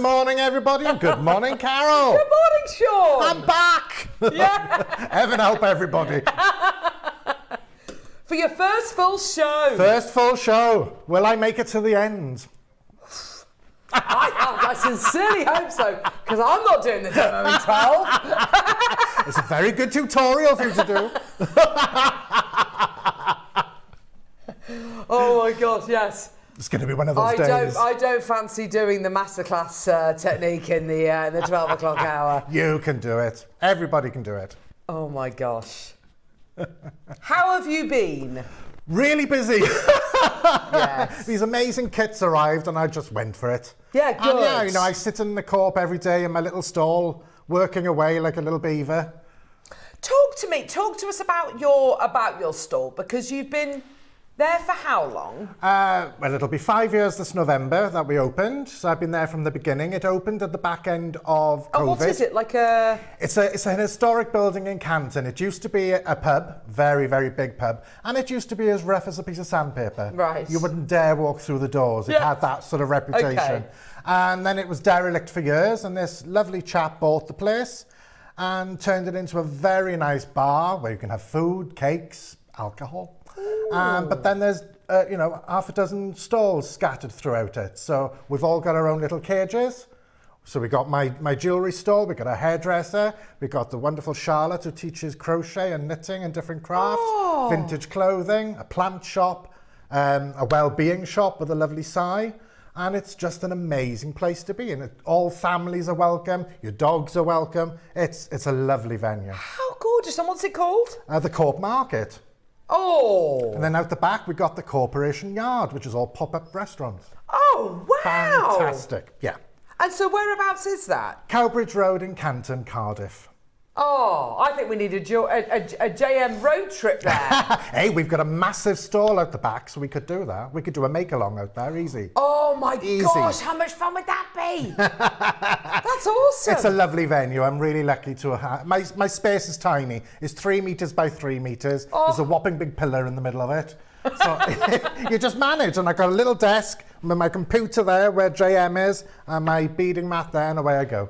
morning, everybody, and good morning, Carol. Good morning, Sean. I'm back. Yeah. Heaven help everybody. For your first full show. First full show. Will I make it to the end? I sincerely hope so, because I'm not doing the demo in 12. It's a very good tutorial for you to do. Oh my gosh, yes. It's going to be one of those days. I don't fancy doing the Masterclass technique in the 12 o'clock hour. You can do it. Everybody can do it. Oh my gosh. How have you been? Really busy. Yes. These amazing kits arrived and I just went for it. Yeah, good. And yeah, you know, I sit in the co-op every day in my little stall, working away like a little beaver. Talk to us about your stall, because you've been there for how long? Well, it'll be 5 years this November that we opened. So I've been there from the beginning. It opened at the back end of COVID. Oh, what is it? Like a... It's an historic building in Canton. It used to be a pub, very, very big pub. And it used to be as rough as a piece of sandpaper. Right. You wouldn't dare walk through the doors. It had that sort of reputation. Okay. And then it was derelict for years. And this lovely chap bought the place and turned it into a very nice bar where you can have food, cakes, alcohol. But then there's, you know, half a dozen stalls scattered throughout it. So we've all got our own little cages. So we got my jewellery stall, we got a hairdresser, we got the wonderful Charlotte who teaches crochet and knitting and different crafts, vintage clothing, a plant shop, a well-being shop with a lovely Si. And it's just an amazing place to be. And all families are welcome, your dogs are welcome. It's a lovely venue. How gorgeous. And what's it called? The Corp Market. Oh. And then out the back, we got the Corporation Yard, which is all pop-up restaurants. Oh, wow. Fantastic, yeah. And so whereabouts is that? Cowbridge Road in Canton, Cardiff. Oh, I think we need a JM road trip there. Hey, we've got a massive stall out the back, so we could do that. We could do a make-along out there, easy. Oh my Easy. gosh, how much fun would that be? That's awesome. It's a lovely venue. I'm really lucky to have... My space is tiny. It's 3 metres by 3 metres. Oh. There's a whopping big pillar in the middle of it. So you just manage. And I've got a little desk with my computer there where JM is and my beading mat there, and away I go.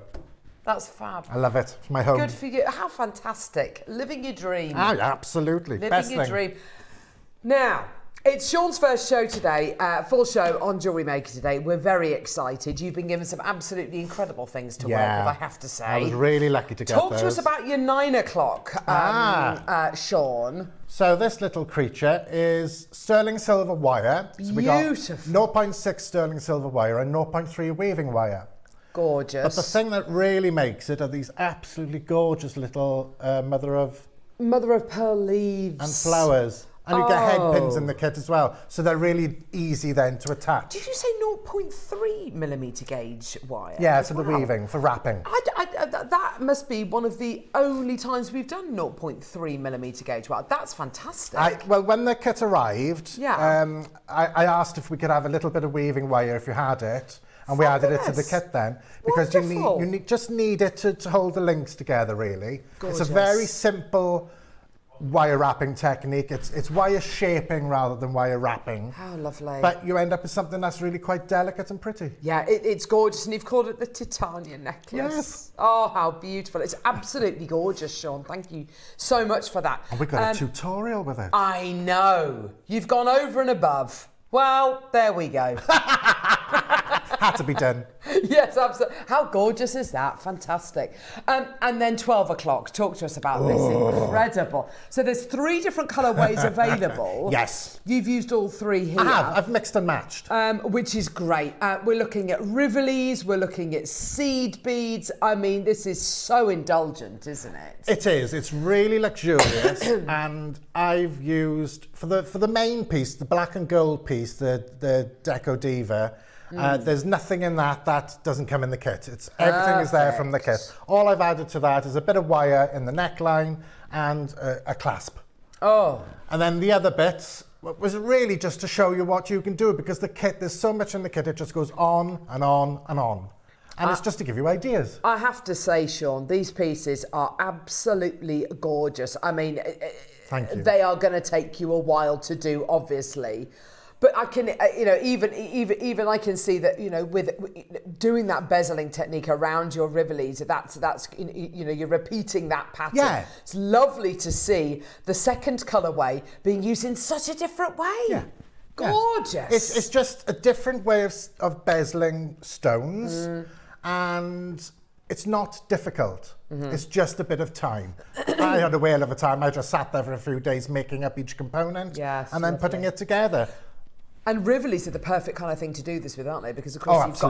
That's fab. I love it. It's my home. Good for you. How fantastic. Living your dream. Ah, absolutely. Living Best your thing. dream. Now, it's Sean's first show today, full show on Jewellery Maker today. We're very excited. You've been given some absolutely incredible things to work with, I have to say. I was really lucky to get Talk those. to us about your 9 o'clock, Sean. So this little creature is sterling silver wire. So we got Beautiful. 0.6 sterling silver wire and 0.3 weaving wire. Gorgeous. But the thing that really makes it are these absolutely gorgeous little mother of pearl leaves. and flowers. And you get head pins in the kit as well. So they're really easy then to attach. Did you say 0.3 millimetre gauge wire? Yeah, for the weaving, for wrapping. That must be one of the only times we've done 0.3 millimetre gauge wire. That's fantastic. Well, when the kit arrived, Yeah. I asked if we could have a little bit of weaving wire if you had it. And we added it to the kit then, because you just need it to hold the links together, really. Gorgeous. It's a very simple wire wrapping technique. It's wire shaping rather than wire wrapping. How lovely. But you end up with something that's really quite delicate and pretty. Yeah, it's gorgeous, and you've called it the Titania necklace. Yes. Oh, how beautiful. It's absolutely gorgeous, Sean. Thank you so much for that. And we got a tutorial with it. I know. You've gone over and above. Well, there we go. Had to be done. Yes, absolutely. How gorgeous is that? Fantastic. And then 12 o'clock. Talk to us about this. Incredible. So there's 3 different colourways available. Yes. You've used all 3 here. I have. I've mixed and matched. Which is great. We're looking at Rivolis. We're looking at seed beads. I mean, this is so indulgent, isn't it? It is. It's really luxurious. And I've used, for the main piece, the black and gold piece, the Deco Diva, there's nothing in that doesn't come in the kit. Everything is there from the kit. All I've added to that is a bit of wire in the neckline and a clasp. Oh. And then the other bits was really just to show you what you can do, because the kit, there's so much in the kit, it just goes on and on and on. And it's just to give you ideas. I have to say, Sean, these pieces are absolutely gorgeous. I mean, Thank you. They are going to take you a while to do, obviously. But I can, even I can see that, with doing that bezeling technique around your Rivoli, that's you're repeating that pattern. Yeah. It's lovely to see the second colourway being used in such a different way. Yeah. Gorgeous. It's just a different way of bezeling stones, and it's not difficult. It's just a bit of time. I had a whale of a time. I just sat there for a few days making up each component and then putting it together. And Rivolis are the perfect kind of thing to do this with, aren't they? Because of course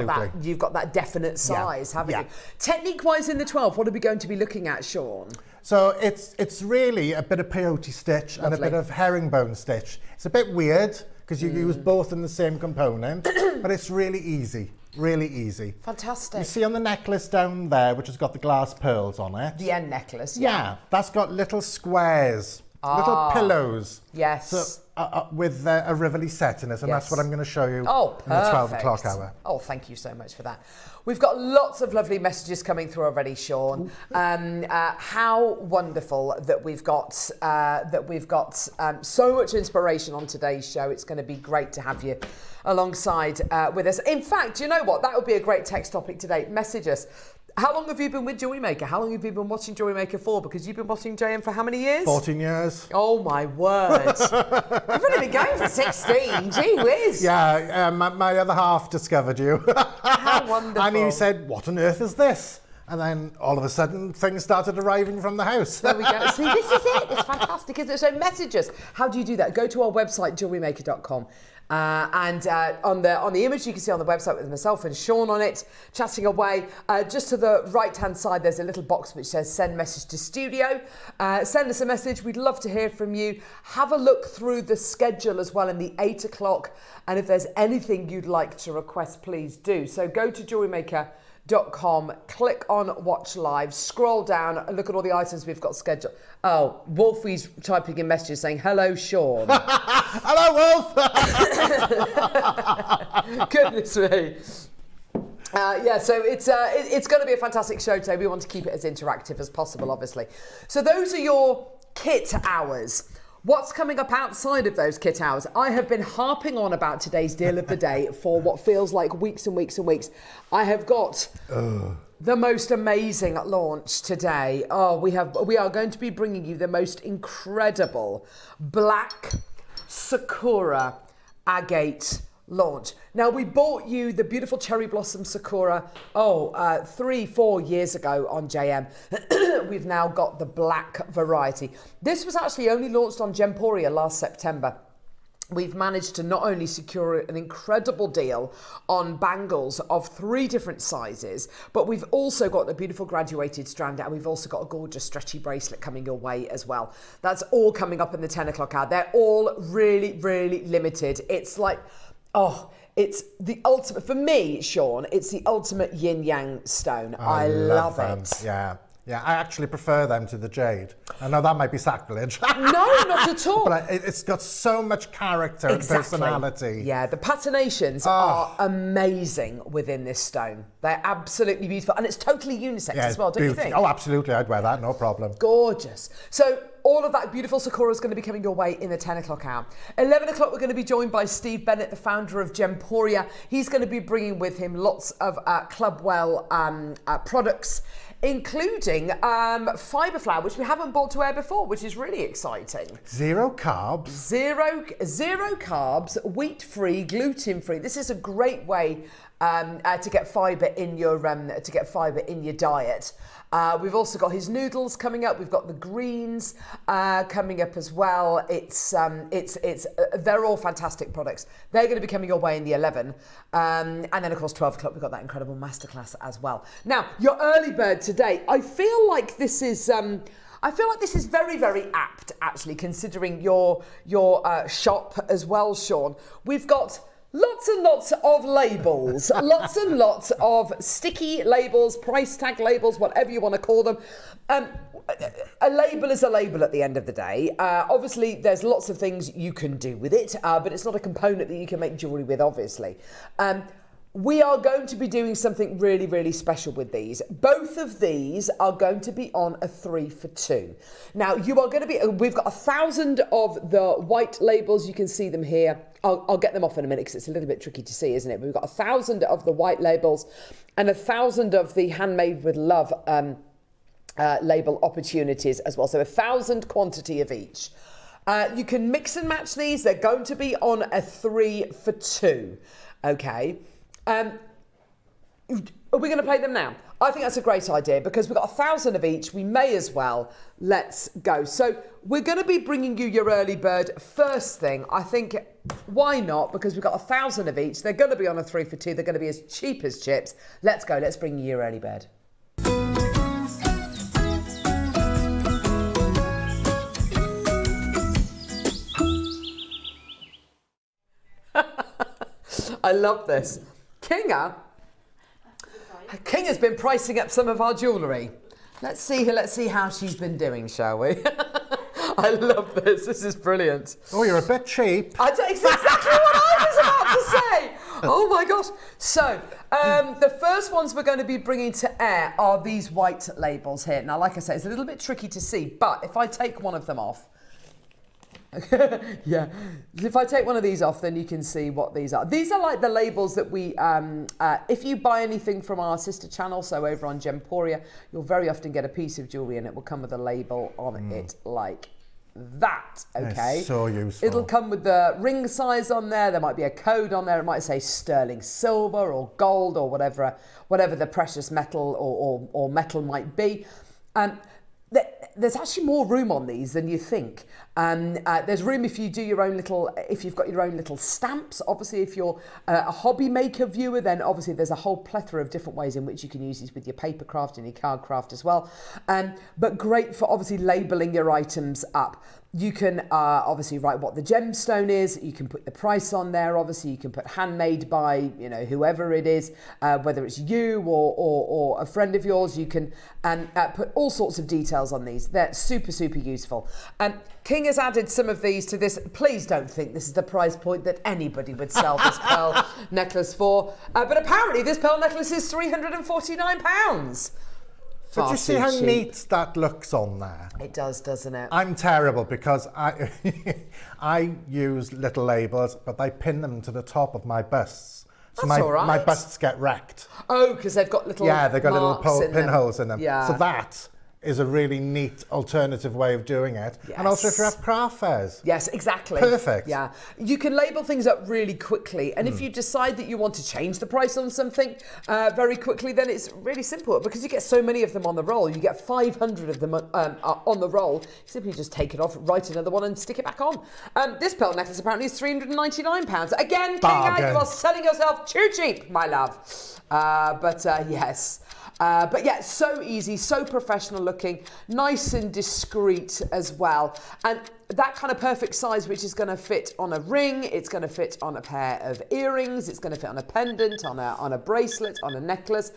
you've got that definite size, haven't you? Technique-wise in the 12, what are we going to be looking at, Sean? So it's really a bit of peyote stitch and a bit of herringbone stitch. It's a bit weird because you use both in the same component, but it's really easy. Really easy. Fantastic. You see on the necklace down there, which has got the glass pearls on it. The end necklace. Yeah, that's got little squares, little pillows. Yes. So, with a Rivoli set in it, and that's what I'm going to show you in the 12 o'clock hour. Oh, thank you so much for that. We've got lots of lovely messages coming through already, Sean. How wonderful that we've got so much inspiration on today's show. It's going to be great to have you alongside with us. In fact, you know what? That would be a great text topic today. Message us. How long have you been with Jewellery Maker? How long have you been watching Jewellery Maker for? Because you've been watching JM for how many years? 14 years. Oh my word. You've only been going for 16. Gee whiz. Yeah, my other half discovered you. How wonderful. And he said, what on earth is this? And then all of a sudden things started arriving from the house. There we go. See, this is it. It's fantastic, isn't it? So message us. How do you do that? Go to our website, JewelleryMaker.com. And on the image you can see on the website with myself and Sean on it, chatting away. Just to the right-hand side, there's a little box which says send message to studio. Send us a message. We'd love to hear from you. Have a look through the schedule as well in the 8 o'clock. And if there's anything you'd like to request, please do. So go to JewelleryMaker.com, click on watch live, scroll down and look at all the items we've got scheduled. Oh, Wolfie's typing in messages saying, hello, Sean. Hello, Wolf. Goodness me. So it's going to be a fantastic show today. We want to keep it as interactive as possible, obviously. So those are your kit hours. What's coming up outside of those kit hours? I have been harping on about today's deal of the day for what feels like weeks and weeks and weeks. I have got the most amazing launch today. Oh, we are going to be bringing you the most incredible Black Sakura Agate launch. Now, we bought you the beautiful cherry blossom Sakura 3-4 years ago on JM. We've now got the black variety. This was actually only launched on Gemporia last September. We've managed to not only secure an incredible deal on bangles of 3 different sizes, but we've also got the beautiful graduated strand, and we've also got a gorgeous stretchy bracelet coming your way as well. That's all coming up in the 10 o'clock hour. They're all really, really limited. It's like, it's the ultimate, for me, Sean, it's the ultimate yin-yang stone. I love it. Yeah, I actually prefer them to the jade. I know that might be sacrilege. No, not at all. But it's got so much character and personality. Yeah, the patinations are amazing within this stone. They're absolutely beautiful. And it's totally unisex as well, don't you think? Oh, absolutely. I'd wear that, no problem. Gorgeous. So all of that beautiful Sakura is going to be coming your way in the 10 o'clock hour. 11 o'clock, we're going to be joined by Steve Bennett, the founder of Gemporia. He's going to be bringing with him lots of Clubwell products, including fibre flour, which we haven't brought to air before, which is really exciting. Zero carbs. Zero carbs, wheat-free, gluten-free. This is a great way to get fibre in your diet. We've also got his noodles coming up. We've got the greens coming up as well. They're all fantastic products. They're going to be coming your way in the 11. And then, of course, 12 o'clock, we've got that incredible masterclass as well. Now, your early bird today, I feel like this is very, very apt, actually, considering your shop as well, Sean. We've got lots and lots of labels, lots and lots of sticky labels, price tag labels, whatever you want to call them. A label is a label at the end of the day. Obviously, there's lots of things you can do with it, but it's not a component that you can make jewellery with, obviously. we are going to be doing something really, really special with these. Both of these are going to be on a 3 for 2. Now, you are going to be, we've got 1,000 of the white labels. You can see them here. I'll get them off in a minute because it's a little bit tricky to see, isn't it? But we've got 1,000 of the white labels and 1,000 of the Handmade with Love label opportunities as well. So 1,000 quantity of each. You can mix and match these. They're going to be on a 3 for 2. Okay. Are we going to play them now? I think that's a great idea because we've got 1,000 of each. We may as well. Let's go. So we're going to be bringing you your early bird first thing. I think, why not? Because we've got 1,000 of each. They're going to be on a 3 for 2. They're going to be as cheap as chips. Let's go. Let's bring you your early bird. I love this. Kinga's been pricing up some of our jewellery. Let's see how she's been doing, shall we? I love this. This is brilliant. Oh, you're a bit cheap. It's exactly what I was about to say. Oh my gosh. So, the first ones we're going to be bringing to air are these white labels here. Now, like I say, it's a little bit tricky to see, but if I take one of them off, yeah, if I take one of these off, then you can see what these are. These are like the labels that we, if you buy anything from our sister channel, so over on Gemporia, you'll very often get a piece of jewellery and it will come with a label on it like that, okay? It's so useful. It'll come with the ring size on there. There might be a code on there. It might say sterling silver or gold or whatever the precious metal or metal might be. There's actually more room on these than you think. There's room if you do your own little, if you've got your own little stamps. Obviously, if you're a hobby maker viewer, then obviously there's a whole plethora of different ways in which you can use these with your paper craft and your card craft as well. But great for obviously labelling your items up. You can obviously write what the gemstone is. You can put the price on there. Obviously, you can put handmade by, you know, whoever it is, whether it's you or a friend of yours. You can put all sorts of details on these. They're super, super useful. King has added some of these to this. Please don't think this is the price point that anybody would sell this pearl necklace for. But apparently, this pearl necklace is £349. But you see how neat that looks on there? It does, doesn't it? I'm terrible because I use little labels, but I pin them to the top of my busts. So That's all right. my busts get wrecked. Oh, because they've got little they've got little pinholes in them. Yeah. So that is a really neat alternative way of doing it. Yes. And also if you have craft fairs. Yes, exactly. Perfect. Yeah. You can label things up really quickly. And if you decide that you want to change the price on something very quickly, then it's really simple because you get so many of them on the roll. You get 500 of them on the roll. You simply just take it off, write another one and stick it back on. This pearl necklace apparently is £399. Again, King, you are selling yourself too cheap, my love. Yes. But yeah, so easy, so professional looking, nice and discreet as well. And that kind of perfect size, which is going to fit on a ring, it's going to fit on a pair of earrings, it's going to fit on a pendant, on a bracelet, on a necklace.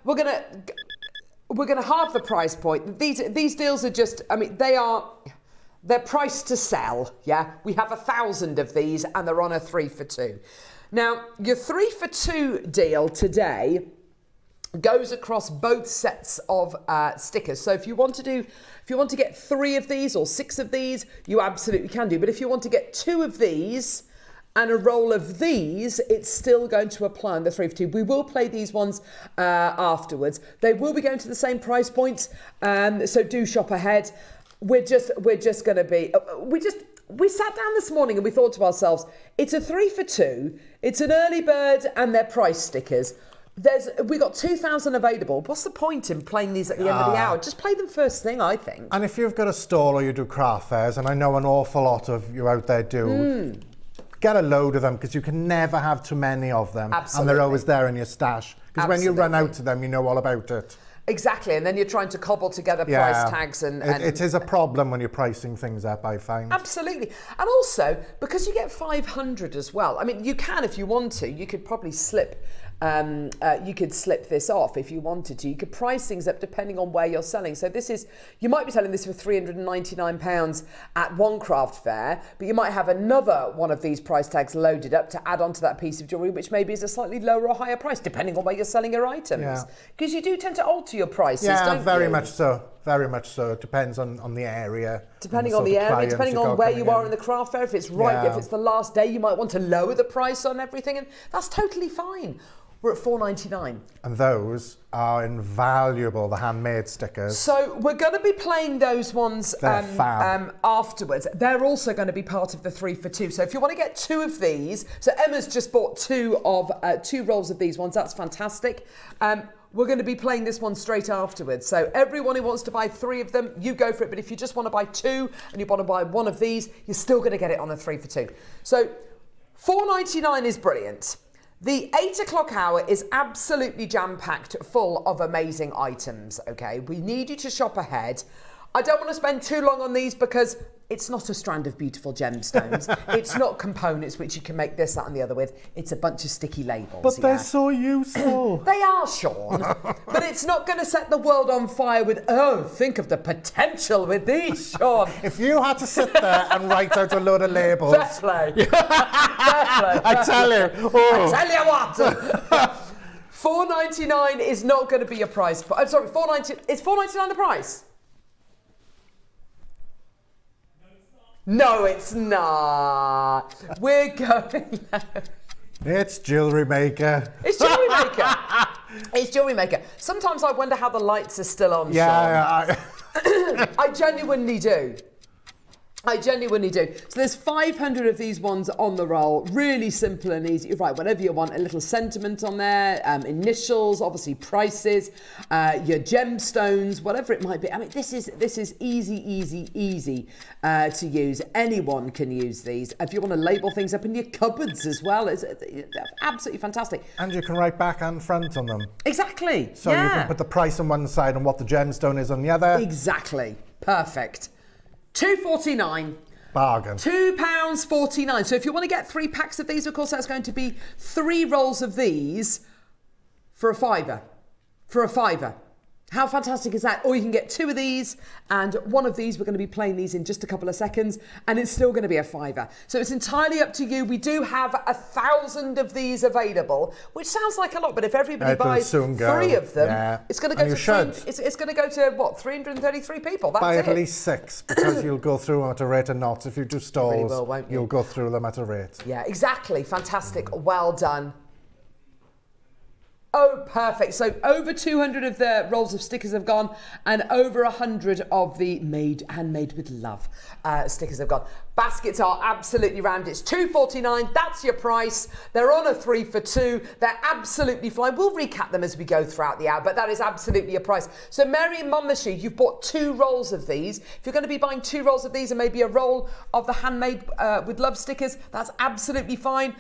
We're going to halve the price point. These deals are just, I mean, they're priced to sell, yeah? We have 1,000 of these and they're on a 3 for 2. Now, your 3 for 2 deal today goes across both sets of stickers. So if you want to get 3 of these or 6 of these, you absolutely can do. But if you want to get 2 of these and a roll of these, it's still going to apply on the 3 for 2. We will play these ones afterwards. They will be going to the same price points, so do shop ahead. We're just going to be. We sat down this morning and we thought to ourselves, it's a 3 for 2. It's an early bird and they're price stickers. We got 2,000 available. What's the point in playing these at the end of the hour? Just play them first thing, I think. And if you've got a stall or you do craft fairs, and I know an awful lot of you out there do, get a load of them because you can never have too many of them. Absolutely. And they're always there in your stash. Because when you run out of them, you know all about it. Exactly, and then you're trying to cobble together price tags and it is a problem when you're pricing things up, I find. Absolutely. And also, because you get 500 as well, I mean, you can, if you want to, you could probably slip you could slip this off if you wanted to. You could price things up depending on where you're selling. So this is, you might be selling this for £399 at one craft fair, but you might have another one of these price tags loaded up to add onto that piece of jewellery, which maybe is a slightly lower or higher price, depending on where you're selling your items. Because you do tend to alter your prices, don't you? Very much so. Very much so. It depends on the area. Depending on the area, depending on where you are in the craft fair. If it's if it's the last day, you might want to lower the price on everything, and that's totally fine. We're at £4.99. And those are invaluable, the handmade stickers. So we're going to be playing those ones afterwards. They're also going to be part of the 3 for 2. So if you want to get 2 of these, so Emma's just bought 2 rolls of these ones. That's fantastic. We're going to be playing this one straight afterwards. So everyone who wants to buy 3 of them, you go for it. But if you just want to buy 2 and you want to buy 1 of these, you're still going to get it on a 3 for 2. So £4.99 is brilliant. The 8 o'clock hour is absolutely jam-packed full of amazing items, okay? We need you to shop ahead. I don't want to spend too long on these because it's not a strand of beautiful gemstones. It's not components which you can make this, that and the other with. It's a bunch of sticky labels. But they're so useful. They are, Sean. But it's not going to set the world on fire with, oh, think of the potential with these, Sean. If you had to sit there and write out a load of labels. Fair play. I tell you. Oh. I tell you what. £4.99 is not going to be your price. I'm sorry, is £4.99 the price? No, it's not. We're going. It's Jewellery Maker. It's Jewellery Maker. It's Jewellery Maker. Sometimes I wonder how the lights are still on. Yeah. I genuinely do. I genuinely do. So there's 500 of these ones on the roll. Really simple and easy. You write whatever you want. A little sentiment on there, initials, obviously prices, your gemstones, whatever it might be. I mean, this is easy to use. Anyone can use these. If you want to label things up in your cupboards as well, it's absolutely fantastic. And you can write back and front on them. Exactly. So you can put the price on one side and what the gemstone is on the other. Exactly. Perfect. £2.49. Bargain. £2.49. So if you want to get 3 packs of these, of course, that's going to be 3 rolls of these for a £5. For a £5. How fantastic is that? Or you can get 2 of these and 1 of these. We're going to be playing these in just a couple of seconds and it's still going to be a £5. So it's entirely up to you. We do have 1,000 of these available, which sounds like a lot, but if everybody buys 3 of them, it's going to go it's going to go to what, 333 people. That's Buy it. at least 6 because you'll go through them at a rate of knots. If you do stalls, really will, won't you? You'll go through them at a rate. Yeah, exactly. Fantastic. Well done. Oh, perfect. So over 200 of the rolls of stickers have gone and over 100 of the Handmade With Love stickers have gone. Baskets are absolutely rammed. It's £2.49. That's your price. They're on a 3 for 2. They're absolutely flying. We'll recap them as we go throughout the hour, but that is absolutely your price. So Mary and Mum Machine, you've bought 2 rolls of these. If you're going to be buying 2 rolls of these and maybe a roll of the Handmade With Love stickers, that's absolutely fine.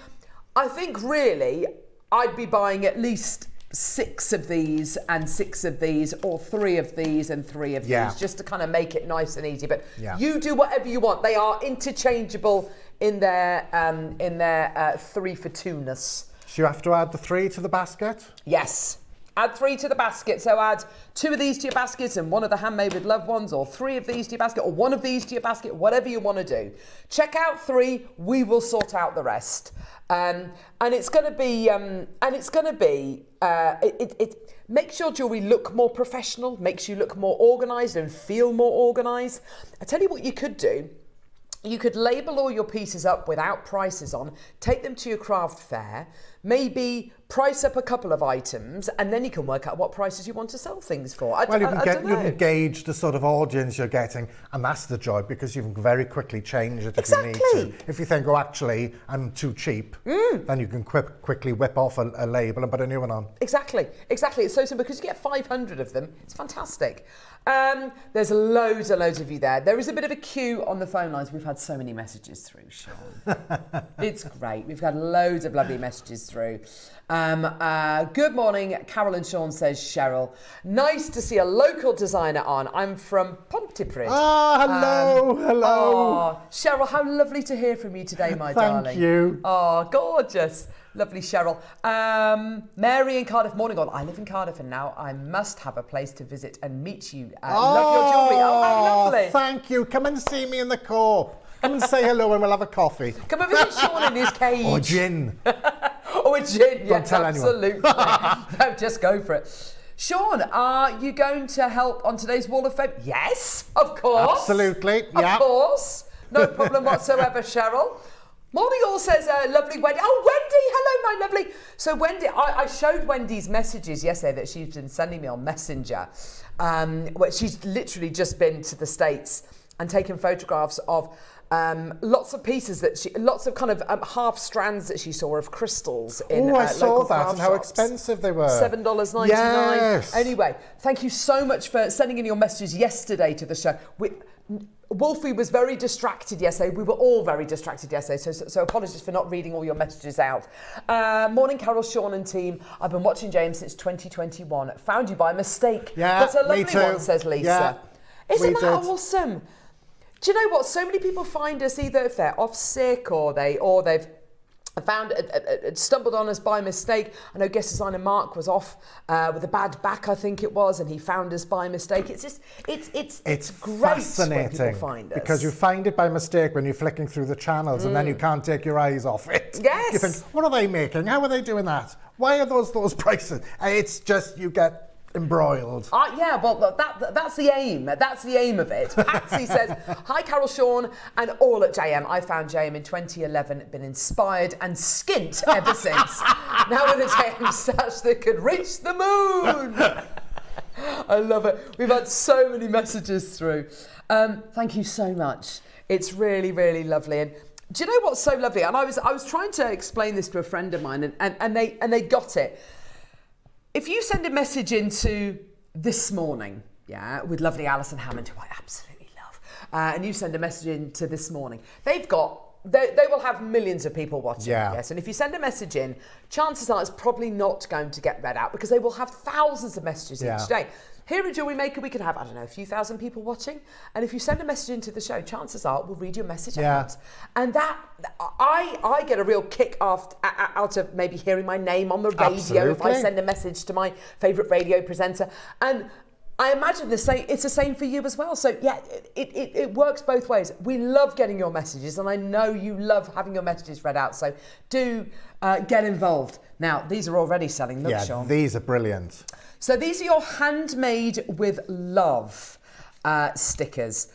I think really I'd be buying at least 6 of these and 6 of these, or 3 of these and 3 of these, just to kind of make it nice and easy. But you do whatever you want. They are interchangeable in their 3 for 2-ness. So you have to add the 3 to the basket? Yes. Add 3 to the basket. So add 2 of these to your basket and 1 of the Handmade With Love ones, or 3 of these to your basket, or 1 of these to your basket, whatever you want to do. Check out 3. We will sort out the rest. And it's going to be, it makes your jewellery look more professional, makes you look more organised and feel more organised. I tell you what you could do. You could label all your pieces up without prices on, take them to your craft fair, maybe price up a couple of items, and then you can work out what prices you want to sell things for. You can gauge the sort of audience you're getting, and that's the joy, because you can very quickly change it if you need to. If you think, oh, actually, I'm too cheap, then you can quickly whip off a label and put a new one on. Exactly. It's so simple, because you get 500 of them. It's fantastic. There's loads of you there. There is a bit of a queue on the phone lines. We've had so many messages through, Sean. It's great. We've had loads of lovely messages through. Good morning, Carol and Sean, says Cheryl. Nice to see a local designer on. I'm from Pontypridd. Hello. Oh, Cheryl, how lovely to hear from you today, my darling. Thank you. Oh, gorgeous. Lovely, Cheryl. Mary in Cardiff, morning all. I live in Cardiff and now I must have a place to visit and meet you. Love your jewellery. Oh, how lovely. Thank you. Come and see me in the co-op. Come and say hello and we'll have a coffee. Come and visit Sean in his cage. Or gin. Or a gin, Don't yes, tell absolutely. No, just go for it. Sean, are you going to help on today's Wall of Fame? Yes, of course. Absolutely, yeah. Of course. No problem whatsoever, Cheryl. Morning all, says lovely Wendy. Oh, Wendy, hello, my lovely. So Wendy, I showed Wendy's messages yesterday that she's been sending me on Messenger. Where she's literally just been to the States and taken photographs of lots of pieces lots of kind of half strands that she saw of crystals in I saw local that craft and how shops. expensive they were. $7.99. Yes. Anyway, thank you so much for sending in your messages yesterday to the show. Wolfie was very distracted yesterday. We were all very distracted yesterday, so apologies for not reading all your messages out. Morning, Carol, Sean and team. I've been watching James since 2021. Found you by mistake. Yeah, That's a lovely me too. one, says Lisa. Yeah, Isn't that awesome? Do you know what? So many people find us either if they're off sick or they've found stumbled on us by mistake. I know guest designer Mark was off with a bad back, I think it was, and he found us by mistake. It's just it's great fascinating when people find us. because you find it by mistake when you're flicking through the channels and then you can't take your eyes off it. Yes. You think, what are they making? How are they doing that? Why are those prices? It's just you get embroiled. Yeah, well, that's the aim. That's the aim of it. Patsy says, hi, Carol, Sean, and all at JM. I found JM in 2011, been inspired and skint ever since. Now with a JM sash that could reach the moon. I love it. We've had so many messages through. Thank you so much. It's really, really lovely. And do you know what's so lovely? And I was trying to explain this to a friend of mine, and they got it. If you send a message into This Morning, yeah, with lovely Alison Hammond, who I absolutely love, and you send a message into This Morning, they will have millions of people watching. Yeah. Yes, and if you send a message in, chances are it's probably not going to get read out because they will have thousands of messages each day. Here at Jewellery Maker, we can have, I don't know, a few thousand people watching. And if you send a message into the show, chances are we'll read your message out. And that, I get a real kick out of maybe hearing my name on the radio. Absolutely. If I send a message to my favourite radio presenter. And I imagine it's the same for you as well. So yeah, it works both ways. We love getting your messages, and I know you love having your messages read out. So do get involved. Now, these are already selling. Look, Sean. These are brilliant. So these are your Handmade with Love stickers.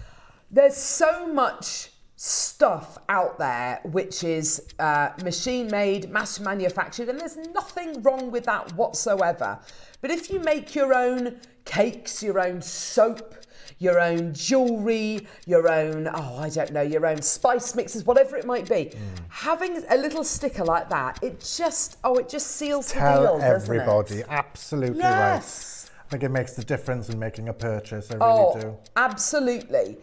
There's so much stuff out there which is machine made, mass manufactured, and there's nothing wrong with that whatsoever. But if you make your own cakes, your own soap, your own jewellery, your own, your own spice mixes, whatever it might be. Having a little sticker like that, it just seals the deal, doesn't it? Everybody, absolutely right. I think it makes the difference in making a purchase, I really do. Absolutely.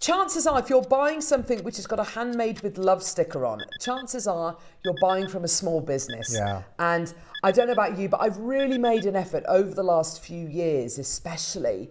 Chances are, if you're buying something which has got a Handmade with Love sticker on, chances are you're buying from a small business. Yeah. And I don't know about you, but I've really made an effort over the last few years, especially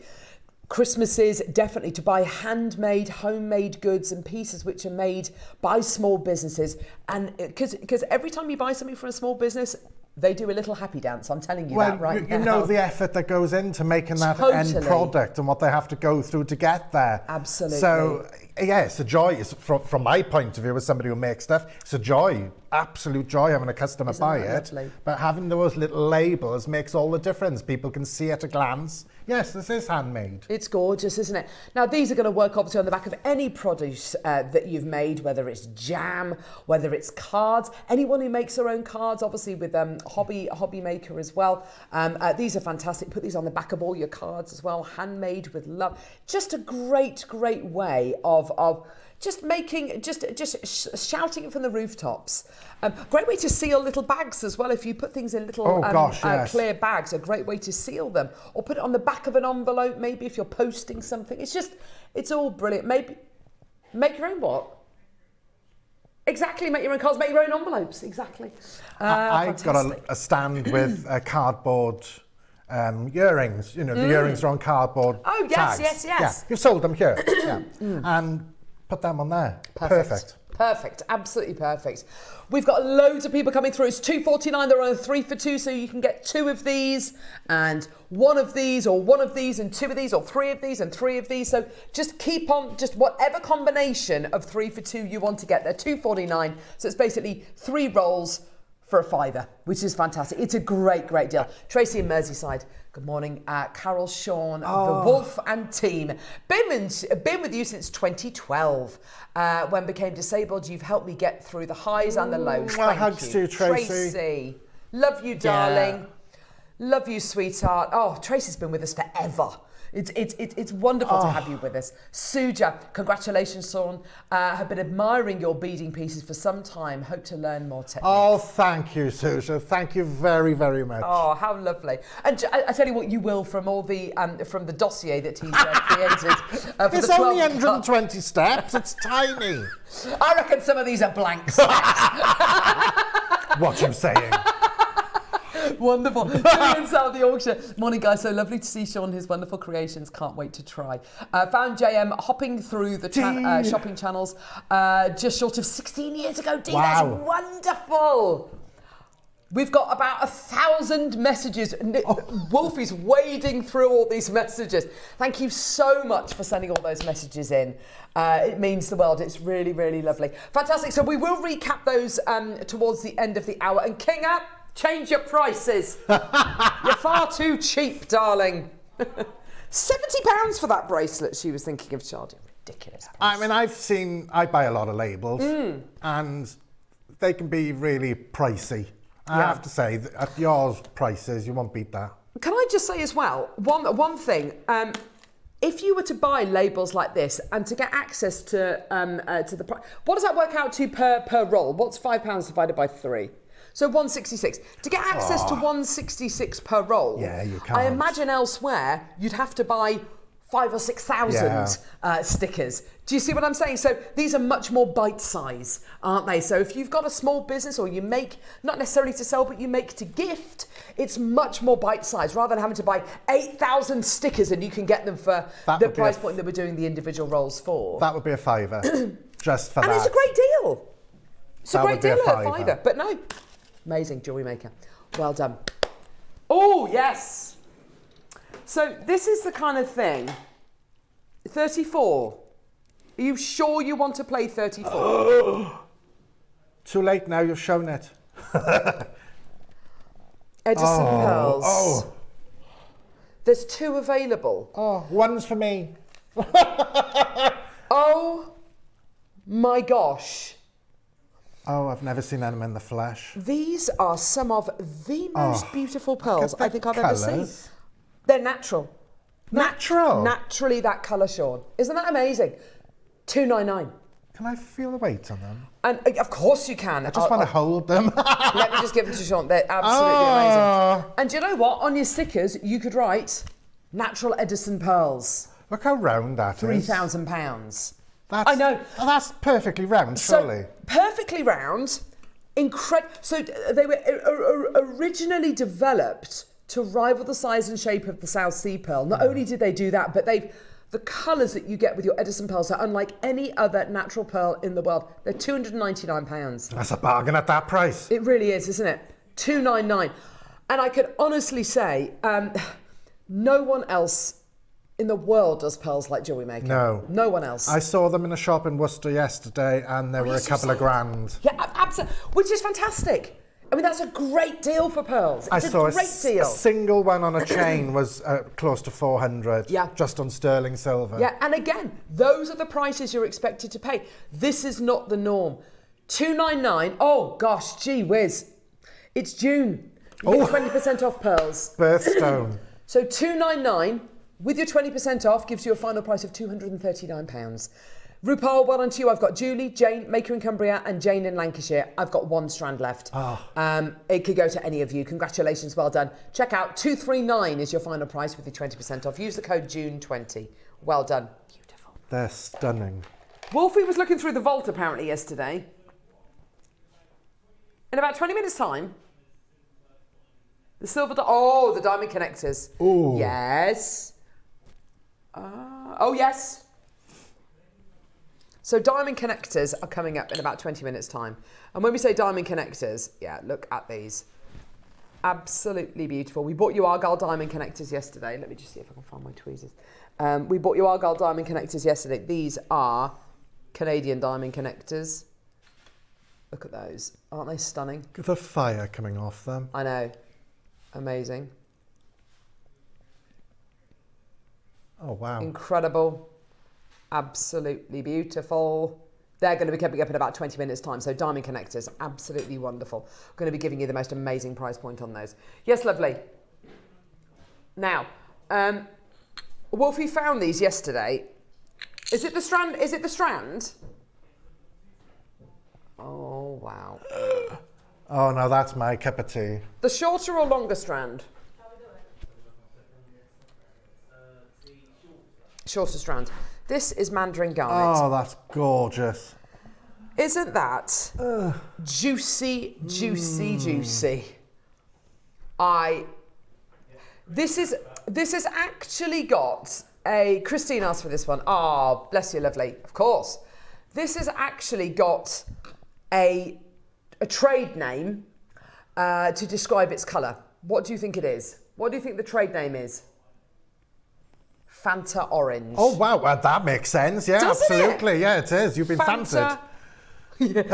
Christmases, definitely to buy handmade, homemade goods and pieces which are made by small businesses. And because every time you buy something from a small business, they do a little happy dance. I'm telling you that right now. You know the effort that goes into making that end product and what they have to go through to get there. Absolutely. So, yeah, it's a joy. It's from my point of view as somebody who makes stuff, it's a joy, absolute joy having a customer buy it. Lovely? But having those little labels makes all the difference. People can see at a glance, yes, this is handmade. It's gorgeous, isn't it? Now, these are going to work obviously on the back of any produce that you've made, whether it's jam, whether it's cards. Anyone who makes their own cards, obviously with Hobby Maker as well. These are fantastic. Put these on the back of all your cards as well. Handmade with love. Just a great, great way of just making, just shouting it from the rooftops. Great way to seal little bags as well. If you put things in little clear bags, a great way to seal them. Or put it on the back of an envelope, maybe if you're posting something. It's all brilliant. Maybe make your own what? Exactly, make your own cards, make your own envelopes. Exactly. I've got a stand with cardboard earrings. You know, the earrings are on cardboard tags. Yes. Yeah, you've sold them here. Yeah. And put them on there. Perfect. Perfect, absolutely perfect. We've got loads of people coming through. It's $2.49. They're on a 3 for 2, so you can get 2 of these and 1 of these, or 1 of these and 2 of these, or 3 of these and 3 of these. So just keep on, just whatever combination of 3 for 2 you want to get. They're $2.49, so it's basically 3 rolls for a £5, which is fantastic. It's a great deal. Tracy in Merseyside. Good morning, Carol, Sean, the Wolf and team. Been with you since 2012. When became disabled, you've helped me get through the highs and the lows. Thank hugs you. to you, Tracy. Love you, darling. Love you, sweetheart. Oh, Tracy's been with us forever. It's wonderful to have you with us. Suja, congratulations, Sean. Have been admiring your beading pieces for some time. Hope to learn more techniques. Oh, thank you, Suja. Thank you very, very much. Oh, how lovely. And I tell you what, you will, from all the from the dossier that he's created. For it's the only 120 steps. It's tiny. I reckon some of these are blank steps. What you saying? Wonderful. Julian South the auction. Morning, guys. So lovely to see Sean, his wonderful creations. Can't wait to try. Found JM hopping through the shopping channels just short of 16 years ago. Dee, wow. That's wonderful. We've got about 1,000 messages. Wolfie's wading through all these messages. Thank you so much for sending all those messages in. It means the world. It's really, really lovely. Fantastic. So we will recap those towards the end of the hour. And King Up, change your prices. You're far too cheap, darling. £70 for that bracelet she was thinking of charging. Ridiculous price. I mean, I buy a lot of labels and they can be really pricey. I have to say, at yours prices, you won't beat that. Can I just say as well, one thing, if you were to buy labels like this and to get access to the price, what does that work out to per roll? What's £5 divided by 3? So 166. To get access to 166 per roll, yeah, you can't. I imagine elsewhere you'd have to buy 5,000 or 6,000 stickers. Do you see what I'm saying? So these are much more bite size, aren't they? So if you've got a small business or you make, not necessarily to sell, but you make to gift, it's much more bite size rather than having to buy 8,000 stickers and you can get them for the price point that we're doing the individual rolls for. That would be a £5 just for that. And it's a great deal. It's a great deal at a £5, but no. Amazing, Jewellery Maker. Well done. Oh, yes. So this is the kind of thing. 34. Are you sure you want to play 34? Too late now, you've shown it. Edison Pearls. Oh. There's 2 available. Oh, one's for me. Oh my gosh. Oh, I've never seen them in the flesh. These are some of the most beautiful pearls I think I've ever seen. They're natural. Natural? Naturally that colour, Sean. Isn't that amazing? $2.99. Can I feel the weight on them? And of course you can. I just want to hold them. Let me just give them to Sean. They're absolutely amazing. And do you know what? On your stickers, you could write natural Edison pearls. Look how round that is. £3,000. I know. Oh, that's perfectly round, surely. So, perfectly round. So they were originally developed to rival the size and shape of the South Sea pearl. Not only did they do that, but the colours that you get with your Edison pearls are unlike any other natural pearl in the world. They're £299. That's a bargain at that price. It really is, isn't it? $299. And I could honestly say, no one else in the world does pearls like Jewellery Maker. No. No one else. I saw them in a shop in Worcester yesterday and they were a couple of grand. Yeah, absolutely. Which is fantastic. I mean, that's a great deal for pearls. It's a great deal. A single one on a chain was close to 400. Yeah. Just on sterling silver. Yeah, and again, those are the prices you're expected to pay. This is not the norm. $299. Oh gosh, gee whiz. It's June. You get 20% off pearls. Birthstone. So $299 with your 20% off gives you a final price of £239. RuPaul, well done to you. I've got Julie, Jane, Maker in Cumbria, and Jane in Lancashire. I've got 1 strand left. It could go to any of you. Congratulations, well done. Check out $239 is your final price with your 20% off. Use the code June20. Well done. Beautiful. They're stunning. Wolfie was looking through the vault apparently yesterday. In about 20 minutes' time, the silver, the diamond connectors. Ooh. Yes. Oh, yes. So diamond connectors are coming up in about 20 minutes' time. And when we say diamond connectors, yeah, look at these. Absolutely beautiful. We bought you Argyle diamond connectors yesterday. Let me just see if I can find my tweezers. We bought you Argyle diamond connectors yesterday. These are Canadian diamond connectors. Look at those. Aren't they stunning? Look at the fire coming off them. I know. Amazing. Oh, wow. Incredible. Absolutely beautiful. They're going to be coming up in about 20 minutes' time. So diamond connectors, absolutely wonderful. I'm going to be giving you the most amazing price point on those. Yes, lovely. Now, Wolfie found these yesterday. Is it the strand? Is it the strand? Oh, wow. Oh, no, that's my cup of tea. The shorter or longer strand? Shorter strand. This is mandarin garnet. Oh, that's gorgeous. Isn't that juicy, juicy, juicy? This has actually got a, Christine asked for this one. Oh, bless you, lovely. Of course. This has actually got a trade name to describe its colour. What do you think it is? What do you think the trade name is? Fanta orange. Oh, wow. Well, that makes sense. Yeah, Doesn't absolutely. it? Yeah, it is. You've been fancied. Tango.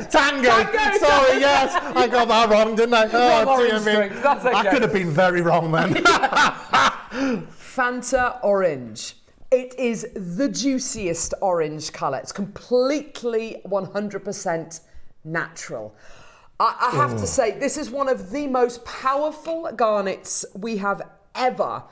Sorry, yes. I got that wrong, didn't I? Oh, Wrong dear orange me. drink. That's okay. I could have been very wrong then. Fanta orange. It is the juiciest orange colour. It's completely 100% natural. I have to say, this is one of the most powerful garnets we have ever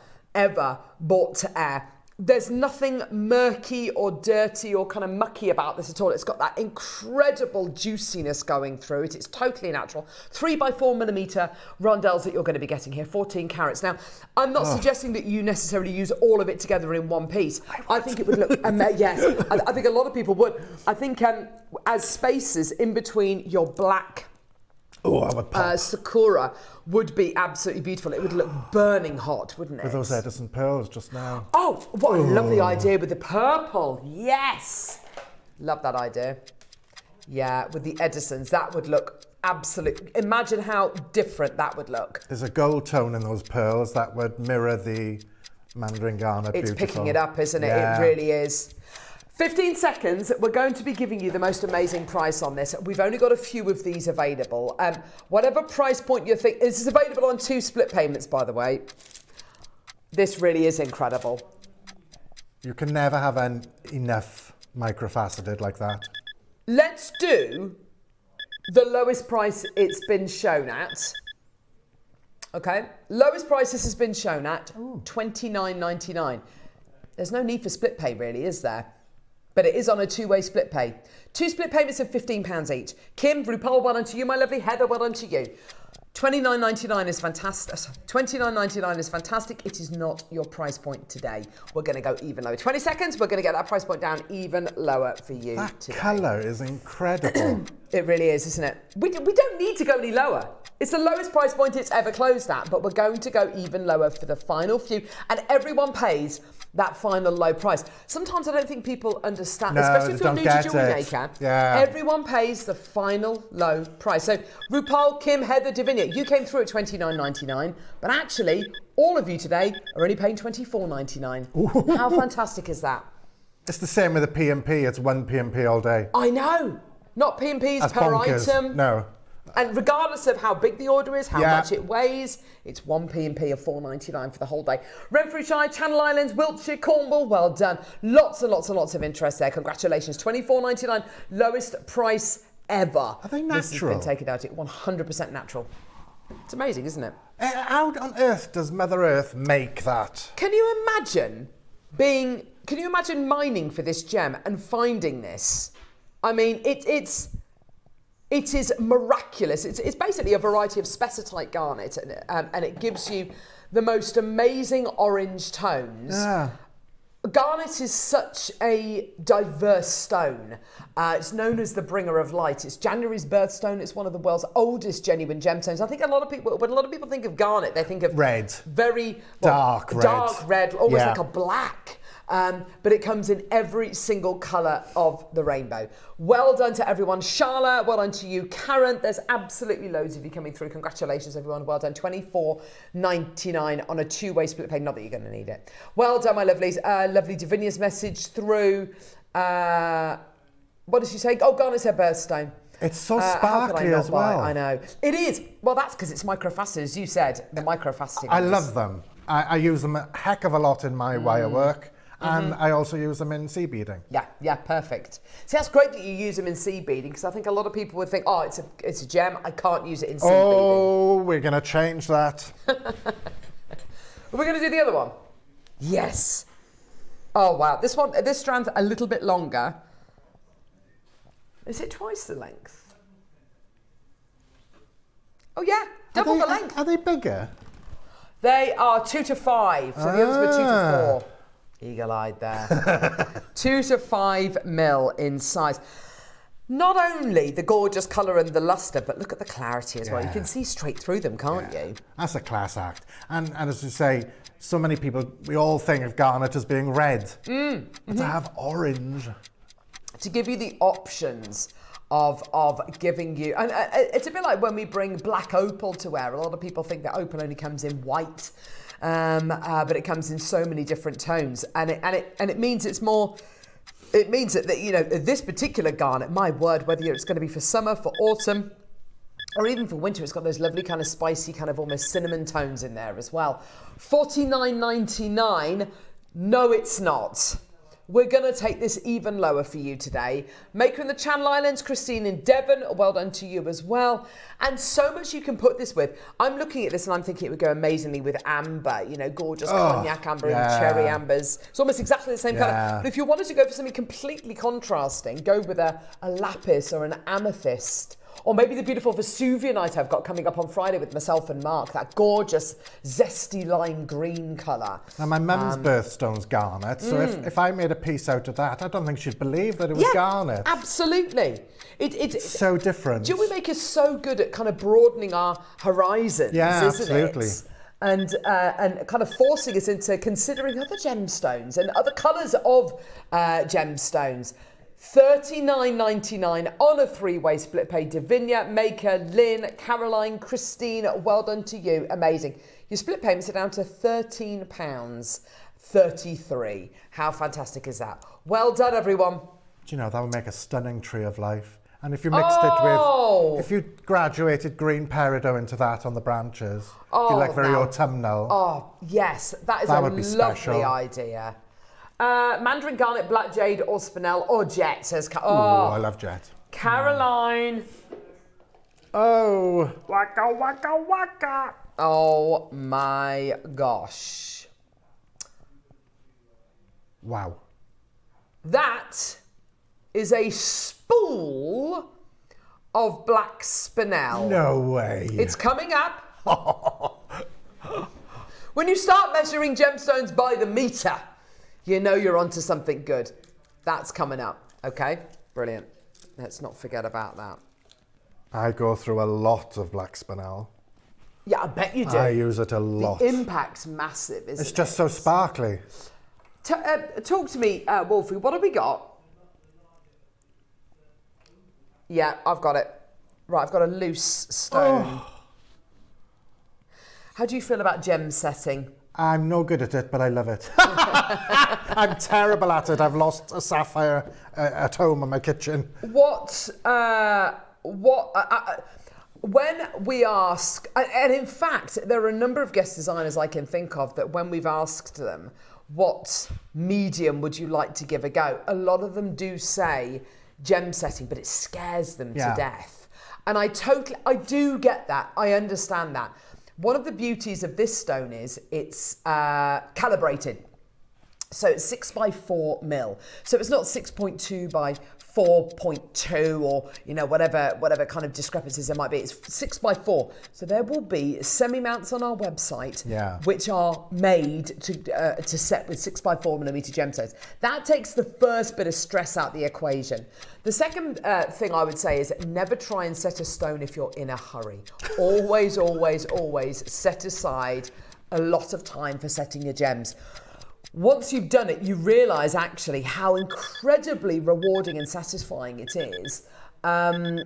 brought to air. There's nothing murky or dirty or kind of mucky about this at all. It's got that incredible juiciness going through it. It's totally natural. 3x4mm rondelles that you're going to be getting here, 14 carats. Now, I'm not suggesting that you necessarily use all of it together in one piece. I think it would look, yes, I think a lot of people would. I think as spaces in between your black Sakura would be absolutely beautiful. It would look burning hot, wouldn't it? With those Edison pearls just now. Oh, what a lovely idea with the purple. Yes. Love that idea. Yeah, with the Edisons, that would look absolutely... Imagine how different that would look. There's a gold tone in those pearls that would mirror the mandarin garnet. It's beautiful. picking it up, isn't it? Yeah. It really is. 15 seconds, we're going to be giving you the most amazing price on this. We've only got a few of these available. Whatever price point you think, this is available on 2 split payments, by the way. This really is incredible. You can never have enough microfaceted like that. Let's do the lowest price it's been shown at. Okay, lowest price this has been shown at, $29.99. There's no need for split pay really, is there? But it is on a 2-way split pay. 2 split payments of £15 each. Kim, Rupal, well done to you, my lovely. Heather, well done to you. $29.99 is fantastic. $29.99 is fantastic. It is not your price point today. We're going to go even lower. 20 seconds, we're going to get that price point down even lower for you That today. colour is incredible. It really is, isn't it? We don't need to go any lower. It's the lowest price point it's ever closed at, but we're going to go even lower for the final few. And everyone pays that final low price. Sometimes I don't think people understand, especially if you're new to Jewellery Maker. Yeah. Everyone pays the final low price. So Rupal, Kim, Heather, Davinia, you came through at $29.99, but actually all of you today are only paying $24.99. How fantastic is that? It's the same with the P&P. It's 1 P&P all day. I know. Not P&Ps That's per bonkers. item. No. And regardless of how big the order is, how much it weighs, it's 1 P&P of $4.99 for the whole day. Renfrewshire, Channel Islands, Wiltshire, Cornwall, well done. Lots and lots and lots of interest there. Congratulations. $24.99, lowest price ever. Are they natural? This has been taken out at 100% natural. It's amazing, isn't it? How on earth does Mother Earth make that? Can you imagine mining for this gem and finding this? I mean, it is miraculous. It's basically a variety of spessartite garnet, and it gives you the most amazing orange tones. Yeah. Garnet is such a diverse stone. It's known as the bringer of light. It's January's birthstone. It's one of the world's oldest genuine gemstones. I think when a lot of people think of garnet, they think of red, very dark red, almost like a black. But it comes in every single colour of the rainbow. Well done to everyone. Charlotte, well done to you. Karen, there's absolutely loads of you coming through. Congratulations, everyone. Well done. $24.99 on a two-way split pay. Not that you're going to need it. Well done, my lovelies. Lovely Davinia's message through. What did she say? Oh, Garnet's her birthstone. It's so sparkly as well. I know. It is. Well, that's because it's microfaceted, as you said. The microfaceting. I love them. I use them a heck of a lot in my wire work. And I also use them in sea beading. Yeah, perfect. See, that's great that you use them in sea beading, because I think a lot of people would think, oh, it's a gem, I can't use it in sea beading. Oh, we're going to change that. Are we going to do the other one? Yes. Oh, wow. This strand's a little bit longer. Is it twice the length? Oh, yeah, double the length. Are they bigger? They are 2 to 5, so the others were 2 to 4. Eagle-eyed there. 2 to 5 mil in size. Not only the gorgeous colour and the lustre, but look at the clarity as well. You can see straight through them, can't you? That's a class act. And as you say, so many people, we all think of garnet as being red. But to have orange. To give you the options of giving you, and it's a bit like when we bring black opal to wear. A lot of people think that opal only comes in white. But it comes in so many different tones, and it means it's more. It means that you know this particular garnet. My word, whether it's going to be for summer, for autumn, or even for winter, it's got those lovely kind of spicy, kind of almost cinnamon tones in there as well. $49.99. No, it's not. We're going to take this even lower for you today. Maker in the Channel Islands, Christine in Devon, well done to you as well. And so much you can put this with. I'm looking at this and I'm thinking it would go amazingly with amber, you know, gorgeous cognac amber and cherry ambers. It's almost exactly the same colour. But if you wanted to go for something completely contrasting, go with a lapis or an amethyst. Or maybe the beautiful Vesuvianite I've got coming up on Friday with myself and Mark, that gorgeous zesty lime green colour. Now my mum's birthstone's garnet, so if I made a piece out of that, I don't think she'd believe that it was garnet. Absolutely. It's so different. Jewellery Maker's so good at kind of broadening our horizons, isn't absolutely. it? And kind of forcing us into considering other gemstones and other colours of gemstones. $39.99 on a three-way split pay. Davinia, Maker, Lynn, Caroline, Christine, well done to you. Amazing. Your split payments are down to £13.33. How fantastic is that? Well done, everyone. Do you know, that would make a stunning tree of life. And if you mixed it with, if you graduated green peridot into that on the branches, you like very autumnal. Oh, yes. That is a lovely idea. Mandarin Garnet, Black Jade, or Spinel, or Jet, says... I love Jet. Caroline. Oh. Waka, waka, waka. Oh, my gosh. Wow. That is a spool of black spinel. No way. It's coming up. When you start measuring gemstones by the metre, you know you're onto something good. That's coming up. Okay, brilliant. Let's not forget about that. I go through a lot of black spinel. Yeah, I bet you do. I use it a lot. The impact's massive, isn't it? It's just so sparkly. Talk to me, Wolfie. What have we got? Yeah, I've got it. Right, I've got a loose stone. How do you feel about gem setting? I'm no good at it, but I love it. I'm terrible at it. I've lost a sapphire at home in my kitchen. When we ask, and in fact, there are a number of guest designers I can think of that when we've asked them, what medium would you like to give a go? A lot of them do say gem setting, but it scares them to death. And I do get that. I understand that. One of the beauties of this stone is it's calibrated. So it's 6x4 mil. So it's not 6.2 by 4.2 or, you know, whatever kind of discrepancies there might be. It's 6x4. So there will be semi-mounts on our website, which are made to set with 6x4mm gemstones. That takes the first bit of stress out the equation. The second thing I would say is never try and set a stone if you're in a hurry. Always, always, always set aside a lot of time for setting your gems. Once you've done it, you realise actually how incredibly rewarding and satisfying it is, and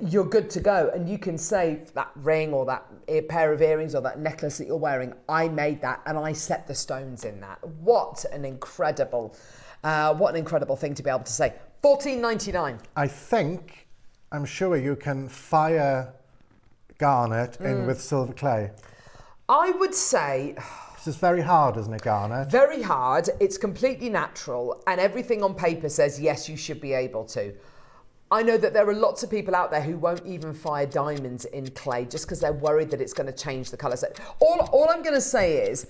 you're good to go. And you can say that ring or that pair of earrings or that necklace that you're wearing, I made that and I set the stones in that. What an incredible thing to be able to say. $14.99. I'm sure you can fire garnet in with silver clay. I would say. This is very hard, isn't it, garnet? Very hard. It's completely natural, and everything on paper says yes, you should be able to. I know that there are lots of people out there who won't even fire diamonds in clay just because they're worried that it's going to change the colour. So all I'm going to say is,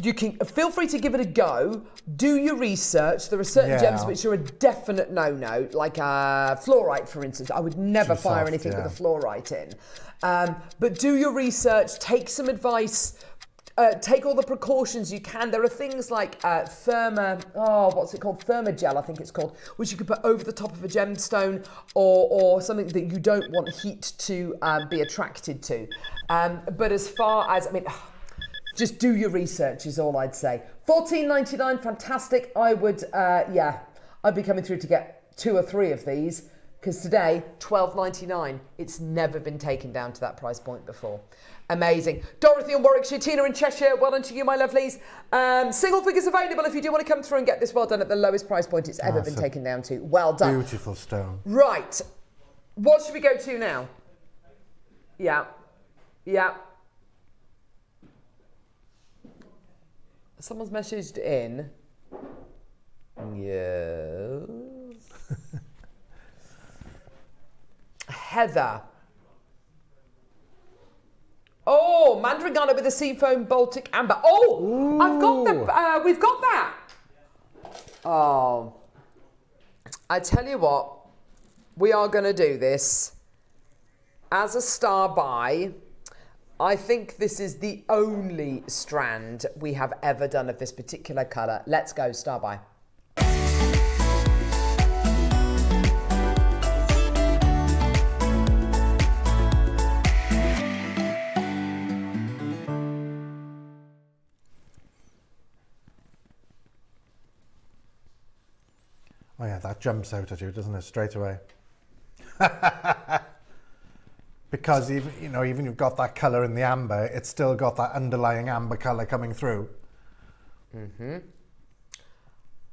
you can feel free to give it a go. Do your research. There are certain gems which are a definite no-no, like fluorite, for instance. I would never fire anything with a fluorite in. But do your research. Take some advice. Take all the precautions you can. There are things like Thermogel, I think it's called, which you could put over the top of a gemstone or something that you don't want heat to be attracted to. But as far as, just do your research is all I'd say. $14.99, fantastic. I would, I'd be coming through to get 2 or 3 of these because today, $12.99. It's never been taken down to that price point before. Amazing. Dorothy in Warwickshire, Tina in Cheshire, well done to you, my lovelies. Single figures available if you do want to come through and get this well done at the lowest price point it's ever been taken down to. Well done. Beautiful stone. Right. What should we go to now? Yeah. Someone's messaged in. Yes. Heather. Oh, Mandarin Ghana with a seafoam Baltic amber. Oh, ooh. We've got that. Oh, I tell you what, we are going to do this as a star buy. I think this is the only strand we have ever done of this particular colour. Let's go, star buy. Oh yeah, that jumps out at you, doesn't it, straight away? Because even you've got that colour in the amber, it's still got that underlying amber colour coming through. Mm-hmm.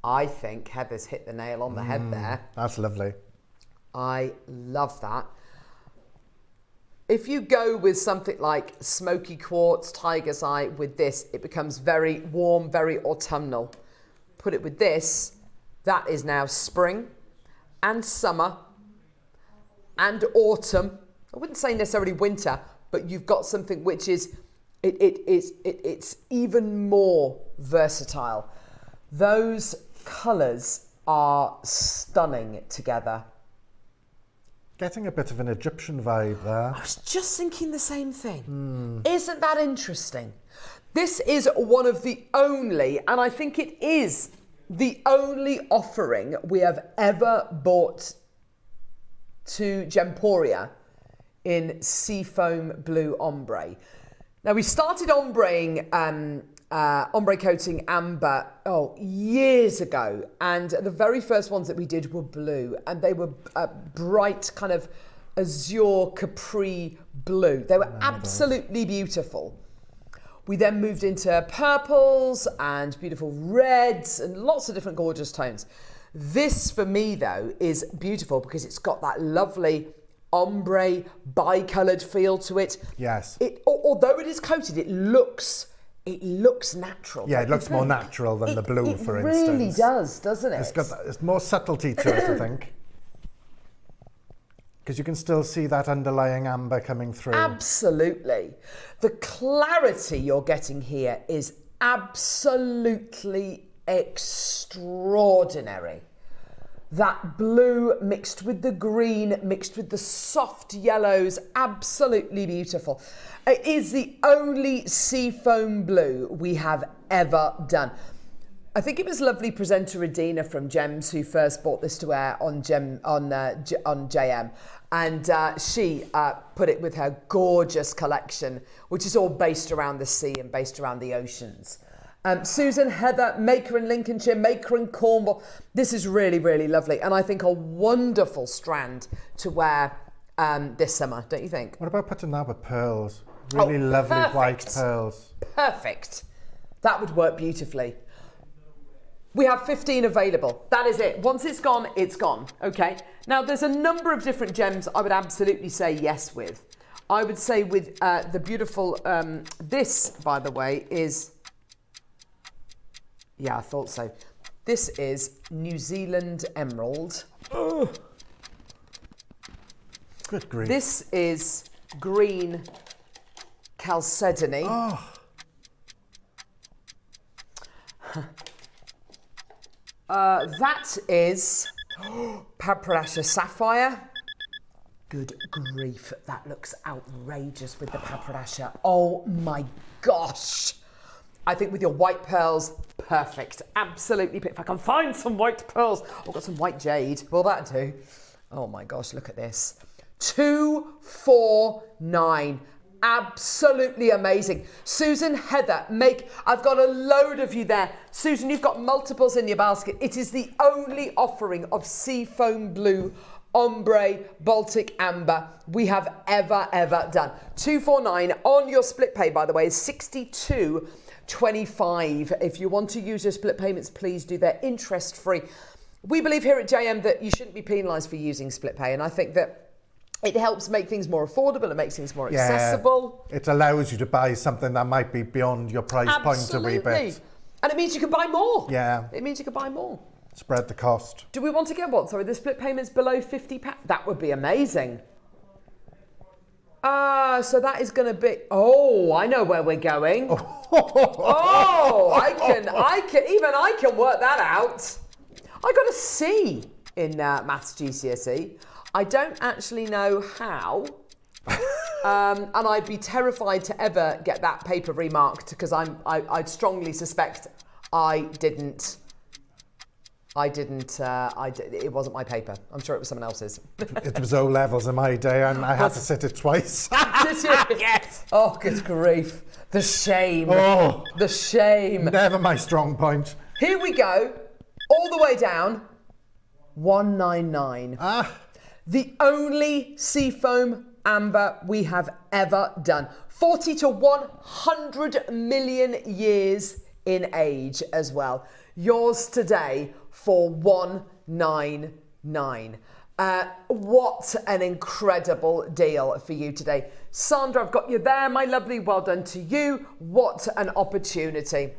I think Heather's hit the nail on the head there. That's lovely. I love that. If you go with something like smoky quartz, tiger's eye with this, it becomes very warm, very autumnal. Put it with this, that is now spring and summer and autumn. I wouldn't say necessarily winter, but you've got something which is, it's even more versatile. Those colours are stunning together. Getting a bit of an Egyptian vibe there. I was just thinking the same thing. Isn't that interesting? This is one of the only, and I think it is the only offering we have ever bought to Gemporia in seafoam blue ombre. Now we started ombre coating amber years ago, and the very first ones that we did were blue, and they were bright kind of azure capri blue. They were absolutely beautiful. We then moved into purples and beautiful reds and lots of different gorgeous tones. This for me though is beautiful because it's got that lovely ombre bi-coloured feel to it. Yes. Although it is coated, it looks natural. Yeah, it looks more natural than the blue, for instance. It really does, doesn't it? It's got it's more subtlety to it, I think. Because you can still see that underlying amber coming through. Absolutely. The clarity you're getting here is absolutely extraordinary. That blue mixed with the green, mixed with the soft yellows, absolutely beautiful. It is the only seafoam blue we have ever done. I think it was lovely presenter Adina from Gems who first brought this to wear on JM, and she put it with her gorgeous collection, which is all based around the sea and based around the oceans. Susan, Heather, Maker in Lincolnshire, Maker in Cornwall. This is really, really lovely, and I think a wonderful strand to wear this summer, don't you think? What about putting that with pearls? Really lovely white pearls. Perfect. That would work beautifully. We have 15 available. That is it. Once it's gone, it's gone. Okay. Now, there's a number of different gems I would absolutely say yes with. I would say with the beautiful, this, by the way, is, yeah, I thought so. This is New Zealand Emerald. Oh. Good grief. This is Green Chalcedony. Oh. That is Paprasha Sapphire. Good grief, that looks outrageous with the Paprasha. Oh my gosh. I think with your white pearls, perfect. Absolutely. If I can find some white pearls. I've got some white jade. Will that do? Oh my gosh, look at this. 249. Absolutely amazing. Susan, Heather, I've got a load of you there. Susan, you've got multiples in your basket. It is the only offering of seafoam blue, ombre, Baltic amber we have ever done. 249 on your split pay, by the way, is 62.25. If you want to use your split payments, please do. They're interest free. We believe here at JM that you shouldn't be penalised for using split pay, and I think that it helps make things more affordable. It makes things more accessible. It allows you to buy something that might be beyond your price point a wee bit. And it means you can buy more. Yeah. It means you can buy more. Spread the cost. Do we want to get what? Sorry, the split payments below £50? That would be amazing. So that is going to be... Oh, I know where we're going. I can work that out. I got a C in Maths GCSE. I don't actually know how, and I'd be terrified to ever get that paper remarked because I'd strongly suspect it wasn't my paper. I'm sure it was someone else's. It was O levels in my day, and I had to sit it twice. Did you? Yes. Oh, good grief! The shame. Oh, the shame. Never my strong point. Here we go, all the way down. 199. The only seafoam amber we have ever done. 40 to 100 million years in age as well. Yours today for 199. What an incredible deal for you today. Sandra, I've got you there, my lovely. Well done to you. What an opportunity.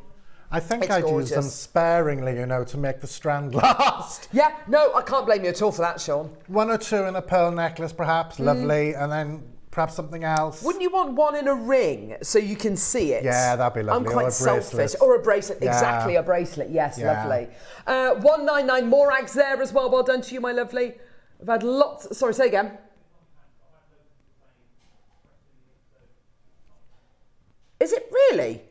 I think I'd use them sparingly, to make the strand last. Yeah, no, I can't blame you at all for that, Sean. One or two in a pearl necklace, perhaps, lovely, and then perhaps something else. Wouldn't you want one in a ring so you can see it? Yeah, that'd be lovely. I'm quite selfish. Or a bracelet, yeah. Exactly, a bracelet, yes, yeah. Lovely. 199, more Ags there as well. Well done to you, my lovely. I've had lots, sorry, say again. Is it really?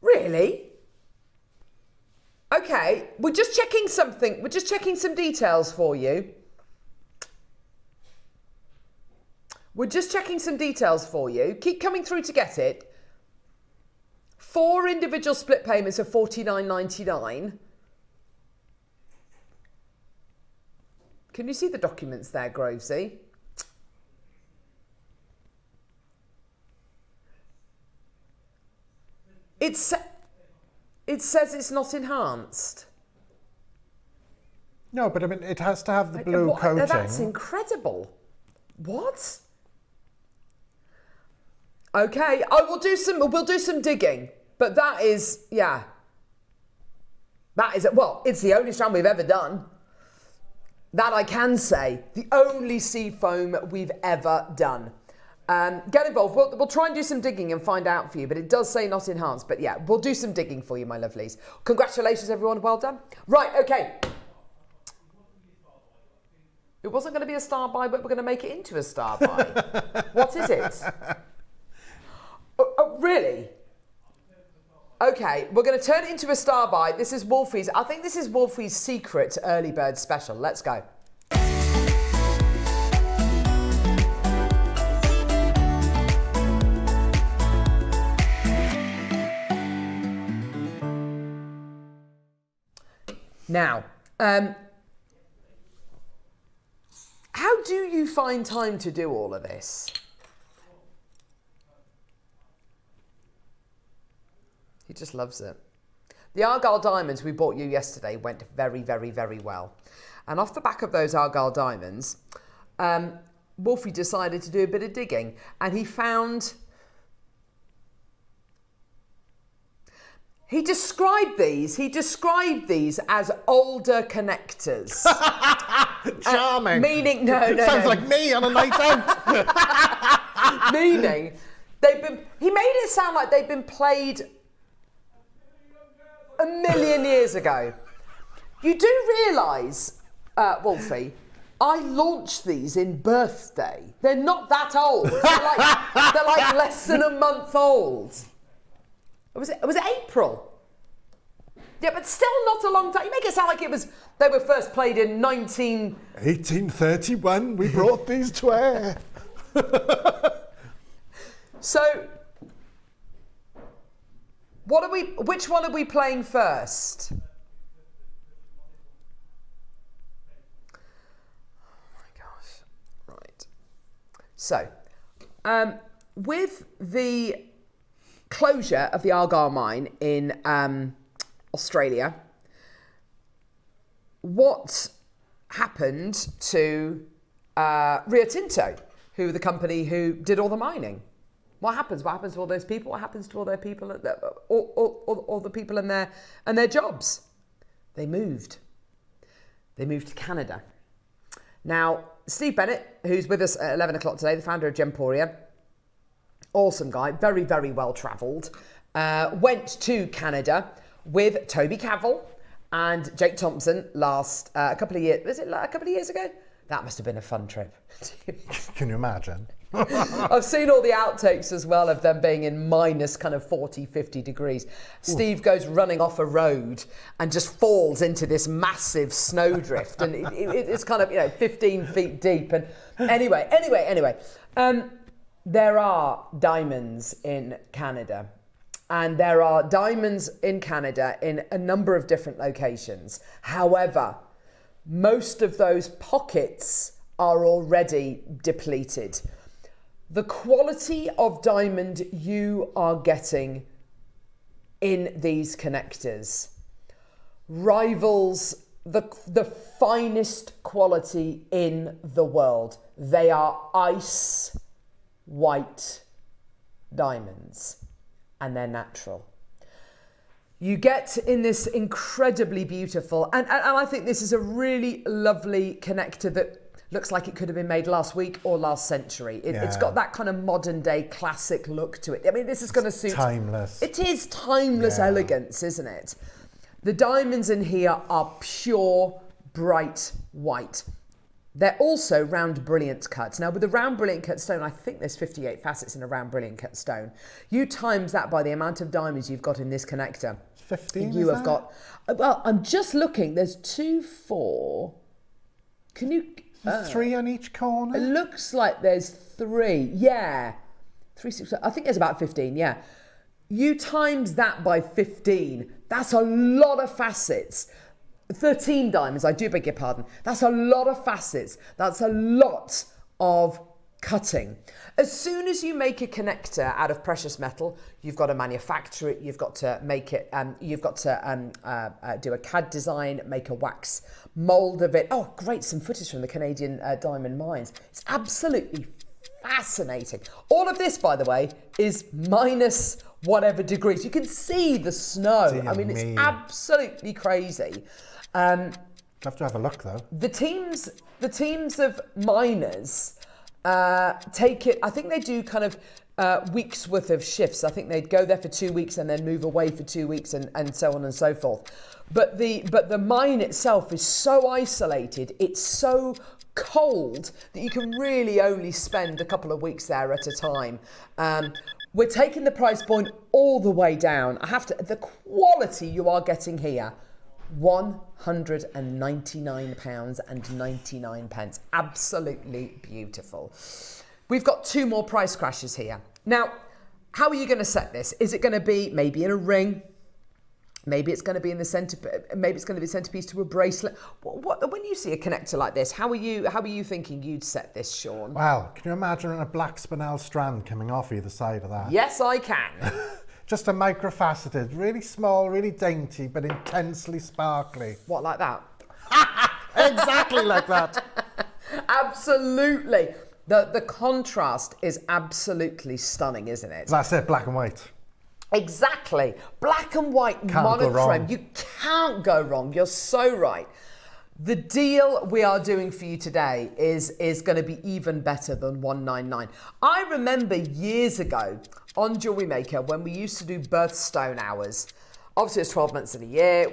Really? Okay, we're just checking something. We're just checking some details for you. Keep coming through to get it. 4 individual split payments of $49.99. Can you see the documents there, Grovesy? It says it's not enhanced. No, but I mean, it has to have the blue coating. That's incredible. What? Okay, we'll do some digging. But that is, yeah. That is, well, it's the only strand we've ever done. That I can say. The only seafoam we've ever done. Get involved. We'll try and do some digging and find out for you, but it does say not enhanced. But yeah, we'll do some digging for you, my lovelies. Congratulations, everyone. Well done. Right, okay. It wasn't going to be a star buy, but we're going to make it into a star buy. What is it? Oh, really? Okay, we're going to turn it into a star buy. This is Wolfie's. I think this is Wolfie's secret early bird special. Let's go. Now, how do you find time to do all of this? He just loves it. The Argyle diamonds we bought you yesterday went very, very, very well. And off the back of those Argyle diamonds, Wolfie decided to do a bit of digging, and he found... He described these as older connectors. Charming. Meaning, no. Sounds like me on a night out. Meaning, he made it sound like they've been played 1,000,000 years ago. You do realise, Wolfie, I launched these in birthday. They're not that old. They're like less than a month old. Was it April? Yeah, but still not a long time. You make it sound like they were first played in 1831, we brought these to air. So, which one are we playing first? Oh my gosh. Right. So, with the closure of the Argyle mine in Australia, what happened to Rio Tinto, who were the company who did all the mining? What happens? What happens to all those people? What happens to all their people, all the people and their jobs? They moved. They moved to Canada. Now, Steve Bennett, who's with us at 11 o'clock today, the founder of Gemporia, awesome guy, very, very well travelled, went to Canada with Toby Cavell and Jake Thompson a couple of years. Was it a couple of years ago? That must have been a fun trip. Can you imagine? I've seen all the outtakes as well of them being in minus kind of 40, 50 degrees. Steve goes running off a road and just falls into this massive snowdrift, and it's kind of 15 feet deep. And anyway. There are diamonds in Canada, and there are diamonds in Canada in a number of different locations. However, most of those pockets are already depleted. The quality of diamond you are getting in these connectors rivals the finest quality in the world. They are ice white diamonds, and they're natural. You get in this incredibly beautiful, and I think this is a really lovely connector that looks like it could have been made last week or last century. It's got that kind of modern day classic look to it. I mean, this is going to suit... Timeless. It is timeless elegance, isn't it? The diamonds in here are pure, bright white. They're also round brilliant cuts. Now, with the round brilliant cut stone, I think there's 58 facets in a round brilliant cut stone. You times that by the amount of diamonds you've got in this connector. 15, you have got... Well, I'm just looking. There's 2, 4... Can you... 3 on each corner? It looks like there's 3. Yeah. 3, 6... I think there's about 15, yeah. You times that by 15. That's a lot of facets. 13 diamonds, I do beg your pardon. That's a lot of facets. That's a lot of cutting. As soon as you make a connector out of precious metal, you've got to manufacture it, you've got to make it, you've got to do a CAD design, make a wax mould of it. Oh, great, some footage from the Canadian diamond mines. It's absolutely fascinating. All of this, by the way, is minus whatever degrees. You can see the snow. Dear I mean, me. it's absolutely crazy. I'll have to have a look though. The teams of miners take it. I think they do kind of weeks worth of shifts. I think they'd go there for 2 weeks and then move away for 2 weeks and so on and so forth. But the mine itself is so isolated. It's so cold that you can really only spend a couple of weeks there at a time. We're taking the price point all the way down. The quality you are getting here, £199.99. Absolutely beautiful. We've got 2 more price crashes here. Now, how are you going to set this? Is it going to be maybe in a ring? Maybe it's going to be in the center. Maybe it's going to be a centerpiece to a bracelet. When you see a connector like this, how are you thinking you'd set this, Sean? Wow, can you imagine a black spinel strand coming off either side of that? Yes, I can. Just a microfaceted, really small, really dainty, but intensely sparkly. What, like that? Exactly like that. Absolutely. The contrast is absolutely stunning, isn't it? That's it, black and white. Exactly. Black and white monochrome. You can't go wrong. You're so right. The deal we are doing for you today is going to be even better than $199. I remember years ago on Jewellery Maker when we used to do birthstone hours. Obviously, it's 12 months in a year.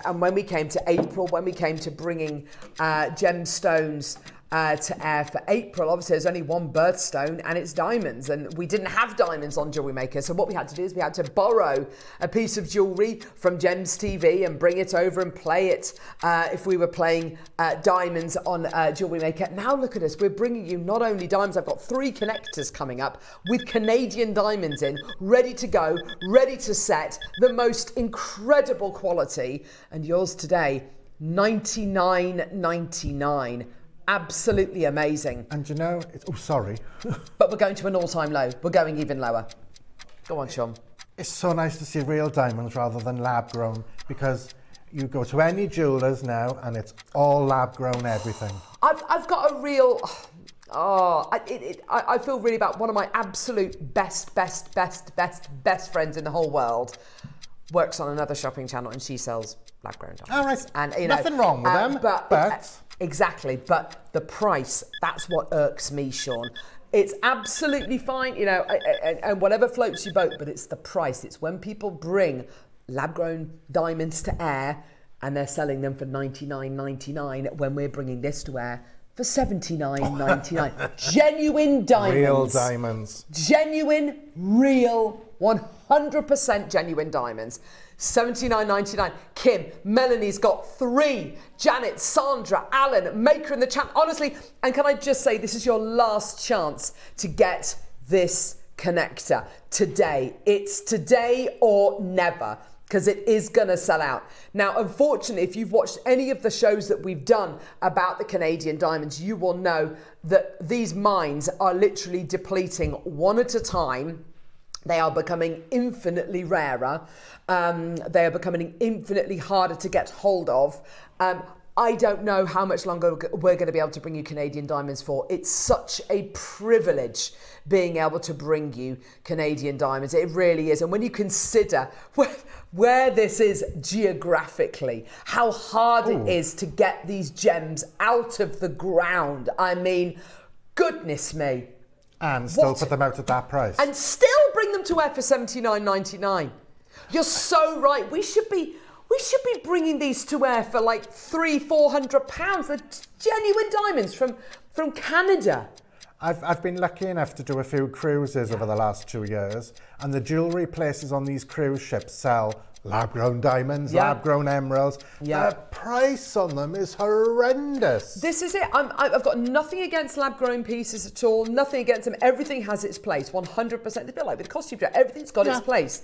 And when we came to April, when we came to bringing gemstones to air for April, obviously there's only one birthstone and it's diamonds, and we didn't have diamonds on Jewellery Maker, so what we had to do is we had to borrow a piece of jewellery from Gems TV and bring it over and play it if we were playing diamonds on Jewellery Maker. Now look at us, we're bringing you not only diamonds, I've got 3 connectors coming up with Canadian diamonds in, ready to go, ready to set, the most incredible quality, and yours today, $99.99. Absolutely amazing. And you know, sorry. But we're going to an all-time low. We're going even lower. Go on, Sean. It's so nice to see real diamonds rather than lab-grown, because you go to any jewellers now and it's all lab-grown everything. I've got a real... I feel really about one of my absolute best friends in the whole world. Works on another shopping channel and she sells lab-grown diamonds. All right. And, nothing wrong with them, but... Exactly, but the price, that's what irks me, Sean. It's absolutely fine, you know, and whatever floats your boat, but it's the price. It's when people bring lab-grown diamonds to air and they're selling them for $99.99 when we're bringing this to air for $79.99. Genuine diamonds. Real diamonds. Genuine, real, 100% genuine diamonds. $79.99. Kim, Melanie's got 3. Janet, Sandra, Alan, Maker in the chat. Honestly, and can I just say, this is your last chance to get this connector today. It's today or never, because it is going to sell out. Now, unfortunately, if you've watched any of the shows that we've done about the Canadian diamonds, you will know that these mines are literally depleting one at a time. They are becoming infinitely rarer. They are becoming infinitely harder to get hold of. I don't know how much longer we're going to be able to bring you Canadian diamonds for. It's such a privilege being able to bring you Canadian diamonds. It really is. And when you consider where this is geographically, how hard it is to get these gems out of the ground. I mean, goodness me. And still put them out at that price. And still bring them to air for $79.99. You're so right. We should be bringing these to air for like £300-400. They're genuine diamonds from Canada. I've been lucky enough to do a few cruises over the last 2 years, and the jewellery places on these cruise ships sell lab-grown diamonds, lab-grown emeralds. The price on them is horrendous. This is it. I've got nothing against lab-grown pieces at all. Nothing against them. Everything has its place. 100%. It's a bit like with costume dress. Everything's got its place.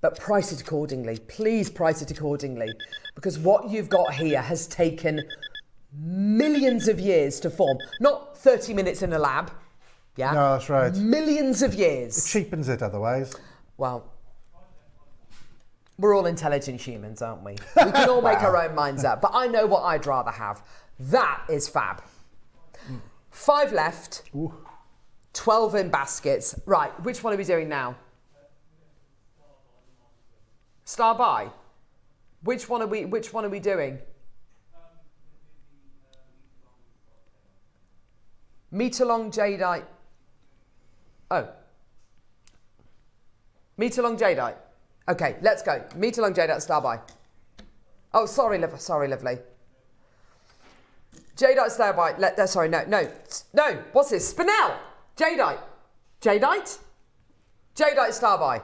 But price it accordingly. Please price it accordingly, because what you've got here has taken millions of years to form. Not 30 minutes in a lab. Yeah. No, that's right. Millions of years. It cheapens it otherwise. Well, we're all intelligent humans, aren't we? We can all make our own minds up. But I know what I'd rather have. That is fab. 5 left. Ooh. 12 in baskets. Right, which one are we doing now? Star buy. Which one are we doing? Meter long jadeite. Oh. Meter long jadeite. Okay, let's go. Meter long jadeite star by. Oh, sorry, lovely. Jadeite star by. Sorry, no. What's this? Spinel. Jadeite. Jadeite star by.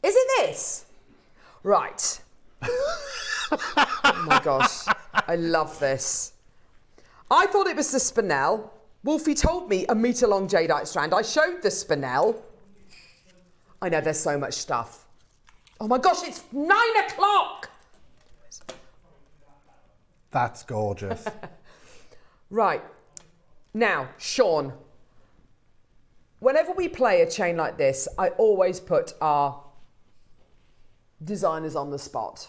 Is it this? Right. Oh my gosh, I love this. I thought it was the spinel. Wolfie told me a meter long jadeite strand. I showed the spinel. I know there's so much stuff. Oh my gosh, it's 9 o'clock. That's gorgeous. Right. Now, Sean, whenever we play a chain like this, I always put our designers on the spot.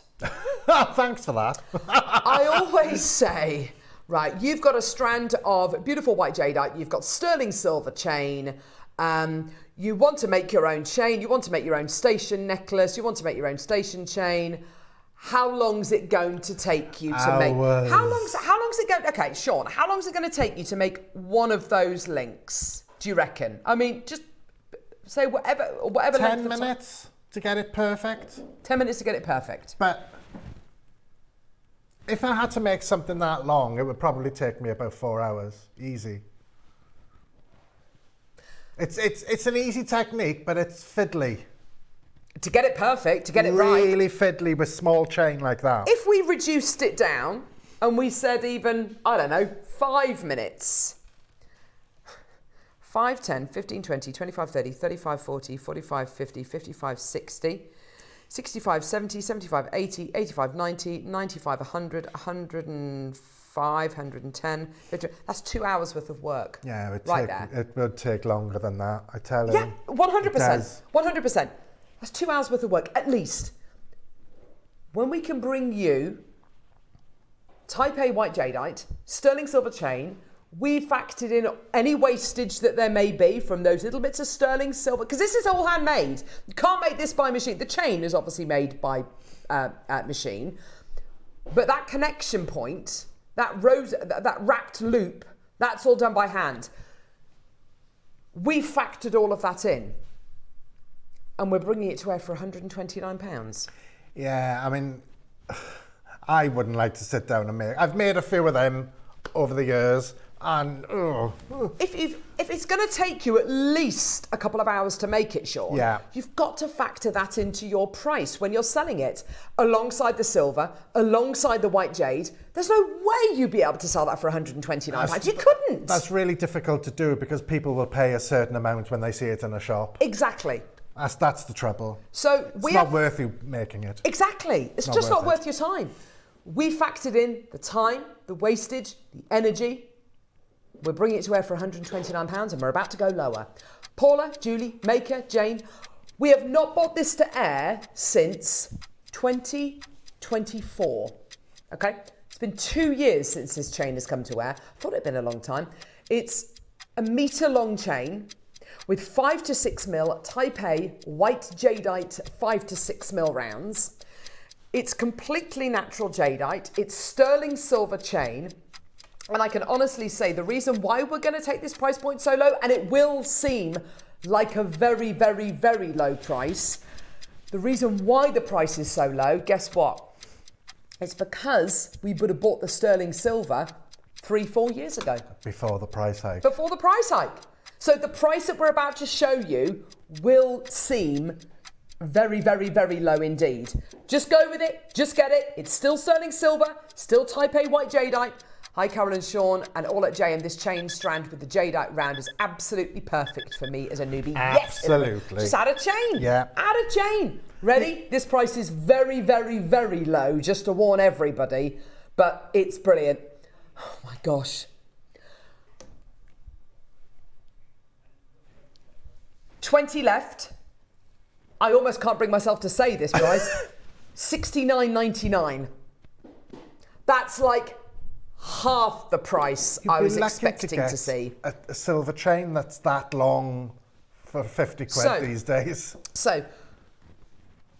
Thanks for that. I always say, right, you've got a strand of beautiful white jadeite, you've got sterling silver chain, you want to make your own chain, you want to make your own station necklace, you want to make your own station chain. How long's it going to take you to make? How long's it going? Okay, Sean, how long's it going to take you to make one of those links? Do you reckon? I mean, just say whatever. 10 minutes to get it perfect. 10 minutes to get it perfect. But if I had to make something that long, it would probably take me about 4 hours, easy. It's an easy technique, but it's fiddly. To get it perfect, to get it right. Really fiddly with small chain like that. If we reduced it down and we said even, I don't know, 5 minutes. 5, 10, 15, 20, 25, 30, 35, 40, 45, 50, 55, 60, 65, 70, 75, 80, 85, 90, 95, 100, 105, 110. 50. That's 2 hours worth of work. Yeah, it would take longer than that, I tell you. Yeah, 100%. 100%. That's 2 hours worth of work, at least. When we can bring you Type A white jadeite, sterling silver chain, we factored in any wastage that there may be from those little bits of sterling silver, because this is all handmade. You can't make this by machine. The chain is obviously made by machine, but that connection point, that wrapped loop, that's all done by hand. We factored all of that in, and we're bringing it to air for £129. Yeah, I mean, I wouldn't like to sit down and make. I've made a few of them over the years. And if it's going to take you at least a couple of hours to make it, Sean, yeah, you've got to factor that into your price when you're selling it, alongside the silver, alongside the white jade. There's no way you'd be able to sell that for £129. You couldn't. That's really difficult to do because people will pay a certain amount when they see it in a shop. Exactly. That's the trouble. So it's not worth you making it. Exactly. It's just not worth your time. We factored in the time, the wastage, the energy. We're bringing it to air for £129 and we're about to go lower. Paula, Julie, Maker, Jane, we have not brought this to air since 2024. Okay? It's been 2 years since this chain has come to air. I thought it'd been a long time. It's a metre long chain with 5 to 6 mil Type A white jadeite 5 to 6 mil rounds. It's completely natural jadeite. It's sterling silver chain. And I can honestly say the reason why we're going to take this price point so low, and it will seem like a very, very, very low price. The reason why the price is so low, guess what? It's because we would have bought the sterling silver 3-4 years ago. Before the price hike. Before the price hike. So the price that we're about to show you will seem very, very, very low indeed. Just go with it. Just get it. It's still sterling silver, still Type A white jadeite. Hi, Carol and Sean, and all at JM. This chain strand with the jadeite round is absolutely perfect for me as a newbie. Absolutely. Yes, just add a chain. Yeah. Add a chain. Ready? This price is very, very, very low, just to warn everybody, but it's brilliant. Oh my gosh. 20 left. I almost can't bring myself to say this price. $69.99. That's like half the price I was expecting to see. A silver chain that's that long for 50 quid these days. So,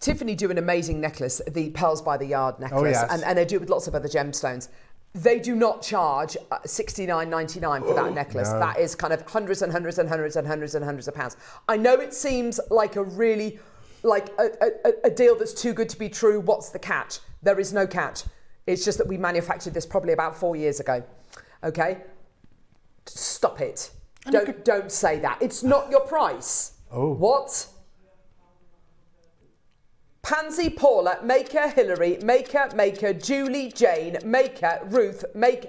Tiffany do an amazing necklace, the Pearls by the Yard necklace, Oh, yes. and they do it with lots of other gemstones. They do not charge $69.99 for that necklace. No. That is kind of hundreds and hundreds and hundreds and hundreds and hundreds of pounds. I know it seems like a really, like a deal that's too good to be true. What's the catch? There is no catch. It's just that we manufactured this probably about 4 years ago. Okay? Stop it. Don't say that. It's not your price. Oh. What? Pansy, Paula, Maker, Hillary, Maker, Julie, Jane, Maker, Ruth, Maker.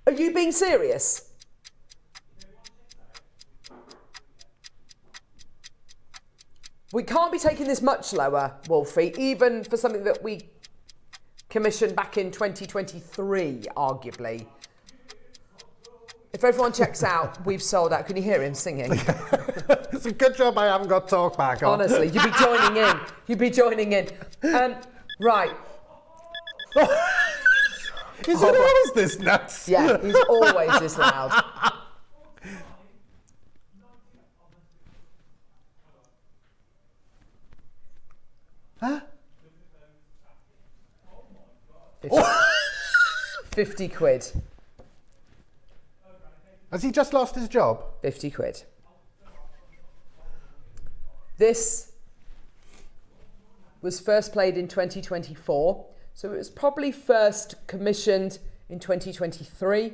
Are you being serious? We can't be taking this much lower, Wolfie, even for something that we commissioned back in 2023, arguably. If everyone checks out, we've sold out. Can you hear him singing? It's a good job I haven't got talk back on. Honestly, you'd be joining in. You'd be joining in. Right. Is it always this nuts? Yeah, he's always this loud. Huh? 50 quid. Has he just lost his job? 50 quid. This was first played in 2024, so it was probably first commissioned in 2023.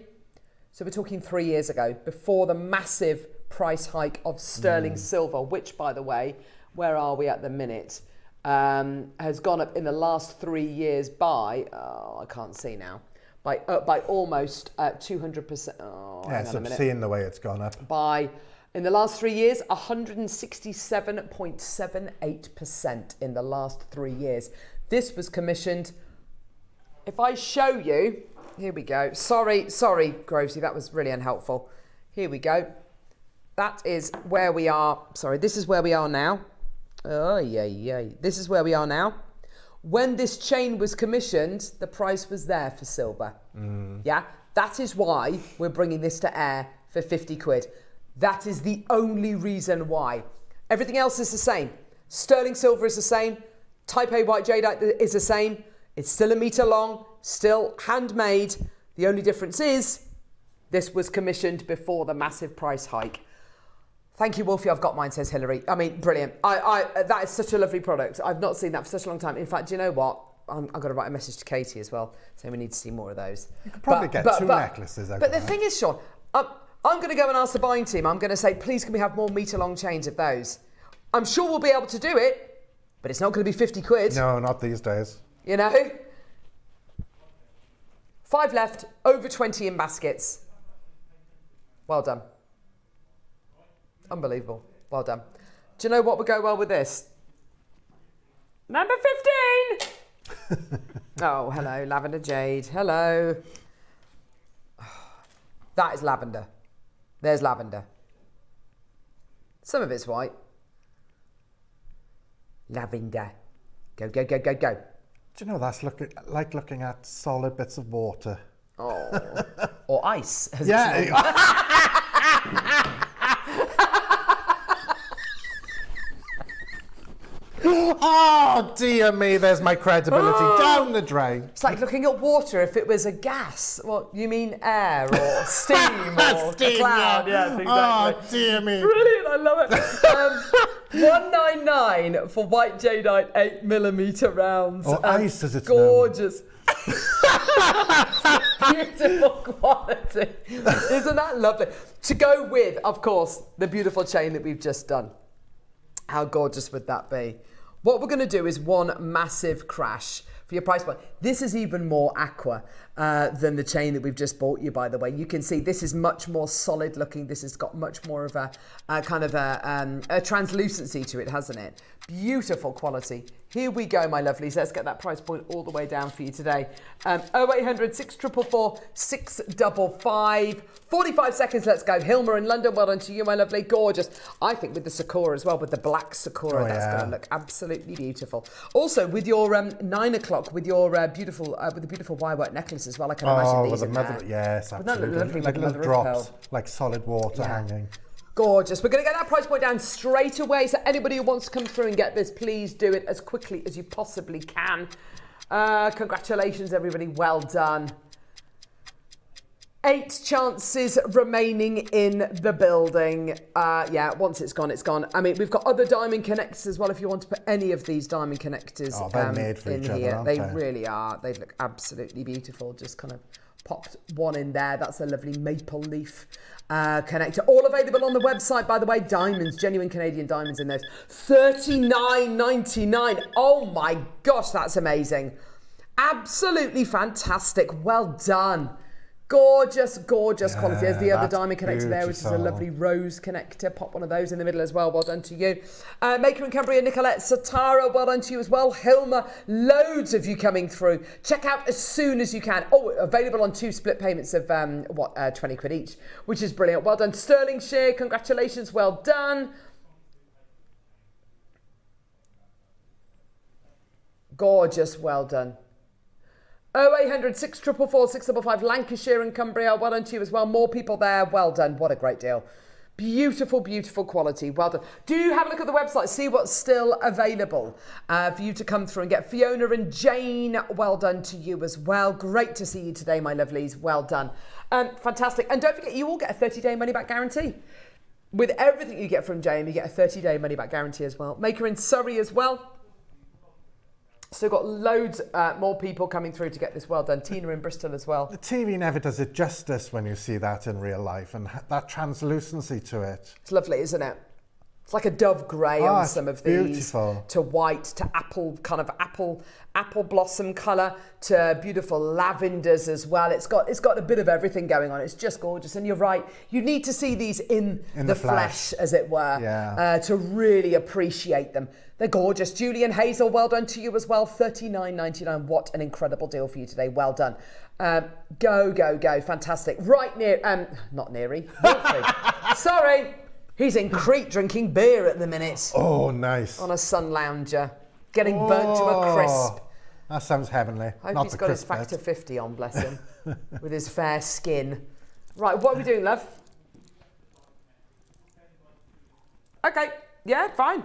So we're talking 3 years ago, before the massive price hike of sterling silver, which, by the way, where are we at the minute, has gone up in the last 3 years by, I can't see now, by almost 200%. Oh, Yeah, it's obscene the way it's gone up. In the last 3 years, 167.78% in the last 3 years. This was commissioned. If I show you, here we go. Sorry, Grovesy, that was really unhelpful. Here we go. That is where we are. Sorry, this is where we are now. Oh, yeah. This is where we are now. When this chain was commissioned, the price was there for silver. Yeah, that is why we're bringing this to air for 50 quid. That is the only reason why. Everything else is the same. Sterling silver is the same. Type A white jadeite is the same. It's still 1 meter long, still handmade. The only difference is this was commissioned before the massive price hike. Thank you, Wolfie. I've got mine, says Hillary. I mean, brilliant. That is such a lovely product. I've not seen that for such a long time. In fact, do you know what? I've got to write a message to Katie as well, saying we need to see more of those. You could probably get two necklaces out But of the that. thing is, Sean, I'm going to go and ask the buying team. I'm going to say, please, can we have more meter-long chains of those? I'm sure we'll be able to do it, but it's not going to be 50 quid. No, not these days. You know? 5 left, over 20 in baskets. Well done. Unbelievable. Well done. Do you know what would go well with this? Number 15! Oh, hello, Lavender Jade. Hello. That is lavender. There's lavender. Some of it's white. Lavender. Go, go, go, go, go. Do you know that's like looking at solid bits of water? Oh. Or ice. As Yeah. it's known. Oh, dear me, there's my credibility down the drain. It's like looking at water if it was a gas. What, you mean air or steam or Steam, a cloud? yeah. Yes, exactly. Oh, dear me. Brilliant, I love it. 199 for white jadeite 8mm rounds. Or ice, as it's known. Gorgeous. Beautiful quality. Isn't that lovely? To go with, of course, the beautiful chain that we've just done. How gorgeous would that be? What we're going to do is one massive crash for your price point. This is even more aqua than the chain that we've just bought you, by the way. You can see this is much more solid looking. This has got much more of a kind of a translucency to it, hasn't it? Beautiful quality. Here we go, my lovelies. Let's get that price point all the way down for you today. 0800 644 655. 45 seconds, let's go. Hilma in London, well done to you, my lovely. Gorgeous. I think with the Sakura as well, with the Black Sakura, that's going to look absolutely beautiful. Also, with your 9 o'clock, with your beautiful wire work necklace as well, I can imagine these with in another, there. yes, Wouldn't that look absolutely. lovely Like with little mother of drops, pearl? like solid water hanging. Gorgeous. We're going to get that price point down straight away. So anybody who wants to come through and get this, please do it as quickly as you possibly can. Congratulations, everybody. Well done. 8 chances remaining in the building. Yeah, once it's gone, it's gone. I mean, we've got other diamond connectors as well if you want to put any of these diamond connectors they're made for in each other, here. aren't They they? really are. They look absolutely beautiful. Just kind of popped one in there. That's a lovely maple leaf connector. All available on the website, by the way. Diamonds, genuine Canadian diamonds in those. $39.99. Oh my gosh, that's amazing. Absolutely fantastic. Well done. Gorgeous, gorgeous quality. There's the other diamond connector there, which is a lovely rose connector. Pop one of those in the middle as well. Well done to you. Maker in Cumbria, Nicolette, Satara, well done to you as well. Hilma, loads of you coming through. Check out as soon as you can. Oh, available on 2 split payments of, 20 quid each, which is brilliant. Well done. Sterling Shear, congratulations. Well done. Gorgeous, well done. 0800 644 655 Lancashire and Cumbria. Well done to you as well. More people there. Well done. What a great deal. Beautiful, beautiful quality. Well done. Do have a look at the website. See what's still available for you to come through and get. Fiona and Jane, well done to you as well. Great to see you today, my lovelies. Well done. Fantastic. And don't forget, you all get a 30-day money-back guarantee. With everything you get from Jane, you get a 30-day money-back guarantee as well. Maker in Surrey as well. So got loads more people coming through to get this well done. Tina in Bristol as well. The TV never does it justice when you see that in real life, and that translucency to it. It's lovely, isn't it? It's like a dove grey on some of these. Beautiful. To white, to apple, kind of apple blossom colour, to beautiful lavenders as well. It's got a bit of everything going on. It's just gorgeous. And you're right, you need to see these in the flesh, as it were, to really appreciate them. They're gorgeous. Julie and Hazel, well done to you as well. $39.99. What an incredible deal for you today. Well done. Go, go, go. Fantastic. Right near, not Neary, Wilfred. Sorry. He's in Crete drinking beer at the minute. Oh, nice. On a sun lounger. Getting burnt to a crisp. That sounds heavenly. I hope he's got his factor 50 on, bless him. With his fair skin. Right, what are we doing, love? Okay. Yeah, fine.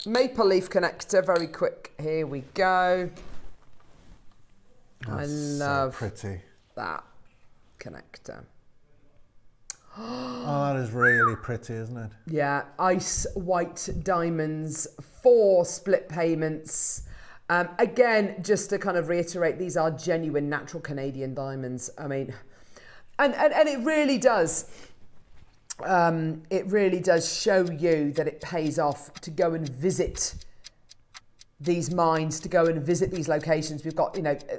Maple leaf connector, very quick. Here we go. That's I love so pretty. That connector. Oh, that is really pretty, isn't it? Yeah, ice white diamonds, 4 split payments. Again, just to kind of reiterate, these are genuine natural Canadian diamonds. I mean, and it really does. It really does show you that it pays off to go and visit these mines, to go and visit these locations. We've got,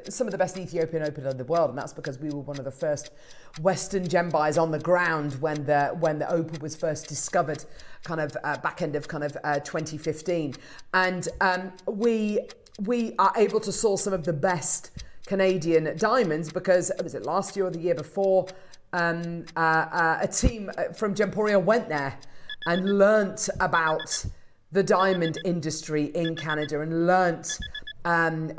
some of the best Ethiopian opal in the world, and that's because we were one of the first Western gem buyers on the ground when the opal was first discovered, kind of back end of 2015, and we are able to source some of the best Canadian diamonds because, was it last year or the year before? A team from Gemporia went there and learnt about the diamond industry in Canada and learnt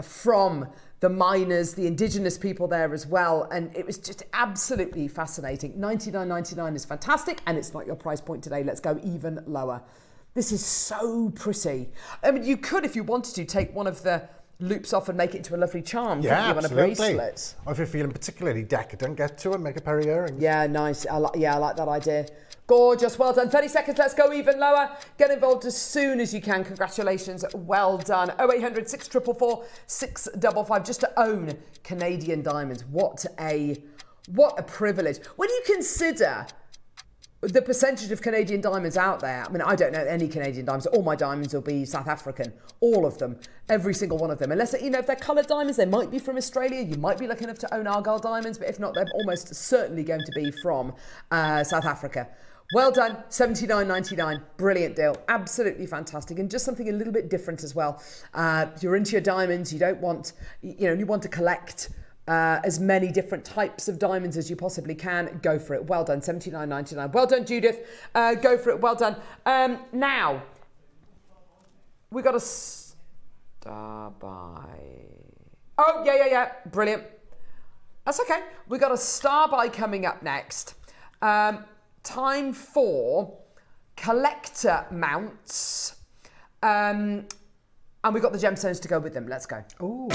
from the miners, the indigenous people there as well. And it was just absolutely fascinating. $99.99 is fantastic, and it's not your price point today. Let's go even lower. This is so pretty. I mean, you could, if you wanted to, take one of the loops off and make it into a lovely charm. Yeah, you, on a bracelet. Or if you're feeling particularly decadent, get to it, make a pair of earrings. Yeah, nice. I like that idea. Gorgeous. Well done. 30 seconds. Let's go even lower. Get involved as soon as you can. Congratulations. Well done. 0800 644 655 just to own Canadian diamonds. What a privilege. When you consider the percentage of Canadian diamonds out there, I mean, I don't know any Canadian diamonds. All my diamonds will be South African. All of them. Every single one of them. Unless, if they're coloured diamonds, they might be from Australia. You might be lucky enough to own Argyle diamonds, but if not, they're almost certainly going to be from South Africa. Well done, $79.99, brilliant deal, absolutely fantastic, and just something a little bit different as well. You're into your diamonds, you don't want, you want to collect as many different types of diamonds as you possibly can. Go for it. Well done, $79.99. Well done, Judith. Go for it. Well done. Now we got a star by. Oh yeah. Brilliant. That's okay. We got a star by coming up next. time for collector mounts. And we've got the gemstones to go with them. Let's go. Ooh.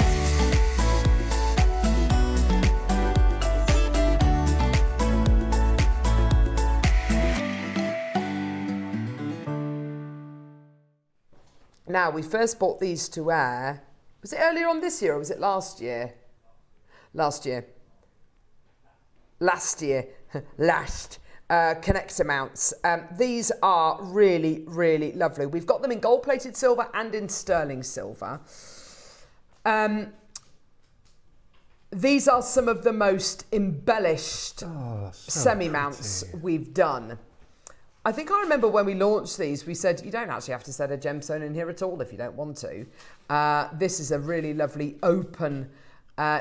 Now, we first bought these to wear. Was it earlier on this year or was it last year? Last year. Last connector mounts. These are really, really lovely. We've got them in gold-plated silver and in sterling silver. These are some of the most embellished semi-mounts we've done. I think I remember when we launched these, we said, you don't actually have to set a gemstone in here at all if you don't want to. This is a really lovely open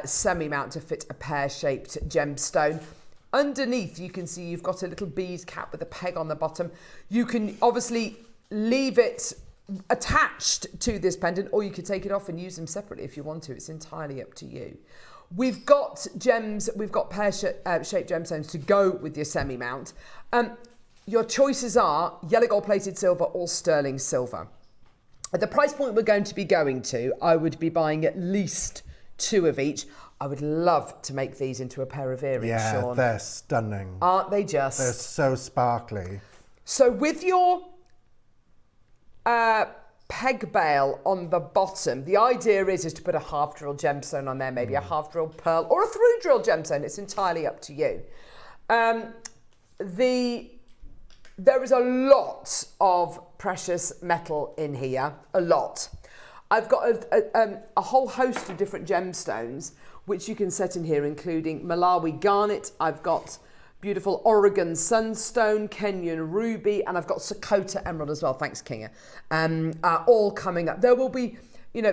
semi-mount to fit a pear-shaped gemstone. Underneath, you can see you've got a little bead cap with a peg on the bottom. You can obviously leave it attached to this pendant, or you could take it off and use them separately if you want to. It's entirely up to you. We've got gems, we've got pear-shaped gemstones to go with your semi-mount. Your choices are yellow gold-plated silver or sterling silver. At the price point we're going to be going to, I would be buying at least 2 of each. I would love to make these into a pair of earrings, Sean. Yeah, they're stunning. Aren't they just? They're so sparkly. So with your peg bail on the bottom, the idea is to put a half drill gemstone on there, maybe a half drill pearl or a through drill gemstone. It's entirely up to you. There is a lot of precious metal in here, a lot. I've got a whole host of different gemstones which you can set in here, including Malawi garnet. I've got beautiful Oregon sunstone, Kenyan ruby, and I've got Sakota emerald as well. Thanks, Kinga. All coming up. There will be,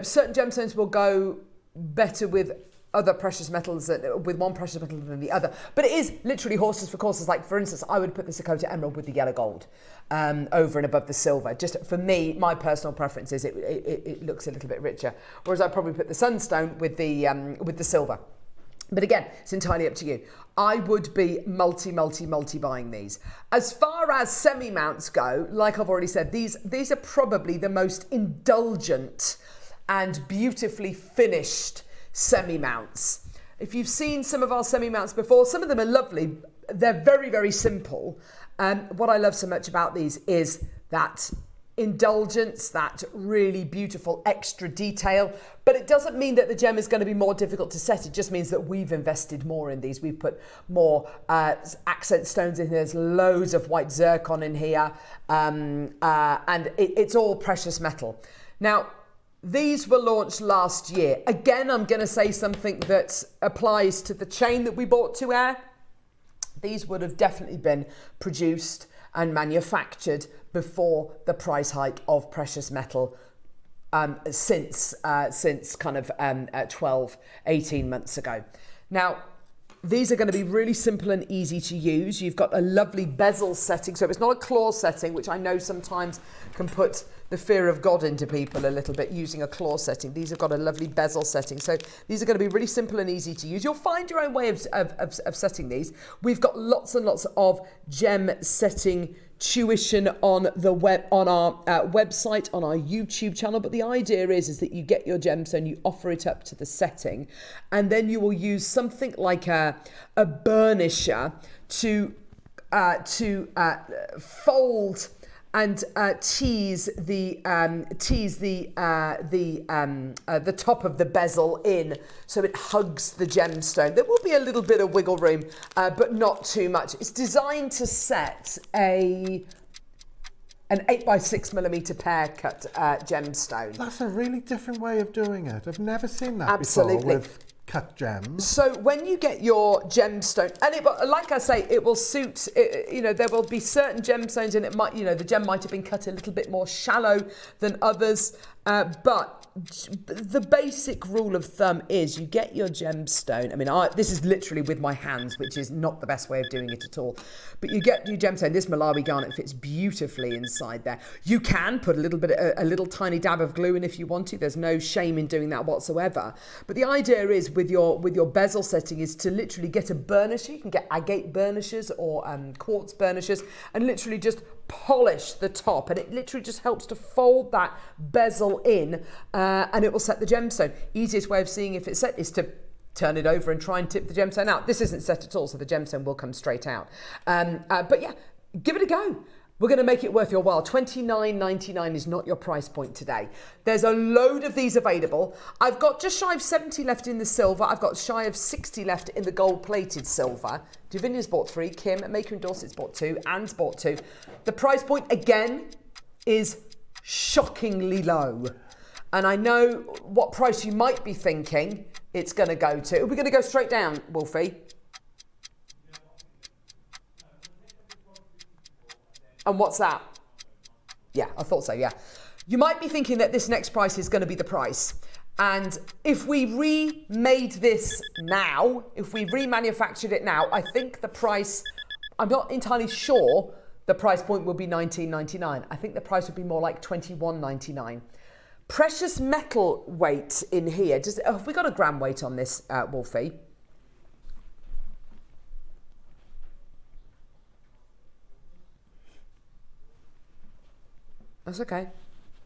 certain gemstones will go better with other precious metals, with one precious metal than the other. But it is literally horses for courses. Like, for instance, I would put the Sakota emerald with the yellow gold over and above the silver. Just for me, my personal preference is it looks a little bit richer. Whereas I'd probably put the sunstone with the silver. But again, it's entirely up to you. I would be multi buying these. As far as semi-mounts go, like I've already said, these are probably the most indulgent and beautifully finished semi-mounts. If you've seen some of our semi-mounts before, some of them are lovely. They're very, very simple. What I love so much about these is that indulgence, that really beautiful extra detail. But it doesn't mean that the gem is going to be more difficult to set. It just means that we've invested more in these. We've put more accent stones in here. There's loads of white zircon in here. And it's all precious metal. Now, these were launched last year. Again, I'm going to say something that applies to the chain that we bought to air. These would have definitely been produced and manufactured before the price hike of precious metal since kind of 12, 18 months ago. Now, these are going to be really simple and easy to use. You've got a lovely bezel setting, so it's not a claw setting, which I know sometimes can put the fear of God into people a little bit, using a claw setting. These have got a lovely bezel setting, so these are going to be really simple and easy to use. You'll find your own way of setting these. We've got lots and lots of gem setting tuition on the web, on our website, on our YouTube channel. But the idea is that you get your gemstone, you offer it up to the setting, and then you will use something like a burnisher to fold and tease the top of the bezel in, so it hugs the gemstone. There will be a little bit of wiggle room, but not too much. It's designed to set an 8x6mm pear cut gemstone. That's a really different way of doing it. I've never seen that Absolutely. before with cut gems. So when you get your gemstone, and like I say, it will suit, there will be certain gemstones, and it might, the gem might have been cut a little bit more shallow than others. But the basic rule of thumb is you get your gemstone. I mean, this is literally with my hands, which is not the best way of doing it at all. But you get your gemstone. This Malawi garnet fits beautifully inside there. You can put a little tiny dab of glue in if you want to. There's no shame in doing that whatsoever. But the idea is with your bezel setting is to literally get a burnisher. You can get agate burnishers or quartz burnishers and literally just polish the top, and it literally just helps to fold that bezel in, and it will set the gemstone. Easiest way of seeing if it's set is to turn it over and try and tip the gemstone out. This isn't set at all, so the gemstone will come straight out. But yeah, give it a go. We're going to make it worth your while. $29.99 is not your price point today. There's a load of these available. I've got just shy of 70 left in the silver. I've got shy of 60 left in the gold-plated silver. Davinia's bought 3. Kim at Maker and Dorset's bought 2. Anne's bought 2. The price point, again, is shockingly low. And I know what price you might be thinking it's going to go to. Are we going to go straight down, Wolfie? And what's that? Yeah, I thought so, yeah. You might be thinking that this next price is going to be the price. And if we remade this now, if we remanufactured it now, I think the price, I'm not entirely sure the price point will be $19.99. I think the price would be more like $21.99. Precious metal weight in here. Have we got a gram weight on this, Wolfie? That's okay.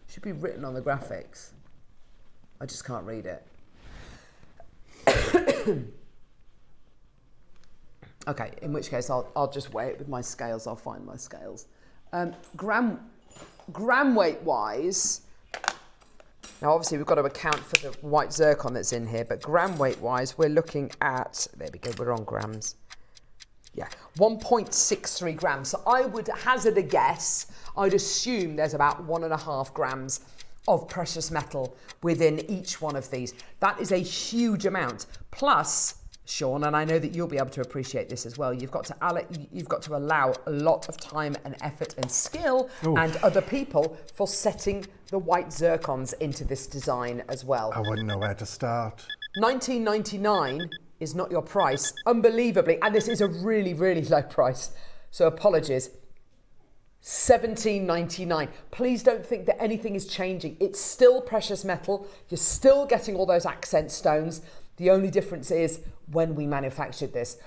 Should be written on the graphics. I just can't read it. Okay, in which case I'll just weigh it with my scales. I'll find my scales. Gram weight wise, now obviously we've got to account for the white zircon that's in here, but gram weight wise, we're looking at, there we go, we're on grams. Yeah, 1.63 grams. So I would hazard a guess. I'd assume there's about 1.5 grams of precious metal within each one of these. That is a huge amount. Plus, Sean, and I know that you'll be able to appreciate this as well, you've got to allow a lot of time and effort and skill and other people for setting the white zircons into this design as well. I wouldn't know where to start. $19.99 is not your price, unbelievably, and this is a really, really low price, so apologies. $17.99. Please don't think that anything is changing. It's still precious metal. You're still getting all those accent stones. The only difference is when we manufactured this.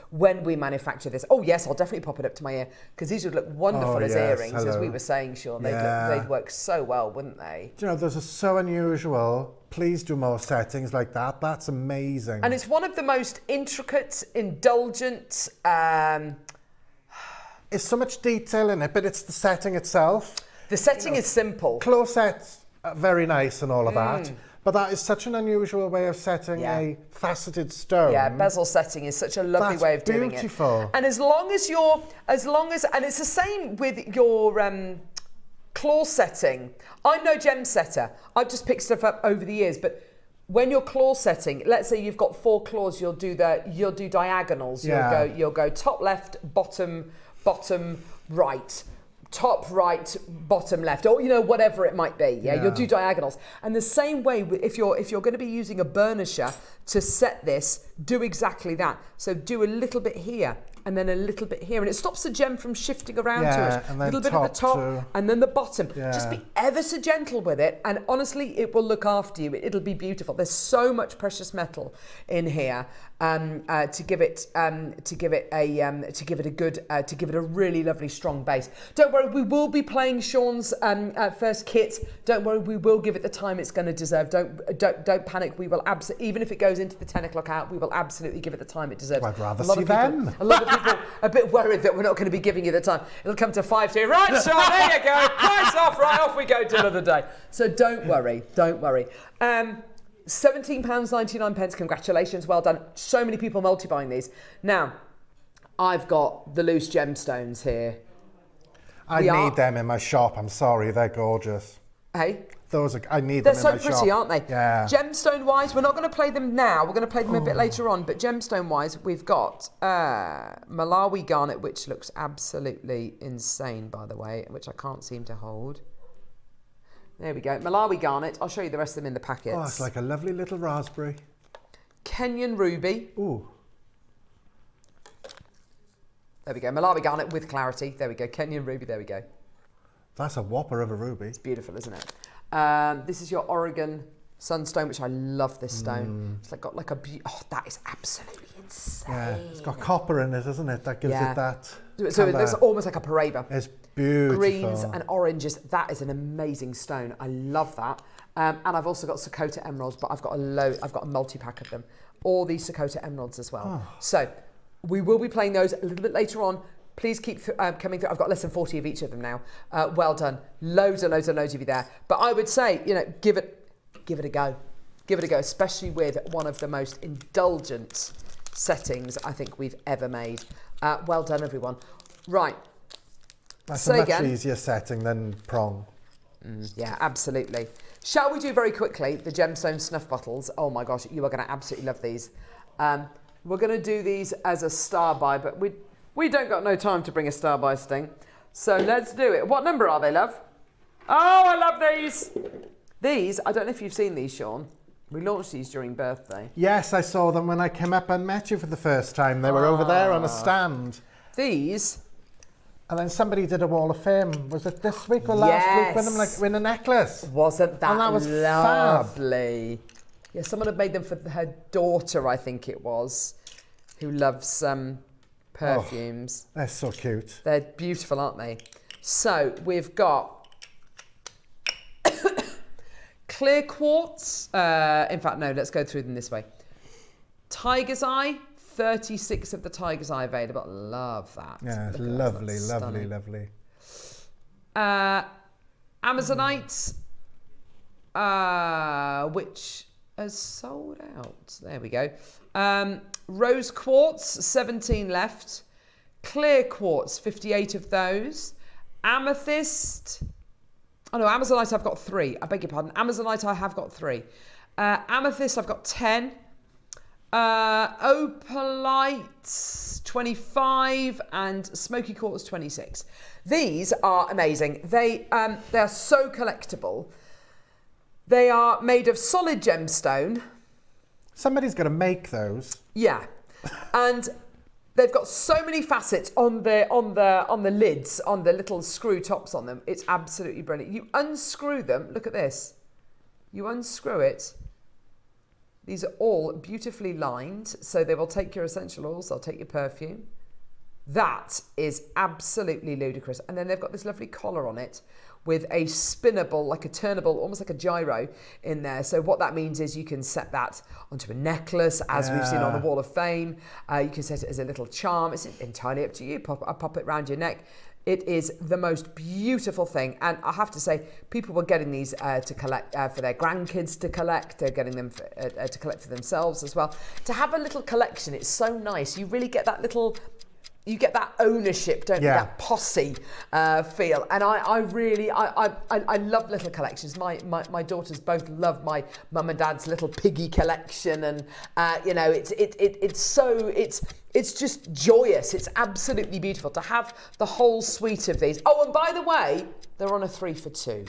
Oh yes, I'll definitely pop it up to my ear because these would look wonderful as earrings, as we were saying, Sean. They'd work so well, wouldn't they? Do you know, those are so unusual. Please do more settings like that. That's amazing. And it's one of the most intricate, indulgent. There's so much detail in it, but it's the setting itself. The setting is simple. Closets, very nice and all of that. But that is such an unusual way of setting a faceted stone. Yeah, bezel setting is such a lovely way of doing it. That's beautiful. And and it's the same with your claw setting. I'm no gem setter. I've just picked stuff up over the years, but when you're claw setting, let's say you've got 4 claws, you'll do diagonals. Yeah. You'll go top left, bottom right. Top right, bottom left, or whatever it might be. Yeah, you'll do diagonals. And the same way, if you're going to be using a burnisher to set this, do exactly that. So do a little bit here and then a little bit here, and it stops the gem from shifting around too much. A little bit at the top and then the bottom. Just be ever so gentle with it, and honestly, it will look after you. It'll be beautiful. There's so much precious metal in here to give it a really lovely strong base. Don't worry, we will be playing Sean's first kit. Don't worry, we will give it the time it's going to deserve. Don't panic. We will absolutely, even if it goes into the 10 o'clock hour, we will absolutely give it the time it deserves. I'd rather see them. A lot of people are a bit worried that we're not going to be giving you the time. It'll come to 5 to right, Sean, there you go. Price off, right off we go till the day. So don't worry. £17.99. Congratulations, well done. So many people multi-buying these. Now, I've got the loose gemstones here. I need them in my shop. I'm sorry, they're gorgeous. Hey? I need them in my shop. They're so pretty, aren't they? Yeah. Gemstone-wise, we're not going to play them now. We're going to play them a bit later on. But gemstone-wise, we've got Malawi garnet, which looks absolutely insane, by the way, which I can't seem to hold. There we go. Malawi garnet. I'll show you the rest of them in the packets. Oh, it's like a lovely little raspberry. Kenyan ruby. Ooh. There we go. Malawi garnet with clarity. There we go. Kenyan ruby. There we go. That's a whopper of a ruby. It's beautiful, isn't it? This is your Oregon sunstone, which I love this stone. It's got like a that is absolutely insane. Yeah, it's got copper in it, isn't it? That gives it that So colour. it's almost like a paraiba. It's beautiful. Greens and oranges. That is an amazing stone. I love that. And I've also got Sakota emeralds, but I've got a multi-pack of them. All these Sakota emeralds as well. Oh. So we will be playing those a little bit later on. Please keep coming through. I've got less than 40 of each of them now. Well done. Loads and loads and loads of you there. But I would say, give it a go. Give it a go, especially with one of the most indulgent settings I think we've ever made. Well done, everyone. Right. That's a much easier setting than prong. Yeah, absolutely. Shall we do very quickly the gemstone snuff bottles? Oh my gosh, you are going to absolutely love these. We're going to do these as a star buy, but we don't got no time to bring a star buy sting. So let's do it. What number are they, love? Oh, I love these. These, I don't know if you've seen these, Sean. We launched these during birthday. Yes, I saw them when I came up and met you for the first time. They were over there on a stand. These. And then somebody did a Wall of Fame. Was it this week or last week? Win a necklace. Wasn't that, and that was lovely? Fab. Yeah, someone had made them for her daughter, I think it was, who loves perfumes. Oh, they're so cute. They're beautiful, aren't they? So we've got clear quartz. In fact, no, let's go through them this way. Tiger's Eye, 36 of the Tiger's Eye available. Love that. Yeah, it's lovely, lovely, lovely. Amazonite, which has sold out. There we go. Rose quartz, 17 left. Clear quartz, 58 of those. Amethyst. Oh no, Amazonite I've got 3. I beg your pardon. Amazonite I have got 3. Amethyst I've got 10. Opalite 25 and smoky quartz 26. These are amazing. They are so collectible. They are made of solid gemstone. Somebody's got to make those. Yeah, and they've got so many facets on the lids, on the little screw tops on them. It's absolutely brilliant. You unscrew them. Look at this. You unscrew it. These are all beautifully lined, so they will take your essential oils, they'll take your perfume. That is absolutely ludicrous. And then they've got this lovely collar on it with a spinnable, like a turnable, almost like a gyro in there. So what that means is you can set that onto a necklace, as we've seen on the Wall of Fame. You can set it as a little charm. It's entirely up to you. Pop it around your neck. It is the most beautiful thing. And I have to say, people were getting these to collect for their grandkids to collect. They're getting them to collect for themselves as well. To have a little collection, it's so nice. You really get that little... You get that ownership, don't you? That posse feel. And I really love little collections. My daughters both love my mum and dad's little piggy collection, and it's just joyous. It's absolutely beautiful to have the whole suite of these. Oh, and by the way, they're on a 3 for 2.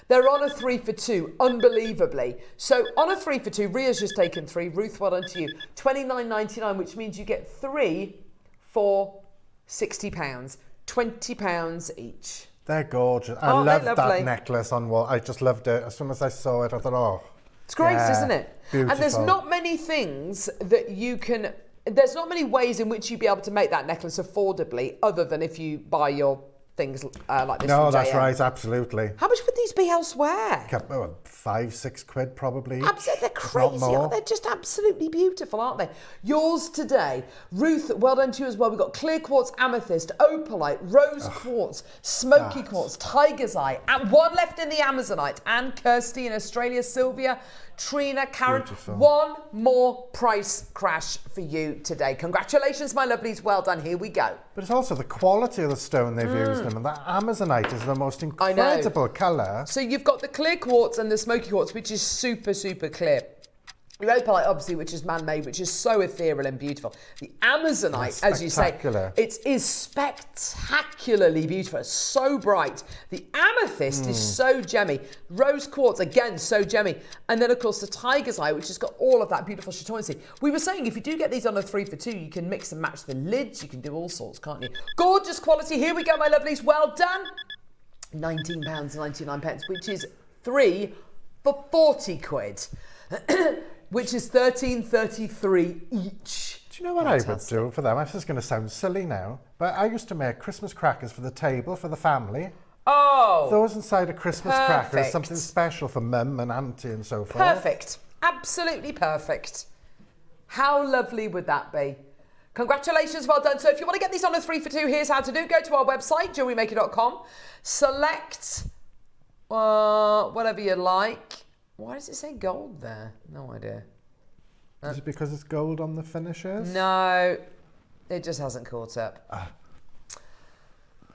They're on a 3 for 2, unbelievably. So on a 3 for 2, Ria's just taken 3. Ruth, well done to you. $29.99, which means you get 3 for £60, £20 each. They're gorgeous. I loved that necklace on wall. I just loved it. As soon as I saw it, I thought, oh. It's great, isn't it? Beautiful. And there's not many things that you can, there's not many ways in which you'd be able to make that necklace affordably, other than if you buy your things like this. No, that's right, absolutely. How much would these be elsewhere? £5-6 probably. Absolutely, they're crazy. They're just absolutely beautiful, aren't they? Yours today, Ruth. Well done to you as well. We've got clear quartz, amethyst, opalite, rose quartz, smoky quartz, tiger's eye, and one left in the Amazonite. And Kirsty in Australia, Sylvia, Trina, Karen. Beautiful. One more price crash for you today. Congratulations, my lovelies. Well done. Here we go. But it's also the quality of the stone they've used them, and that Amazonite is the most incredible colour. So you've got the clear quartz and the smoky quartz, which is super, super clear. Your opalite, obviously, which is man-made, which is so ethereal and beautiful. The Amazonite, as you say, it is spectacularly beautiful. It's so bright. The amethyst is so gemmy. Rose quartz, again, so gemmy. And then, of course, the tiger's eye, which has got all of that beautiful chatoyancy. We were saying if you do get these on a 3 for 2, you can mix and match the lids. You can do all sorts, can't you? Gorgeous quality. Here we go, my lovelies. Well done. £19.99, which is 3 for 40 quid. Which is $13.33 each. Do you know what I would do for them? This is going to sound silly now, but I used to make Christmas crackers for the table, for the family. Oh! Those inside a Christmas cracker is something special for mum and auntie and so forth. Perfect. Absolutely perfect. How lovely would that be? Congratulations, well done. So if you want to get these on a 3 for 2, here's how to do. Go to our website, JewelleryMaker.com. Select whatever you like. Why does it say gold there? No idea. Is it because it's gold on the finishes? No, it just hasn't caught up.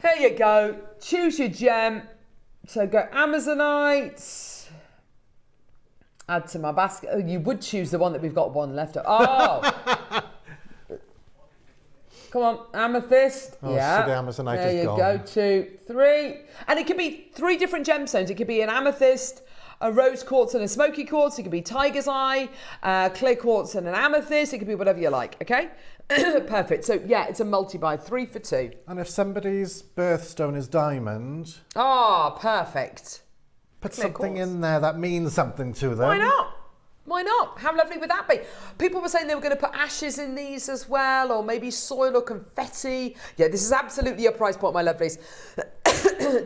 Here you go. Choose your gem. So go Amazonite. Add to my basket. Oh, you would choose the one that we've got one left of. Oh! Come on, amethyst. Oh, yeah. So the Amazonite there is you gone. go. 2, 3. And it could be 3 different gemstones. It could be an amethyst, a rose quartz and a smoky quartz. It could be tiger's eye, clear quartz and an amethyst. It could be whatever you like, okay? Perfect. So, yeah, it's a multi-buy, 3 for 2. And if somebody's birthstone is diamond... Ah, perfect. Put something in there that means something to them. Why not? Why not? How lovely would that be? People were saying they were going to put ashes in these as well, or maybe soil or confetti. Yeah, this is absolutely a price point, my lovelies.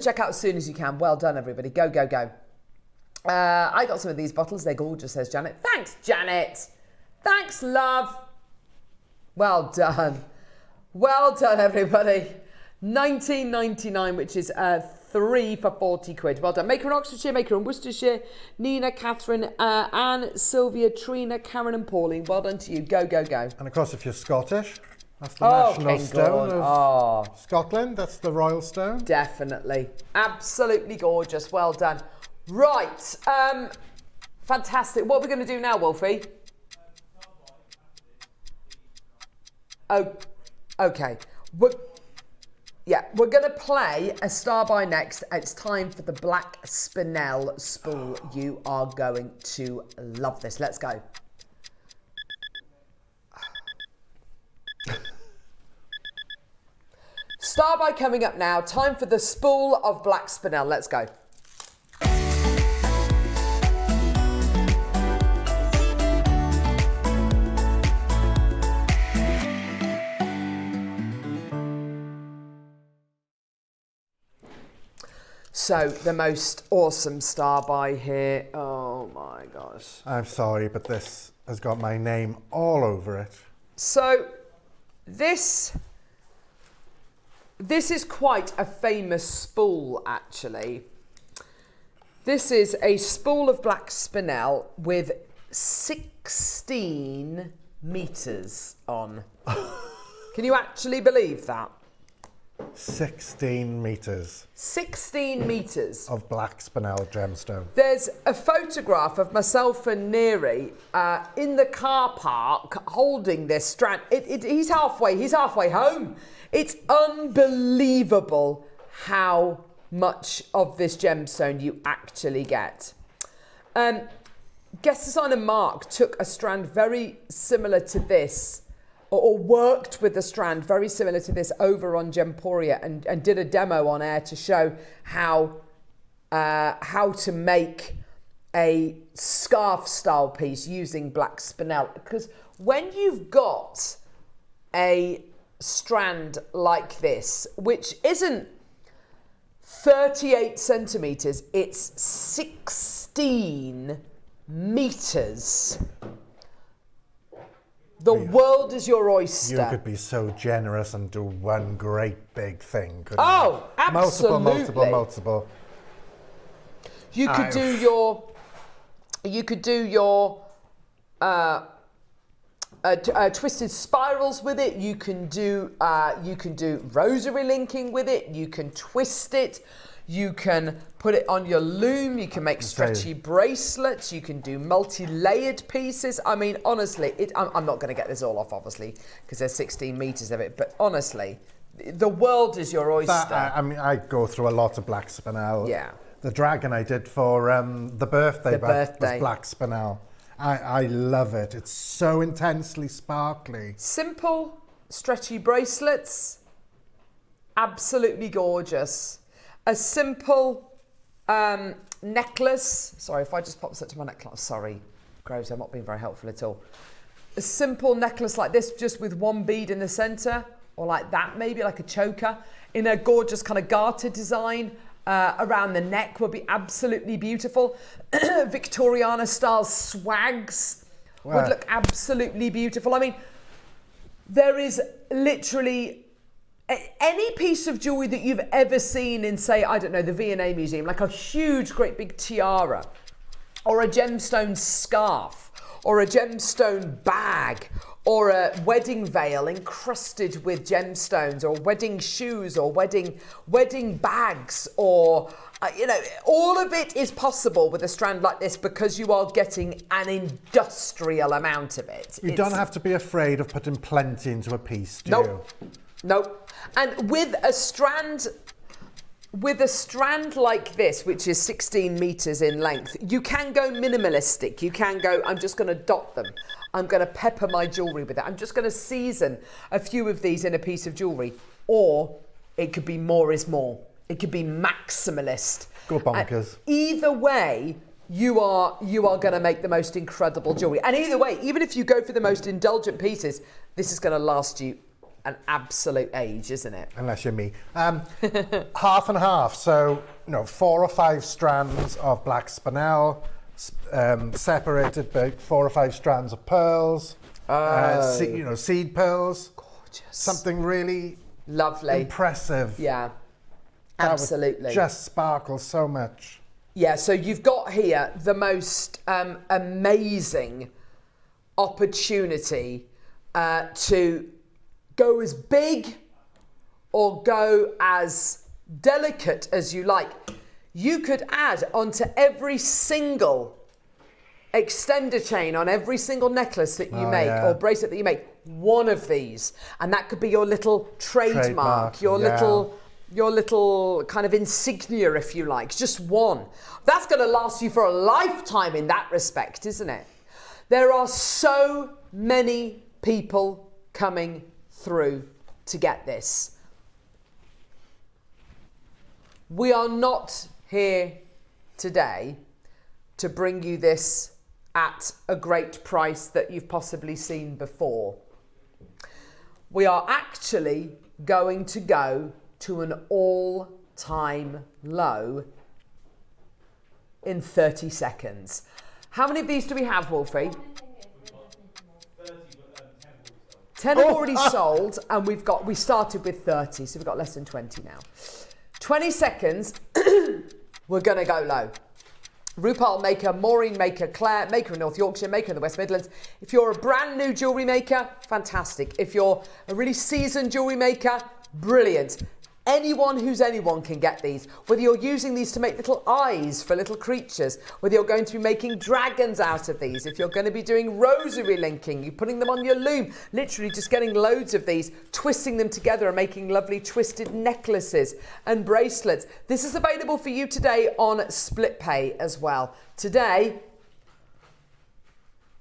Check out as soon as you can. Well done, everybody. Go, go, go. I got some of these bottles. They're gorgeous, says Janet. Thanks, Janet. Thanks, love. Well done. Well done, everybody. £19.99, which is 3 for 40 quid. Well done. Maker in Oxfordshire, Maker in Worcestershire, Nina, Catherine, Anne, Sylvia, Trina, Karen and Pauline. Well done to you. Go, go, go. And of course, if you're Scottish, that's the national stone of Scotland. That's the royal stone. Definitely. Absolutely gorgeous. Well done. Right. Fantastic. What are we going to do now, Wolfie? Oh, okay. We're going to play a star by next. It's time for the Black Spinel spool. You are going to love this. Let's go. Star by coming up now. Time for the spool of Black Spinel. Let's go. So, the most awesome star by here. Oh my gosh. I'm sorry, but this has got my name all over it. So, this is quite a famous spool, actually. This is a spool of Black Spinel with 16 metres on. Can you actually believe that? 16 metres. 16 metres. Of Black Spinel gemstone. There's a photograph of myself and Neri in the car park holding this strand. He's halfway home. It's unbelievable how much of this gemstone you actually get. Guest designer Mark took a strand very similar to this, or worked with a strand very similar to this over on Gemporia and did a demo on air to show how to make a scarf style piece using Black Spinel. Because when you've got a strand like this, which isn't 38 centimetres, it's 16 metres. The world is your oyster. You could be so generous and do one great big thing, couldn't you? Oh, absolutely. Multiple. You could do your twisted spirals with it. You can do rosary linking with it. You can twist it. You can put it on your loom. You can make stretchy bracelets. You can do multi-layered pieces. I mean, honestly, I'm not going to get this all off, obviously, because there's 16 meters of it. But honestly, the world is your oyster. I mean, I go through a lot of black spinel. Yeah. The dragon I did for the birthday was black spinel. I love it. It's so intensely sparkly. Simple, stretchy bracelets. Absolutely gorgeous. A simple necklace. Sorry, if I just pop this to my necklace. Sorry, Groves, I'm not being very helpful at all. A simple necklace like this, just with one bead in the center, or like that, maybe like a choker, in a gorgeous kind of garter design around the neck would be absolutely beautiful. Victoriana style swags would look absolutely beautiful. I mean, there is literally any piece of jewellery that you've ever seen in, say, I don't know, the V&A Museum, like a huge, great big tiara, or a gemstone scarf, or a gemstone bag, or a wedding veil encrusted with gemstones, or wedding shoes, or wedding bags, or, you know, all of it is possible with a strand like this because you are getting an industrial amount of it. You don't have to be afraid of putting plenty into a piece, do you? Nope. And with a strand like this, which is 16 meters in length, you can go minimalistic. You can go, I'm just going to dot them. I'm going to pepper my jewellery with it. I'm just going to season a few of these in a piece of jewellery. Or it could be more is more. It could be maximalist. Go bonkers. Either way, you are going to make the most incredible jewellery. And either way, even if you go for the most indulgent pieces, this is going to last you an absolute age, isn't it? Unless you're me. Half and half. So, 4 or 5 strands of black spinel, separated by 4 or 5 strands of pearls. Seed pearls. Gorgeous. Something really lovely, impressive. Yeah, that absolutely. Would just sparkle so much. Yeah. So you've got here the most amazing opportunity to go as big or go as delicate as you like. You could add onto every single extender chain on every single necklace that you make or bracelet that you make, one of these. And that could be your little trademark, your little kind of insignia, if you like, just one. That's going to last you for a lifetime in that respect, isn't it? There are so many people coming through to get this. We are not here today to bring you this at a great price that you've possibly seen before. We are actually going to go to an all-time low in 30 seconds. How many of these do we have, Wolfie? 10 have already sold, and we started with 30, so we've got less than 20 now. 20 seconds, we're going to go low. Rupal Maker, Maureen Maker, Claire Maker in North Yorkshire, Maker in the West Midlands. If you're a brand new jewellery maker, fantastic. If you're a really seasoned jewellery maker, brilliant. Anyone who's anyone can get these. Whether you're using these to make little eyes for little creatures, whether you're going to be making dragons out of these, if you're going to be doing rosary linking, you're putting them on your loom, literally just getting loads of these, twisting them together and making lovely twisted necklaces and bracelets. This is available for you today on split pay as well. Today,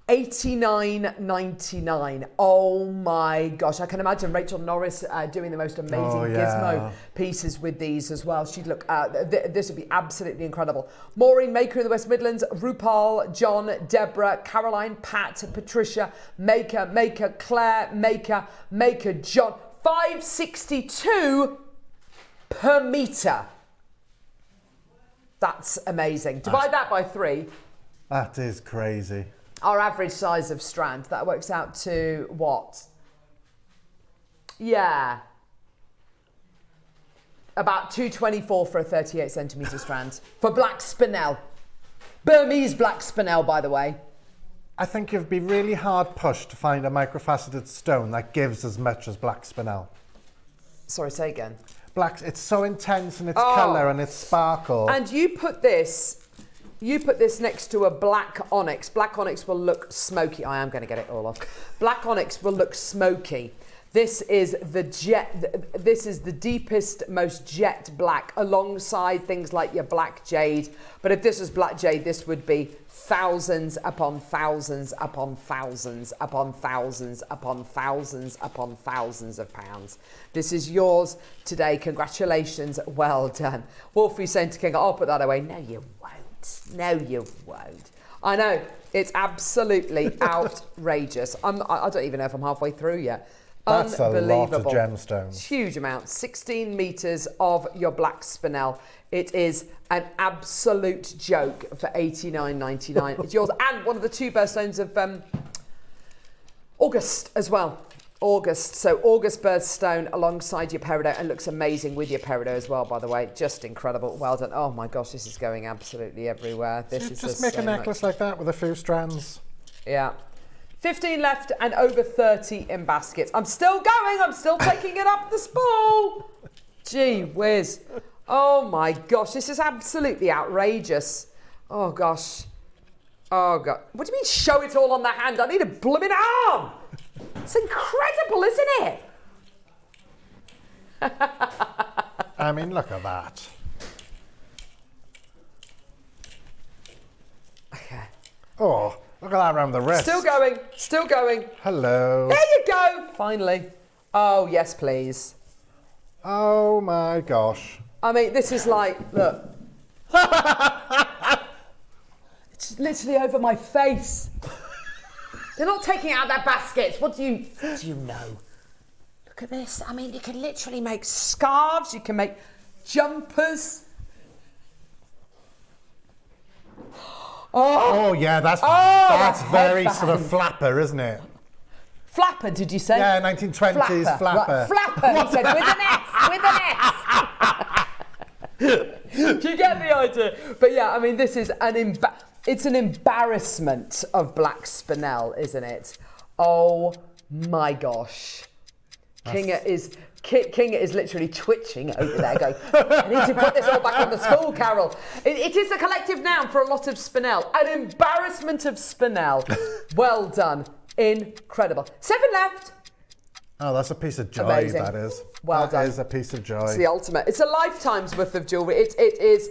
$89.99. Oh my gosh, I can imagine Rachel Norris doing the most amazing gizmo pieces with these as well. She'd look, this would be absolutely incredible. Maureen Maker in the West Midlands, Rupal, John, Deborah, Caroline, Pat, Patricia, Maker, Claire, Maker, John. $562 per metre. That's amazing. Divide that by 3. That is crazy. Our average size of strand, that works out to what? Yeah. About 224 for a 38 centimetre strand. For black spinel. Burmese black spinel, by the way. I think you'd be really hard pushed to find a microfaceted stone that gives as much as black spinel. Sorry, say again. black. It's so intense in its colour and its sparkle. And you put this next to a black onyx. Black onyx will look smoky. I am going to get it all off. Black onyx will look smoky. This is the deepest, most jet black, alongside things like your black jade. But if this was black jade, this would be thousands upon thousands upon thousands upon thousands upon thousands upon thousands of pounds. This is yours today. Congratulations. Well done. Wolfie saying to King, I'll put that away. No, you won't. No, you won't. I know. It's absolutely outrageous. I don't even know if I'm halfway through yet. That's a lot of gemstones. Huge amount. 16 metres of your black spinel. It is an absolute joke for $89.99. It's yours. And one of the 2 birthstones of August as well. August. So August birthstone alongside your peridot, and looks amazing with your peridot as well, by the way. Just incredible. Well done. Oh my gosh, this is going absolutely everywhere. This is just make a necklace like that with a few strands. Yeah. 15 left and over 30 in baskets. I'm still going. I'm still taking it up the spool. Gee whiz. Oh my gosh. This is absolutely outrageous. Oh gosh. Oh God. What do you mean show it all on the hand? I need a blooming arm. It's incredible, isn't it? I mean, look at that. Okay. Oh. Look at that around the wrist. Still going, still going. Hello. There you go, finally. Oh, yes, please. Oh my gosh. I mean, this is like, look. It's literally over my face. They're not taking it out of their baskets. What do you know? Look at this. I mean, you can literally make scarves. You can make jumpers. Oh yeah, that's very sort of flapper, isn't it? Flapper, did you say? Yeah, 1920s flapper. Right, flapper, he said, with an S, with an S. You get the idea. But yeah, I mean, this is it's an embarrassment of black spinel, isn't it? Oh my gosh. Kinga is literally twitching over there going, I need to put this all back on the spool, Carol. It is a collective noun for a lot of spinel. An embarrassment of spinel. Well done. Incredible. 7 left. Oh, that's a piece of joy. Amazing. That is. Well done. That is a piece of joy. It's the ultimate. It's a lifetime's worth of jewellery. It is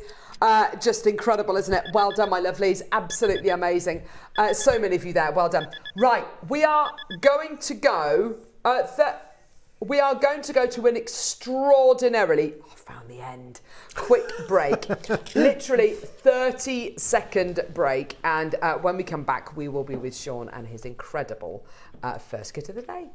just incredible, isn't it? Well done, my lovelies. Absolutely amazing. So many of you there. Well done. Right, we are going to go... we are going to go to an extraordinarily, I found the end, quick break. Literally 30-second break. And when we come back, we will be with Sean and his incredible first kit of the day.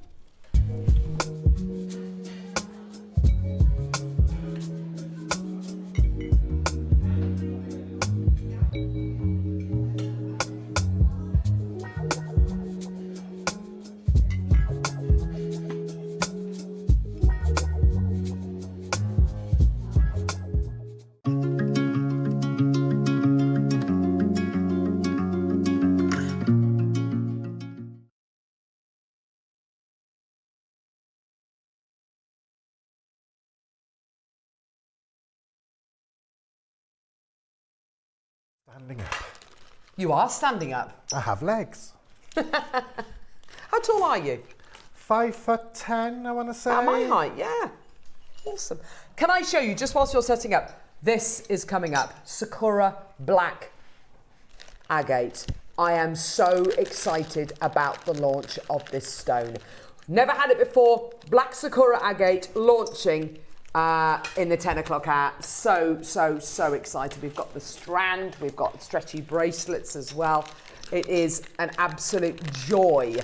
Standing up. You are standing up. I have legs. How tall are you? 5'10", I want to say. At my height, yeah. Awesome. Can I show you, just whilst you're setting up, this is coming up. Sakura Black Agate. I am so excited about the launch of this stone. Never had it before. Black Sakura Agate launching in the 10 o'clock hour. So excited. We've got the strand, we've got stretchy bracelets as well. It is an absolute joy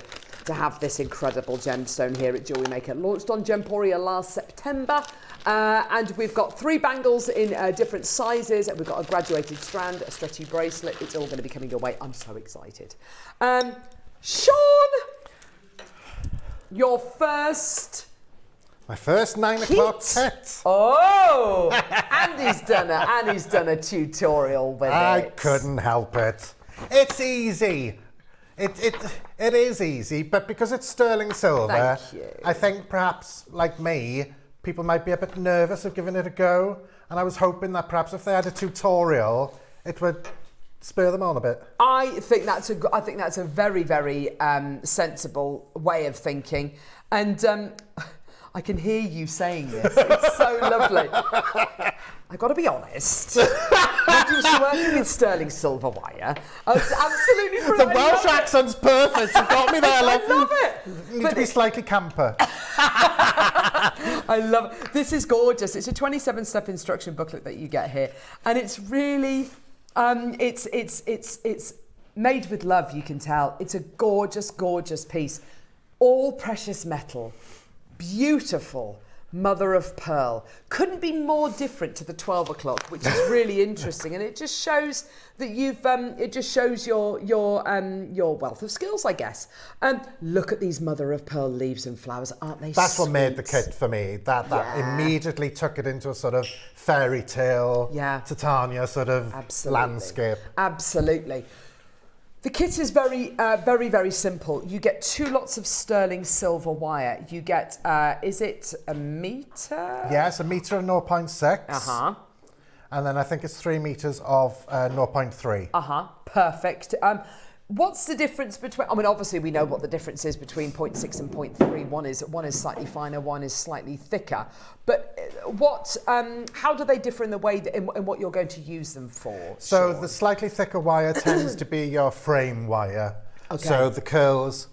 to have this incredible gemstone here at Jewellery Maker. Launched on Gemporia last September. And we've got 3 bangles in different sizes. We've got a graduated strand, a stretchy bracelet. It's all going to be coming your way. I'm so excited. Sean, your first... My first 9 o'clock kit. Oh, and he's done a tutorial with it. I couldn't help it. It's easy. It is easy, but because it's sterling silver, Thank you. I think perhaps like me, people might be a bit nervous of giving it a go. And I was hoping that perhaps if they had a tutorial, it would spur them on a bit. I think that's a very, very sensible way of thinking. And I can hear you saying this. It's so lovely. I got to be honest. When you was working with sterling silver wire, I was absolutely brilliant. The Welsh accent's perfect. You got me there, love. I love it. You need to be slightly camper. I love it. This is gorgeous. It's a 27-step instruction booklet that you get here, and it's really, it's made with love. You can tell. It's a gorgeous, gorgeous piece, all precious metal. Beautiful mother of pearl. Couldn't be more different to the 12 o'clock, which is really interesting, and it just shows that you've it just shows your wealth of skills, I guess. Look at these mother of pearl leaves and flowers, aren't they? That's sweet? What made the kit for me. That immediately took it into a sort of fairy tale, Titania sort of landscape. Absolutely. The kit is very, very simple. You get 2 lots of sterling silver wire. You get, is it a metre? Yes, a metre of 0.6. Uh-huh. And then I think it's 3 metres of 0.3. Uh-huh, perfect. What's the difference between, I mean, obviously we know what the difference is between 0.6 and 0.3. One is slightly finer, one is slightly thicker. But how do they differ in the way that, in what you're going to use them for? So Sean? the slightly thicker wire tends to be your frame wire. Okay. So the curls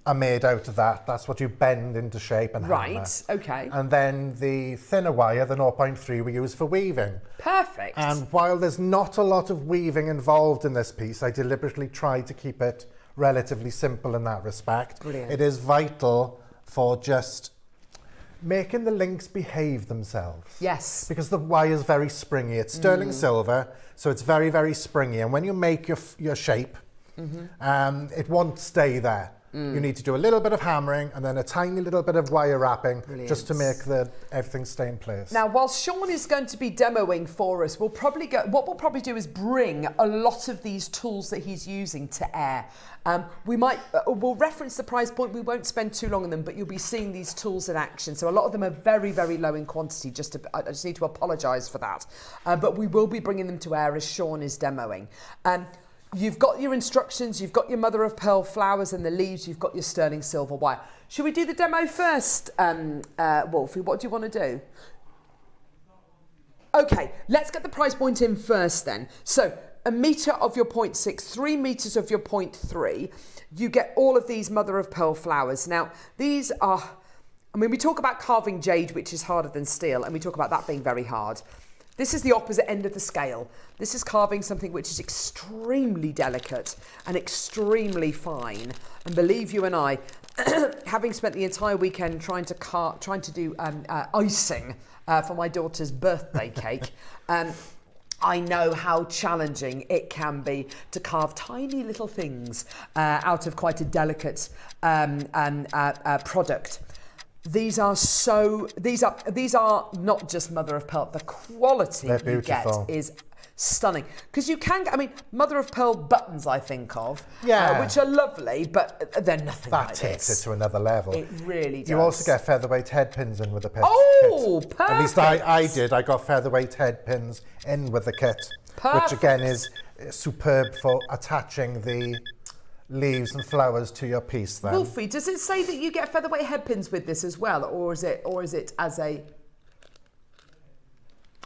are made out of that. That's what you bend into shape and hammer. Right, okay. And then the thinner wire, the 0.3, we use for weaving. Perfect. And while there's not a lot of weaving involved in this piece, I deliberately tried to keep it relatively simple in that respect. Brilliant. It is vital for just making the links behave themselves. Yes. Because the wire is very springy. It's sterling silver, so it's very, very springy. And when you make your shape, it won't stay there. You need to do a little bit of hammering and then a tiny little bit of wire wrapping. Brilliant. Just to make everything stay in place. Now, while Sean is going to be demoing for us, what we'll probably do is bring a lot of these tools that he's using to air. We'll reference the price point. We won't spend too long on them, but you'll be seeing these tools in action. So a lot of them are very, very low in quantity. I just need to apologise for that. But we will be bringing them to air as Sean is demoing. You've got your instructions, you've got your mother of pearl flowers and the leaves, you've got your sterling silver wire. Should we do the demo first, Wolfie? What do you want to do? Okay, let's get the price point in first then. So, a metre of your 0.6, 3 metres of your 0.3, you get all of these mother of pearl flowers. Now, these are, I mean, we talk about carving jade, which is harder than steel, and we talk about that being very hard. This is the opposite end of the scale. This is carving something which is extremely delicate and extremely fine. And believe you and I, having spent the entire weekend trying to do icing for my daughter's birthday cake, I know how challenging it can be to carve tiny little things out of quite a delicate product. These are not just mother of pearl. The quality you get is stunning. Because you can, I mean, mother of pearl buttons I think of, which are lovely, but they're nothing like this. That takes it to another level. It really does. You also get featherweight head pins in with the kit. Oh, perfect. At least I did. I got featherweight head pins in with the kit, which again is superb for attaching the leaves and flowers to your piece then. Wolfie, does it say that you get featherweight head pins with this as well, or is it as a...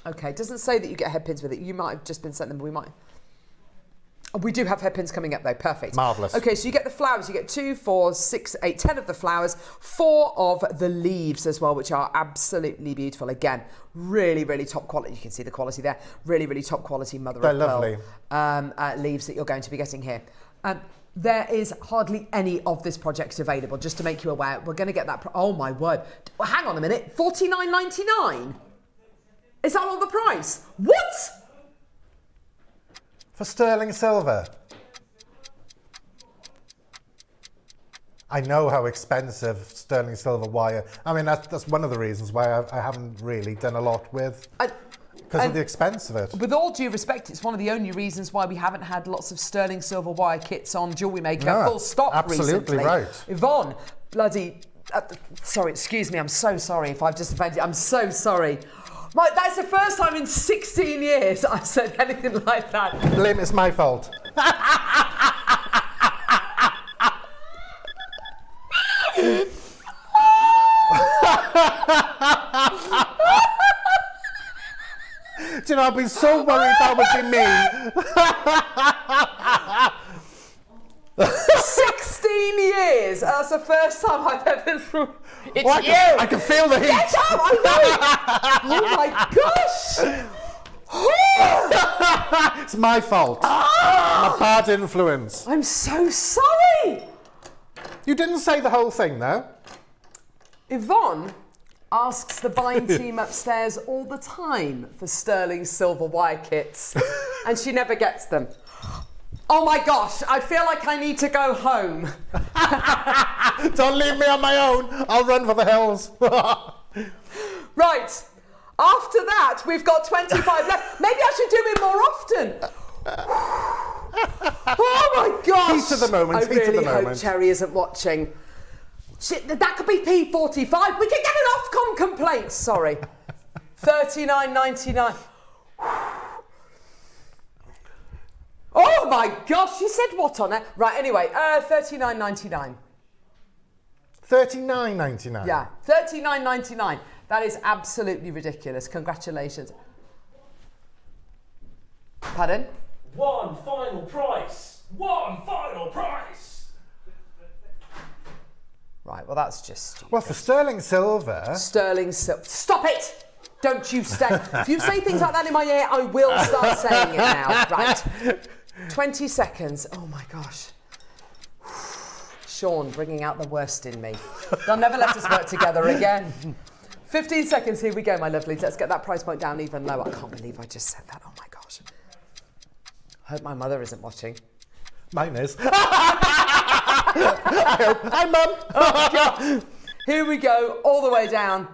Okay, it doesn't say that you get head pins with it. You might have just been sent them, but we might... Oh, we do have head pins coming up though, perfect. Marvellous. Okay, so you get the flowers, you get 2, 4, 6, 8, 10 of the flowers, 4 of the leaves as well, which are absolutely beautiful. Again, really, really top quality. You can see the quality there. Really, really top quality mother of pearl leaves that you're going to be getting here. There is hardly any of this project available, just to make you aware. We're going to get that... Oh, my word. Hang on a minute. $49.99? Is that all the price? What? For sterling silver? I know how expensive sterling silver wire... I mean, that's one of the reasons why I haven't really done a lot with... Because of the expense of it. With all due respect, it's one of the only reasons why we haven't had lots of sterling silver wire kits on Jewellery Maker, full stop, absolutely recently. Right. Yvonne, bloody... Sorry, excuse me. I'm so sorry if I've just offended you. I'm so sorry. That's the first time in 16 years I've said anything like that. Blame it's my fault. Do you know, I've been so worried that would be me. 16 years. That's the first time I've ever thought. It's Well, you. I can feel the heat. Get up! I know it. Oh my gosh! It's my fault. I'm a bad influence. I'm so sorry. You didn't say the whole thing, though. Yvonne asks the buying team upstairs all the time for sterling silver wire kits, and she never gets them. Oh my gosh, I feel like I need to go home. Don't leave me on my own. I'll run for the hills. Right, after that, we've got 25 left. Maybe I should do it more often. Oh my gosh. Heat of the moment, I heat of the really hope moment. Cherry isn't watching. Shit, that could be P45. We can get an Ofcom complaint. Sorry. $39.99. Oh my gosh, you said what on it? Right, anyway, $39.99. $39.99. Yeah, $39.99. That is absolutely ridiculous. Congratulations. Pardon? One final price. One final price. Right, well, that's just stupid. Well, for sterling silver. Sterling silver. Stop it! Don't you say. If you say things like that in my ear, I will start saying it now. Right. 20 seconds. Oh my gosh. Sean bringing out the worst in me. They'll never let us work together again. 15 seconds. Here we go, my lovelies. Let's get that price point down even lower. I can't believe I just said that. Oh my gosh. I hope my mother isn't watching. Mine is. I hope. Hi, Mum. Oh, God. Here we go, all the way down.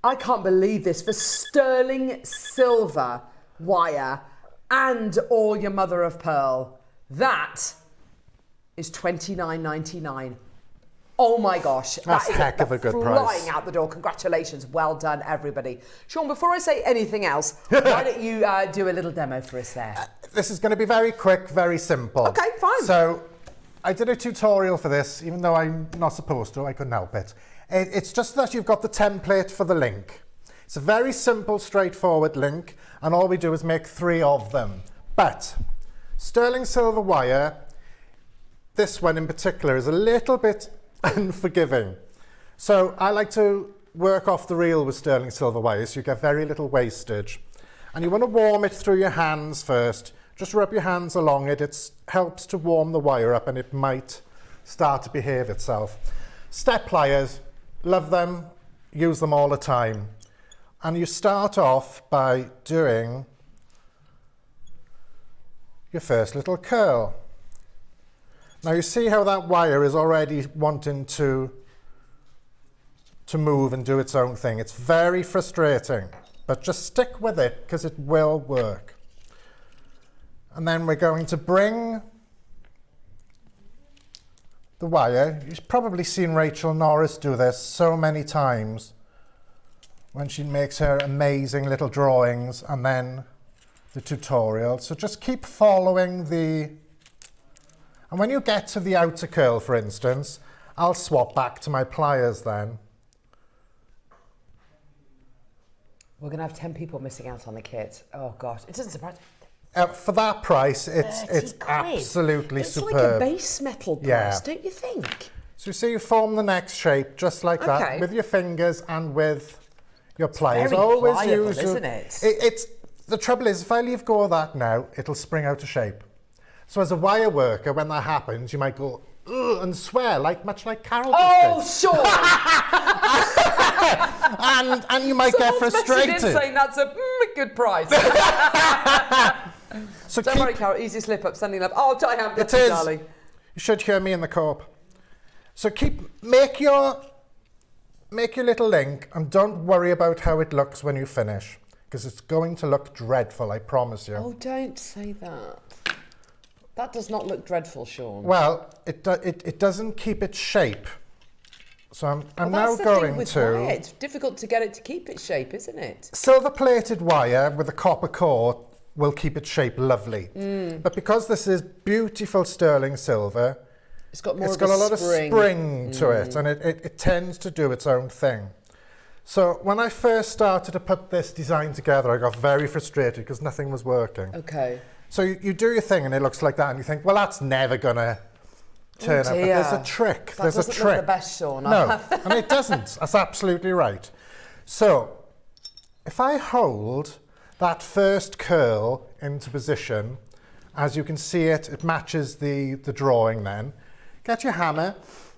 I can't believe this. For sterling silver wire and all your mother of pearl, that is $29.99. Oh my gosh. That's that is heck of a good price. Flying out the door. Congratulations. Well done, everybody. Sean, before I say anything else, why don't you do a little demo for us there? This is going to be very quick, very simple. Okay, fine. So, I did a tutorial for this, even though I'm not supposed to, I couldn't help it. It's just that you've got the template for the link. It's a very simple, straightforward link, and all we do is make 3 of them. But sterling silver wire, this one in particular, is a little bit unforgiving. So I like to work off the reel with sterling silver wire, so you get very little wastage. And you want to warm it through your hands first. Just rub your hands along it. It helps to warm the wire up, and it might start to behave itself. Step pliers, love them, use them all the time. And you start off by doing your first little curl. Now you see how that wire is already wanting to move and do its own thing. It's very frustrating, but just stick with it because it will work. And then we're going to bring the wire. You've probably seen Rachel Norris do this so many times when she makes her amazing little drawings and then the tutorial. So just keep following the... And when you get to the outer curl, for instance, I'll swap back to my pliers then. We're going to have 10 people missing out on the kit. Oh, gosh. It doesn't surprise me. For that price, it's quid. absolutely It's superb. like a base metal price, Yeah. don't you think? So you see, you form the next shape just like that Okay. with your fingers and with your pliers. very Always pliable, use isn't it? It's the trouble is, if I leave go of that now, it'll spring out of shape. So as a wire worker, when that happens, you might go ugh, and swear, much like Carol just did. Oh, sure. And you might get Someone's frustrated. messaged in saying that's a good price. So Don't worry, Carol. Easy slip up, standing up. Oh, Diane, bless It you, is. darling. You should hear me in the co-op. So make your little link and don't worry about how it looks when you finish, because it's going to look dreadful, I promise you. Oh, don't say that. That does not look dreadful, Sean. Well, it doesn't keep its shape. So I'm Well, now that's the thing going with to... wire. It's difficult to get it to keep its shape, isn't it? Silver-plated wire with a copper core will keep its shape lovely. But because this is beautiful sterling silver, It's got more it's of got a lot spring. of spring to it, and it tends to do its own thing. So when I first started to put this design together, I got very frustrated because nothing was working. Okay. So you do your thing and it looks like that, and you think, well, that's never going to turn up. But there's a trick. That doesn't look the best, Sean. No, and it doesn't. That's absolutely right. So if I hold that first curl into position, as you can see it matches the drawing then. Get your hammer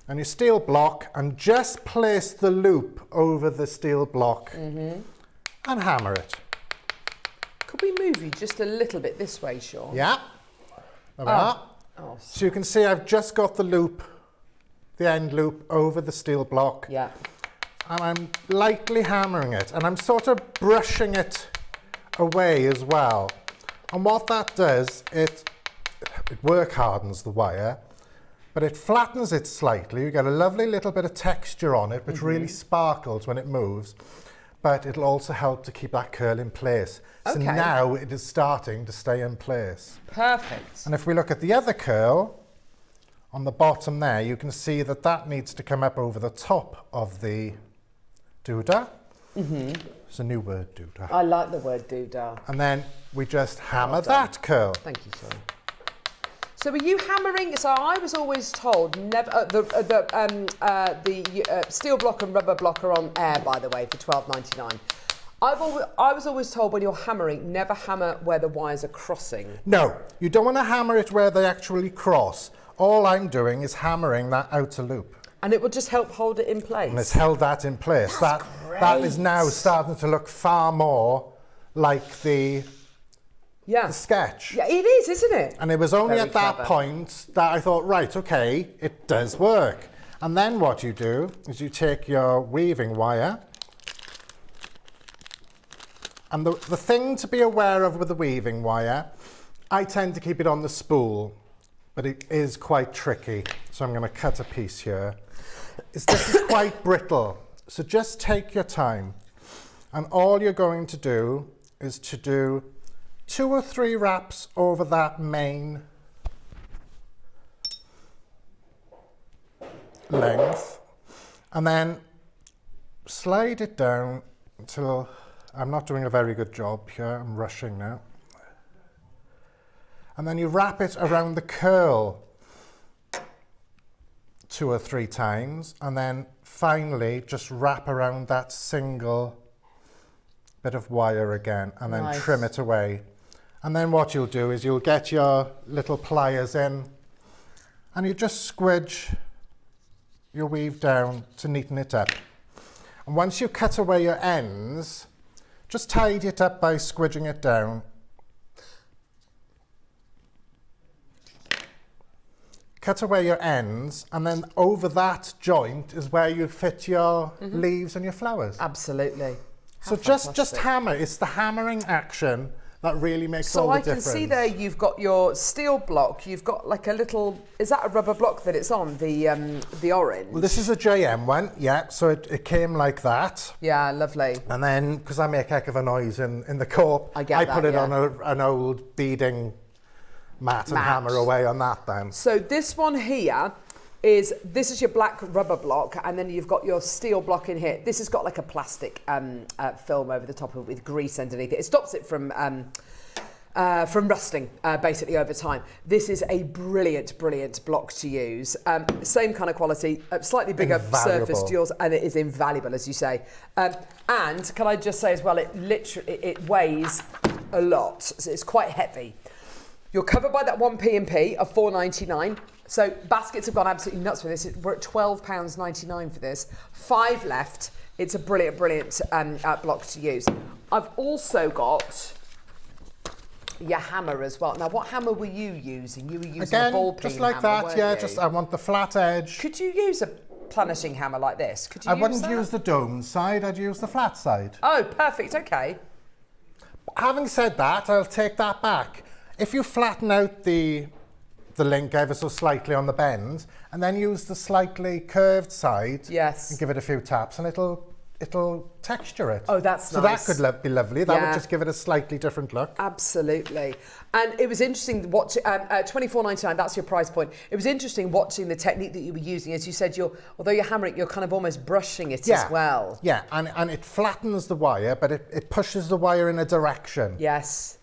and your steel block and just place the loop over the steel block and hammer it. Could we move you just a little bit this way, Sean? Yeah. There we are. Oh, So you can see I've just got the loop, the end loop over the steel block. yeah. And I'm lightly hammering it, and I'm sort of brushing it away as well. And what that does, it work hardens the wire, but it flattens it slightly. You get a lovely little bit of texture on it, which really sparkles when it moves, but it'll also help to keep that curl in place. So Okay. now it is starting to stay in place. Perfect. And if we look at the other curl, on the bottom there, you can see that that needs to come up over the top of the doodah. It's a new word, doodah. I like the word doodah. And then we just hammer Well done. that curl. Thank you, Sean. So are you hammering? So I was always told never the steel block and rubber block are on air, by the way, for $12.99. I was always told when you're hammering, never hammer where the wires are crossing. No, you don't want to hammer it where they actually cross. All I'm doing is hammering that outer loop. And it will just help hold it in place. And it's held that in place. That's that is great. now starting to look far more like the sketch. Yeah, it is, isn't it? And it was only Very at that clever. point that I thought, right, okay, it does work. And then what you do is you take your weaving wire, and the thing to be aware of with the weaving wire, I tend to keep it on the spool, but it is quite tricky. So I'm going to cut a piece here. This is quite brittle, so just take your time. And all you're going to do is to do 2 or 3 wraps over that main length, and then slide it down until, I'm not doing a very good job here, I'm rushing now. And then you wrap it around the curl 2 or 3 times, and then finally just wrap around that single bit of wire again, and then Nice. trim it away. And then what you'll do is you'll get your little pliers in, and you just squidge your weave down to neaten it up. And once you cut away your ends, just tidy it up by squidging it down. Cut away your ends, and then over that joint is where you fit your leaves and your flowers. Absolutely. So just hammer. It's the hammering action that really makes all So the I difference. can see there you've got your steel block, you've got like a little, is that a rubber block that it's on, the orange? Well, this is a JM one, yeah, so it came like that. Yeah, lovely. And then, because I make a heck of a noise in the co-op, I get that, put it yeah. on an old beading mat and hammer away on that then. So this one here this is your black rubber block, and then you've got your steel block in here. This has got like a plastic film over the top of it with grease underneath it. It stops it from rusting basically over time. This is a brilliant block to use. Same kind of quality, slightly bigger surface to yours, and it is invaluable, as you say. And can I just say as well, it weighs a lot, so it's quite heavy. You're covered by that one P&P of $4.99. So baskets have gone absolutely nuts for this. We're at £12.99 for this. 5 left. It's a brilliant block to use. I've also got your hammer as well. Now, what hammer were you using? You were using a ball peen just like hammer, that, weren't yeah. you? Just I want the flat edge. Could you use a planishing hammer like this? Could you I use wouldn't that? use the dome side. I'd use the flat side. Oh, perfect. Okay. Having said that, I'll take that back. If you flatten out the the link ever so slightly on the bend, and then use the slightly curved side. Yes. And give it a few taps, and it'll texture it. Oh, that's so nice. So that could be lovely. That Yeah. would just give it a slightly different look. Absolutely. And it was interesting watching, $24.99, that's your price point. It was interesting watching the technique that you were using. As you said, although you're hammering it, you're kind of almost brushing it as well. Yeah, and it flattens the wire, but it pushes the wire in a direction. Yes.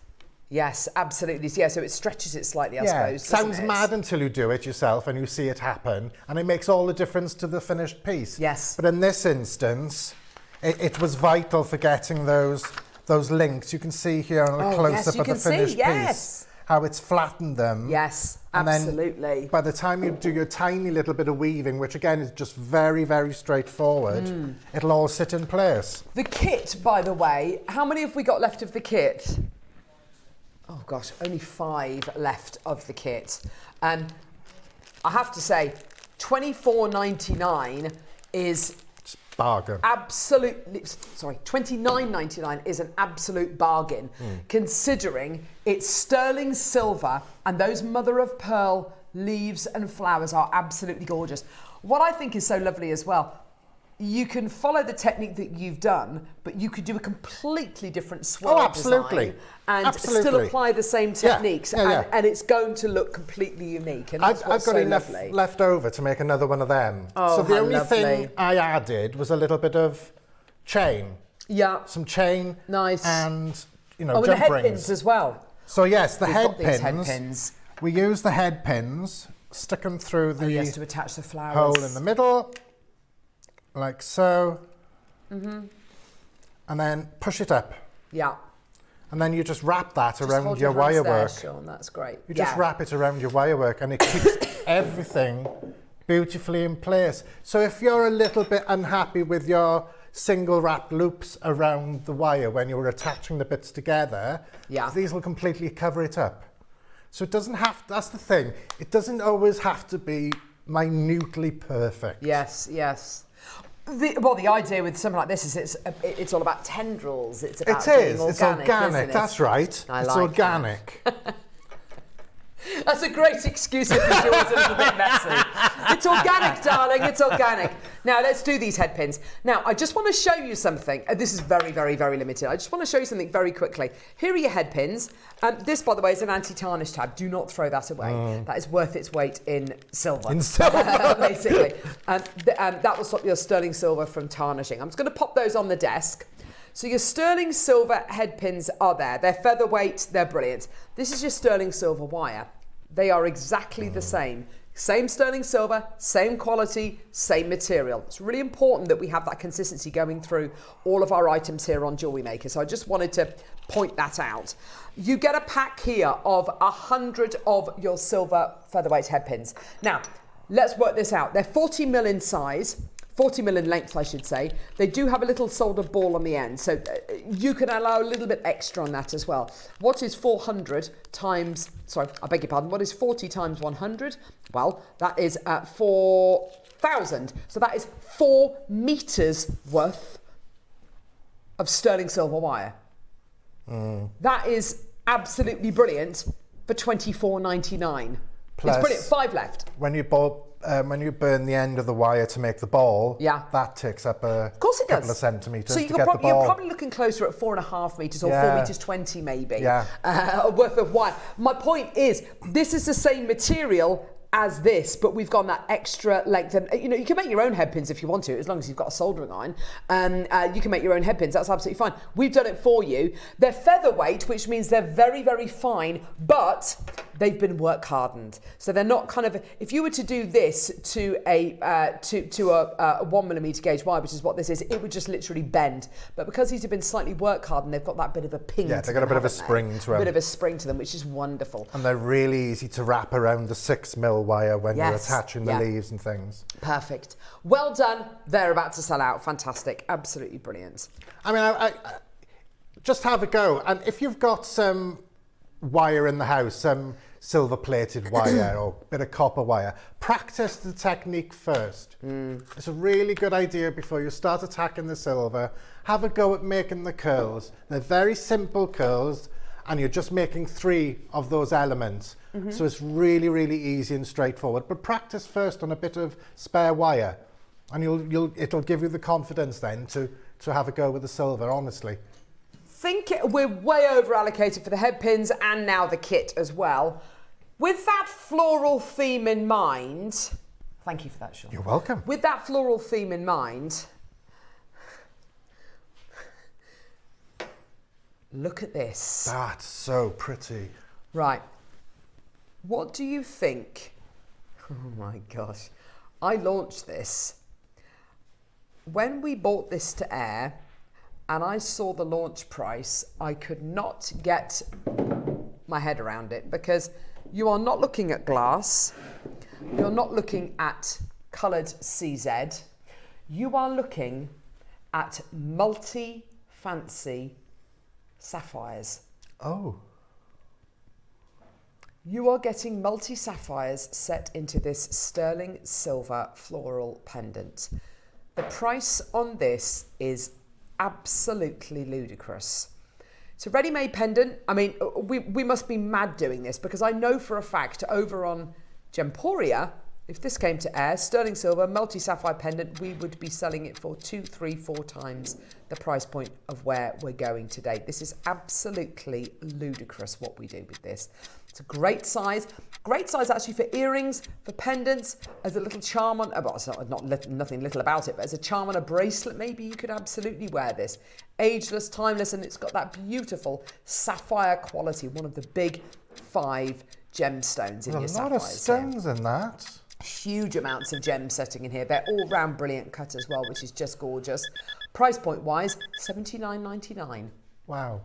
Yes, absolutely. Yeah, so it stretches it slightly, I suppose. Sounds mad until you do it yourself and you see it happen, and it makes all the difference to the finished piece. Yes. But in this instance, it was vital for getting those links. You can see here on a close-up of the finished piece how it's flattened them. Yes, and absolutely. Then by the time you do your tiny little bit of weaving, which again is just very, very straightforward, it'll all sit in place. The kit, by the way, how many have we got left of the kit? Oh gosh, only 5 left of the kit. And I have to say, $24.99 is bargain. Absolutely, sorry, $29.99 is an absolute bargain, considering it's sterling silver and those mother of pearl leaves and flowers are absolutely gorgeous. What I think is so lovely as well, you can follow the technique that you've done, but you could do a completely different swirl design and still apply the same techniques, and it's going to look completely unique. And that's I've got enough left over to make another one of them. Oh, so the only thing I added was a little bit of chain. Yeah. Some chain. Nice. And, and jump the head rings. pins as well. So yes, the head head pins. We use the head pins, stick them through the to attach the flowers. hole in the middle. Like so, and then push it up. Yeah. And then you just wrap that around your wire work. Sean, that's great. You just wrap it around your wire work, and it keeps everything beautifully in place. So if you're a little bit unhappy with your single wrap loops around the wire when you're attaching the bits together, these will completely cover it up. So it doesn't have, that's the thing, it doesn't always have to be minutely perfect. Yes, yes. The idea with something like this is it's all about tendrils. It's about being organic. It's organic. That's right. It's organic. That's a great excuse if the jewel's a little bit messy. It's organic, darling. It's organic. Now let's do these head pins. Now I just want to show you something. This is very, very, very limited. I just want to show you something very quickly. Here are your head pins. This, by the way, is an anti-tarnish tab. Do not throw that away. That is worth its weight in silver. In silver, basically. That will stop your sterling silver from tarnishing. I'm just going to pop those on the desk. So your sterling silver head pins are there. They're featherweight, they're brilliant. This is your sterling silver wire. They are exactly the same. Same sterling silver, same quality, same material. It's really important that we have that consistency going through all of our items here on Jewellery Maker. So I just wanted to point that out. You get a pack here of 100 of your silver featherweight head pins. Now, let's work this out. They're 40 mil in size. 40 mil in length, I should say. They do have a little solder ball on the end, so you can allow a little bit extra on that as well. What is 400 times, sorry, I beg your pardon, what is 40 times 100? Well, that is 4,000. So that is 4 meters worth of sterling silver wire. That is absolutely brilliant for $24.99. It's brilliant. 5 left. When you burn the end of the wire to make the ball, that takes up a couple of centimetres to get the ball. You're probably looking closer at 4.5 metres or 4 meters 20 maybe worth of wire. My point is, this is the same material as this, but we've gone that extra length. And you can make your own head pins if you want to, as long as you've got a soldering iron. You can make your own head pins. That's absolutely fine. We've done it for you. They're featherweight, which means they're very, very fine, but they've been work hardened. So they're not kind of, if you were to do this to a 1mm gauge wire, which is what this is, it would just literally bend. But because these have been slightly work hardened, they've got that bit of a ping. Yeah, they've got a bit of a spring to them. A bit of a spring to them, which is wonderful. And they're really easy to wrap around the 6mm wire when you're attaching the leaves and things. Perfect. Well done. They're about to sell out. Fantastic. Absolutely brilliant. I mean, I just have a go. And if you've got some wire in the house, some silver-plated wire or a bit of copper wire, practice the technique first. It's a really good idea before you start attacking the silver. Have a go at making the curls. They're very simple curls. and you're just making 3 of those elements. So it's really, really easy and straightforward. But practice first on a bit of spare wire, and it'll give you the confidence then to have a go with the silver, honestly. We're way over allocated for the head pins and now the kit as well. With that floral theme in mind, thank you for that, Sean. You're welcome. With that floral theme in mind, look at this. That's so pretty. Right. What do you think? Oh my gosh. I launched this. When we bought this to air and I saw the launch price, I could not get my head around it, because you are not looking at glass. You're not looking at coloured CZ. You are looking at multi-fancy sapphires. Oh. You are getting multi-sapphires set into this sterling silver floral pendant. The price on this is absolutely ludicrous. It's a ready-made pendant. I mean, we must be mad doing this, because I know for a fact over on Gemporia, if this came to air, sterling silver, multi-sapphire pendant, we would be selling it for 2, 3, 4 times the price point of where we're going today. This is absolutely ludicrous what we do with this. It's a great size actually for earrings, for pendants, as a little charm on, well, it's nothing little about it, but as a charm on a bracelet, maybe you could absolutely wear this. Ageless, timeless, and it's got that beautiful sapphire quality, one of the big 5 gemstones in your sapphires. A lot of stones in that. Huge amounts of gem setting in here. They're all round brilliant cut as well, which is just gorgeous. Price point wise, $79.99. Wow.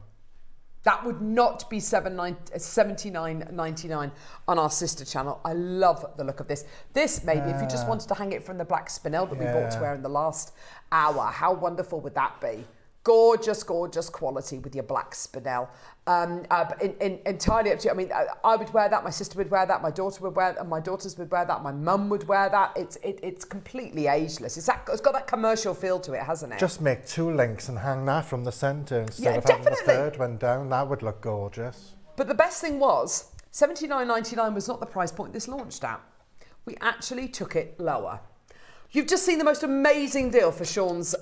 That would not be $79.99 on our sister channel. I love the look of this. This, maybe, if you just wanted to hang it from the black spinel that we bought to wear in the last hour, how wonderful would that be? Gorgeous, gorgeous quality with your black spinel. Entirely up to you. I mean, I would wear that, my sister would wear that, my daughter would wear that, my daughters would wear that, my mum would wear that. It's completely ageless. It's got that commercial feel to it, hasn't it? Just make 2 links and hang that from the centre instead of having the third one down. That would look gorgeous. But the best thing was, $79.99 was not the price point this launched at. We actually took it lower. You've just seen the most amazing deal for Sean's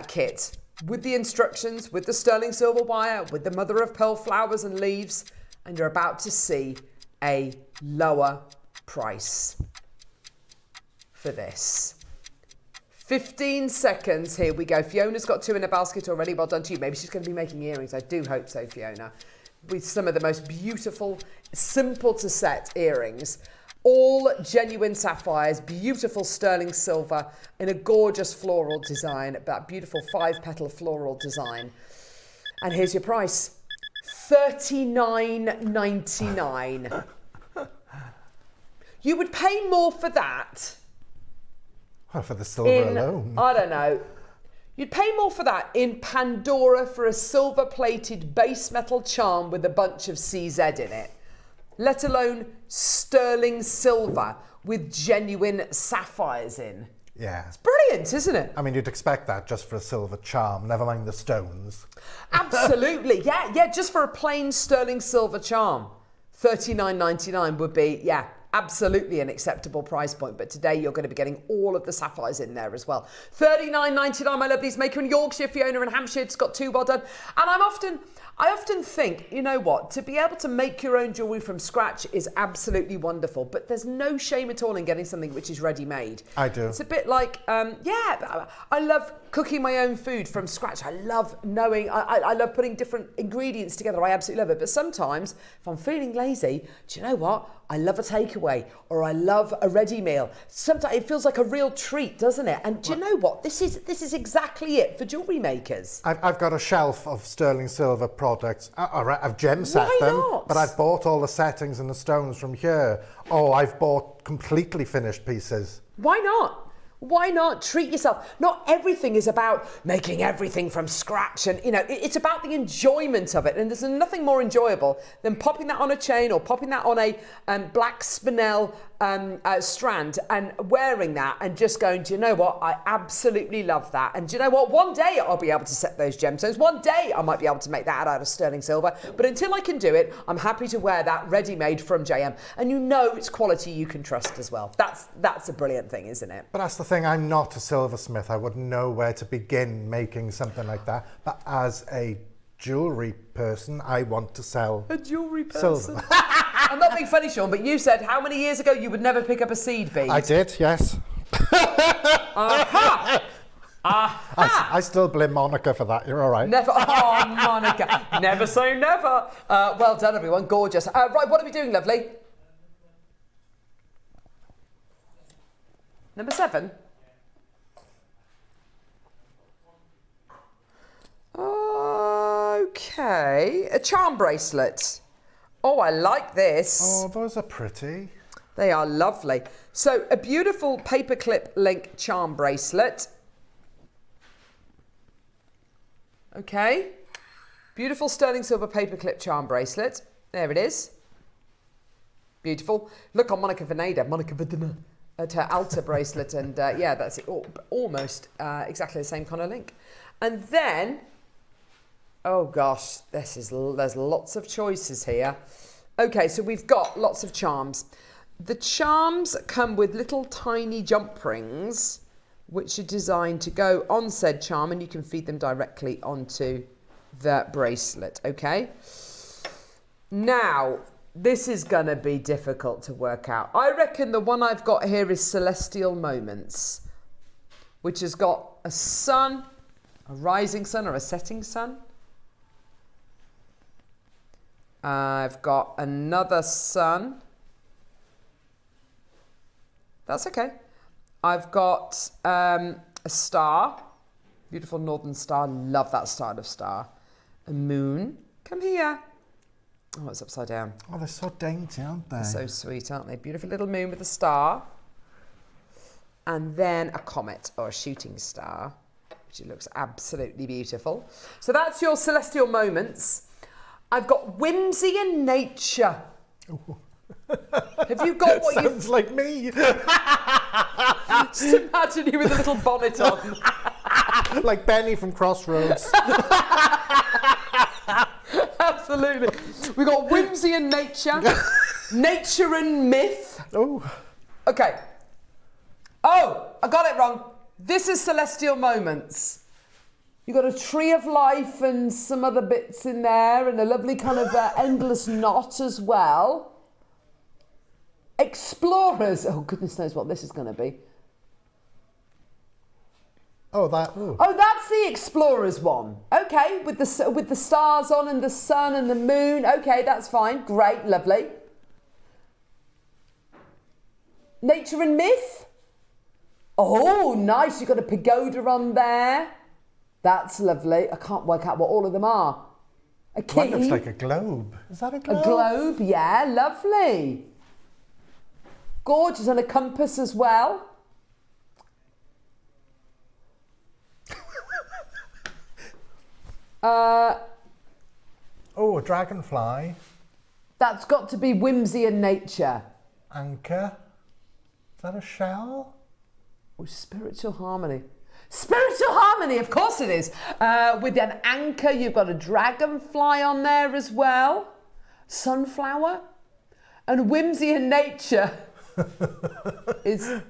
kit. With the instructions, with the sterling silver wire, with the mother of pearl flowers and leaves, and you're about to see a lower price for this. 15 seconds, here we go. Fiona's got 2 in a basket already, well done to you. Maybe she's going to be making earrings, I do hope so, Fiona. With some of the most beautiful, simple to set earrings. All genuine sapphires, beautiful sterling silver in a gorgeous floral design, that beautiful 5-petal floral design. And here's your price, $39.99. You would pay more for that. Well, for the silver alone. I don't know. You'd pay more for that in Pandora for a silver-plated base metal charm with a bunch of CZ in it. Let alone sterling silver with genuine sapphires in. Yeah. It's brilliant, isn't it? I mean, you'd expect that just for a silver charm, never mind the stones. Absolutely, yeah, just for a plain sterling silver charm. $39.99 would be, absolutely an acceptable price point, but today you're going to be getting all of the sapphires in there as well. $39.99, my lovelies, maker in Yorkshire, Fiona in Hampshire, it's got 2, well done. And I often think, you know what, to be able to make your own jewellery from scratch is absolutely wonderful, but there's no shame at all in getting something which is ready-made. I do. It's a bit like, I love cooking my own food from scratch. I love knowing, I love putting different ingredients together. I absolutely love it. But sometimes, if I'm feeling lazy, do you know what? I love a takeaway, or I love a ready meal. Sometimes it feels like a real treat, doesn't it? And do you know what? This is exactly it for jewellery makers. I've got a shelf of sterling silver products. I've gem set them, not? but I've bought all the settings and the stones from here. Oh, I've bought completely finished pieces. Why not? Why not treat yourself? Not everything is about making everything from scratch, and it's about the enjoyment of it. And there's nothing more enjoyable than popping that on a chain or popping that on a black spinel strand and wearing that and just going, do you know what? I absolutely love that. And do you know what? One day I'll be able to set those gemstones. One day I might be able to make that out of sterling silver. But until I can do it, I'm happy to wear that ready-made from JM. And you know it's quality you can trust as well. That's a brilliant thing, isn't it? But that's the thing, I'm not a silversmith. I wouldn't know where to begin making something like that. But as a jewellery person, I want to sell a jewellery person. Silver. I'm not being funny, Sean, but you said how many years ago you would never pick up a seed bead? I did, yes. Aha! Aha! I still blame Monica for that. You're all right. Never. Oh, Monica. Never say never. Well done, everyone. Gorgeous. Right, what are we doing, lovely? Number 7. Okay. A charm bracelet. Oh, I like this. Oh, those are pretty. They are lovely. So, a beautiful paperclip link charm bracelet. Okay. Beautiful sterling silver paperclip charm bracelet. There it is. Beautiful. Look on Monica Veneda at her Alta bracelet. And yeah, that's it. Almost exactly the same kind of link. And then, oh gosh, there's lots of choices here. Okay, so we've got lots of charms. The charms come with little tiny jump rings, which are designed to go on said charm, and you can feed them directly onto the bracelet, okay? Now, this is gonna be difficult to work out. I reckon the one I've got here is Celestial Moments, which has got a sun, a rising sun or a setting sun. I've got another sun. That's okay. I've got a star, beautiful northern star. Love that style of star. A moon. Come here. Oh, it's upside down. Oh, they're so dainty, aren't they? So sweet, aren't they? Beautiful little moon with a star. And then a comet or a shooting star, which looks absolutely beautiful. So that's your celestial moments. I've got whimsy and nature. Ooh. Have you got what you... Sounds like me. Just imagine you with a little bonnet on. Like Benny from Crossroads. Absolutely. We've got whimsy and nature. Nature and myth. Oh. Okay. Oh, I got it wrong. This is celestial moments. You've got a tree of life and some other bits in there and a lovely kind of endless knot as well. Explorers. Oh, goodness knows what this is going to be. Oh, that. Ooh. Oh, that's the Explorers one. Okay, with the stars on and the sun and the moon. Okay, that's fine. Great, lovely. Nature and myth. Oh, nice. You've got a pagoda on there. That's lovely. I can't work out what all of them are. A key. One looks like a globe. Is that a globe? A globe, yeah, lovely. Gorgeous, and a compass as well. Oh, a dragonfly. That's got to be whimsy and nature. Anchor. Is that a shell? Oh, spiritual harmony. Spiritual harmony, of course it is. With an anchor, you've got a dragonfly on there as well. Sunflower. And whimsy and nature is...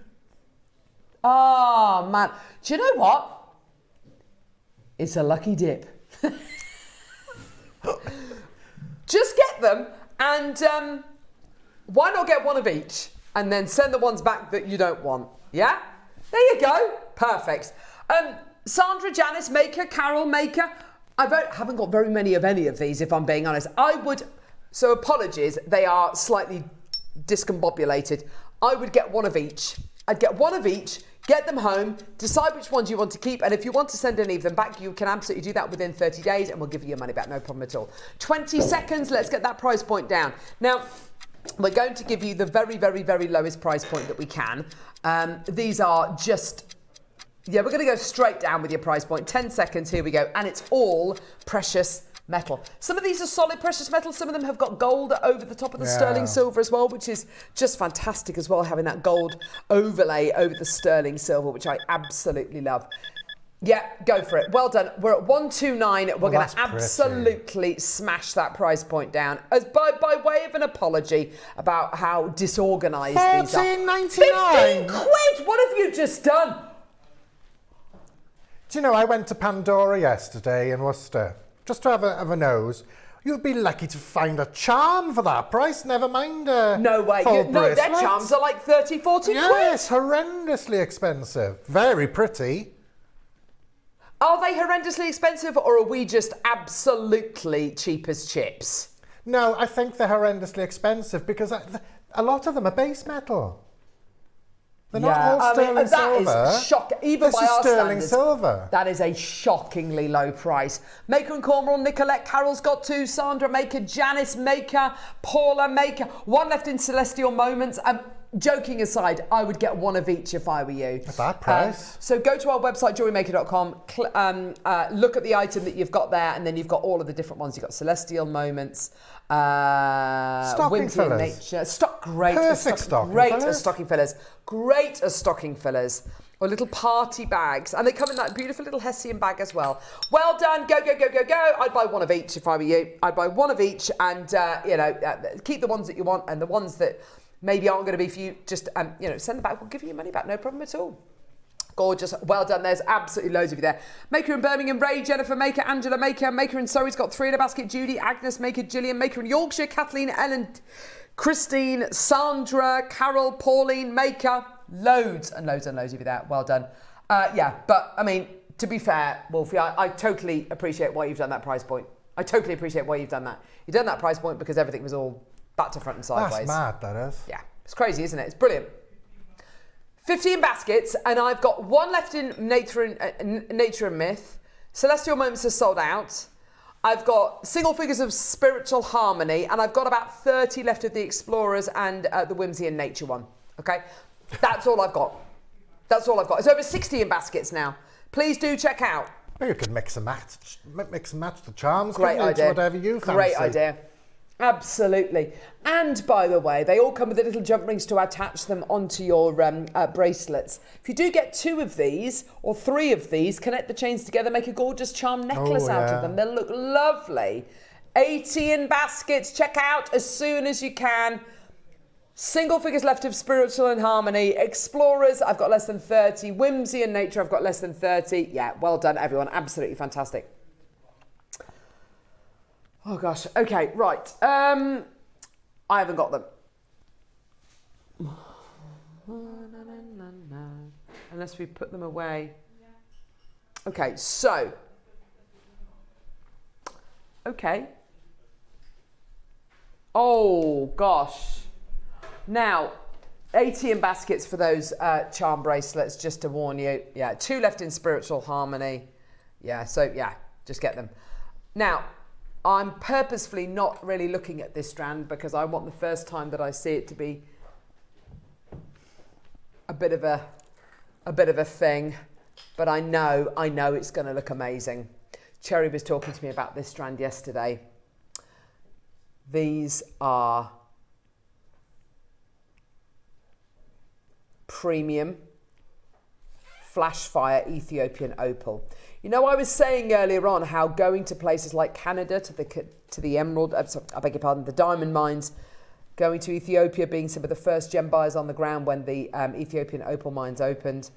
Oh, man. Do you know what? It's a lucky dip. Just get them and why not get one of each and then send the ones back that you don't want? Yeah? There you go. Perfect. Sandra, Janice, Maker, Carol, Maker. I haven't got very many of any of these, if I'm being honest. So apologies, they are slightly discombobulated. I would get one of each. I'd get one of each, get them home, decide which ones you want to keep, and if you want to send any of them back, you can absolutely do that within 30 days, and we'll give you your money back, no problem at all. 20 seconds, let's get that price point down. Now, we're going to give you the very, very, very lowest price point that we can. These are just... Yeah, we're going to go straight down with your price point. 10 seconds, here we go. And it's all precious metal. Some of these are solid precious metal. Some of them have got gold over the top of the Yeah. sterling silver as well, which is just fantastic as well, having that gold overlay over the sterling silver, which I absolutely love. Yeah, go for it. Well done. We're at 129. We're going that's to absolutely smash that price point down as by way of an apology about how disorganised these are. £14.99. £15! What have you just done? Do you know, I went to Pandora yesterday in Worcester just to have a nose. You'd be lucky to find a charm for that price, never mind a No way. full No, their bracelet. charms are like 30, 40 Yes, quid. horrendously expensive. Very pretty. Are they horrendously expensive, or are we just absolutely cheap as chips? No, I think they're horrendously expensive because a lot of them are base metal. They're not all sterling silver. That is shocking. Even This by is our sterling standards, silver. that is a shockingly low price. Maker and Cornwall, Nicolette, Carol's got 2, Sandra Maker, Janice Maker, Paula Maker. One left in Celestial Moments. Joking aside, I would get one of each if I were you. At that price. So go to our website, JewelleryMaker.com, look at the item that you've got there, and then you've got all of the different ones. You've got Celestial Moments, Stocking Whimsy and fillers. Nature. Great Perfect stocking great fillers. as stocking fillers. Great as stocking fillers. Or little party bags. And they come in that beautiful little Hessian bag as well. Well done. Go, go, go, go, go. I'd buy one of each if I were you. I'd buy one of each and, keep the ones that you want, and the ones that maybe aren't going to be for you, just, send them back. We'll give you your money back. No problem at all. Gorgeous. Well done. There's absolutely loads of you there. Maker in Birmingham, Ray, Jennifer Maker, Angela Maker, Maker in Surrey's got 3 in a basket, Judy, Agnes Maker, Gillian Maker in Yorkshire, Kathleen, Ellen, Christine, Sandra, Carol, Pauline Maker. Loads and loads and loads of you there. Well done. But I mean, to be fair, Wolfie, I totally appreciate why you've done that price point. I totally appreciate why you've done that. You've done that price point because everything was all back to front and sideways. That's mad, that is. Yeah, it's crazy, isn't it? It's brilliant. 15 baskets, and I've got one left in Nature and Myth. Celestial Moments are sold out. I've got single figures of Spiritual Harmony, and I've got about 30 left of the Explorers and the Whimsy and Nature one. Okay, that's all I've got. That's all I've got. It's over 60 in baskets now. Please do check out. Well, you could mix and match the charms. Great couldn't you, to idea. whatever you fancy. Great idea. Absolutely. And by the way, they all come with the little jump rings to attach them onto your bracelets. If you do get 2 of these or 3 of these, connect the chains together, make a gorgeous charm necklace out of them. They'll look lovely. 80 in baskets. Check out as soon as you can. Single figures left of Spiritual and Harmony. Explorers, I've got less than 30. Whimsy and Nature, I've got less than 30. Yeah, well done, everyone. Absolutely fantastic. Oh gosh. Okay, right. I haven't got them. Unless we put them away. Okay, so. Okay. Oh gosh. Now, 80 in baskets for those charm bracelets, just to warn you. Yeah, 2 left in Spiritual Harmony. Yeah, so yeah, just get them. Now, I'm purposefully not really looking at this strand because I want the first time that I see it to be a bit of a thing, but I know it's going to look amazing. Cherry was talking to me about this strand yesterday. These are premium flash fire Ethiopian opal. You know, I was saying earlier on how going to places like Canada to the emerald, I beg your pardon, the diamond mines, going to Ethiopia, being some of the first gem buyers on the ground when the Ethiopian opal mines opened,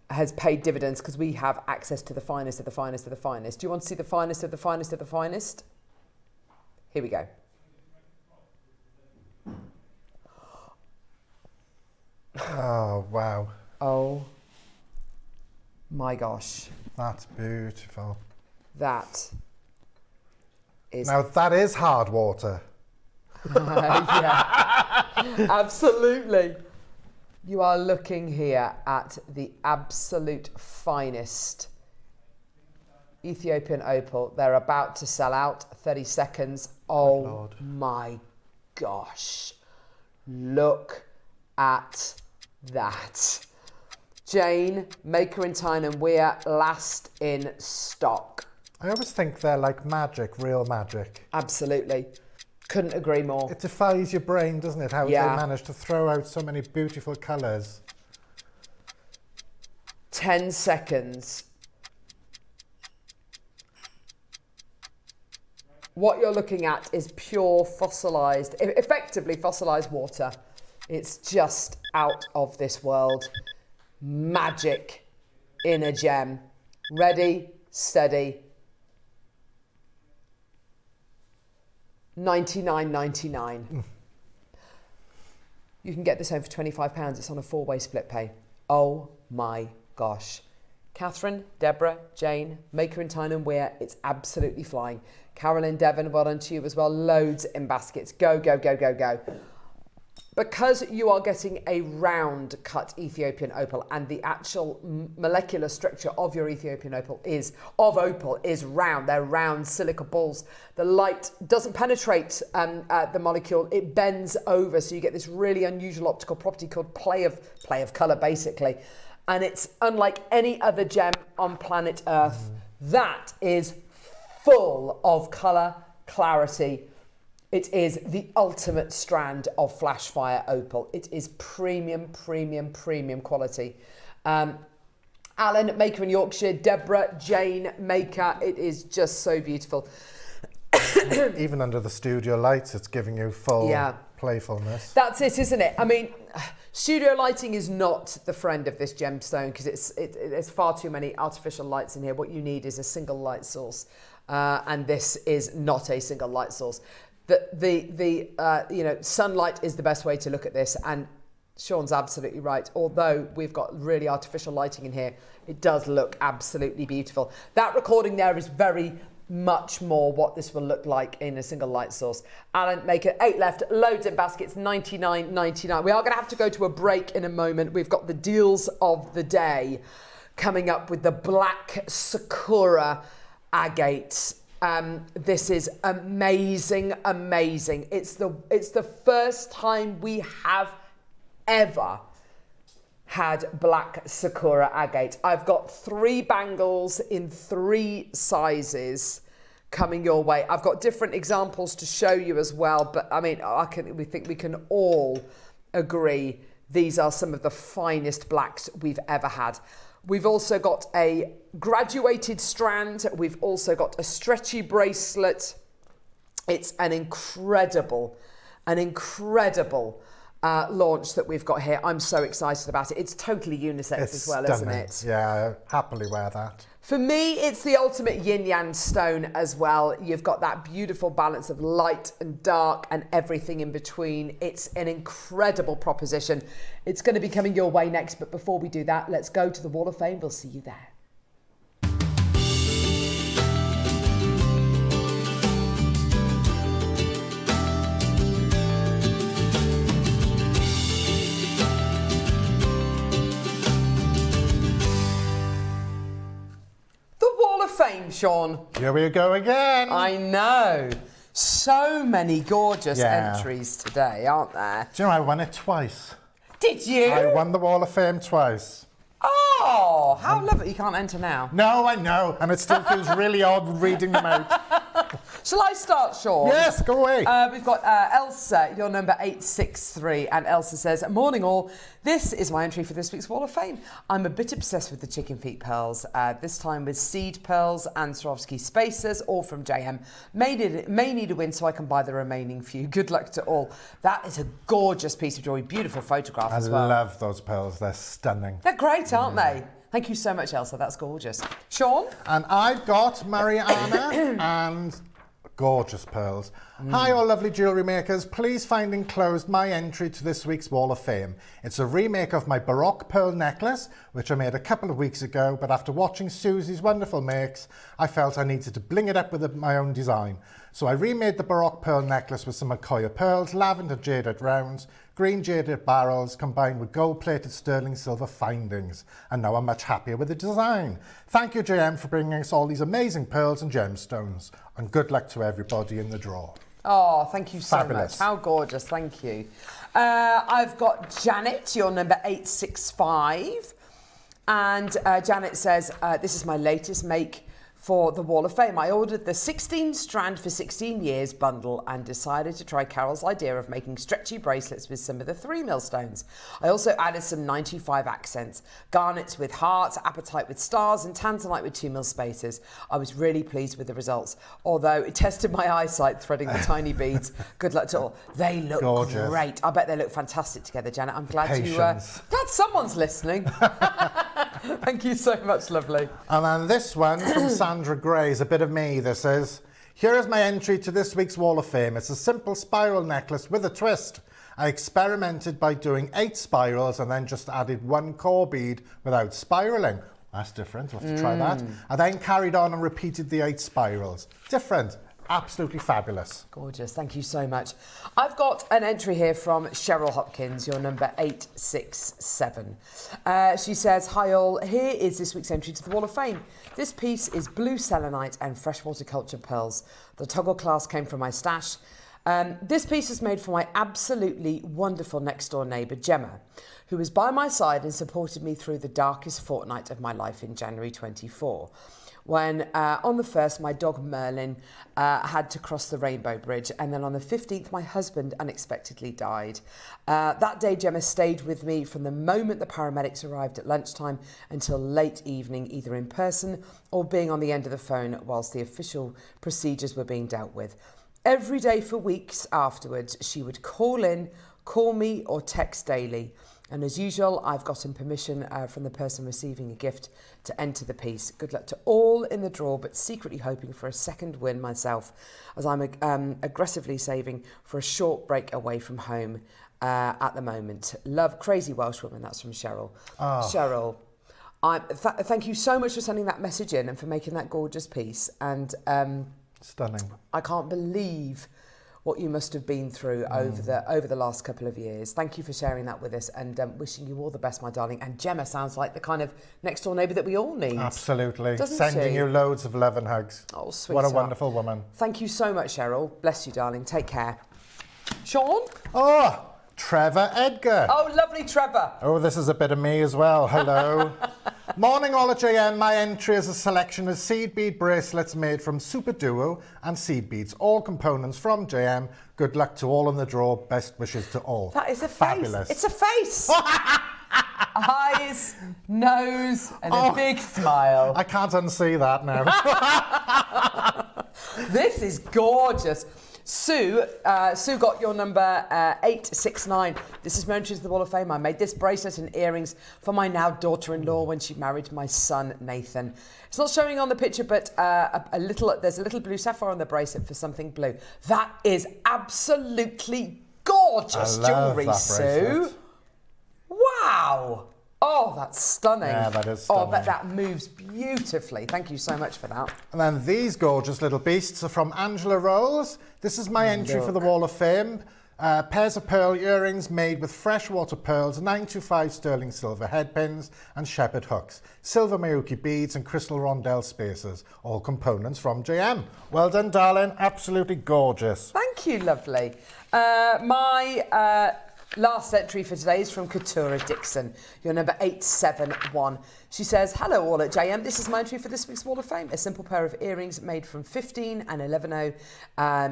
has paid dividends because we have access to the finest of the finest of the finest. Do you want to see the finest of the finest of the finest? Here we go. Oh, wow. Oh my gosh. That's beautiful. That is... Now, that is hard water. Yeah, absolutely. You are looking here at the absolute finest Ethiopian opal. They're about to sell out. 30 seconds. Oh Lord. My gosh. Look at that. Jane, Maker in Tyne and Weir, last in stock. I always think they're like magic, real magic. Absolutely. Couldn't agree more. It defies your brain, doesn't it? How they manage to throw out so many beautiful colours. 10 seconds. What you're looking at is pure fossilized, effectively fossilized water. It's just out of this world. Magic in a gem. Ready, steady. $99.99. You can get this home for £25. It's on a 4-way split pay. Oh my gosh. Catherine, Deborah, Jane, Maker in Tyne and Weir, it's absolutely flying. Carolyn, Devon, well done to you as well. Loads in baskets. Go, go, go, go, go. Because you are getting a round cut Ethiopian opal and the actual molecular structure of your Ethiopian opal is round. They're round silica balls. The light doesn't penetrate the molecule. It bends over. So you get this really unusual optical property called play of color, basically. And it's unlike any other gem on planet Earth. That is full of color, clarity. It is the ultimate strand of flash fire opal. It is premium, premium, premium quality. Alan, Maker in Yorkshire, Deborah, Jane, Maker. It is just so beautiful. Even under the studio lights, it's giving you full playfulness. That's it, isn't it? I mean, studio lighting is not the friend of this gemstone because there's far too many artificial lights in here. What you need is a single light source. And this is not a single light source. The sunlight is the best way to look at this, and Sean's absolutely right. Although we've got really artificial lighting in here, it does look absolutely beautiful. That recording there is very much more what this will look like in a single light source. Alan, Maker, 8 left, loads in baskets, $99.99. We are going to have to go to a break in a moment. We've got the deals of the day coming up with the Black Sakura Agate. This is amazing, amazing. It's the first time we have ever had Black Sakura Agate. I've got 3 bangles in 3 sizes coming your way. I've got different examples to show you as well, but I mean, we think we can all agree these are some of the finest blacks we've ever had. We've also got a graduated strand. We've also got a stretchy bracelet. It's an incredible launch that we've got here. I'm so excited about it. It's totally unisex as well, stunning. isn't it? Yeah, I happily wear that. For me, it's the ultimate yin-yang stone as well. You've got that beautiful balance of light and dark and everything in between. It's an incredible proposition. It's going to be coming your way next, but before we do that, let's go to the Wall of Fame. We'll see you there. Fame, Sean. Here we go again. I know. So many gorgeous entries today, aren't there? Do you know I won it twice? Did you? I won the Wall of Fame twice. Oh, how lovely. You can't enter now. No, I know. And it still feels really odd reading them out. Shall I start, Sean? Yes, go away. We've got Elsa, your number 863, and Elsa says, morning all, this is my entry for this week's Wall of Fame. I'm a bit obsessed with the chicken feet pearls, this time with seed pearls and Swarovski spacers, all from JM. May need a win so I can buy the remaining few. Good luck to all. That is a gorgeous piece of jewellery, beautiful photograph as well. I love those pearls, they're stunning. They're great, aren't they? Thank you so much, Elsa, that's gorgeous. Sean? And I've got Mariana and gorgeous pearls. Hi all lovely jewellery makers, please find enclosed my entry to this week's Wall of Fame. It's a remake of my Baroque pearl necklace, which I made a couple of weeks ago, but after watching Susie's wonderful makes, I felt I needed to bling it up with my own design. So I remade the Baroque pearl necklace with some Akoya pearls, lavender jaded rounds, green jaded barrels combined with gold-plated sterling silver findings. And now I'm much happier with the design. Thank you, JM, for bringing us all these amazing pearls and gemstones. And good luck to everybody in the draw. Oh, thank you so Fabulous. much. How gorgeous, thank you. I've got Janet, your number 865. And Janet says, this is my latest make for the Wall of Fame. I ordered the 16 strand for 16 years bundle and decided to try Carol's idea of making stretchy bracelets with some of the 3 millstones. I also added some 925 accents, garnets with hearts, apatite with stars, and tanzanite with 2 mil spacers. I was really pleased with the results, although it tested my eyesight threading the tiny beads. Good luck to all. They look gorgeous. Great. I bet they look fantastic together, Janet. I'm glad glad someone's listening. Thank you so much, lovely. And then this one from Sandra Gray is a bit of me. This is, here is my entry to this week's Wall of Fame. It's a simple spiral necklace with a twist. I experimented by doing 8 spirals and then just added 1 core bead without spiraling. That's different, we'll have to try that. I then carried on and repeated the 8 spirals. Different. Absolutely fabulous. Gorgeous, thank you so much. I've got an entry here from Cheryl Hopkins, your number 867. She says, hi all, here is this week's entry to the Wall of Fame. This piece is blue selenite and freshwater culture pearls. The toggle clasp came from my stash. This piece is made for my absolutely wonderful next door neighbour, Gemma, who was by my side and supported me through the darkest fortnight of my life in January 24. When on the 1st, my dog Merlin had to cross the Rainbow Bridge, and then on the 15th, my husband unexpectedly died. That day, Gemma stayed with me from the moment the paramedics arrived at lunchtime until late evening, either in person or being on the end of the phone whilst the official procedures were being dealt with. Every day for weeks afterwards, she would call in, call me or text daily. And as usual, I've gotten permission from the person receiving a gift to enter the piece. Good luck to all in the draw, but secretly hoping for a second win myself, as I'm aggressively saving for a short break away from home at the moment. Love, Crazy Welsh Woman. That's from Cheryl. Oh. Cheryl, thank you so much for sending that message in and for making that gorgeous piece. And stunning. I can't believe what you must have been through over the last couple of years. Thank you for sharing that with us, and wishing you all the best, my darling. And Gemma sounds like the kind of next door neighbour that we all need. Absolutely. Doesn't Sending she? you loads of love and hugs. Oh, sweet. What a wonderful woman. Thank you so much, Cheryl. Bless you, darling. Take care. Sean? Oh, Trevor Edgar. Oh, lovely Trevor. Oh, this is a bit of me as well. Hello. Morning all at JM. My entry is a selection of seed bead bracelets made from Super Duo and seed beads. All components from JM. Good luck to all in the draw. Best wishes to all. That is a fabulous. Face. It's a face. Eyes, nose, and a big smile. I can't unsee that now. This is gorgeous. Sue got your number 869. This is my entry to the Wall of Fame. I made this bracelet and earrings for my now daughter-in-law when she married my son Nathan. It's not showing on the picture, but there's a little blue sapphire on the bracelet for something blue. That is absolutely gorgeous jewellery, Sue. Wow. Oh, that's stunning. Yeah, that is stunning. Oh, but that moves beautifully. Thank you so much for that. And then these gorgeous little beasts are from Angela Rolls. This is my entry for the Wall of Fame. Pairs of pearl earrings made with freshwater pearls, 925 sterling silver headpins and shepherd hooks, silver Miyuki beads and crystal rondelle spacers, all components from JM. Well done, darling. Absolutely gorgeous. Thank you, lovely. My last entry for today is from Katura Dixon, your number 871. She says, hello all at JM. This is my entry for this week's Wall of Fame. A simple pair of earrings made from 15 and 11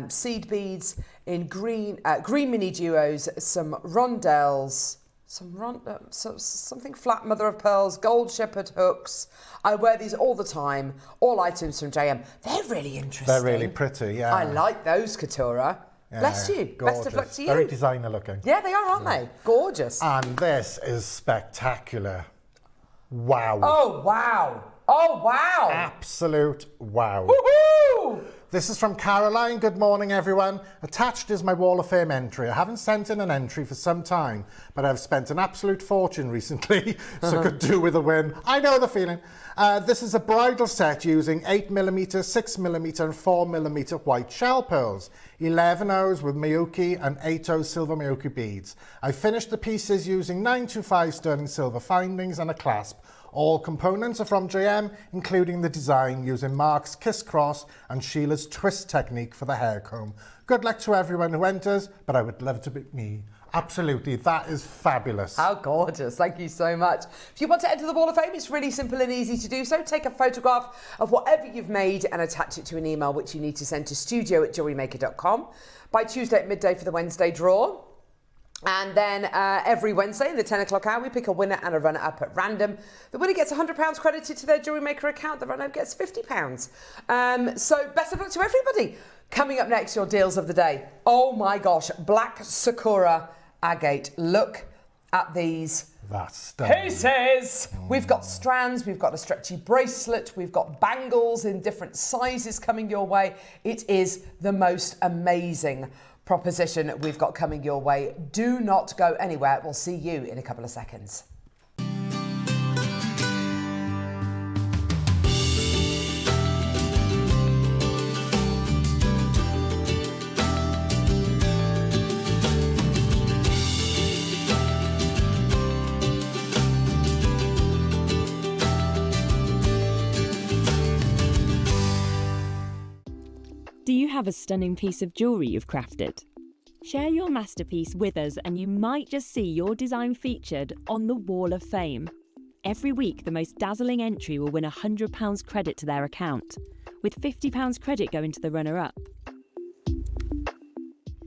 seed beads in green mini duos, some rondelles, something flat mother of pearls, gold shepherd hooks. I wear these all the time. All items from JM. They're really interesting. They're really pretty, yeah. I like those, Katura. Yeah, bless you. gorgeous. Best of luck to you. Very designer looking. Yeah, they are, aren't they? Gorgeous. And this is spectacular. Wow. Oh, wow. Oh, wow. Absolute wow. Woohoo! This is from Caroline. Good morning, everyone. Attached is my Wall of Fame entry. I haven't sent in an entry for some time, but I've spent an absolute fortune recently, so could do with a win. I know the feeling. This is a bridal set using 8mm, 6mm and 4mm white shell pearls, 11 O's with Miyuki and 8 O silver Miyuki beads. I finished the pieces using 925 sterling silver findings and a clasp. All components are from JM, including the design using Mark's Kiss Cross and Sheila's twist technique for the hair comb. Good luck to everyone who enters, but I would love to be me. Absolutely, that is fabulous. How gorgeous. Thank you so much. If you want to enter the Wall of Fame, it's really simple and easy to do so. Take a photograph of whatever you've made and attach it to an email which you need to send to studio@jewellerymaker.com by Tuesday at midday for the Wednesday draw. And then every Wednesday in the 10 o'clock hour, we pick a winner and a runner-up at random. The winner gets £100 credited to their Jewellery Maker account. The runner-up gets £50. So best of luck to everybody. Coming up next, your deals of the day. Oh my gosh, Black Sakura Agate. Look at these pieces. We've got strands, we've got a stretchy bracelet, we've got bangles in different sizes coming your way. It is the most amazing proposition we've got coming your way. Do not go anywhere. We'll see you in a couple of seconds. Do you have a stunning piece of jewellery you've crafted? Share your masterpiece with us and you might just see your design featured on the Wall of Fame. Every week, the most dazzling entry will win £100 credit to their account, with £50 credit going to the runner-up.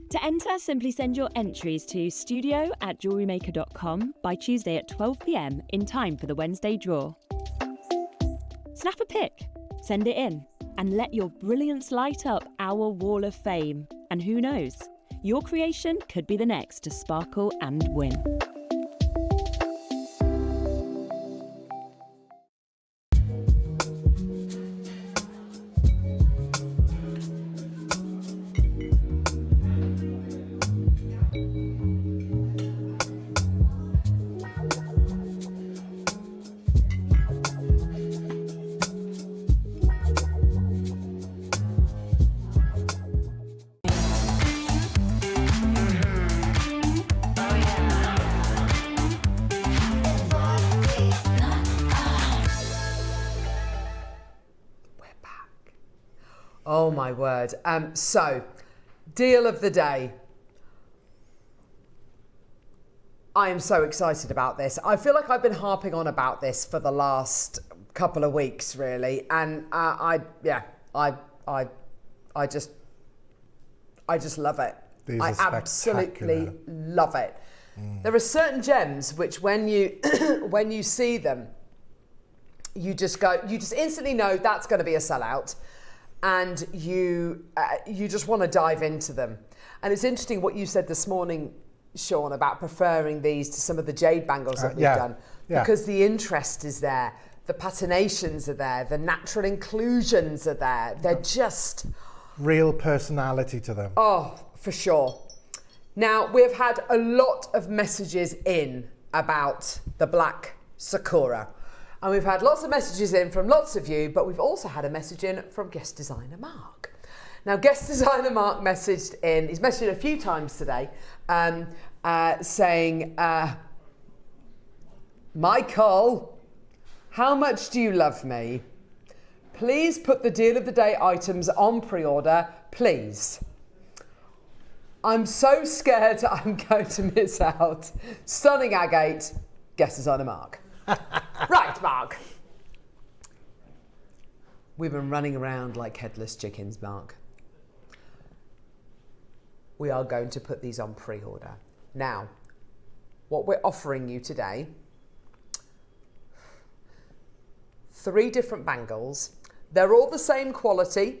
To enter, simply send your entries to studio@jewellerymaker.com by Tuesday at 12 p.m. in time for the Wednesday draw. Snap a pic, send it in, and let your brilliance light up our Wall of Fame. And who knows, your creation could be the next to sparkle and win. Oh my word. So, deal of the day. I am so excited about this. I feel like I've been harping on about this for the last couple of weeks, really. And I just love it. I absolutely love it. There are certain gems which when you when you see them, you just instantly know that's going to be a sellout. And you just want to dive into them. And it's interesting what you said this morning, Sean, about preferring these to some of the jade bangles that we've done. Because the interest is there, the patinations are there, the natural inclusions are there. They're just... real personality to them. Oh, for sure. Now, we've had a lot of messages in about the Black Sakura. And we've had lots of messages in from lots of you, but we've also had a message in from guest designer Mark. Now, guest designer Mark messaged in, he's messaged a few times today, saying, Michael, how much do you love me? Please put the deal of the day items on pre-order, please. I'm so scared I'm going to miss out. Stunning agate, guest designer Mark. Right, Mark. We've been running around like headless chickens, Mark. We are going to put these on pre-order. Now, what we're offering you today, 3 different bangles. They're all the same quality.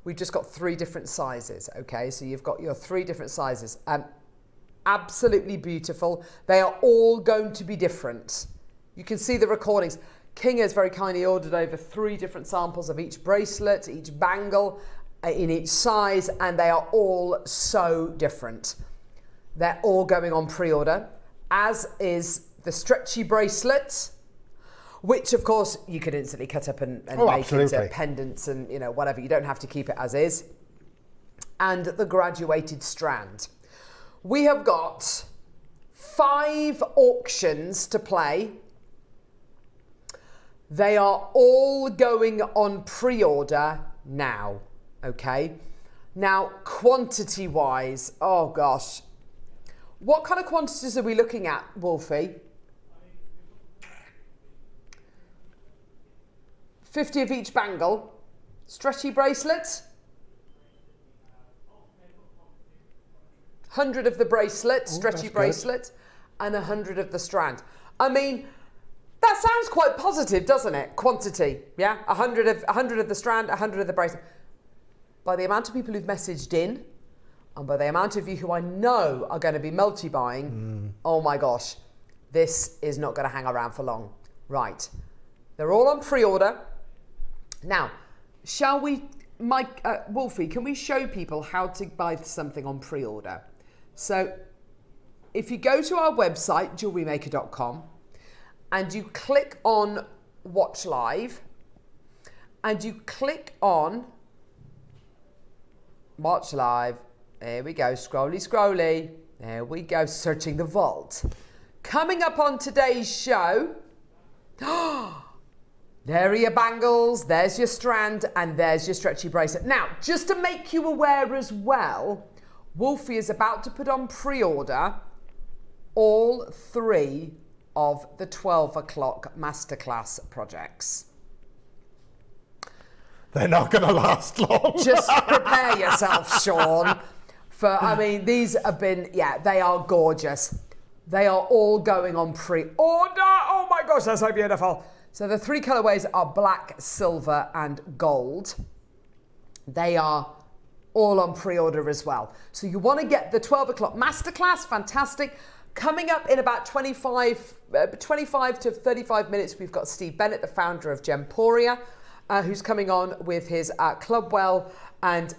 We've just got 3 different sizes, okay? So you've got your 3 different sizes. Absolutely beautiful. They are all going to be different. You can see the recordings. King has very kindly ordered over 3 different samples of each bracelet, each bangle, in each size, and they are all so different. They're all going on pre-order, as is the stretchy bracelet, which of course you could instantly cut up and make into pendants and whatever. You don't have to keep it as is. And the graduated strand. We have got 5 auctions to play. They are all going on pre-order now, okay? Now, quantity-wise, oh gosh, What kind of quantities are we looking at, Wolfie? 50 of each bangle. Stretchy bracelet. 100 of the bracelet, stretchy bracelet, and 100 of the strand. I mean, that sounds quite positive, doesn't it? Quantity, yeah? 100 of the strand, 100 of the bracelet. By the amount of people who've messaged in, and by the amount of you who I know are going to be multi-buying, oh my gosh, this is not going to hang around for long. Right. They're all on pre-order. Now, shall we, Wolfie, can we show people how to buy something on pre-order? So, if you go to our website, JewelleryMaker.com, and you click on Watch Live, and you click on Watch Live, there we go, scrolly, there we go, searching the vault. Coming up on today's show, there are your bangles, there's your strand, and there's your stretchy bracelet. Now, just to make you aware as well, Wolfie is about to put on pre-order all 3 of the 12 o'clock Masterclass projects. They're not going to last long. Just prepare yourself, Sean. I mean, these have been, they are gorgeous. They are all going on pre-order. Oh my gosh, that's so beautiful. So the 3 colorways are black, silver, and gold. They are all on pre-order as well. So you want to get the 12 o'clock Masterclass, fantastic. Coming up in about 25 to 35 minutes, we've got Steve Bennett, the founder of Gemporia, who's coming on with his Clubwell and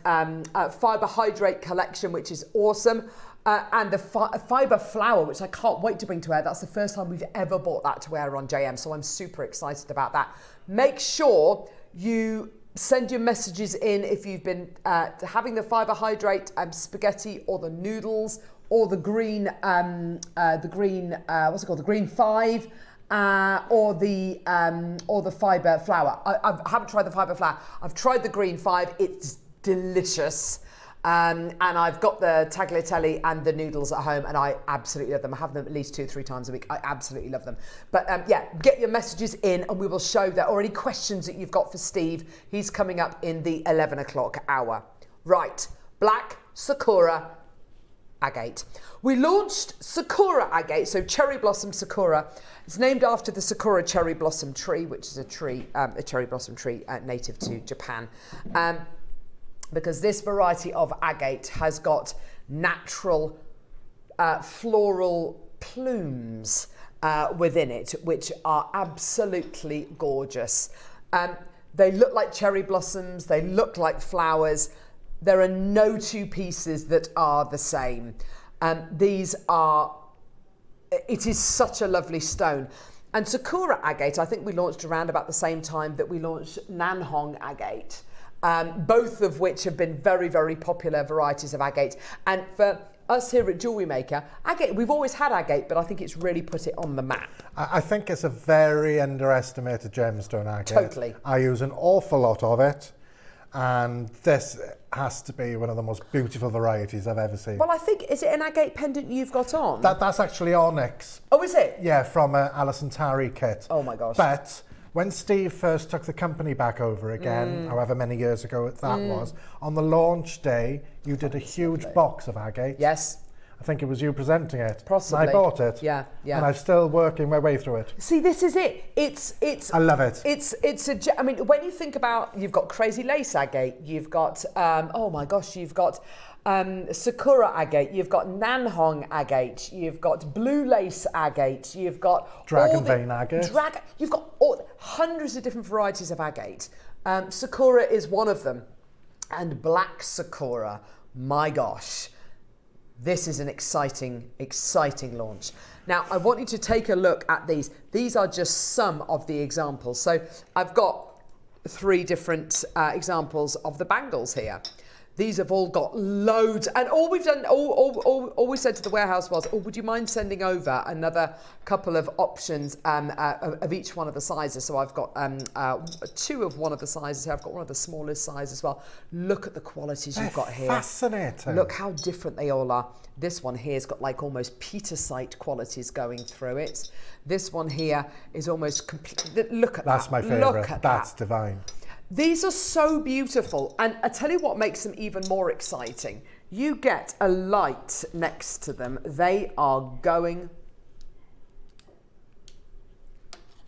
Fiber Hydrate collection, which is awesome. And the Fiber Flower, which I can't wait to bring to air. That's the first time we've ever bought that to air on JM, so I'm super excited about that. Make sure you send your messages in if you've been having the Fiber Hydrate spaghetti or the noodles or the green, what's it called? The green 5 or the Fiber Flower. I haven't tried the Fiber Flower. I've tried the green 5. It's delicious. And I've got the tagliatelle and the noodles at home, and I absolutely love them. I have them at least 2 or 3 times a week. I absolutely love them. But get your messages in, and we will show that, or any questions that you've got for Steve. He's coming up in the 11 o'clock hour. Right, Black Sakura Agate. We launched Sakura Agate, so Cherry Blossom Sakura. It's named after the Sakura cherry blossom tree, which is a cherry blossom tree native to Japan. Because this variety of agate has got natural floral plumes within it, which are absolutely gorgeous. They look like cherry blossoms, they look like flowers. There are no 2 pieces that are the same. It is such a lovely stone. And Sakura Agate, I think we launched around about the same time that we launched Nanhong Agate. Both of which have been very, very popular varieties of agate. And for us here at Jewellery Maker, agate, we've always had agate, but I think it's really put it on the map. I think it's a very underestimated gemstone agate. Totally. I use an awful lot of it, and this has to be one of the most beautiful varieties I've ever seen. Well, I think, is it an agate pendant you've got on? That's actually onyx. Oh, is it? Yeah, from an Alison Tarry kit. Oh my gosh. But when Steve first took the company back over again, however many years ago that was, on the launch day, you did a huge box of agate. Yes. I think it was you presenting it. Possibly. And I bought it. Yeah. And I'm still working my way through it. See, this is it. I love it. I mean, when you think about, you've got crazy lace agate, you've got, oh my gosh, you've got Sakura agate, you've got Nanhong agate, you've got blue lace agate, you've got dragon vein agate. You've got hundreds of different varieties of agate. Sakura is one of them, and Black Sakura. My gosh, this is an exciting launch. Now, I want you to take a look at these. These are just some of the examples. So I've got 3 different examples of the bangles here. These have all got loads, and all we've done, all we said to the warehouse was, "Oh, would you mind sending over another couple of options of each one of the sizes?" So I've got 2 of one of the sizes here. I've got one of the smallest sizes as well. Look at the qualities you've got here. Fascinating. Look how different they all are. This one here has got like almost Petersite qualities going through it. This one here is almost complete. Look at that. That's my favourite. Look at That's that. divine. These are so beautiful, and I tell you what makes them even more exciting. You get a light next to them. They are going...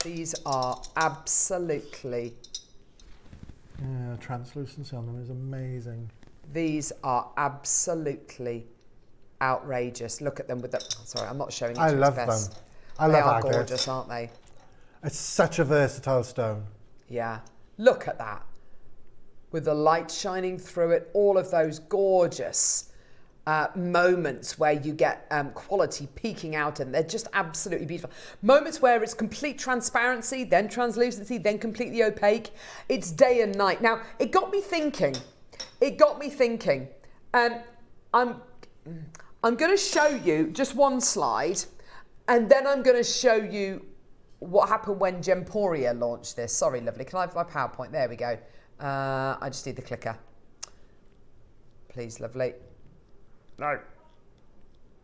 These are absolutely... Yeah, translucency on them is amazing. These are absolutely outrageous. Look at them with the... Sorry, I'm not showing you I to love its best. them. I They love are agate. gorgeous, aren't they? It's such a versatile stone. Yeah. Look at that. With the light shining through it, all of those gorgeous moments where you get quality peeking out, and they're just absolutely beautiful. Moments where it's complete transparency, then translucency, then completely opaque. It's day and night. Now, it got me thinking. I'm going to show you just one slide, and then I'm going to show you what happened when Gemporia launched this. Sorry, lovely. Can I have my PowerPoint? There we go. I just need the clicker. Please, lovely. No.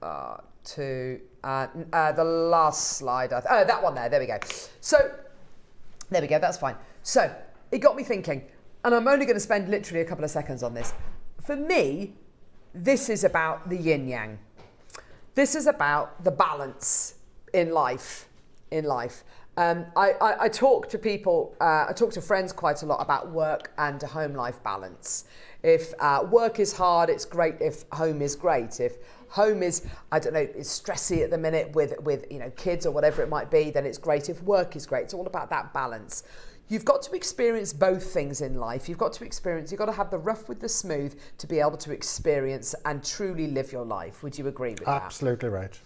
The last slide. Oh, that one there. There we go. So, there we go. That's fine. So, it got me thinking, and I'm only going to spend literally a couple of seconds on this. For me, this is about the yin-yang. This is about the balance in life. I talk to people, I talk to friends quite a lot about work and home life balance. If work is hard, it's great if home is great. If home is, I don't know, it's stressy at the minute with kids or whatever it might be, then it's great if work is great. It's all about that balance. You've got to experience both things in life. You've got to have the rough with the smooth to be able to experience and truly live your life. Would you agree with that? Absolutely right.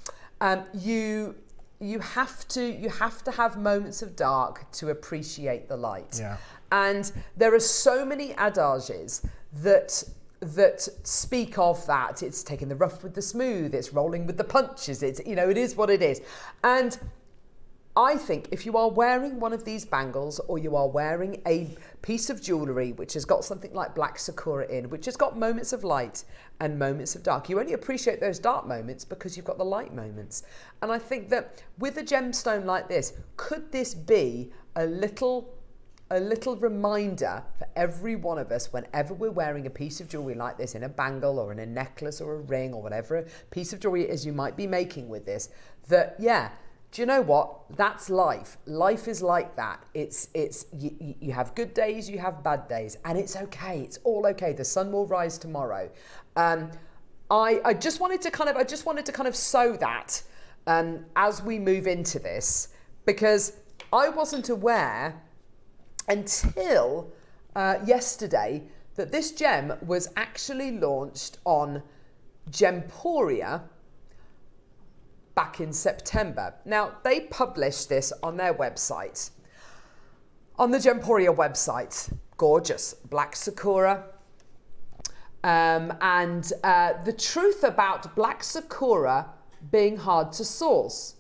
You have to have moments of dark to appreciate the light. Yeah. And there are so many adages that speak of that. It's taking the rough with the smooth, it's rolling with the punches, it is what it is. And I think if you are wearing one of these bangles, or you are wearing a piece of jewellery which has got something like Black Sakura in, which has got moments of light and moments of dark, you only appreciate those dark moments because you've got the light moments. And I think that with a gemstone like this, could this be a little reminder for every one of us whenever we're wearing a piece of jewellery like this, in a bangle or in a necklace or a ring or whatever piece of jewellery it is you might be making with this, that, yeah, do you know what? That's life. Life is like that. You have good days, you have bad days, and it's okay. It's all okay. The sun will rise tomorrow. I just wanted to kind of sow that as we move into this, because I wasn't aware until yesterday that this gem was actually launched on Gemporia back in September. Now, they published this on their website, on the Gemporia website. Gorgeous. Black Sakura. The truth about Black Sakura being hard to source.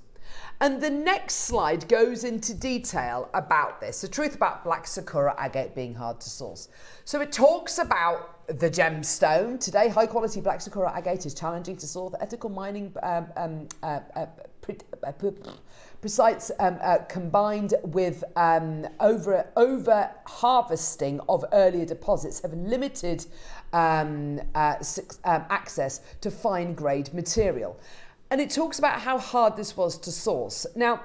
And the next slide goes into detail about this. The truth about Black Sakura Agate being hard to source. So it talks about the gemstone. Today, high quality Black Sakura Agate is challenging to source. Ethical mining precise combined with over harvesting of earlier deposits have limited access to fine grade material. And it talks about how hard this was to source. Now,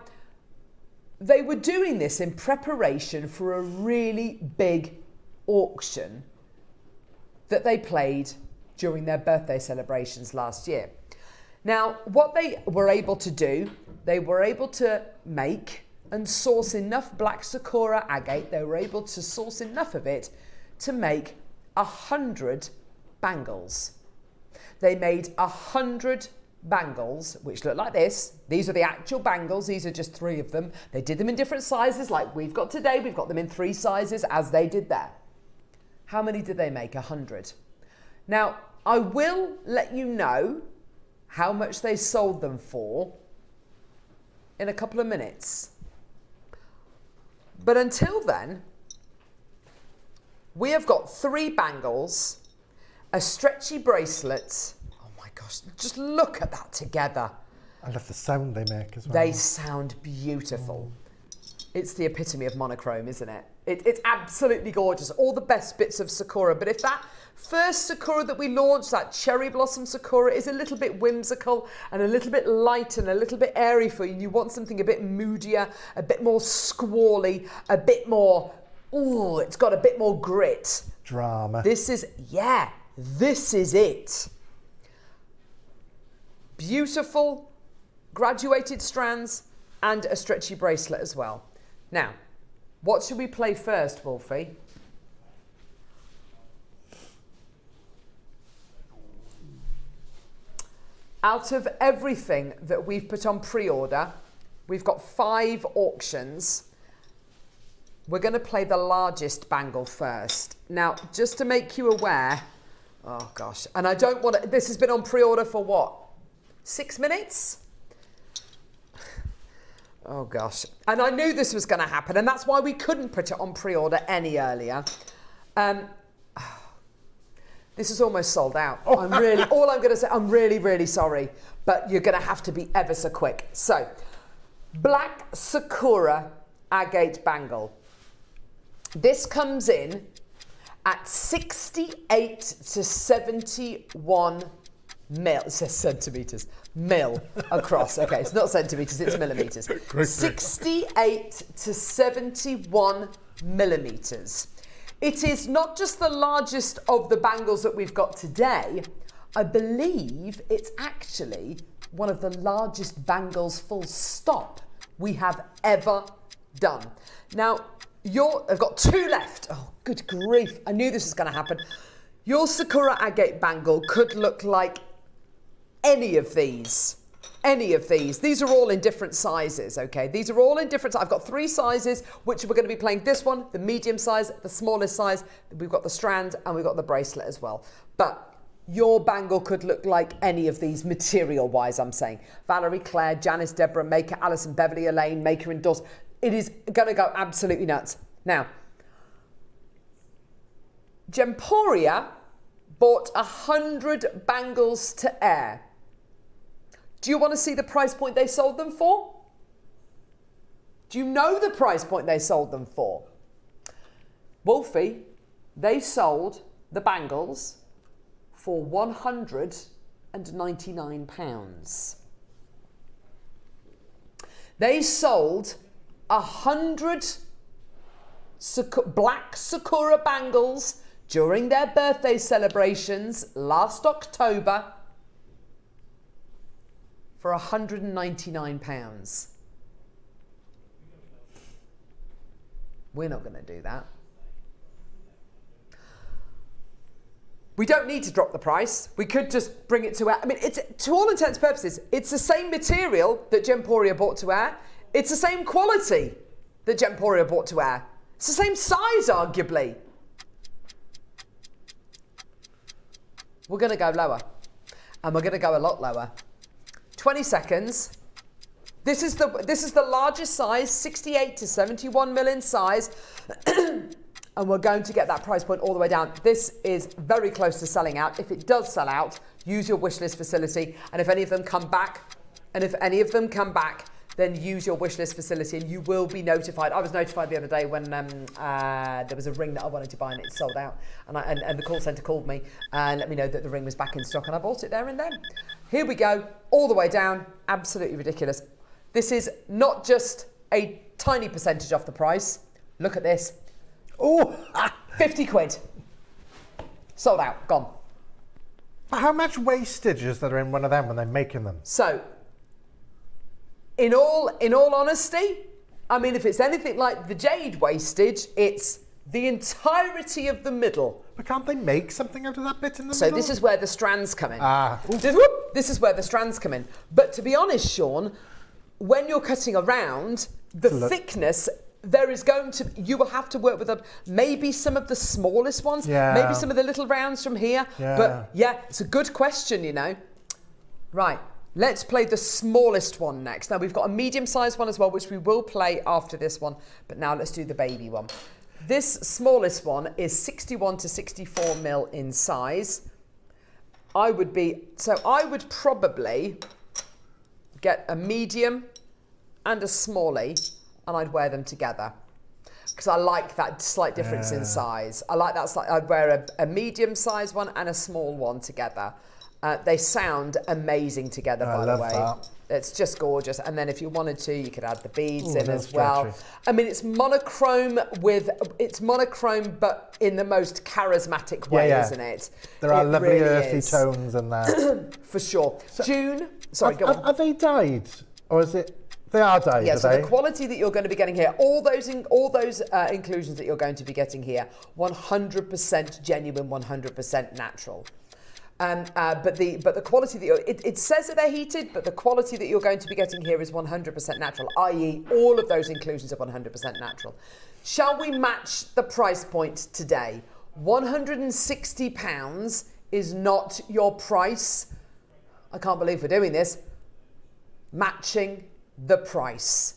they were doing this in preparation for a really big auction that they played during their birthday celebrations last year. Now, what they were able to do, they were able to make and source enough Black Sakura Agate, they were able to source enough of it to make 100 bangles. They made 100 bangles, which look like this. These are the actual bangles. These are just 3 of them. They did them in different sizes like we've got today. We've got them in 3 sizes as they did there. How many did they make? 100. Now, I will let you know how much they sold them for in a couple of minutes. But until then, we have got 3 bangles, a stretchy bracelet. Oh my gosh, just look at that together. I love the sound they make as well. They sound beautiful. It's the epitome of monochrome, isn't it? It's absolutely gorgeous. All the best bits of Sakura. But if that first Sakura that we launched, that cherry blossom Sakura, is a little bit whimsical and a little bit light and a little bit airy for you, and you want something a bit moodier, a bit more squally, a bit more, ooh, it's got a bit more grit. Drama. This is it. Beautiful graduated strands and a stretchy bracelet as well. Now, what should we play first, Wolfie? Out of everything that we've put on pre-order, we've got 5 auctions. We're going to play the largest bangle first. Now, just to make you aware, oh gosh, and I don't want to, this has been on pre-order for what? 6 minutes? Oh gosh. And I knew this was going to happen, and that's why we couldn't put it on pre-order any earlier. This is almost sold out. All I'm going to say, I'm really, really sorry, but you're going to have to be ever so quick. So, Black Sakura Agate bangle. This comes in at 68 to 71 mil. It says centimetres. Mil across. Okay, it's not centimetres, it's millimetres. 68 to 71 millimetres. It is not just the largest of the bangles that we've got today. I believe it's actually one of the largest bangles full stop we have ever done. Now, I've got 2 left. Oh, good grief. I knew this was going to happen. Your Sakura Agate bangle could look like any of these. Any of these. These are all in different sizes, okay? These are all in different. I've got 3 sizes, which we're going to be playing this one, the medium size, the smallest size. We've got the strand and we've got the bracelet as well. But your bangle could look like any of these material-wise, I'm saying. Valerie, Claire, Janice, Deborah, Maker, Alison, Beverly, Elaine, Maker and Dawes. It is going to go absolutely nuts. Now, Gemporia bought 100 bangles to air. Do you want to see the price point they sold them for? Do you know the price point they sold them for? Wolfie, they sold the bangles for £199. They sold 100 Black Sakura bangles during their birthday celebrations last October for £199. We're not going to do that. We don't need to drop the price. We could just bring it to air. I mean, it's, to all intents and purposes, it's the same material that Gemporia bought to air. It's the same quality that Gemporia bought to air. It's the same size, arguably. We're going to go lower. And we're going to go a lot lower. 20 seconds. This is the largest size, 68 to 71 mil in size. And we're going to get that price point all the way down. This is very close to selling out. If it does sell out, use your wishlist facility. And if any of them come back, then use your wishlist facility and you will be notified. I was notified the other day when there was a ring that I wanted to buy and it sold out. And the call centre called me and let me know that the ring was back in stock and I bought it there and then. Here we go, all the way down. Absolutely ridiculous. This is not just a tiny percentage off the price. Look at this. Oh, 50 quid. Sold out, gone. How much wastage is there in one of them when they're making them? So, in all honesty, I mean, if it's anything like the jade wastage, it's the entirety of the middle. But can't they make something out of that bit in the So middle? this is where the strands come in. Oof. This is where the strands come in. But to be honest, Sean, when you're cutting around, the thickness there is going to, you will have to work with maybe some of the smallest ones, maybe some of the little rounds from here. But yeah, it's a good question, you know. Right, let's play the smallest one next. Now we've got a medium-sized one as well, which we will play after this one. But now let's do the baby one. This smallest one is 61 to 64 mil in size. I would probably get a medium and a smallie, and I'd wear them together because I like that slight difference in size. I like that I'd wear a medium size one and a small one together. They sound amazing together, by the way. That. It's just gorgeous. And then if you wanted to, you could add the beads in as well. I mean, it's monochrome but in the most charismatic way, isn't it? There are lovely really earthy tones in there. For sure. So, June, sorry, go on. Are they dyed? Or is it... They are dyed, yeah, so the quality that you're going to be getting here, all those inclusions that you're going to be getting here, 100% genuine, 100% natural. But the quality that it says that they're heated, but the quality that you're going to be getting here is 100% natural, i.e. all of those inclusions are 100% natural. Shall we match the price point today? £160 is not your price. I can't believe we're doing this. Matching the price.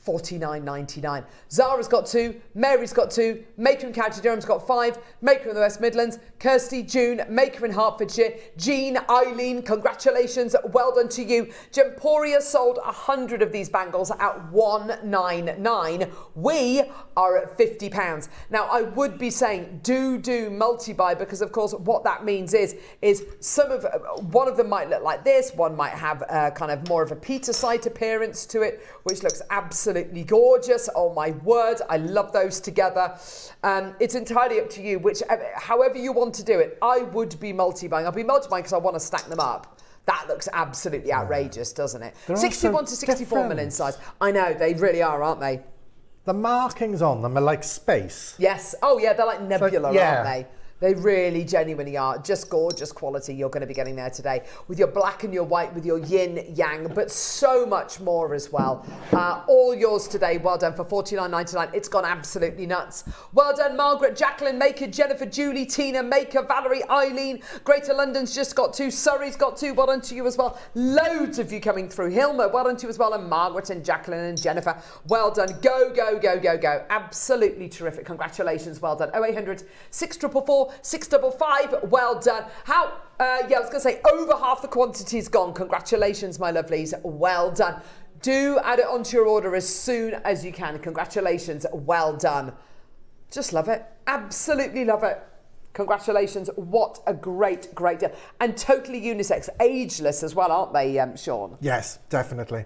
$49.99. Zara's got 2, Mary's got 2, Maker in County Durham's got 5, Maker in the West Midlands, Kirsty, June, Maker in Hertfordshire, Jean, Eileen, congratulations, well done to you. Gemporia sold 100 of these bangles at $199. We are at £50. Now I would be saying do multi-buy, because of course what that means is one of them might look like this, one might have kind of more of a Peter site appearance to it, which looks absolutely gorgeous. Oh my word, I love those together. It's entirely up to you, however you want to do it. I would be multi-buying. I'll be multi-buying because I want to stack them up. That looks absolutely outrageous, doesn't it? They're 61 to 64 mil in size. I know, they really are, aren't they? The markings on them are like space. Yes. Oh yeah, they're like nebula, aren't they? They really genuinely are. Just gorgeous quality you're going to be getting there today. With your black and your white, with your yin, yang, but so much more as well. All yours today. Well done for $49.99. It's gone absolutely nuts. Well done, Margaret, Jacqueline, Maker, Jennifer, Julie, Tina, Maker, Valerie, Eileen. Greater London's just got 2. Surrey's got 2. Well done to you as well. Loads of you coming through. Hilma, well done to you as well. And Margaret and Jacqueline and Jennifer. Well done. Go, go, go, go, go. Absolutely terrific. Congratulations. Well done. 0800 644 655, well done. I was going to say over half the quantity's gone. Congratulations, my lovelies. Well done. Do add it onto your order as soon as you can. Congratulations. Well done. Just love it. Absolutely love it. Congratulations. What a great, great deal. And totally unisex, ageless as well, aren't they, Sean? Yes, definitely.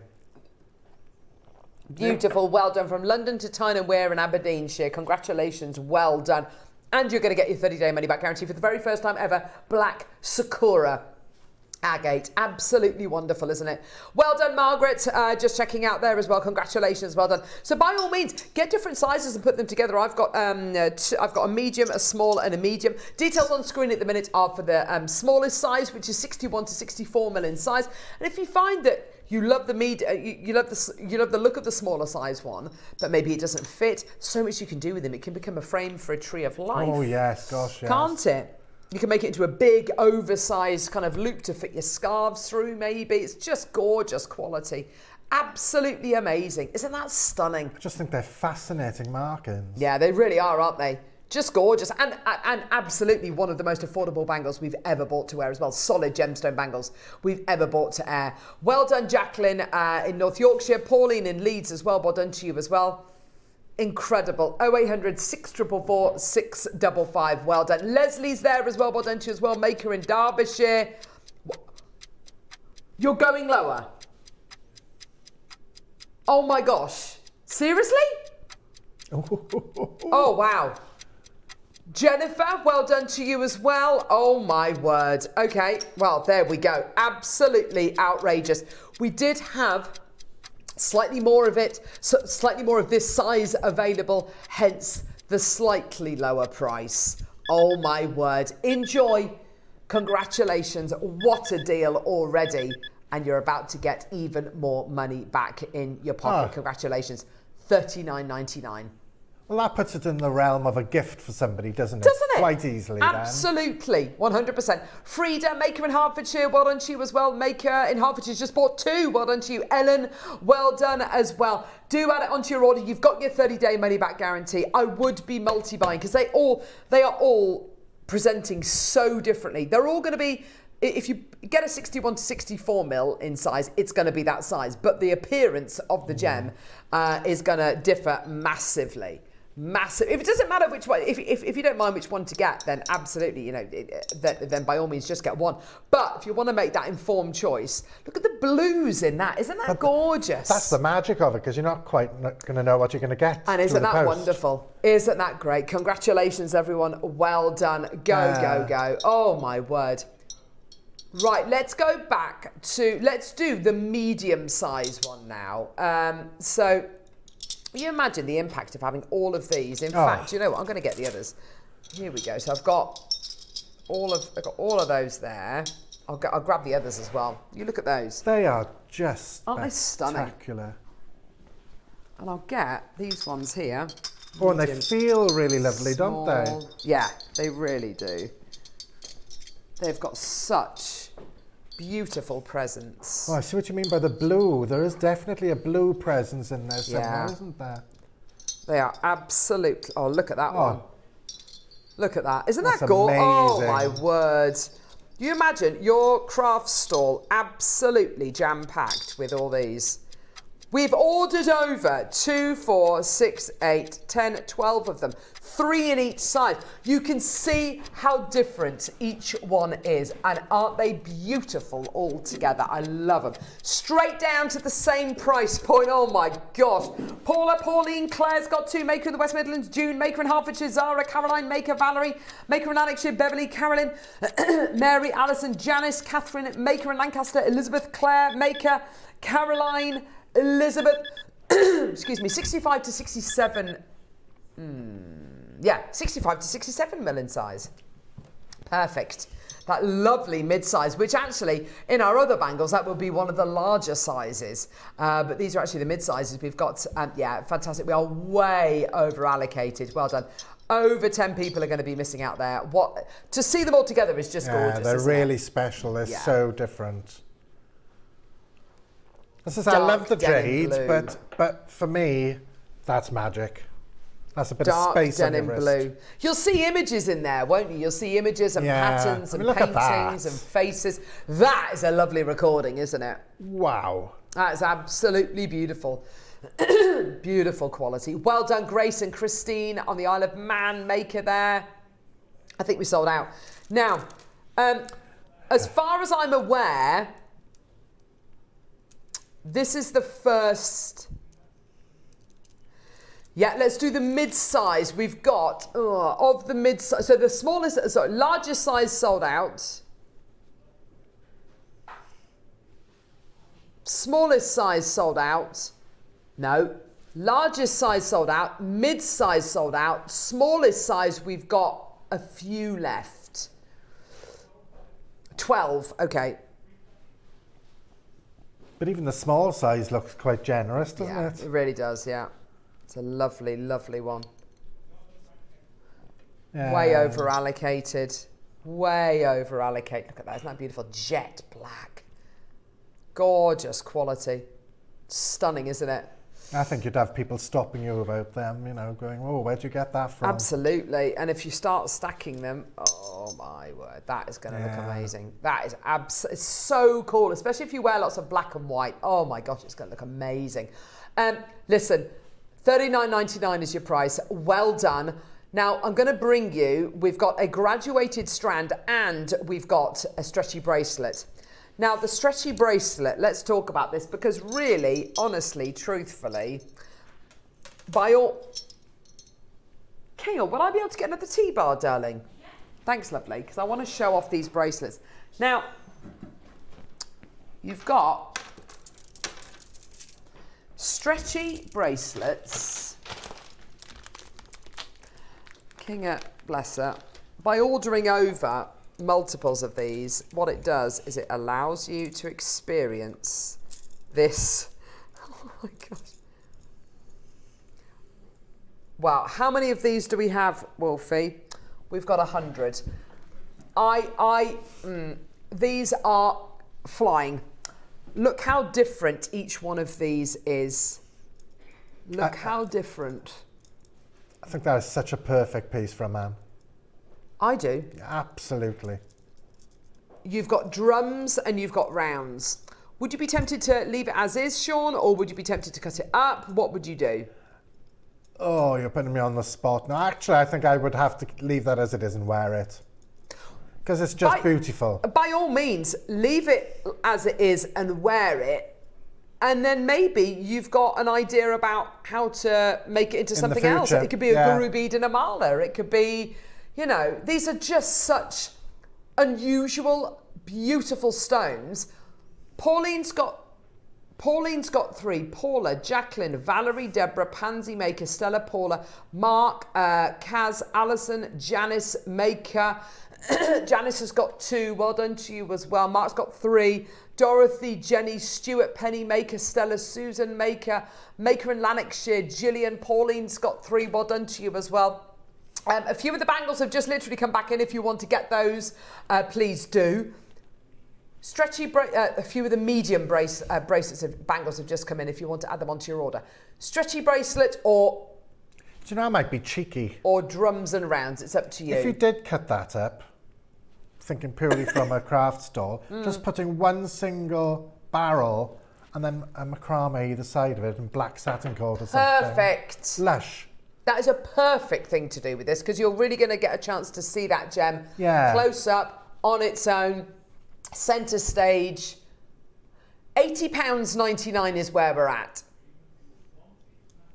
Beautiful. Well done. From London to Tyne and Wear in Aberdeenshire. Congratulations. Well done. And you're going to get your 30-day money-back guarantee for the very first time ever. Black Sakura Agate. Absolutely wonderful, isn't it? Well done, Margaret. Just checking out there as well. Congratulations. Well done. So by all means, get different sizes and put them together. I've got a medium, a small, and a medium. Details on screen at the minute are for the smallest size, which is 61 to 64 mil in size. And if you find that you love the you love the look of the smaller size one, but maybe it doesn't fit, so much you can do with them. It can become a frame for a tree of life. Oh yes, gosh, yes. Can't it? You can make it into a big, oversized kind of loop to fit your scarves through, maybe. It's just gorgeous quality. Absolutely amazing. Isn't that stunning? I just think they're fascinating markings. Yeah, they really are, aren't they? Just gorgeous. And absolutely one of the most affordable bangles we've ever bought to wear as well. Solid gemstone bangles we've ever bought to air. Well done, Jacqueline in North Yorkshire. Pauline in Leeds as well. Well done to you as well. Incredible. 0800 644 655. Well done. Leslie's there as well. Well done to you as well. Maker in Derbyshire. You're going lower. Oh my gosh. Seriously? Oh wow. Jennifer, well done to you as well. Oh my word. Okay, well, there we go. Absolutely outrageous. We did have slightly more of it, slightly more of this size available, hence the slightly lower price. Oh my word. Enjoy. Congratulations. What a deal already. And you're about to get even more money back in your pocket. Congratulations. $39.99. Well, that puts it in the realm of a gift for somebody, doesn't it? Doesn't it? Quite easily, Absolutely, 100%. Frida, Maker in Hertfordshire, well done to you as well. Maker in Hertfordshire's just bought 2, well done to you. Ellen, well done as well. Do add it onto your order. You've got your 30-day money-back guarantee. I would be multi-buying because they are all presenting so differently. They're all going to be, if you get a 61 to 64 mil in size, it's going to be that size. But the appearance of the gem is going to differ massively. Massive. If it doesn't matter which one, if you don't mind which one to get, then absolutely, you know, then by all means just get one. But if you want to make that informed choice, look at the blues in that. Isn't that gorgeous? That's the magic of it, because you're not quite going to know what you're going to get. And isn't that wonderful? Isn't that great? Congratulations, everyone. Well done. Go. Oh, my word. Right, let's go back to, let's do the medium size one now. So you imagine the impact of having all of these. In fact, you know what? I'm going to get the others. Here we go. So I've got all of those there. I'll grab the others as well. You look at those. They are just Aren't they stunning? spectacular. And I'll get these ones here. Oh, and they feel really lovely, don't they? Yeah, they really do. They've got such beautiful presence. Oh, I see what you mean by the blue. There is definitely a blue presence in there somewhere, isn't there? They are absolutely. Oh, look at that one. Look at that. Isn't that That's gorgeous? Oh, amazing. my word. You imagine your craft stall absolutely jam-packed with all these. We've ordered over 2, 4, 6, 8, 10, 12 of them. 3 in each size. You can see how different each one is. And aren't they beautiful all together? I love them. Straight down to the same price point. Oh my gosh. Paula, Pauline, Claire's got 2. Maker in the West Midlands, June, Maker in Hertfordshire, Zara, Caroline, Maker, Valerie, Maker in Lanarkshire, Beverly, Carolyn, Mary, Alison, Janice, Catherine, Maker in Lancaster, Elizabeth, Claire, Maker, Caroline, Elizabeth, excuse me, 65 to 67. Yeah, 65 to 67 mil in size. Perfect. That lovely mid-size, which actually, in our other bangles, that would be one of the larger sizes. But these are actually the mid-sizes we've got. Yeah, fantastic. We are way over-allocated. Well done. Over 10 people are going to be missing out there. To see them all together is just gorgeous. They're really special. They're so different. I love the jade, but for me, that's magic. That's a bit of space on your wrist. Blue. You'll see images in there, won't you? You'll see images and patterns and paintings and faces. That is a lovely recording, isn't it? Wow. That is absolutely beautiful. Beautiful quality. Well done, Grace and Christine on the Isle of Man Maker there. I think we sold out. Now, as far as I'm aware, this is the first. Yeah, let's do the mid-size. We've got, of the mid-size, so the smallest, largest size sold out. Smallest size sold out. No. Largest size sold out. Mid-size sold out. Smallest size, we've got a few left. 12, okay. But even the small size looks quite generous, doesn't it? It really does, yeah. It's a lovely, lovely one. Yeah. Way over allocated. Way over allocated. Look at that. Isn't that beautiful? Jet black. Gorgeous quality. Stunning, isn't it? I think you'd have people stopping you about them, you know, going, oh, where'd you get that from? Absolutely. And if you start stacking them, oh my word, that is going to look amazing. That is it's so cool, especially if you wear lots of black and white. Oh my gosh, it's going to look amazing. Listen, $39.99 is your price. Well done. Now, I'm going to bring you, we've got a graduated strand and we've got a stretchy bracelet. Now, the stretchy bracelet, let's talk about this because really, honestly, truthfully, by all... Kale, will I be able to get another T-bar, darling? Yeah. Thanks, lovely, because I want to show off these bracelets. Now, you've got stretchy bracelets. Kinga, bless her. By ordering over multiples of these, what it does is it allows you to experience this. Oh my gosh. Wow, how many of these do we have, Wolfie? We've got 100. These are flying. Look how different each one of these is. Look how different. I think that is such a perfect piece for a man. I do. Absolutely. You've got drums and you've got rounds. Would you be tempted to leave it as is, Sean, or would you be tempted to cut it up? What would you do? Oh, you're putting me on the spot. No, actually, I think I would have to leave that as it is and wear it. Because it's just beautiful. By all means, leave it as it is and wear it. And then maybe you've got an idea about how to make it into something else. It could be a guru bead and a mala. It could be, you know, these are just such unusual, beautiful stones. Pauline's got 3. Paula, Jacqueline, Valerie, Deborah, Pansy Maker, Stella, Paula, Mark, Kaz, Alison, Janice Maker. Janice has got 2. Well done to you as well. Mark's got 3. Dorothy, Jenny, Stuart, Penny Maker, Stella, Susan Maker, Maker in Lanarkshire, Gillian, Pauline's got 3. Well done to you as well. A few of the bangles have just literally come back in. If you want to get those, please do. A few of the medium bracelets of bangles have just come in if you want to add them onto your order. Stretchy bracelet or... Do you know, I might be cheeky. Or drums and rounds, it's up to you. If you did cut that up, thinking purely from a craft stall, just putting one single barrel and then a macrame either side of it and black satin cord or something. Perfect. Lush. That is a perfect thing to do with this because you're really going to get a chance to see that gem close up, on its own, centre stage. £80.99 is where we're at.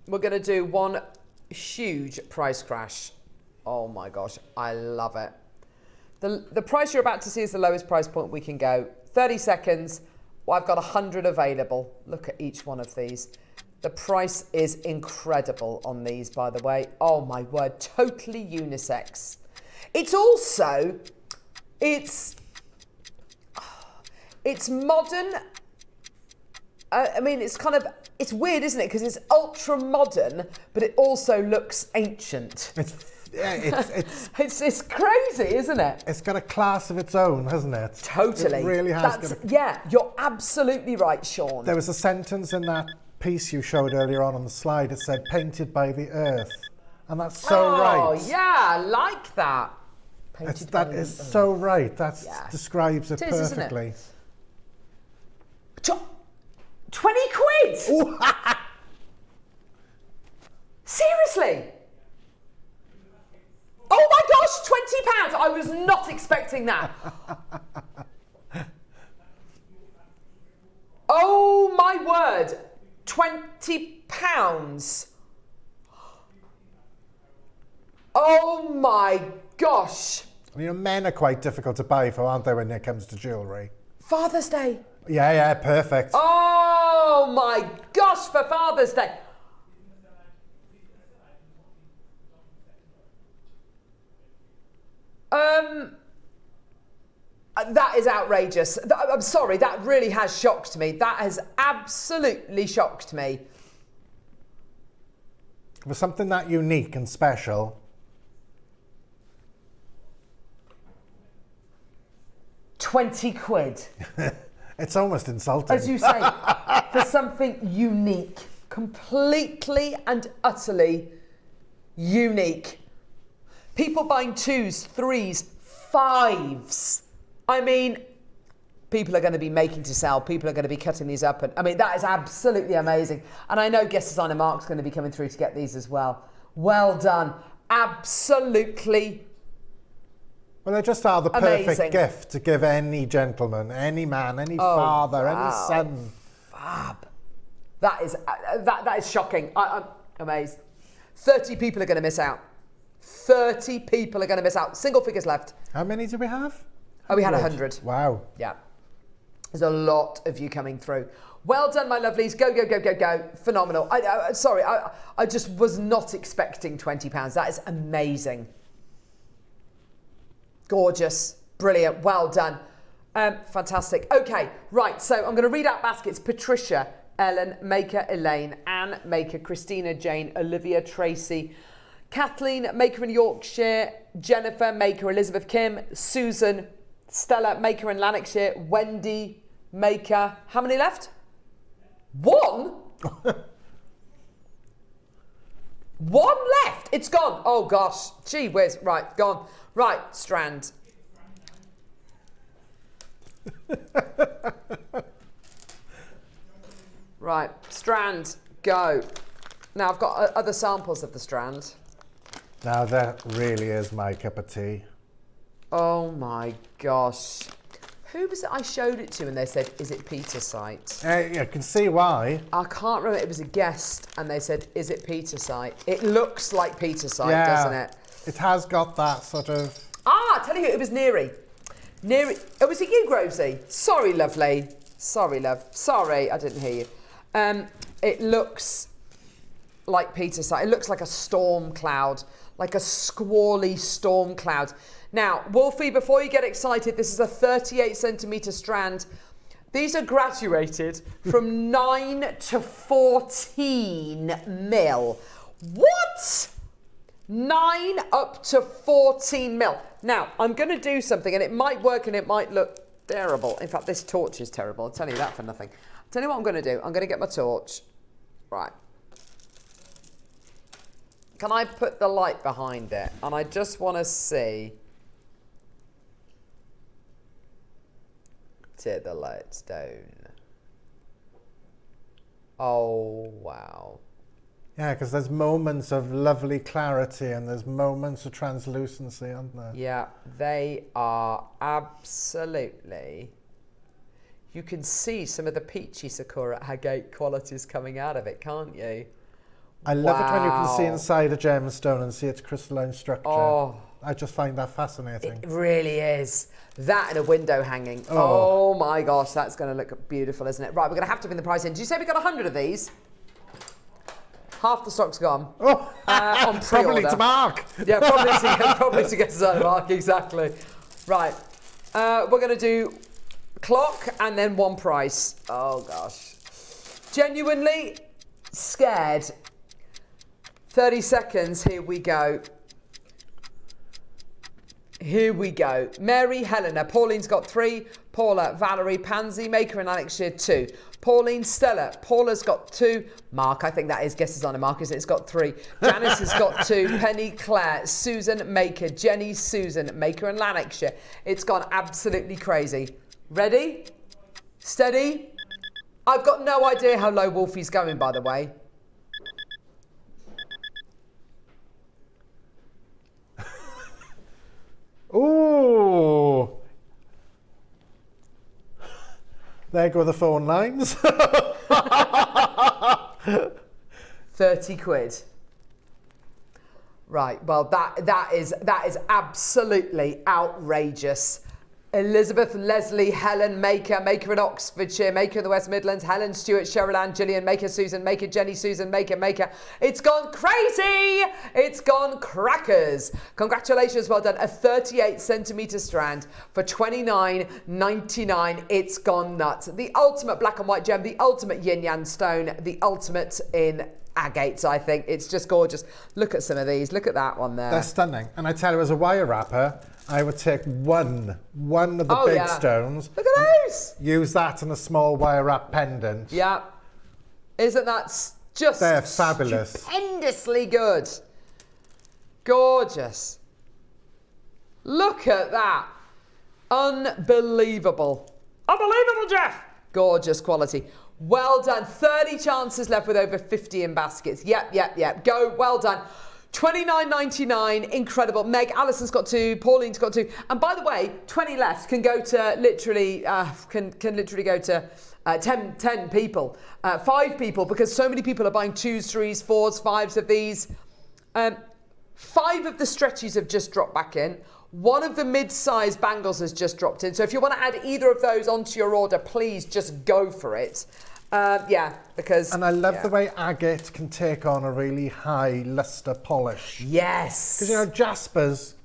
We're going to do one huge price crash. Oh my gosh, I love it. The price you're about to see is the lowest price point we can go. 30 seconds. Well, I've got 100 available. Look at each one of these. The price is incredible on these, by the way. Oh my word, totally unisex. It's also, it's modern. I mean, it's kind of, it's weird, isn't it? Because it's ultra modern, but it also looks ancient. It's crazy, isn't it? It's got a class of its own, hasn't it? Totally. It really has. Yeah, you're absolutely right, Sean. There was a sentence in that piece you showed earlier on the slide. It said, painted by the earth. And that's so right. Oh, yeah, I like that. That is so right. That describes it perfectly. Isn't it? 20 quid? Seriously? Oh my gosh, £20. I was not expecting that. Oh my word, £20. Oh my gosh. You know, men are quite difficult to buy for, aren't they, when it comes to jewellery? Father's Day. Yeah, perfect. Oh my gosh, for Father's Day. That is outrageous. I'm sorry, that really has shocked me. That has absolutely shocked me. For something that unique and special. 20 quid. It's almost insulting. As you say, for something unique, completely and utterly unique. People buying 2s, 3s, 5s. I mean, people are going to be making to sell. People are going to be cutting these up. And I mean, that is absolutely amazing. And I know guest designer Mark's going to be coming through to get these as well. Well done. Absolutely. Well, they just are the perfect amazing gift to give any gentleman, any man, any father, any son. Fab. That is shocking. I'm amazed. 30 people are going to miss out. 30 people are going to miss out. Single figures left. How many do we have? Oh, we had 100. Wow. Yeah. There's a lot of you coming through. Well done, my lovelies. Go, go, go, go, go. Phenomenal. Sorry, I just was not expecting £20. That is amazing. Gorgeous. Brilliant. Well done. Fantastic. Okay, right. So I'm going to read out baskets. Patricia, Ellen, Maker, Elaine, Anne, Maker, Christina, Jane, Olivia, Tracy, Kathleen, Maker in Yorkshire. Jennifer, Maker, Elizabeth Kim. Susan, Stella, Maker in Lanarkshire. Wendy, Maker. How many left? One? One left. It's gone. Oh gosh. Gee whiz. Right, gone. Right, strand. Right, strand, go. Now I've got other samples of the strand. Now that really is my cup of tea. Oh my gosh. Who was it I showed it to and they said, is it Petersite? I can see why. I can't remember, it was a guest and they said, is it Petersite? It looks like Petersite, doesn't it? It has got that sort of... Ah, I tell you who, it was Neary. Neary, oh, was it you, Grovesie? Sorry, lovely. Sorry, love. Sorry, I didn't hear you. It looks like Petersite. It looks like a storm cloud, like a squally storm cloud. Now, Wolfie, before you get excited, this is a 38 centimetre strand. These are graduated from 9 to 14 mil. What? 9 up to 14 mil. Now, I'm going to do something, and it might work and it might look terrible. In fact, this torch is terrible. I'll tell you that for nothing. I'll tell you what I'm going to do. I'm going to get my torch. Right. Can I put the light behind it? And I just want to see. Tear the lights down. Oh, wow. Yeah, because there's moments of lovely clarity and there's moments of translucency, aren't there? Yeah, they are absolutely... You can see some of the peachy Sakura Agate qualities coming out of it, can't you? I love it when you can see inside a gemstone and see its crystalline structure. Oh, I just find that fascinating. it really is. That and a window hanging. Oh my gosh, that's going to look beautiful, isn't it? Right, we're going to have to bring the price in. Did you say we got 100 of these? Half the stock's gone. Oh, on pre-order. probably to Mark. Yeah, probably to get us out of Mark, exactly. Right, we're going to do clock and then one price. Oh gosh. Genuinely scared. 30 seconds, here we go. Here we go. Mary, Helena, Pauline's got 3. Paula, Valerie, Pansy, Maker in Lanarkshire 2. Pauline, Stella, Paula's got 2. Mark, I think that is guesses on a Mark, isn't it? It's got 3. Janice has got 2. Penny, Claire, Susan, Maker, Jenny, Susan, Maker in Lanarkshire. It's gone absolutely crazy. Ready? Steady? I've got no idea how low Wolfie's going, by the way. Ooh. There go the phone lines. 30 quid. Right, well that is absolutely outrageous. Elizabeth, Leslie, Helen, Maker, Maker in Oxfordshire, Maker in the West Midlands, Helen, Stewart, Cheryl Ann, Gillian, Maker, Susan, Maker, Jenny, Susan, Maker, Maker. It's gone crazy! It's gone crackers. Congratulations, well done. A 38 centimetre strand for $29.99. It's gone nuts. The ultimate black and white gem, the ultimate yin-yang stone, the ultimate in agates, I think. It's just gorgeous. Look at some of these. Look at that one there. They're stunning. And I tell you, as a wire wrapper, I would take one of the big stones. Look at those. Use that in a small wire wrap pendant. Yeah. Isn't that just... They're fabulous. Stupendously good. Gorgeous. Look at that. Unbelievable. Unbelievable, Jeff. Gorgeous quality. Well done. 30 chances left with over 50 in baskets. Yep. Go. Well done. $29.99, incredible. Meg, Alison's got 2, Pauline's got 2, and by the way, 20 left can go to literally can literally go to 10 people, 5 people, because so many people are buying 2s, 3s, 4s, 5s of these. 5 of the stretchies have just dropped back in. 1 of the mid-size bangles has just dropped in. So if you want to add either of those onto your order, please just go for it. Because... And I love the way agate can take on a really high lustre polish. Yes. Because, you know, jaspers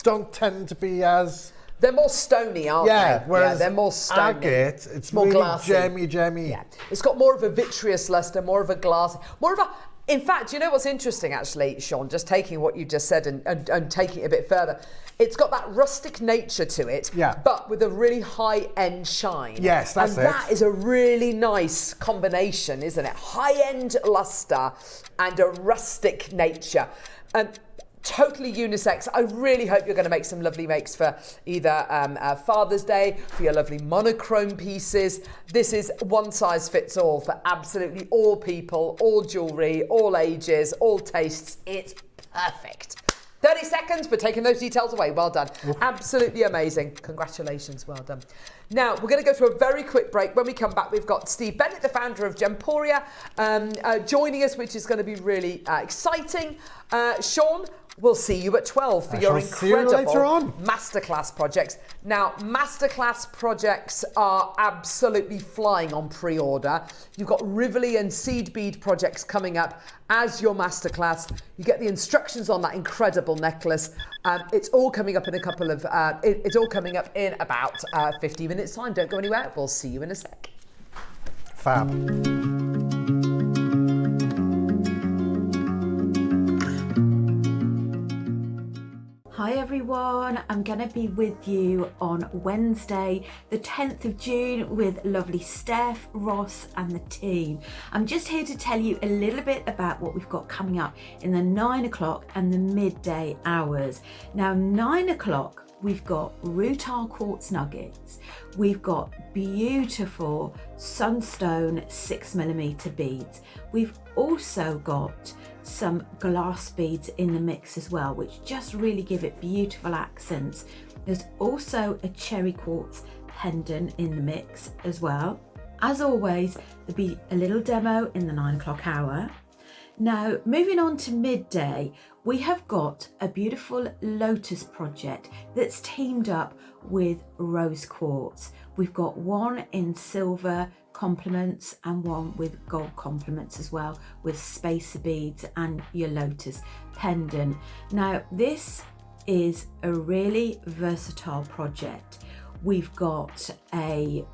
don't tend to be as... They're more stony, aren't they? Whereas they're more stony. Agate, it's more really glassy. gemmy. Yeah. It's got more of a vitreous lustre, more of a glass, more of a... In fact, you know what's interesting actually, Sean, just taking what you just said and taking it a bit further, it's got that rustic nature to it, but with a really high-end shine. Yes, that's it. And that is a really nice combination, isn't it? High-end luster and a rustic nature. Totally unisex. I really hope you're going to make some lovely makes for either Father's Day, for your lovely monochrome pieces. This is one size fits all for absolutely all people, all jewellery, all ages, all tastes. It's perfect. 30 seconds for taking those details away. Well done. Absolutely amazing. Congratulations. Well done. Now, we're going to go through a very quick break. When we come back, we've got Steve Bennett, the founder of Gemporia, joining us, which is going to be really exciting. Sean, we'll see you at 12 for your incredible Masterclass projects. Now, Masterclass projects are absolutely flying on pre-order. You've got Rivoli and seed bead projects coming up as your Masterclass. You get the instructions on that incredible necklace. It's all coming up in a couple of, it's all coming up in about 50 minutes time. Don't go anywhere. We'll see you in a sec. Fab. Hi everyone, I'm going to be with you on Wednesday, the 10th of June with lovely Steph, Ross and the team. I'm just here to tell you a little bit about what we've got coming up in the 9 o'clock and the midday hours. Now 9 o'clock we've got Roache quartz nuggets, we've got beautiful sunstone 6mm beads, we've also got some glass beads in the mix as well, which just really give it beautiful accents. There's also a cherry quartz pendant in the mix as well. As always, there'll be a little demo in the 9 o'clock hour. Now, moving on to midday, we have got a beautiful lotus project that's teamed up with rose quartz. We've got one in silver complements and one with gold complements as well, with spacer beads and your lotus pendant. Now, this is a really versatile project. We've got a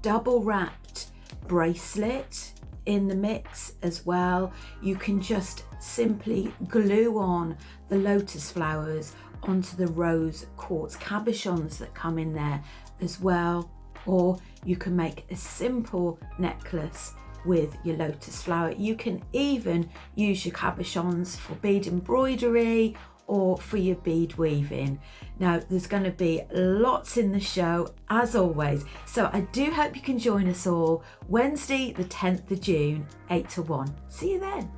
double wrapped bracelet in the mix as well. You can just simply glue on the lotus flowers onto the rose quartz cabochons that come in there as well, or you can make a simple necklace with your lotus flower. You can even use your cabochons for bead embroidery or for your bead weaving. Now, there's going to be lots in the show as always, so I do hope you can join us all Wednesday the 10th of June 8 to 1. See you then.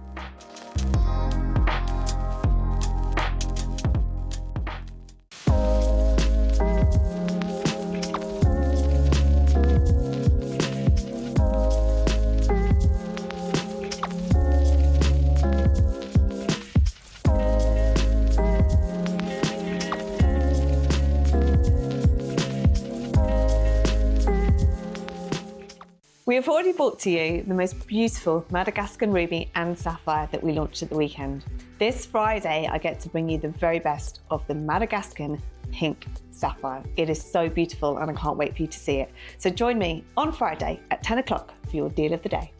We have already brought to you the most beautiful Madagascan ruby and sapphire that we launched at the weekend. This Friday, I get to bring you the very best of the Madagascan pink sapphire. It is so beautiful and I can't wait for you to see it. So join me on Friday at 10 o'clock for your deal of the day.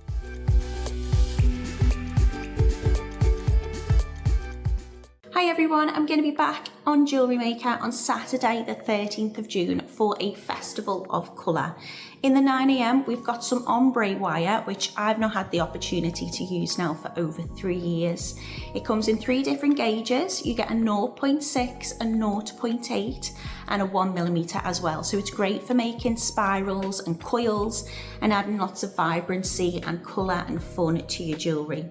Hi everyone, I'm going to be back on Jewellery Maker on Saturday the 13th of June for a festival of colour. In the 9 AM we've got some ombre wire, which I've not had the opportunity to use now for over 3 years. It comes in 3 different gauges. You get a 0.6, a 0.8 and a 1mm as well. So it's great for making spirals and coils and adding lots of vibrancy and colour and fun to your jewellery.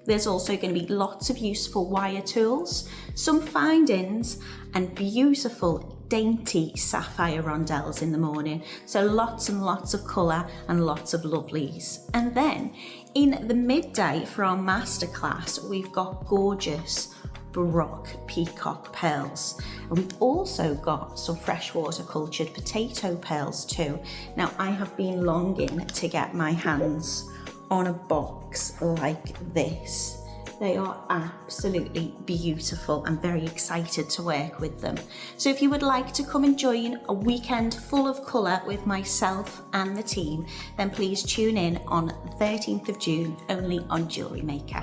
There's also going to be lots of useful wire tools, some find-ins and beautiful dainty sapphire rondelles in the morning. So lots and lots of colour and lots of lovelies. And then in the midday for our masterclass, we've got gorgeous Baroque peacock pearls. And we've also got some freshwater cultured potato pearls too. Now I have been longing to get my hands on a box like this. They are absolutely beautiful. I'm very excited to work with them. So if you would like to come and join a weekend full of colour with myself and the team, then please tune in on 13th of June, only on Jewellery Maker.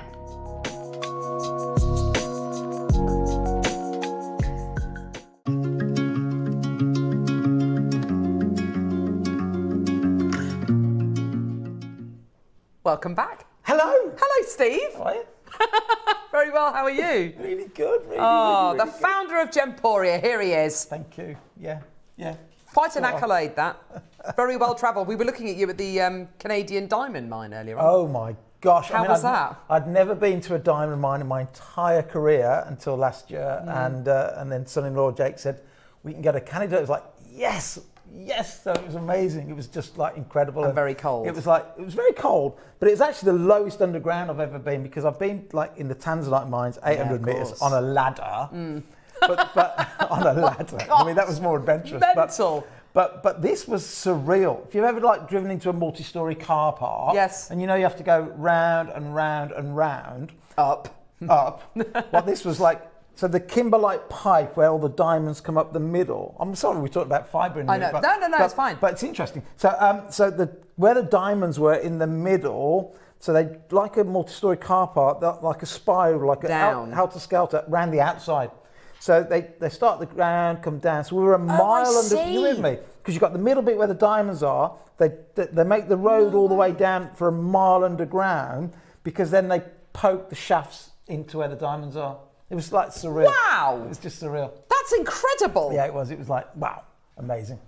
Welcome back. Hello. Hello, Steve. How are you? Very well, how are you? Really good. Oh, really the good. founder of Gemporia, here he is. Thank you. Yeah. Quite an accolade, that. Very well travelled. We were looking at you at the Canadian diamond mine earlier on. Oh my gosh. How was that? I'd never been to a diamond mine in my entire career until last year. And then son-in-law Jake said, we can go to Canada. It was like, yes. So it was amazing. It was just like incredible. And very cold. It was very cold, but it was actually the lowest underground I've ever been, because I've been like in the Tanzanite mines, 800 metres on a ladder. But on a ladder. I mean, that was more adventurous. Mental. But this was surreal. If you've ever like driven into a multi-storey car park, yes, and you know you have to go round and round and round, up. Well, this was like, so the kimberlite pipe where all the diamonds come up the middle. I'm sorry we talked about fibre in I know. No, it's fine. But it's interesting. So where the diamonds were in the middle, so they like a multi-storey car park, like a spiral, like down. helter-skelter, round the outside. So they start the ground, come down. So we were a mile under. You with me? Because you've got the middle bit where the diamonds are. They make the road all the way down for a mile underground, because then they poke the shafts into where the diamonds are. It was like surreal. Wow! It was just surreal. That's incredible. Yeah, it was. It was like, wow, amazing.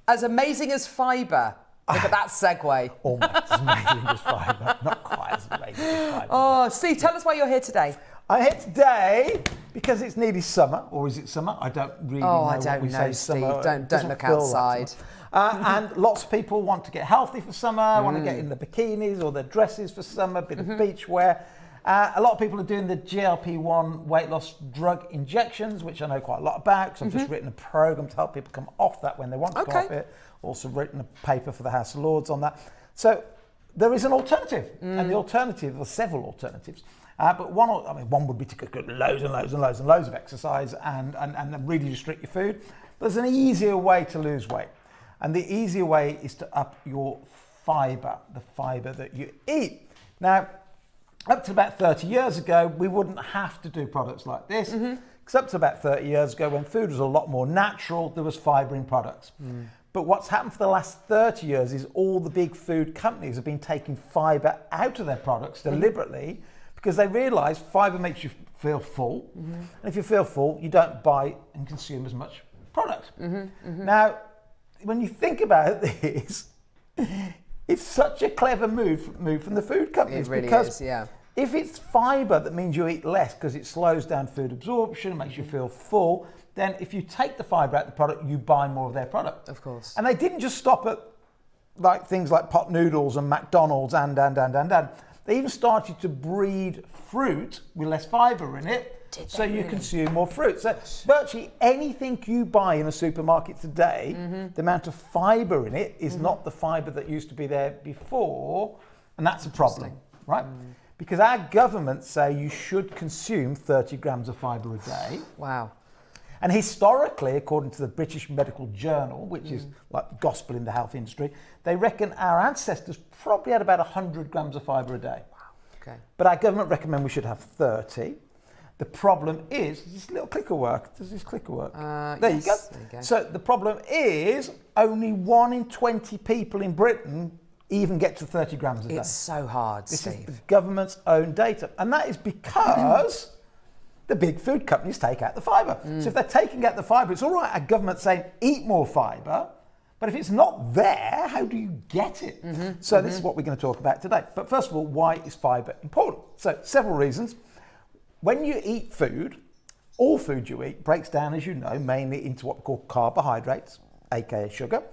As amazing as fibre. Look at that segue. Almost as amazing as fibre. Not quite as amazing as fibre. Oh, Steve, tell us why you're here today. I'm here today because it's nearly summer, or is it summer? I don't really know. I don't what we know, say Steve. summer. Don't look outside. And lots of people want to get healthy for summer, want to get in the bikinis or their dresses for summer, a bit of beach wear. A lot of people are doing the GLP-1 weight loss drug injections, which I know quite a lot about, because I've just written a program to help people come off that when they want to come off it. Also written a paper for the House of Lords on that. So there is an alternative, and the alternative, or several alternatives. But one would be to get loads of exercise and really restrict your food. There's an easier way to lose weight, and the easier way is to up your fibre, the fibre that you eat. Now, up to about 30 years ago, we wouldn't have to do products like this. Because up to about 30 years ago, when food was a lot more natural, there was fibre in products. But what's happened for the last 30 years is all the big food companies have been taking fibre out of their products deliberately, because they realise fibre makes you feel full. And if you feel full, you don't buy and consume as much product. Now, when you think about this, it's such a clever move from the food companies. It really because is, yeah. If it's fibre that means you eat less because it slows down food absorption, makes you feel full, then if you take the fibre out of the product, you buy more of their product. Of course. And they didn't just stop at like things like pot noodles and McDonald's and. They even started to breed fruit with less fibre in it, so you consume more fruit. So virtually anything you buy in a supermarket today, the amount of fibre in it is not the fibre that used to be there before, and that's a problem, right? Because our governments say you should consume 30 grams of fibre a day. Wow. And historically, according to the British Medical Journal, which is like the gospel in the health industry, they reckon our ancestors probably had about 100 grams of fibre a day. Wow. Okay. But our government recommend we should have 30. The problem is, this little clicker work. Does this clicker work? There you go. So the problem is only 1 in 20 people in Britain even get to 30 grams a day. It's so hard, This Steve. is the government's own data. And that is because the big food companies take out the fibre. So if they're taking out the fibre, it's all right, our government's saying eat more fibre, but if it's not there, how do you get it? So this is what we're going to talk about today. But first of all, why is fibre important? So several reasons. When you eat food, all food you eat breaks down, as you know, mainly into what we call carbohydrates, aka sugar,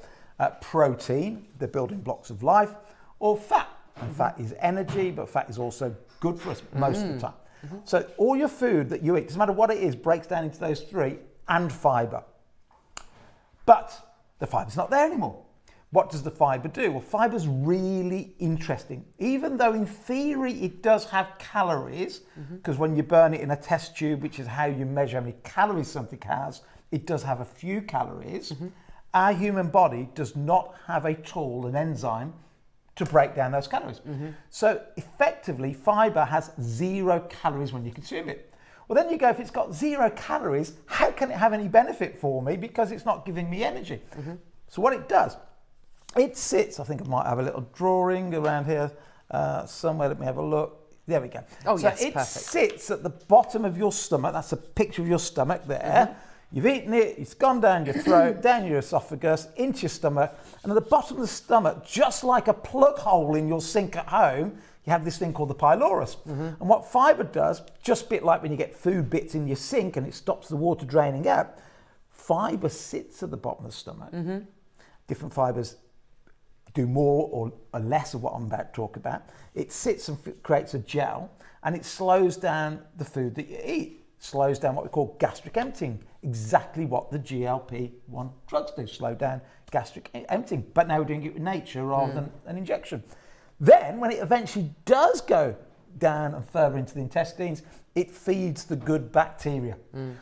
protein, the building blocks of life, or fat. And fat is energy, but fat is also good for us most of the time. So all your food that you eat, doesn't matter what it is, breaks down into those three, and fibre. But the fibre's not there anymore. What does the fibre do? Well, fibre's really interesting. Even though in theory it does have calories, because when you burn it in a test tube, which is how you measure how many calories something has, it does have a few calories. Our human body does not have a tool, an enzyme, to break down those calories. So effectively, fibre has 0 calories when you consume it. Well, then you go, if it's got 0 calories, how can it have any benefit for me? Because it's not giving me energy. So what it does, it sits, I think I might have a little drawing around here somewhere. Let me have a look. There we go. Oh, so yes, it perfect. sits at the bottom of your stomach. That's a picture of your stomach there. You've eaten it, it's gone down your throat, down your esophagus, into your stomach. And at the bottom of the stomach, just like a plug hole in your sink at home, you have this thing called the pylorus. And what fibre does, just a bit like when you get food bits in your sink and it stops the water draining out, fibre sits at the bottom of the stomach. Different fibres do more or less of what I'm about to talk about. It sits and creates a gel, and it slows down the food that you eat. Slows down what we call gastric emptying, exactly what the GLP-1 drugs do, slow down gastric emptying. But now we're doing it with nature rather than an injection. Then, when it eventually does go down and further into the intestines, it feeds the good bacteria.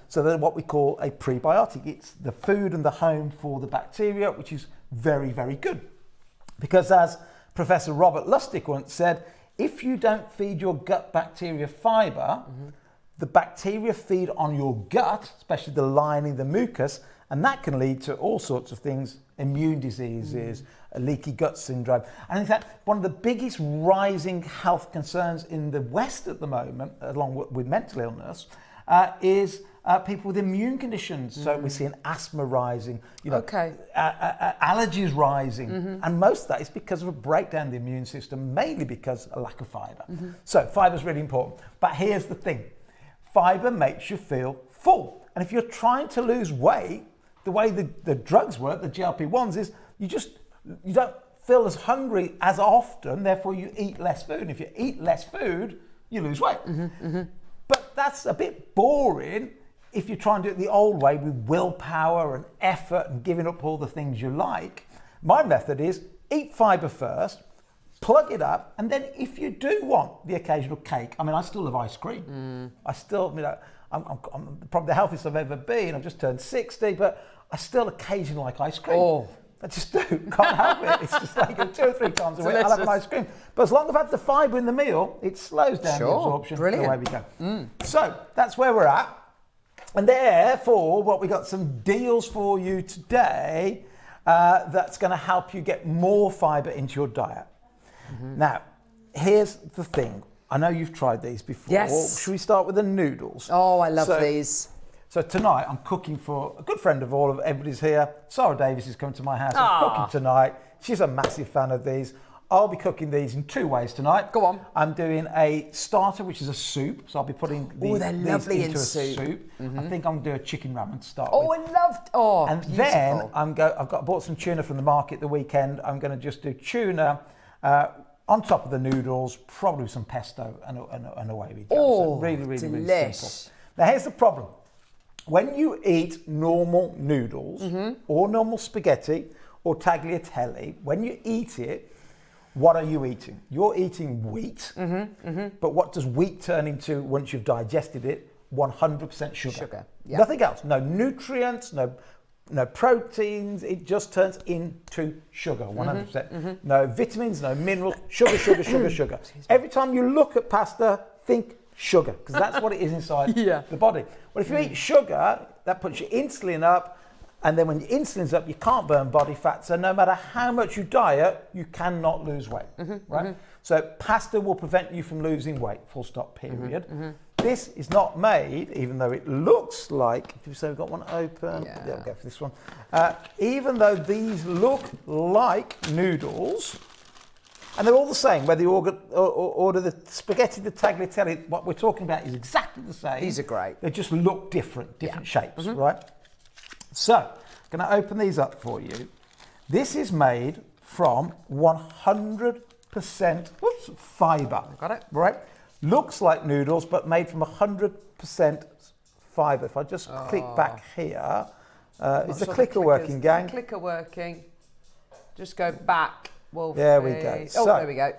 So they're what we call a prebiotic. It's the food and the home for the bacteria, which is very, very good. Because as Professor Robert Lustig once said, if you don't feed your gut bacteria fibre, the bacteria feed on your gut, especially the lining, the mucus, and that can lead to all sorts of things, immune diseases, a leaky gut syndrome. And in fact, one of the biggest rising health concerns in the West at the moment, along with mental illness, is people with immune conditions. So we're seeing asthma rising, allergies rising, and most of that is because of a breakdown in the immune system, mainly because of a lack of fibre. So fibre is really important. But here's the thing. Fibre makes you feel full. And if you're trying to lose weight, the way the drugs work, the GLP-1s, is you don't feel as hungry as often, therefore you eat less food. And if you eat less food, you lose weight. But that's a bit boring if you try and do it the old way with willpower and effort and giving up all the things you like. My method is eat fibre first, plug it up, and then if you do want the occasional cake, I mean, I still love ice cream. I still, I'm probably the healthiest I've ever been. I've just turned 60, but I still occasionally like ice cream. I just do, can't help it. It's just like 2 or 3 times a week I'll have an ice cream. But as long as I've had the fibre in the meal, it slows down the absorption. Brilliant. Away we go. So that's where we're at. And therefore, we got some deals for you today that's going to help you get more fibre into your diet. Now, here's the thing. I know you've tried these before. Yes. Should we start with the noodles? Oh, I love these. So tonight I'm cooking for a good friend of everybody's here. Sarah Davis is coming to my house. I'm cooking tonight. She's a massive fan of these. I'll be cooking these in 2 ways tonight. Go on. I'm doing a starter, which is a soup. So I'll be putting these lovely into in a soup. I think I'm going to do a chicken ramen to start with. And beautiful. then I bought some tuna from the market the weekend. I'm going to just do tuna on top of the noodles, probably some pesto, and away we go. So really, really, really simple. Now here's the problem. When you eat normal noodles or normal spaghetti or tagliatelle, when you eat it, what are you eating? You're eating wheat, but what does wheat turn into once you've digested it? 100% sugar. Nothing else. No nutrients, no proteins. It just turns into sugar, 100%. No vitamins, no minerals. Sugar, sugar, sugar, sugar. Every time you look at pasta, think sugar, because that's what it is inside the body. Well, if you eat sugar, that puts your insulin up, and then when your insulin's up, you can't burn body fat, so no matter how much you diet, you cannot lose weight, right? So pasta will prevent you from losing weight, full stop, period. This is not made, even though it looks like, did we say we've got one open? Yeah, we'll go for this one. Even though these look like noodles, and they're all the same, whether you order the spaghetti, the tagliatelle, what we're talking about is exactly the same. These are great. They just look different shapes, right? So, I'm going to open these up for you. This is made from 100% fibre. Got it. Right? Looks like noodles, but made from 100% fibre. If I just click back here, is the clicker working, gang? Clicker working. Just go back, Wolfie. There we go. Oh, So- there we go.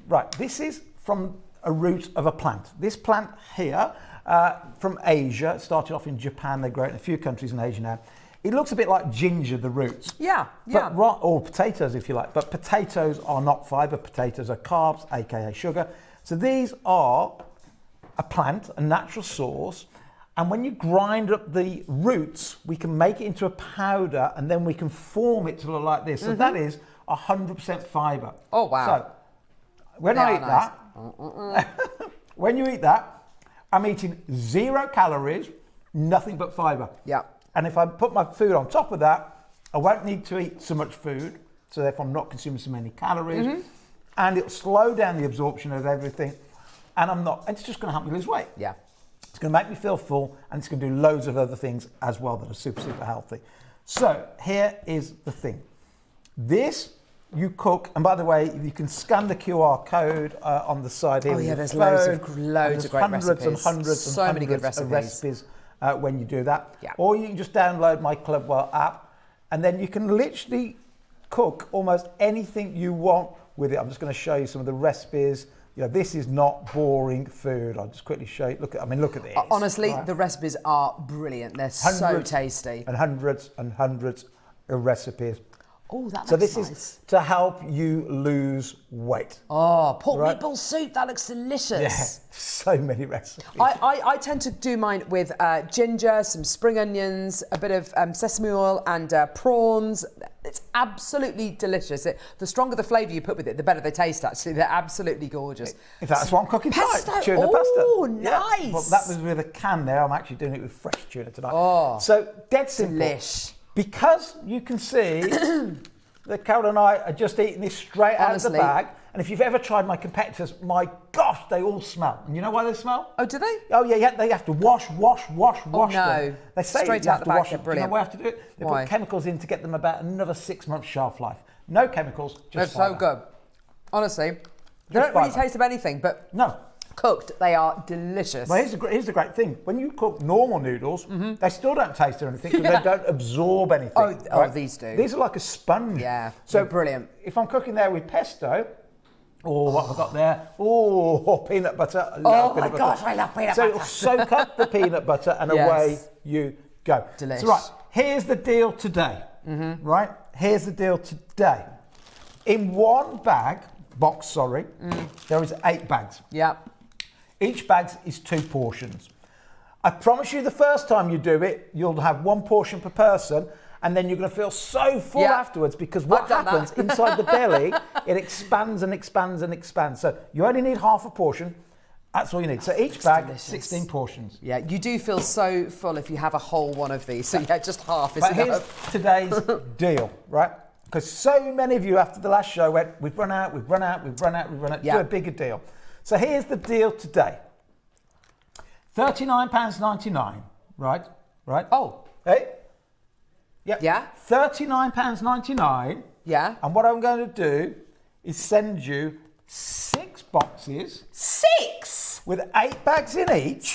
Right, this is from a root of a plant. This plant here, from Asia, started off in Japan. They grow it in a few countries in Asia now. It looks a bit like ginger, the roots. Yeah, yeah. But, or potatoes, if you like. But potatoes are not fibre. Potatoes are carbs, aka sugar. So these are a plant, a natural source. And when you grind up the roots, we can make it into a powder, and then we can form it to look like this. So that is 100% fibre. Oh, wow. So when I eat that, when you eat that, I'm eating 0 calories, nothing but fibre. Yeah. And if I put my food on top of that, I won't need to eat so much food, so therefore I'm not consuming so many calories, and it'll slow down the absorption of everything, and it's just going to help me lose weight. Yeah. It's going to make me feel full, and it's going to do loads of other things as well that are super, super healthy. So here is the thing. This you cook, and by the way, you can scan the QR code on the side here. Oh with yeah, your there's phone, loads of great hundreds recipes. and hundreds So and many good hundreds of recipes. when you do that. Yeah. Or you can just download my Clubwell app, and then you can literally cook almost anything you want with it. I'm just going to show you some of the recipes. You know, this is not boring food. I'll just quickly show you. Look at this. Honestly, right? the recipes are brilliant. They're so tasty. And hundreds of recipes. Oh, that So looks this nice. is to help you lose weight. Oh, pork Right. meatball soup. That looks delicious. Yeah, so many recipes. I tend to do mine with ginger, some spring onions, a bit of sesame oil and prawns. It's absolutely delicious. The stronger the flavour you put with it, the better they taste, actually. They're absolutely gorgeous. In fact, that's what I'm cooking Pesto. tonight. Tuna pasta. Oh, Yeah. nice. Well, that was with a can there. I'm actually doing it with fresh tuna tonight. Oh, so dead simple. delish. Because you can see that Carol and I are just eating this straight out of the Honestly. bag. And if you've ever tried my competitors, my gosh, they all smell. And you know why they smell? Oh, do they? Oh yeah, they have to wash no. them. They say Straight you out have the to bag, wash they're them. Do you know brilliant. why I have to do it? They Why? put chemicals in to get them about another 6 months shelf life. No chemicals, just They're so fibre. good. Honestly, they Just don't really fibre. taste of anything, but No. cooked, they are delicious. Well, here's the great thing. When you cook normal noodles, they still don't taste or anything because they don't absorb anything. Oh, these do. These are like a sponge. Yeah, So they're brilliant. If I'm cooking there with pesto, what have I got there? Oh, peanut butter. I love Oh my peanut butter. gosh, I love peanut So butter. it'll soak up the peanut butter and Yes. away you go. Delish. So right, here's the deal today. Right, here's the deal today. In one box, there is 8 bags. Yeah. Each bag is 2 portions. I promise you the first time you do it, you'll have 1 portion per person, and then you're going to feel so full Yeah. afterwards because what I've done happens that. inside the belly, it expands and expands and expands. So you only need half a portion. That's all you need. So each bag, delicious. 16 portions. Yeah, you do feel so full if you have a whole one of these. So yeah, just half is But here's enough. today's deal, right? Because so many of you after the last show went, we've run out. Yeah. Do a bigger deal. So here's the deal today. £39.99, right? Oh, Hey? Yep. Yeah. £39.99. yeah. And what I'm going to do is send you 6 boxes 6! with 8 bags in each,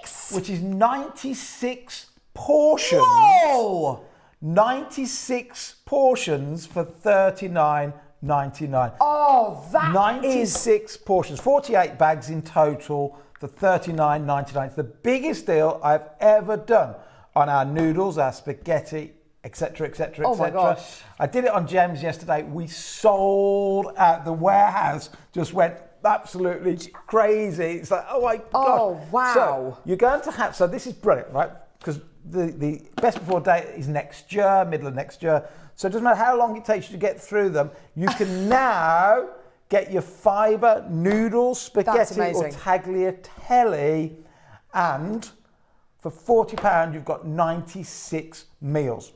6! which is 96 portions. Whoa! 96 portions for $39.99. Oh, that 96 portions, 48 bags in total for $39.99. It's the biggest deal I've ever done on our noodles, our spaghetti, etc., etc., Oh my etc. gosh. I did it on Gems yesterday. We sold out. The warehouse just went absolutely crazy. It's like, oh my gosh. Oh, wow. So you're going to have, so this is brilliant, right? Because the best before date is next year, middle of next year. So it doesn't matter how long it takes you to get through them. You can now get your fibre noodles, spaghetti or amazing. tagliatelle, and for £40 you've got 96 meals.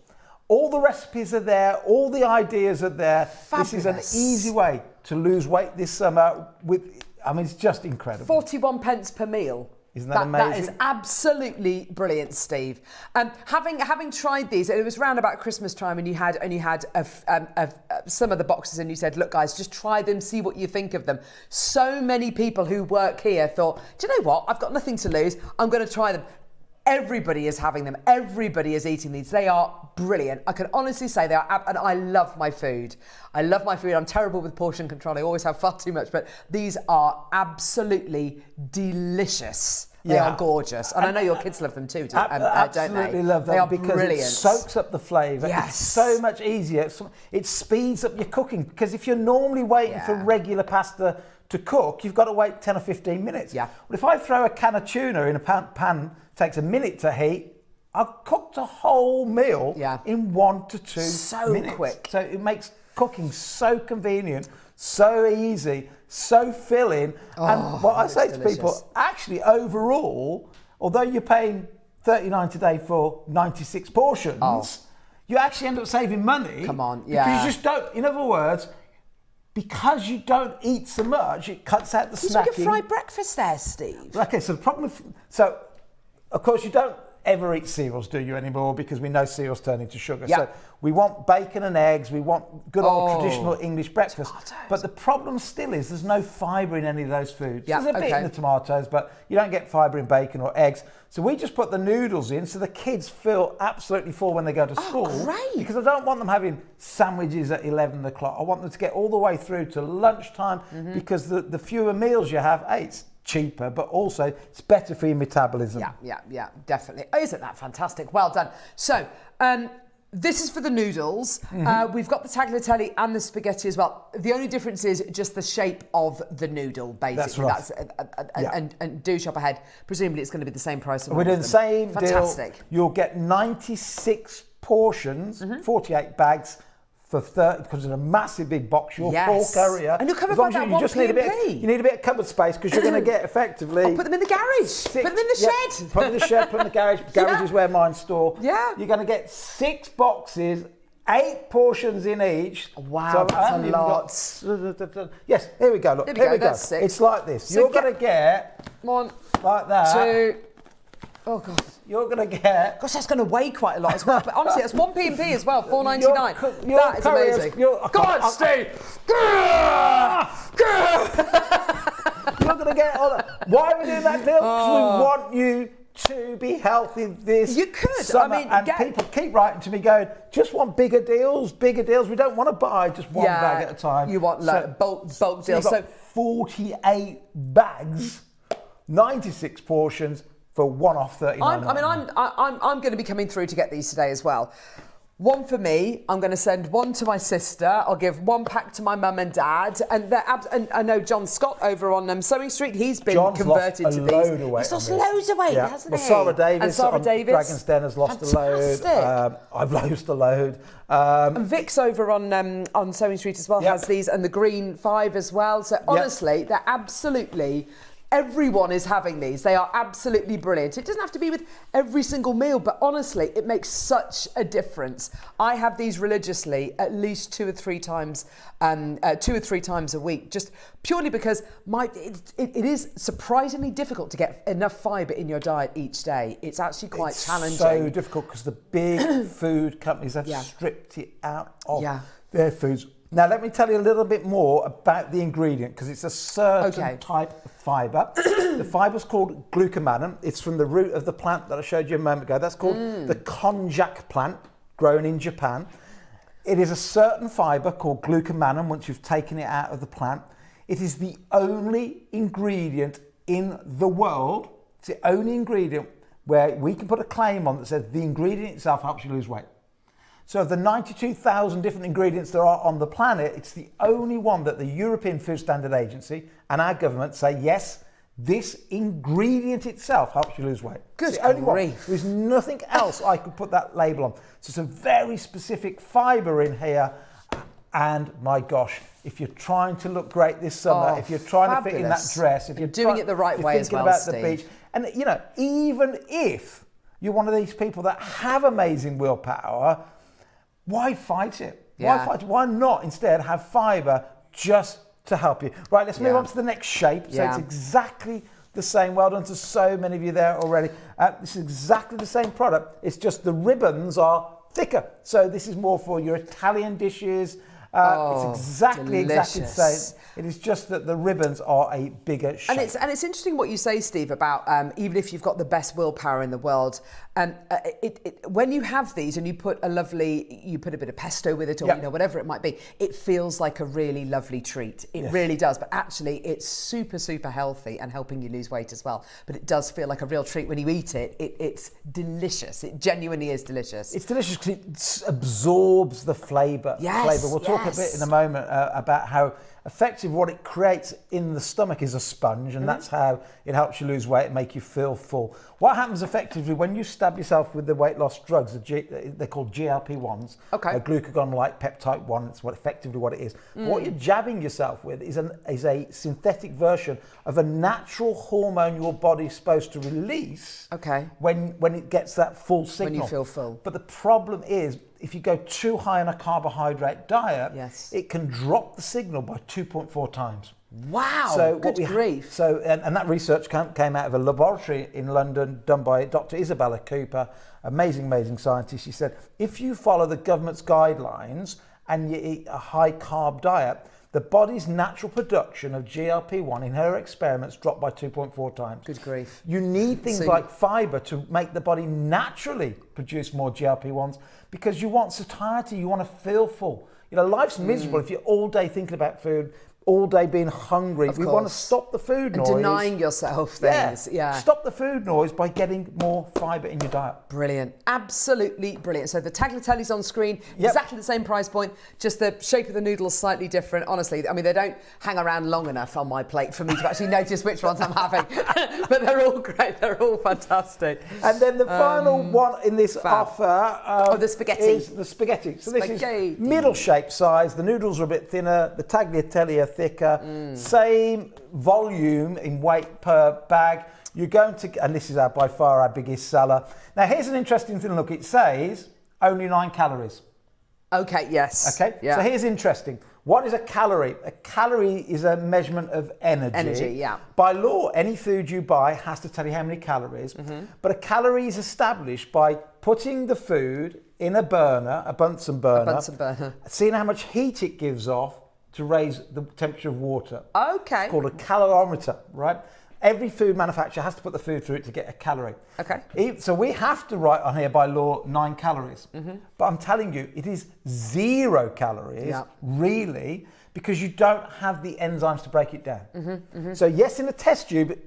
All the recipes are there, all the ideas are there. This is an Fabulous. easy way to lose weight this summer it's just incredible. 41 pence per meal. Isn't that That is amazing? absolutely brilliant, Steve. Having tried these, it was round about Christmas time, and you only had some of the boxes, and you said, "Look, guys, just try them, see what you think of them." So many people who work here thought, "Do you know what? I've got nothing to lose. I'm going to try them." Everybody is having them. Everybody is eating these. They are brilliant. I can honestly say they are, and I love my food. I love my food. I'm terrible with portion control. I always have far too much, but these are absolutely delicious. They are gorgeous. And I know your kids love them too, don't they? Absolutely love them, they are because brilliant. it soaks up the flavour. Yes. It's so much easier. It speeds up your cooking, because if you're normally waiting for regular pasta to cook, you've got to wait 10 or 15 minutes. Yeah. Well, if I throw a can of tuna in a pan, takes a minute to heat, I've cooked a whole meal in 1 to 2 minutes. So quick. So it makes cooking so convenient, so easy, so filling. And what I say to people, actually overall, although you're paying $39 today for 96 portions, you actually end up saving money. Come on, Because you just don't, in other words, because you don't eat so much, it cuts out the snacking. You get fried breakfast there, Steve. Okay, so the problem with, so of course you don't ever eat cereals, do you, anymore? Because we know cereals turn into sugar. Yeah. So we want bacon and eggs, we want good old traditional English breakfast. Tomatoes. But the problem still is there's no fibre in any of those foods. Yeah, There's a bit in the tomatoes, but you don't get fibre in bacon or eggs. So we just put the noodles in so the kids feel absolutely full when they go to school. Great. Because I don't want them having sandwiches at 11 o'clock. I want them to get all the way through to lunchtime, because the fewer meals you have, it's cheaper, but also it's better for your metabolism. Yeah, definitely. Oh, isn't that fantastic? Well done. So, this is for the noodles. We've got the tagliatelle and the spaghetti as well. The only difference is just the shape of the noodle, basically. That's right. And do shop ahead. Presumably it's going to be the same price. We're doing the same Fantastic. deal. You'll get 96 portions, 48 bags, for 30, because in a massive big box, your full carrier. And you're covered as long by as that you just need a bit. You need a bit of cupboard space, because you're going to get effectively. I'll put them in the garage. Put them in the shed. Put them in the shed. Put them in the garage. Garage is where mine store. Yeah. You're going to get 6 boxes, 8 portions in each. Wow, that's a lot. Yes, here we go. Look, here we go. That's 6. It's like this. So You're going to get 1, like that. 2. Oh God. You're going to get. Gosh, that's going to weigh quite a lot as well. But honestly, that's 1 P&P as well, $4.99. That is amazing. Go on, Steve. You're going to get all that. Why are we doing that deal? Because we want you to be healthy this summer. And people keep writing to me going, just want bigger deals. We don't want to buy just one bag at a time. You want bulk deals. So 48 bags, 96 portions for one off $39. I'm going to be coming through to get these today as well. 1 for me. I'm going to send 1 to my sister. I'll give 1 pack to my mum and dad. And I know John Scott over on Sewing Street. He's been converted to these. He's lost loads of weight, hasn't he? Sarah Davis on Davis. Dragon's Den has lost a load. I've lost a load. And Vic's over on Sewing Street as well has these, and the green 5 as well. So honestly, they're absolutely. Everyone is having these. They are absolutely brilliant. It doesn't have to be with every single meal, but honestly, it makes such a difference. I have these religiously at least 2 or 3 times a week, just purely because it is surprisingly difficult to get enough fibre in your diet each day. It's actually quite challenging. So difficult because the big food companies have stripped it out of their foods. Now, let me tell you a little bit more about the ingredient, because it's a certain type of fibre. The fibre's called glucomannan. It's from the root of the plant that I showed you a moment ago. That's called the konjac plant, grown in Japan. It is a certain fibre called glucomannan once you've taken it out of the plant. It is the only ingredient in the world, it's the only ingredient where we can put a claim on that says the ingredient itself helps you lose weight. So of the 92,000 different ingredients there are on the planet, it's the only one that the European Food Standard Agency and our government say, yes, this ingredient itself helps you lose weight. Good it's the only grief. one. There's nothing else I could put that label on. So it's a very specific fibre in here. And my gosh, if you're trying to look great this summer, if you're trying to fit in that dress, if you're doing it the right way as well, about Steve. the beach, and you know, even if you're one of these people that have amazing willpower, why fight it? Why fight it? Why not instead have fibre just to help you? Right, let's move on to the next shape. So it's exactly the same. Well done to so many of you there already. This is exactly the same product. It's just the ribbons are thicker. So this is more for your Italian dishes. It's exactly the delicious. same. It is just that the ribbons are a bigger shape. And it's interesting what you say, Steve, about even if you've got the best willpower in the world, when you have these and you put a bit of pesto with it, or whatever it might be, it feels like a really lovely treat. It really does. But actually, it's super, super healthy and helping you lose weight as well. But it does feel like a real treat when you eat it. It's delicious. It genuinely is delicious. It's delicious because it absorbs the flavour. We'll talk a bit in a moment about how effective what it creates in the stomach is a sponge, and that's how it helps you lose weight and make you feel full. What happens effectively when you stab yourself with the weight loss drugs, they're called GLP-1s, glucagon-like peptide 1, it's effectively what it is. What you're jabbing yourself with is a synthetic version of a natural hormone your body's supposed to release when it gets that full signal. When you feel full. But the problem is, if you go too high on a carbohydrate diet, it can drop the signal by 2.4 times. Wow, so good grief. And that research came out of a laboratory in London done by Dr. Isabella Cooper, amazing scientist. She said, if you follow the government's guidelines and you eat a high carb diet, the body's natural production of GLP-1 in her experiments dropped by 2.4 times. Good grief. You need things like fibre to make the body naturally produce more GLP-1s because you want satiety, you want to feel full. Life's miserable if you're all day thinking about food, all day being hungry. We want to stop the food noise. And denying yourself things. Stop the food noise by getting more fibre in your diet. Brilliant. Absolutely brilliant. So the tagliatelles on screen, exactly the same price point, just the shape of the noodles slightly different. Honestly, I mean, they don't hang around long enough on my plate for me to actually notice which ones I'm having. But they're all great. They're all fantastic. And then the final one in this offer the spaghetti. is the spaghetti. So this is middle shape size. The noodles are a bit thinner. The tagliatelle are thicker. Same volume in weight per bag. You're going to, and this is by far our biggest seller. Now here's an interesting thing. Look, it says only 9 calories. Okay, yes. Okay, so here's interesting. What is a calorie? A calorie is a measurement of energy. Energy, yeah. By law, any food you buy has to tell you how many calories. But a calorie is established by putting the food in a burner, a Bunsen burner, seeing how much heat it gives off to raise the temperature of water. Okay. It's called a calorimeter, right? Every food manufacturer has to put the food through it to get a calorie. Okay. So we have to write on here by law 9 calories. But I'm telling you, it is 0 calories, really, because you don't have the enzymes to break it down. So yes, in a test tube,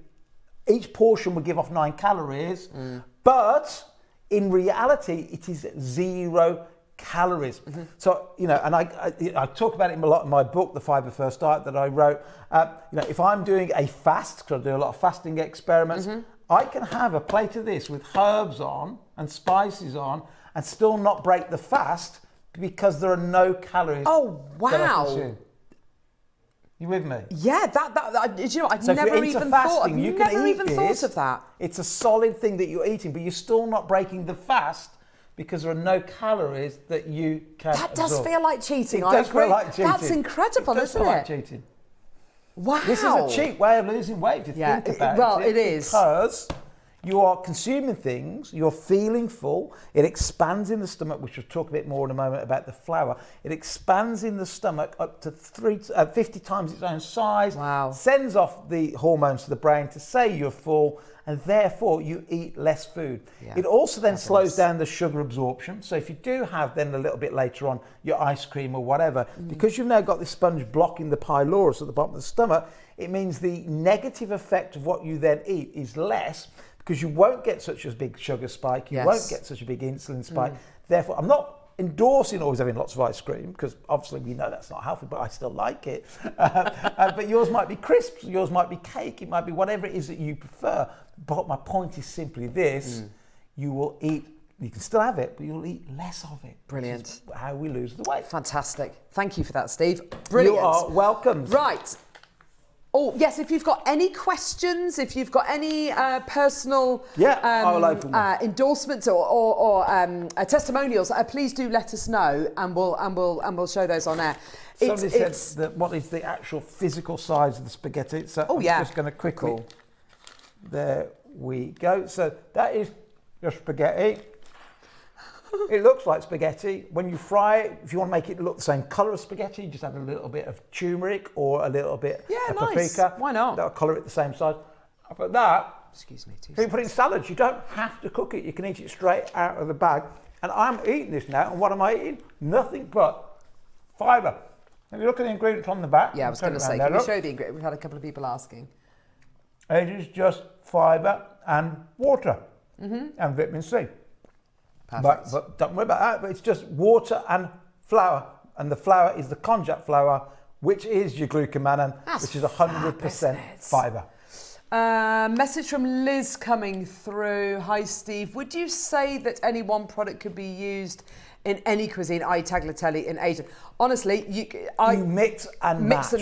each portion will give off 9 calories, but in reality, it is 0 calories. So, and I talk about it a lot in my book, The Fibre First Diet, that I wrote. If I'm doing a fast, because I do a lot of fasting experiments, I can have a plate of this with herbs on and spices on and still not break the fast because there are no calories. Oh, wow. That I consume. You with me? Yeah, I've never even thought of that. It's a solid thing that you're eating, but you're still not breaking the fast because there are no calories that you can That does absorb. feel like cheating. It does feel like cheating. That's incredible, isn't it? It does feel like cheating. Wow. This is a cheap way of losing weight if you think about it. Well, it is. Because you are consuming things, you're feeling full, it expands in the stomach, which we'll talk a bit more in a moment about the flour. It expands in the stomach up to 50 times its own size, sends off the hormones to the brain to say you're full, and therefore you eat less food. It also then slows down the sugar absorption. So if you do have then a little bit later on your ice cream or whatever, because you've now got this sponge blocking the pylorus at the bottom of the stomach, it means the negative effect of what you then eat is less, because you won't get such a big sugar spike, you won't get such a big insulin spike. Therefore, I'm not endorsing always having lots of ice cream, because obviously we know that's not healthy, but I still like it. But yours might be crisps, yours might be cake, it might be whatever it is that you prefer. But my point is simply this, you will eat, you can still have it, but you'll eat less of it. Brilliant. How we lose the weight. Fantastic. Thank you for that, Steve. Brilliant. You are welcome. Right. Oh, yes, if you've got any questions, if you've got any personal endorsements or testimonials, please do let us know, and we'll show those on air. Somebody said that what is the actual physical size of the spaghetti? So I'm just going to quickly. There we go. So that is your spaghetti. It looks like spaghetti. When you fry it, if you want to make it look the same colour as spaghetti, just add a little bit of turmeric or a little bit of paprika. Why not? That'll colour it the same size. But that, excuse me, you put it in salads. You don't have to cook it. You can eat it straight out of the bag. And I'm eating this now, and what am I eating? Nothing but fibre. If you look at the ingredients on the back. Yeah, I was going to say, can you show the ingredients? We've had a couple of people asking. It is just fibre and water and vitamin C. Perfect. But don't worry about that. But it's just water and flour, and the flour is the konjac flour, which is your glucomannan, which is 100% fibre. Message from Liz coming through. Hi, Steve. Would you say that any one product could be used in any cuisine, i.e. tagliatelle in Asia? Honestly, you mix and match.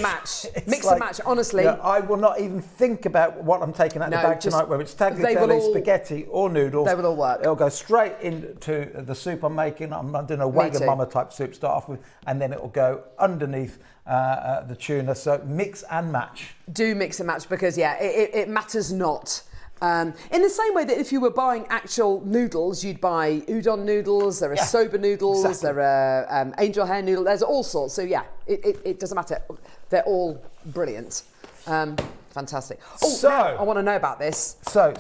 Mix and match, honestly. Yeah, I will not even think about what I'm taking out of the bag tonight, whether it's tagliatelle, spaghetti or noodles. They will all work. It'll go straight into the soup I'm making. I'm doing a Wagamama type soup to start off with, and then it will go underneath the tuna. So mix and match. Do mix and match because, it matters not. In the same way that if you were buying actual noodles, you'd buy udon noodles, there are soba noodles, there are angel hair noodles, there's all sorts. So it doesn't matter. They're all brilliant. Fantastic. Oh, so now, I want to know about this. So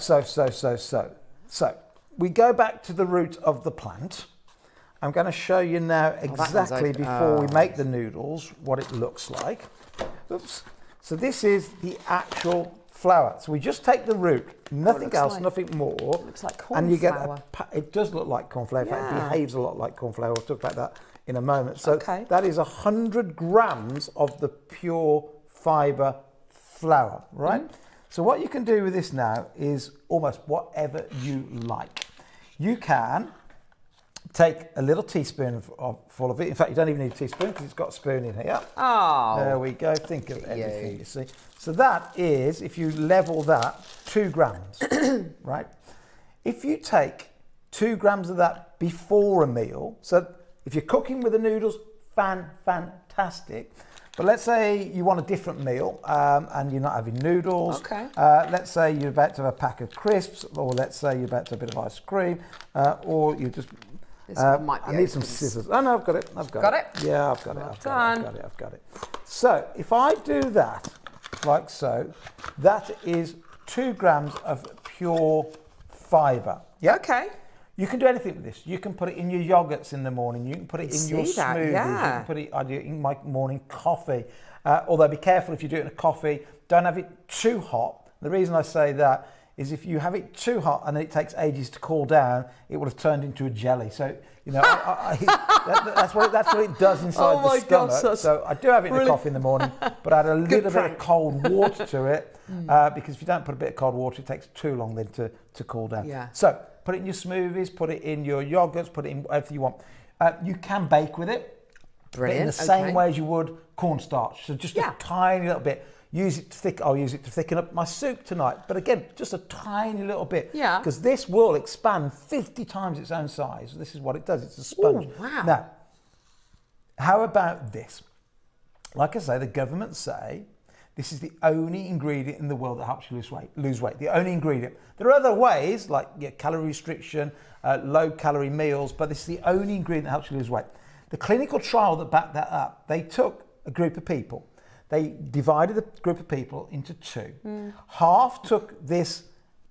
we go back to the root of the plant. I'm going to show you now exactly before we make the noodles what it looks like. Oops. So this is the actual flour. So we just take the root, nothing else, nothing more. It looks like corn flour. You get it does look like corn flour. In fact, it behaves a lot like corn flour. We'll talk about that in a moment. So that is 100 grams of the pure fibre flour, right? So what you can do with this now is almost whatever you like. You can take a little teaspoon full of it. In fact, you don't even need a teaspoon because it's got a spoon in here. Oh. There we go. Think of everything, you see. So that is, if you level that, 2 grams, right? If you take 2 grams of that before a meal, so if you're cooking with the noodles, fantastic. But let's say you want a different meal and you're not having noodles. Okay. Let's say you're about to have a pack of crisps, or let's say you're about to have a bit of ice cream, or you just... I need some scissors. Oh no, I've got it. Got it? Yeah, I've got it. I've got it. So if I do that, like so, that is 2 grams of pure fibre. Yeah. Okay. You can do anything with this. You can put it in your yogurts in the morning. You can put it in your smoothies. You can put it. I do it in my morning coffee. Although be careful if you do it in a coffee. Don't have it too hot. The reason I say that is if you have it too hot and then it takes ages to cool down, it would have turned into a jelly. So, you know, that's what it does inside the stomach. So I do have it in the coffee in the morning, but I add a little bit of cold water to it because if you don't put a bit of cold water, it takes too long then to cool down. Yeah. So put it in your smoothies, put it in your yogurts, put it in whatever you want. You can bake with it. Brilliant. But in the same way as you would cornstarch. So just a tiny little bit. I'll use it to thicken up my soup tonight. But again, just a tiny little bit. Yeah. Because this will expand 50 times its own size. This is what it does. It's a sponge. Ooh, wow. Now, how about this? Like I say, the government say this is the only ingredient in the world that helps you lose weight. The only ingredient. There are other ways, like calorie restriction, low-calorie meals, but this is the only ingredient that helps you lose weight. The clinical trial that backed that up, they took a group of people. They divided the group of people into 2. Half took this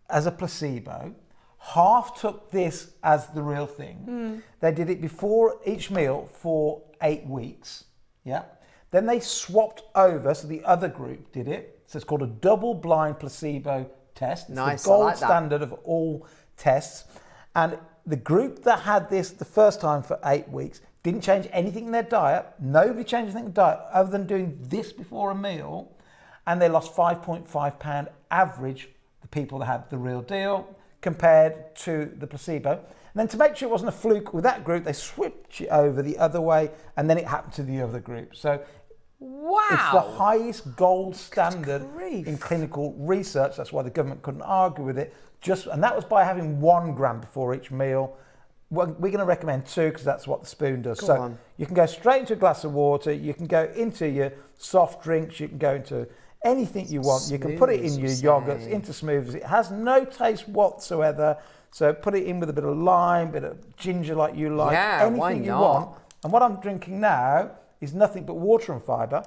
as a placebo, half took this as the real thing. They did it before each meal for 8 weeks. Yeah. Then they swapped over, so the other group did it. So it's called a double-blind placebo test. It's the gold standard of all tests. And the group that had this the first time for 8 weeks didn't change anything in their diet. Nobody changed anything in their diet other than doing this before a meal. And they lost 5.5 pound average, the people that had the real deal, compared to the placebo. And then to make sure it wasn't a fluke with that group, they switched it over the other way, and then it happened to the other group. So it's the highest gold standard in clinical research. That's why the government couldn't argue with it. And that was by having 1 gram before each meal. Well, we're going to recommend 2 because that's what the spoon does. So you can go straight into a glass of water. You can go into your soft drinks. You can go into anything you want. You can put it in your yogurts, into smoothies. It has no taste whatsoever. So put it in with a bit of lime, bit of ginger like you like, Yeah, anything why you not? want. And what I'm drinking now is nothing but water and fibre.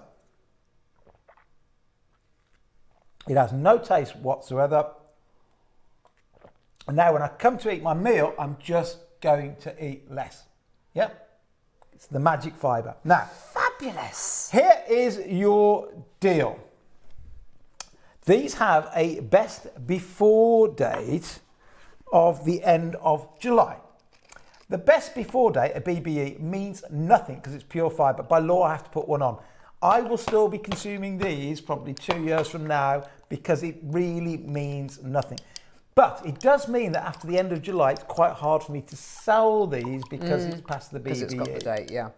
It has no taste whatsoever. And now when I come to eat my meal, I'm just going to eat less. Yep. It's the magic fibre. Now, Fabulous. here is your deal. These have a best before date of the end of July. The best before date, a BBE, means nothing because it's pure fibre. By law, I have to put one on. I will still be consuming these probably 2 years from now because it really means nothing. But it does mean that after the end of July, it's quite hard for me to sell these because it's past the BBE. Because it's got the date, yeah.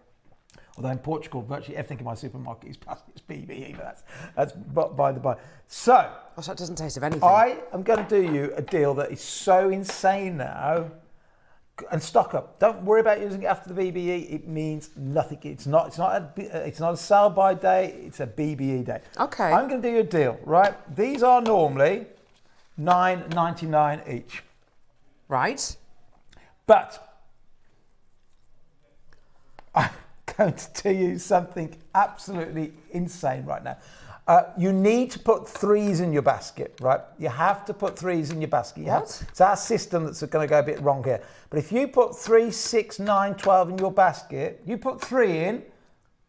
Although in Portugal, virtually everything in my supermarket is past its BBE, but that's by the by. So, Gosh, that doesn't taste of anything. I am going to do you a deal that is so insane now, and stock up. Don't worry about using it after the BBE. It means nothing. It's not a sell by day. It's a BBE day. Okay. I'm going to do you a deal, right? These are normally $9.99 each, Right. but I'm going to tell you something absolutely insane right now. You need to put threes in your basket, right? You have to put threes in your basket. It's our system that's going to go a bit wrong here. But if you put 3, 6, 9, 12 in your basket, you put 3 in,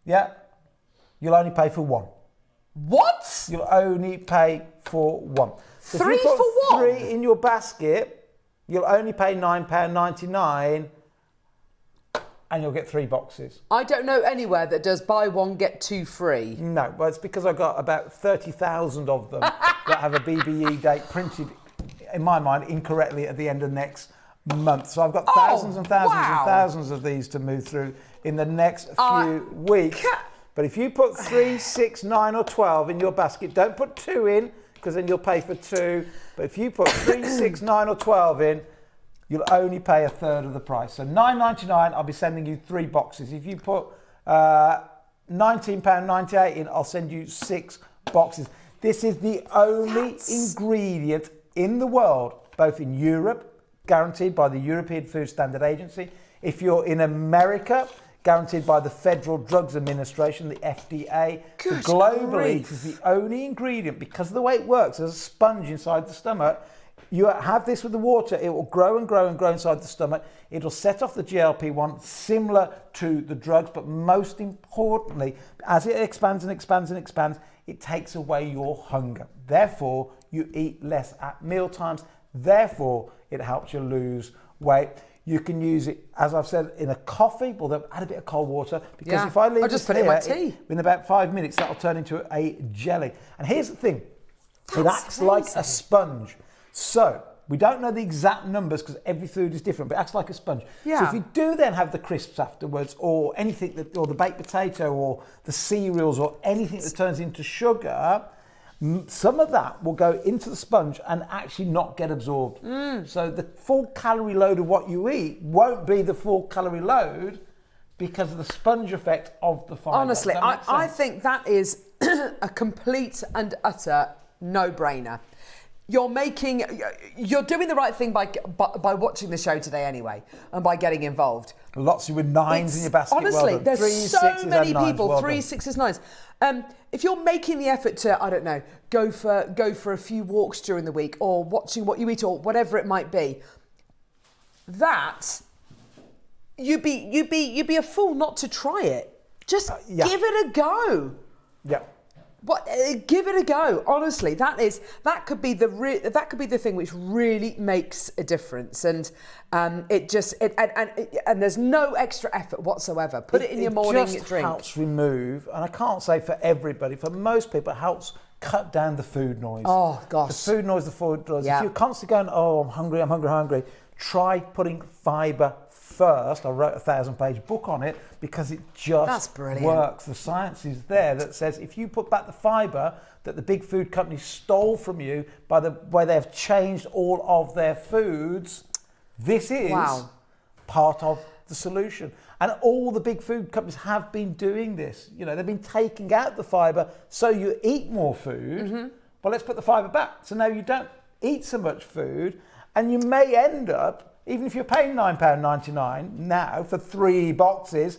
yeah, you'll only pay for 1. What? You'll only pay for 1. So 3 if you put for 1? 3 in your basket, you'll only pay £9.99 and you'll get 3 boxes. I don't know anywhere that does buy one, get 2 free. No, well, it's because I've got about 30,000 of them that have a BBE date printed, in my mind, incorrectly at the end of next month. So I've got thousands and thousands and thousands of these to move through in the next few weeks. But if you put 3, 6, 9 or 12 in your basket, don't put 2 in because then you'll pay for 2. But if you put 3, 6, 9 or 12 in, you'll only pay a third of the price. So $9.99, I'll be sending you 3 boxes. If you put £19.98 in, I'll send you 6 boxes. This is the only ingredient in the world, both in Europe, guaranteed by the European Food Standard Agency. If you're in America, guaranteed by the Federal Drugs Administration, the FDA. Globally, it is the only ingredient, because of the way it works, as a sponge inside the stomach. You have this with the water, it will grow and grow and grow inside the stomach. It'll set off the GLP-1, similar to the drugs, but most importantly, as it expands and expands and expands, it takes away your hunger. Therefore, you eat less at meal times. Therefore, it helps you lose weight. You can use it, as I've said, in a coffee, although add a bit of cold water, because if I leave I'll just this put it in my here, tea. in about 5 minutes, that'll turn into a jelly. And here's the thing, it acts like a sponge. So, we don't know the exact numbers because every food is different, but it acts like a sponge. Yeah. So if you do then have the crisps afterwards, or anything that, or the baked potato, or the cereals, or anything that turns into sugar, some of that will go into the sponge and actually not get absorbed. So the full calorie load of what you eat won't be the full calorie load because of the sponge effect of the fibre. Honestly, I think that is a complete and utter no-brainer. You're doing the right thing by watching the show today anyway, and by getting involved. Lots with 9s in your basket. Honestly, well done. there's 3, so 6s many and 9s, people, well 3, done. 6s, 9s. If you're making the effort to, I don't know, go for a few walks during the week, or watching what you eat, or whatever it might be, that you'd be a fool not to try it. Just give it a go. Yeah. Give it a go. Honestly, that could be the thing which really makes a difference, and and there's no extra effort whatsoever. Put it in your morning drink. It just helps remove, and I can't say for everybody, for most people, it helps cut down the food noise. Oh gosh, the food noise. Yeah. If you're constantly going, oh, I'm hungry, try putting fibre first. I wrote a 1,000-page book on it because it just works. The science is there that says if you put back the fibre that the big food companies stole from you by the way they've changed all of their foods, this is part of the solution. And all the big food companies have been doing this. You know, they've been taking out the fibre so you eat more food. Well, let's put the fibre back. So now you don't eat so much food. And you may end up, even if you're paying £9.99 now for 3 boxes,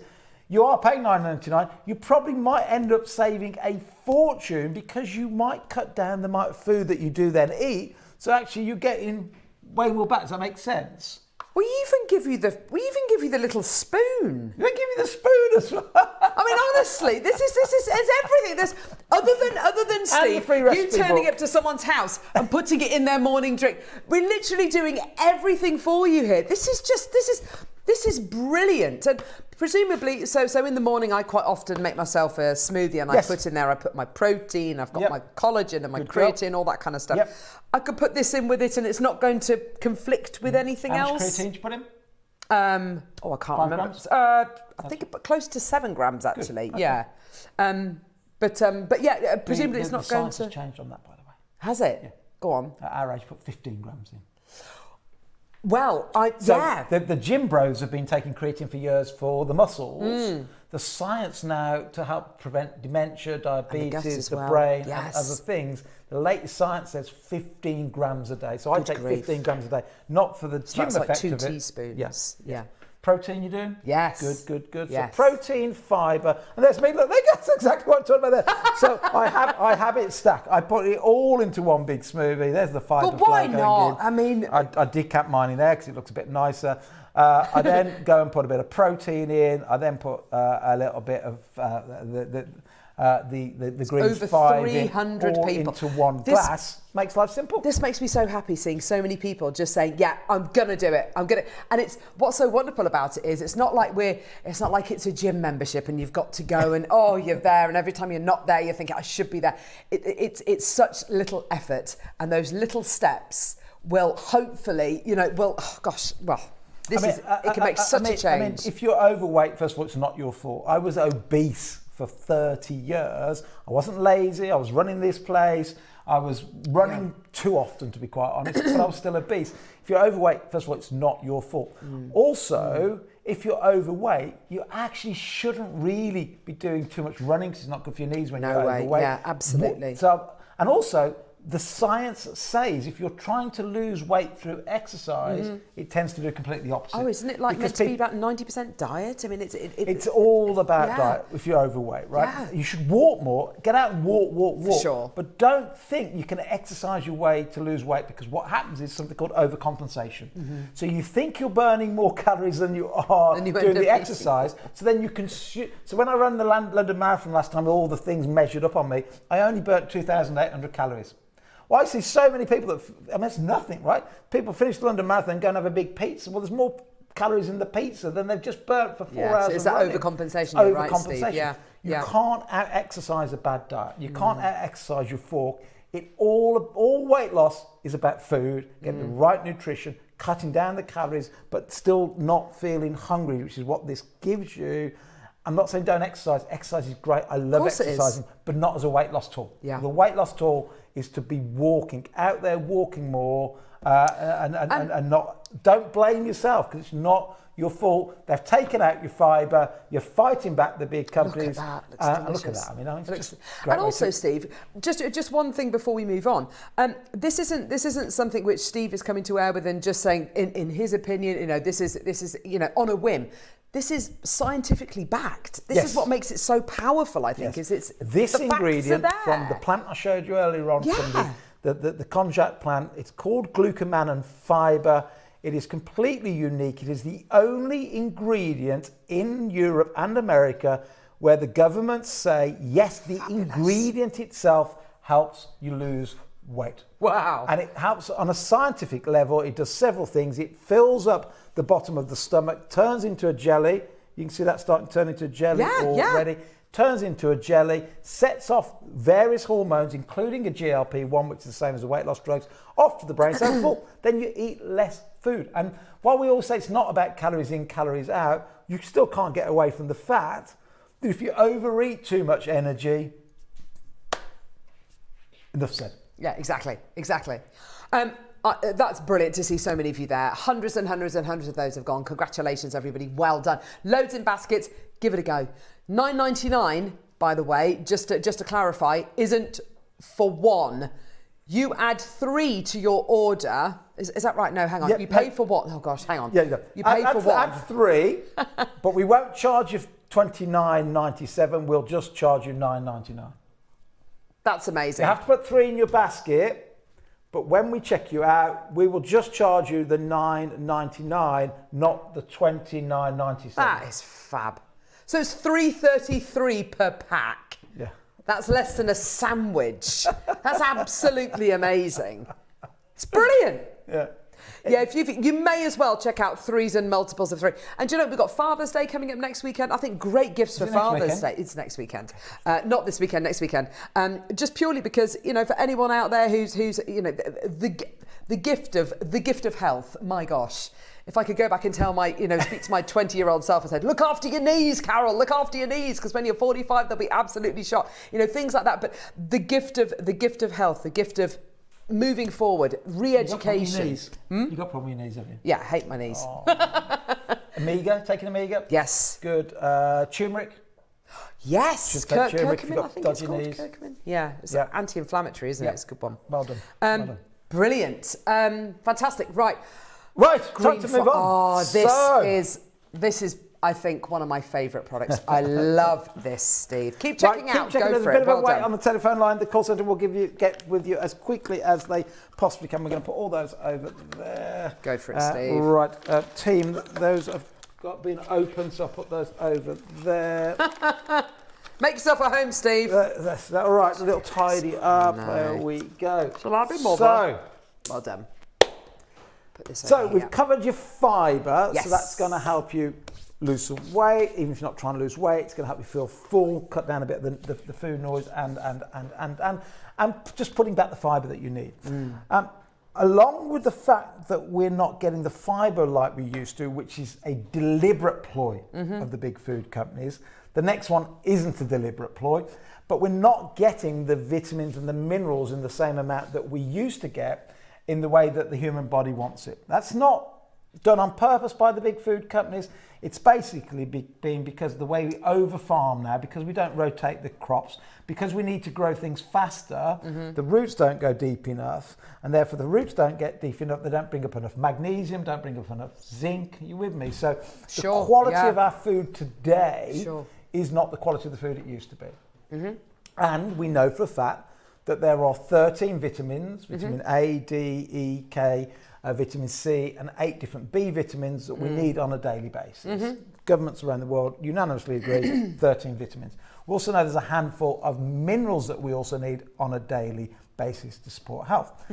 you are paying £9.99, you probably might end up saving a fortune because you might cut down the amount of food that you do then eat. So actually you're getting way more back. Does that make sense? We even give you the little spoon. They give you the spoon as well. I mean, honestly, this is everything. There's other than Steve, you turning up to someone's house and putting it in their morning drink. We're literally doing everything for you here. This is brilliant. And presumably, so in the morning, I quite often make myself a smoothie, and I put in there, I put my protein, I've got my collagen and my creatine, all that kind of stuff. Yep. I could put this in with it, and it's not going to conflict with anything else. How much creatine did you put in? I can't remember. I think it put close to 7 grams actually. Okay. Yeah. But yeah, presumably it's not going to. The science has changed on that, by the way. Has it? Yeah. Go on. At our age, put 15 grams in. Well, the gym bros have been taking creatine for years for the muscles. The science now to help prevent dementia, diabetes, the brain, and other things. The latest science says 15 grams a day. So I take 15 grams a day, not for the gym effect like 2 of it. teaspoons. Yes. Yeah. Protein you doing? Yes. Good. Yes. So protein, fibre, and there's me. Look, that's exactly what I'm talking about there. So I have it stacked. I put it all into one big smoothie. There's the fibre. But why not? I mean, I decap mine in there because it looks a bit nicer. I then go and put a bit of protein in. I then put a little bit of the greens over 300 people into one glass. Makes life simple. This makes me so happy seeing so many people just saying, "Yeah, I'm gonna do it. I'm gonna." And it's what's so wonderful about it is it's not like it's a gym membership and you've got to go and you're there, and every time you're not there you're thinking I should be there. It's such little effort, and those little steps will hopefully it can make such a change. I mean, if you're overweight, first of all, it's not your fault. I was obese for 30 years. I wasn't lazy. I was running this place. I was running too often, to be quite honest, but I was still obese. If you're overweight, first of all, it's not your fault. Also, if you're overweight, you actually shouldn't really be doing too much running because it's not good for your knees when you're overweight. Yeah, absolutely. So, and also, the science says if you're trying to lose weight through exercise, it tends to do completely opposite. Oh, isn't it like meant to be about 90% diet? I mean, it's all about diet if you're overweight, right? Yeah. You should walk more, get out and walk. For sure. But don't think you can exercise your way to lose weight, because what happens is something called overcompensation. So you think you're burning more calories than you are doing the exercise, so then you can so when I ran the London Marathon last time, all the things measured up on me, I only burnt 2,800 calories. Well, I see so many people that's nothing, right? People finish the London Marathon and go and have a big pizza. Well, there's more calories in the pizza than they've just burnt for 4 hours. So it's that overcompensation, you're right, Steve. You can't out-exercise a bad diet. You can't out-exercise your fork. All weight loss is about food, getting the right nutrition, cutting down the calories, but still not feeling hungry, which is what this gives you. I'm not saying don't exercise. Exercise is great. I love exercising, but not as a weight loss tool. Yeah. The weight loss tool is to be out there walking more, and not. Don't blame yourself, because it's not your fault. They've taken out your fibre. You're fighting back the big companies. Look at that. Look at that. I mean, it's just great. And also, Steve, just one thing before we move on. This isn't something which Steve is coming to air with and just saying in his opinion. This is on a whim. This is scientifically backed. This is what makes it so powerful, I think, is it's this the ingredient facts are there. From the plant I showed you earlier on, from the konjac plant. It's called glucomannan and fibre. It is completely unique. It is the only ingredient in Europe and America where the governments say, yes, the ingredient itself helps you lose weight. Wow. And it helps on a scientific level. It does several things. It fills up the bottom of the stomach, turns into a jelly. You can see that starting to turn into a jelly already. Turns into a jelly, sets off various hormones, including a GLP-1, which is the same as the weight loss drugs, off to the brain. So full, then you eat less food. And while we always say it's not about calories in, calories out, you still can't get away from the fact that if you overeat too much energy, enough said. Yeah, exactly. That's brilliant to see so many of you there. Hundreds and hundreds and hundreds of those have gone. Congratulations, everybody. Well done. Loads in baskets. Give it a go. $9.99, by the way, just to clarify, isn't for one. You add 3 to your order. Is that right? No, hang on. Yeah, you pay for what? Oh gosh, hang on. Yeah, yeah. You pay for what? Add 3, but we won't charge you $29.97. We'll just charge you $9.99. That's amazing. You have to put 3 in your basket, but when we check you out, we will just charge you the $9.99, not the $29.97. That is fab. So it's $3.33 per pack. Yeah. That's less than a sandwich. That's absolutely amazing. It's brilliant. Yeah. Yeah, if you may as well check out 3s and multiples of 3. And do you know, we've got Father's Day coming up next weekend. I think great gifts for Father's Day. It's next weekend. Not this weekend, next weekend. Just purely because, you know, for anyone out there who's you know, the gift of health, my gosh. If I could go back and tell speak to my 20-year-old self and said, look after your knees, Carol, look after your knees, because when you're 45, they'll be absolutely shot. You know, things like that. But the gift of health, the gift of moving forward, re-education. You got problem with your knees, have you? Yeah, I hate my knees. Oh. Amiga, taking Amiga? Yes. Good. Turmeric? Yes. Should take turmeric if Curcumin, you've got I think it's dodgy called knees. curcumin. Yeah, it's Yeah. anti-inflammatory, isn't it? It's a good one. Well done. Well done. Brilliant. Fantastic. Right. Right, time to move on. Oh, this is I think one of my favourite products. I love this, Steve. Keep checking out. Keep checking. Go There's for a bit it. of Well a wait done. on the telephone line. The call centre will get with you as quickly as they possibly can. We're going to put all those over there. Go for it, Steve. Right, team. Those have been open, so I'll put those over there. Make yourself at home, Steve. That's all right. A little tidy up. No. There we go. Shall I be more? Well done. Put this over So here. we've covered your fibre. Yes. So that's going to help you lose some weight. Even if you're not trying to lose weight, it's going to help you feel full, cut down a bit of the food noise, and just putting back the fibre that you need. Along with the fact that we're not getting the fibre like we used to, which is a deliberate ploy of the big food companies. The next one isn't a deliberate ploy, but we're not getting the vitamins and the minerals in the same amount that we used to get in the way that the human body wants it. That's not done on purpose by the big food companies. It's basically being because of the way we over-farm now, because we don't rotate the crops, because we need to grow things faster, the roots don't go deep enough, and therefore the roots don't get deep enough, they don't bring up enough magnesium, don't bring up enough zinc. Are you with me? So the quality of our food today is not the quality of the food it used to be. And we know for a fact that there are 13 vitamins, vitamin A, D, E, K, vitamin C, and 8 different B vitamins that we need on a daily basis. Governments around the world unanimously agree 13 vitamins. We also know there's a handful of minerals that we also need on a daily basis to support health.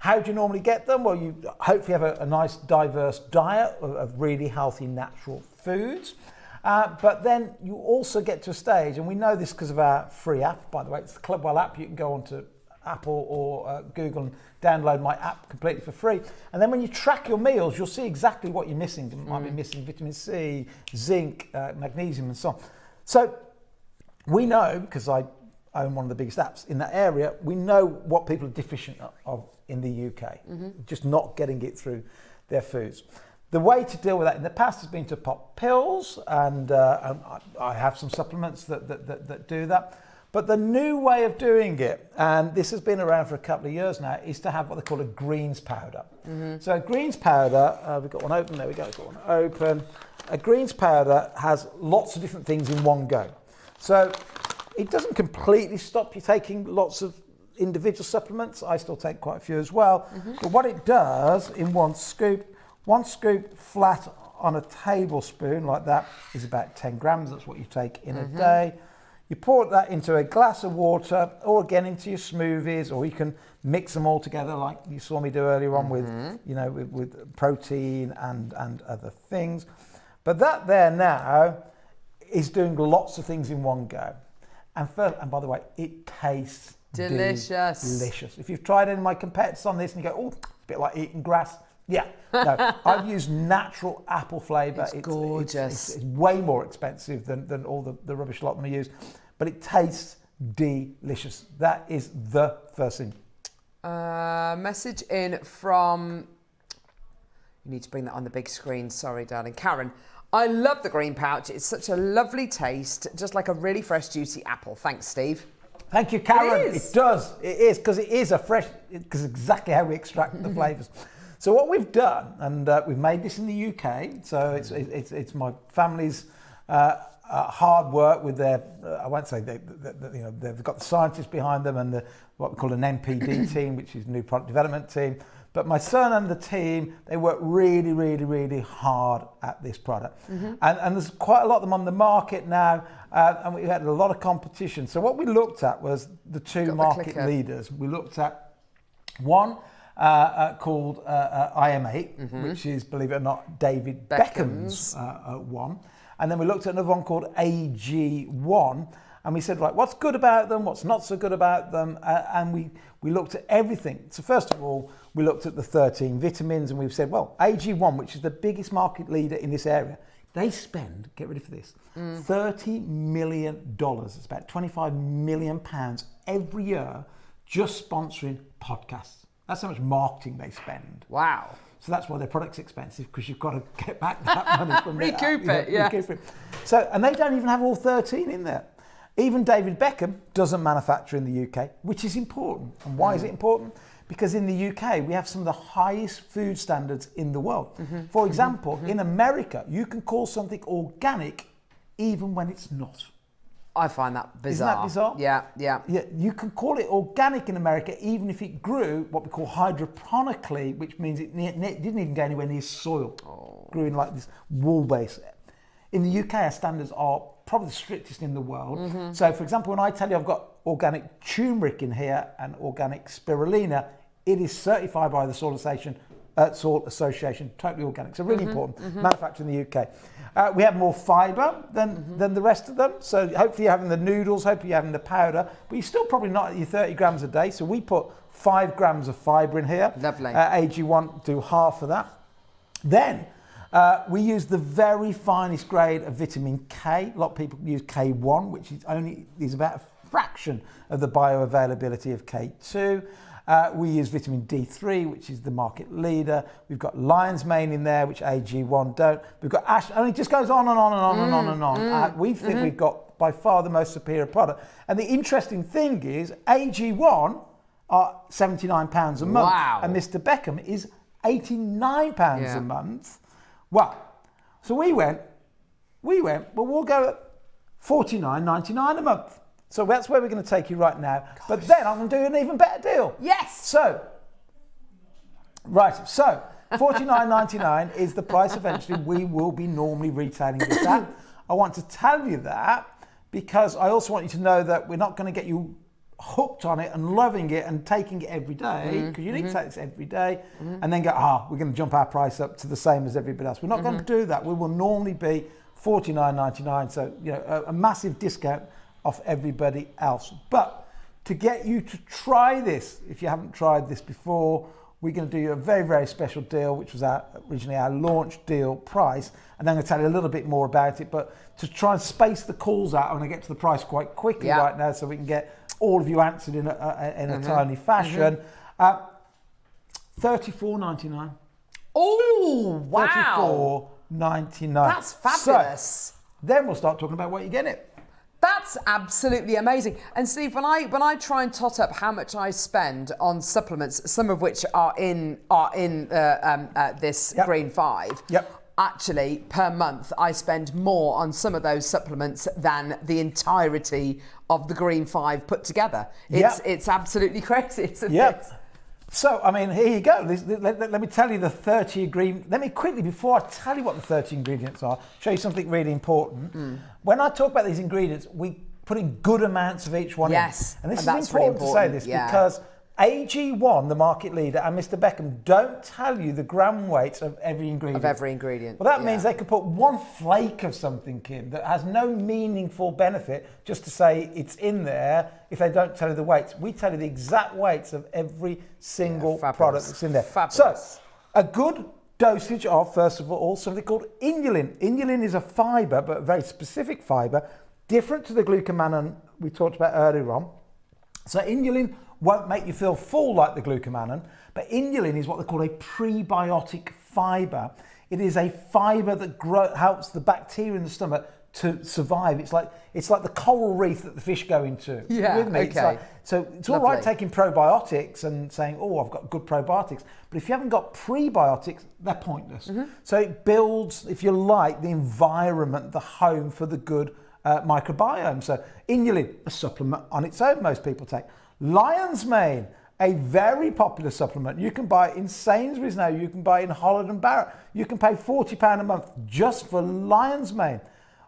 How do you normally get them? Well, you hopefully have a nice diverse diet of really healthy natural foods. But then you also get to a stage, and we know this because of our free app, by the way. It's the Clubwell app. You can go onto Apple or Google and download my app completely for free. And then when you track your meals, you'll see exactly what you're missing. You might be missing vitamin C, zinc, magnesium, and so on. So we know, because I own one of the biggest apps in that area, we know what people are deficient of in the UK, just not getting it through their foods. The way to deal with that in the past has been to pop pills, and I have some supplements that do that. But the new way of doing it, and this has been around for a couple of years now, is to have what they call a greens powder. So a greens powder, we've got one open, there we go, we've got one open. A greens powder has lots of different things in one go. So it doesn't completely stop you taking lots of individual supplements. I still take quite a few as well. But what it does in one scoop flat on a tablespoon like that is about 10 grams. That's what you take in a day. You pour that into a glass of water, or again into your smoothies, or you can mix them all together like you saw me do earlier on with, you know, with protein and other things. But that there now is doing lots of things in one go. And by the way, it tastes delicious. If you've tried any of my competitors on this and you go, oh, a bit like eating grass. Yeah, no, I've used natural apple flavour. It's gorgeous. It's way more expensive than all the rubbish lot we use, but it tastes delicious. That is the first thing. Message in from, you need to bring that on the big screen, sorry darling. Karen, I love the green pouch. It's such a lovely taste, just like a really fresh juicy apple. Thanks, Steve. Thank you, Karen. It is. It does. It is, because it is a fresh, because exactly how we extract the flavours. So what we've done, and we've made this in the UK, so it's my family's hard work with their, I won't say, they've got the scientists behind them and what we call an NPD team, which is New Product Development Team. But my son and the team, they work really, really, really hard at this product. And there's quite a lot of them on the market now, and we had a lot of competition. So what we looked at was the two market leaders. We looked at one called IM8, which is, believe it or not, David Beckham's one. And then we looked at another one called AG1, and we said, right, what's good about them, what's not so good about them, and we looked at everything. So first of all, we looked at the 13 vitamins, and we've said, well, AG1, which is the biggest market leader in this area, they spend, get ready for this, $30 million. It's about £25 million every year just sponsoring podcasts. That's how much marketing they spend. Wow. So that's why their product's expensive, because you've got to get back that money from recoup it, yeah. Recoup it. So, and they don't even have all 13 in there. Even David Beckham doesn't manufacture in the UK, which is important. And why is it important? Because in the UK, we have some of the highest food standards in the world. For example, in America, you can call something organic even when it's not. I find that bizarre. Isn't that bizarre? Yeah. Yeah, you can call it organic in America even if it grew what we call hydroponically, which means it didn't even go anywhere near soil. Grew in like this wool base. In the UK, our standards are probably the strictest in the world. So, for example, when I tell you I've got organic turmeric in here and organic spirulina, it is certified by the Salt Association, totally organic. So really important, manufactured in the UK. We have more fibre than the rest of them. So hopefully you're having the noodles, hopefully you're having the powder, but you're still probably not at your 30 grams a day. So we put 5 grams of fibre in here. Lovely. AG1 do half of that. Then we use the very finest grade of vitamin K. A lot of people use K1, which is about a fraction of the bioavailability of K2. We use vitamin D3, which is the market leader. We've got lion's mane in there, which AG1 don't. We've got ash, and it just goes on and on and on and on and on. We think we've got by far the most superior product. And the interesting thing is AG1 are £79 a month. Wow. And Mr. Beckham is £89 a month. Well, so we went, well, we'll go at $49.99 a month. So that's where we're going to take you right now. Gosh. But then I'm going to do an even better deal. Yes. So $49.99 is the price eventually we will be normally retailing this at. I want to tell you that because I also want you to know that we're not going to get you hooked on it and loving it and taking it every day, because you need to take this every day and then go, we're going to jump our price up to the same as everybody else. We're not going to do that. We will normally be $49.99, so a massive discount off everybody else. But to get you to try this, if you haven't tried this before, we're going to do you a very, very special deal, which was originally our launch deal price. And I'm going to tell you a little bit more about it, but to try and space the calls out, I'm going to get to the price quite quickly right now so we can get all of you answered in a timely fashion. $34.99. Oh, wow. $34.99. That's fabulous. So, then we'll start talking about what you get it. That's absolutely amazing. And Steve, when I try and tot up how much I spend on supplements, some of which are in this Green 5, actually per month I spend more on some of those supplements than the entirety of the Green 5 put together. It's absolutely crazy. So, I mean, here you go. Let me tell you the 30 ingredients. Let me quickly, before I tell you what the 30 ingredients are, show you something really important. When I talk about these ingredients, we put in good amounts of each one in. And this is important to say this because AG1, the market leader, and Mr. Beckham don't tell you the gram weight of every ingredient. Well, that means they could put one flake of something in that has no meaningful benefit just to say it's in there if they don't tell you the weights. We tell you the exact weights of every single product that's in there. So, a good dosage of, first of all, something called inulin. Inulin is a fibre, but a very specific fibre, different to the glucomannan we talked about earlier on. So inulin won't make you feel full like the glucomannan, but inulin is what they call a prebiotic fibre. It is a fibre that helps the bacteria in the stomach to survive. It's like the coral reef that the fish go into. Yeah, with me? okay. So it's all right taking probiotics and saying, oh, I've got good probiotics. But if you haven't got prebiotics, they're pointless. So it builds, if you like, the environment, the home for the good microbiome. So inulin, a supplement on its own most people take. Lion's mane, a very popular supplement. You can buy it in Sainsbury's now. You can buy it in Holland and Barrett. You can pay £40 a month just for lion's mane.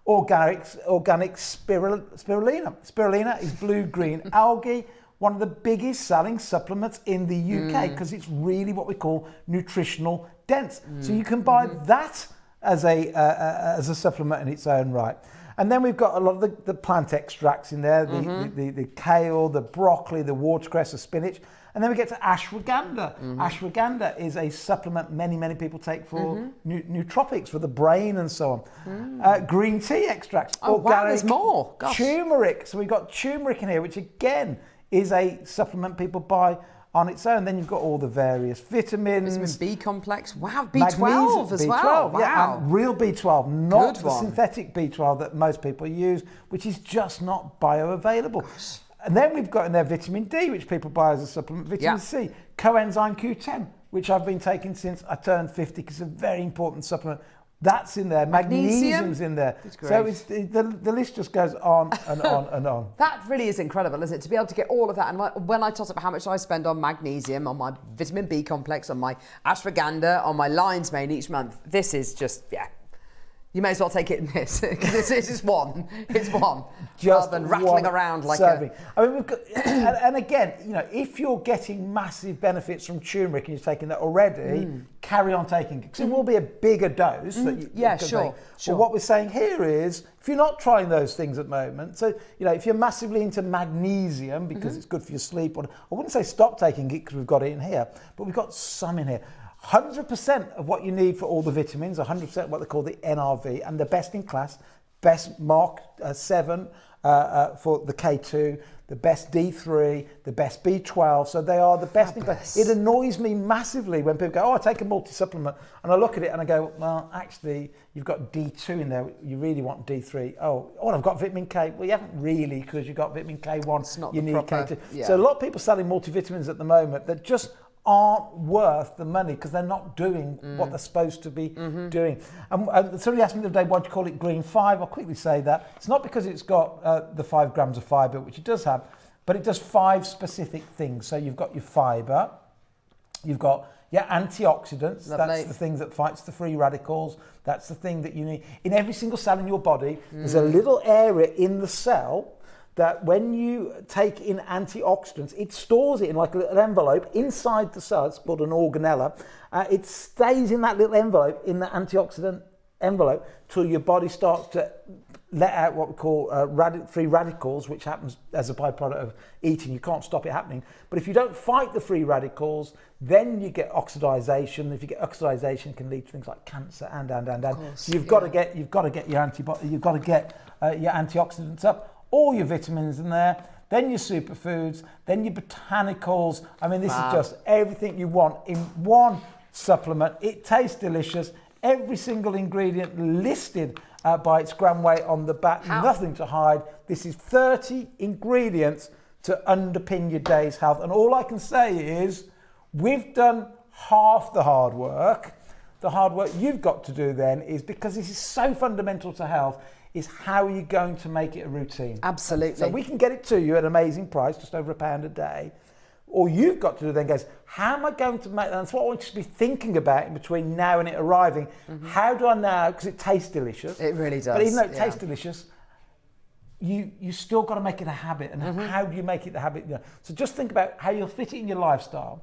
Organic spirulina. Spirulina is blue-green algae, one of the biggest selling supplements in the UK because it's really what we call nutritional dense. So you can buy that as a supplement in its own right. And then we've got a lot of the plant extracts in there, the kale, the broccoli, the watercress, the spinach. And then we get to ashwagandha. Ashwagandha is a supplement many people take for nootropics, for the brain and so on. Green tea extracts. Oh, wow, there's more. Gosh. Turmeric. So we've got turmeric in here, which again is a supplement people buy on its own. Then you've got all the various vitamins. Vitamin B complex. Wow, B12 as well. Wow. Yeah, and real B12, not Good the one. synthetic B12 that most people use, which is just not bioavailable. And then we've got in there vitamin D, which people buy as a supplement. Vitamin C, coenzyme Q10, which I've been taking since I turned 50 because it's a very important supplement. That's in there. Magnesium's in there. So the list just goes on and on and on. That really is incredible, isn't it? To be able to get all of that. And when I toss up how much I spend on magnesium, on my vitamin B complex, on my ashwagandha, on my lion's mane each month, this is just, you may as well take it in this, because this is one. It's one. Just rather than rattling around like serving. I mean, we've got, and again, you know, if you're getting massive benefits from turmeric and you're taking that already, carry on taking it. Because it will be a bigger dose that you can take. But what we're saying here is, if you're not trying those things at the moment, so, you know, if you're massively into magnesium, because it's good for your sleep, or I wouldn't say stop taking it because we've got it in here, but we've got some in here. 100% of what you need for all the vitamins, 100% what they call the NRV, and the best in class, best Mark 7 for the K2, the best D3, the best B12, so they are the best in class. It annoys me massively when people go, oh, I take a multi-supplement, and I look at it and I go, well, actually, you've got D2 in there, you really want D3. Oh, I've got vitamin K. Well, you haven't really, because you've got vitamin K1, it's not you need proper, K2. So a lot of people selling multivitamins at the moment that just aren't worth the money because they're not doing what they're supposed to be doing. And somebody asked me the other day, why do you call it green 5? I'll quickly say that. It's not because it's got the 5 grams of fibre, which it does have, but it does 5 specific things. So you've got your fibre, you've got your antioxidants, that's the thing that fights the free radicals, that's the thing that you need. In every single cell in your body, there's a little area in the cell that when you take in antioxidants, it stores it in like a little envelope inside the cell. It's called an organella. It stays in that little envelope, in the antioxidant envelope, till your body starts to let out what we call free radicals, which happens as a byproduct of eating. You can't stop it happening. But if you don't fight the free radicals, then you get oxidization. If you get oxidization, it can lead to things like cancer and. So you've got to get your antioxidants up. All your vitamins in there, then your superfoods, then your botanicals. I mean, this is just everything you want in one supplement. It tastes delicious. Every single ingredient listed by its gram weight on the back, nothing to hide. This is 30 ingredients to underpin your day's health. And all I can say is, we've done half the hard work. The hard work you've got to do then is, because this is so fundamental to health, is how are you going to make it a routine? Absolutely. So we can get it to you at an amazing price, just over £1 a day. All you've got to do then goes, how am I going to make that? And that's what I want you to be thinking about in between now and it arriving. How do I now, because it tastes delicious. It really does. But even though it tastes delicious, you still got to make it a habit. And how do you make it the habit? You know? So just think about how you'll fit it in your lifestyle.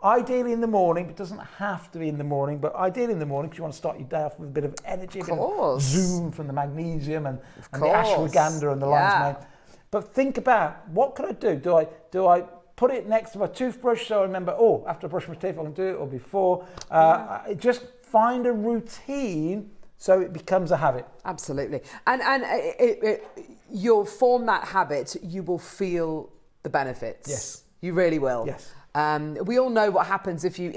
Ideally in the morning, it doesn't have to be in the morning, but ideally in the morning because you want to start your day off with a bit of energy, a bit of zoom from the magnesium and the ashwagandha and the lion's mane. But think about, what can I do? Do I put it next to my toothbrush so I remember, after I brush my teeth I can do it, or before. Just find a routine so it becomes a habit. Absolutely. And you'll form that habit, you will feel the benefits. Yes. You really will. Yes. We all know what happens if you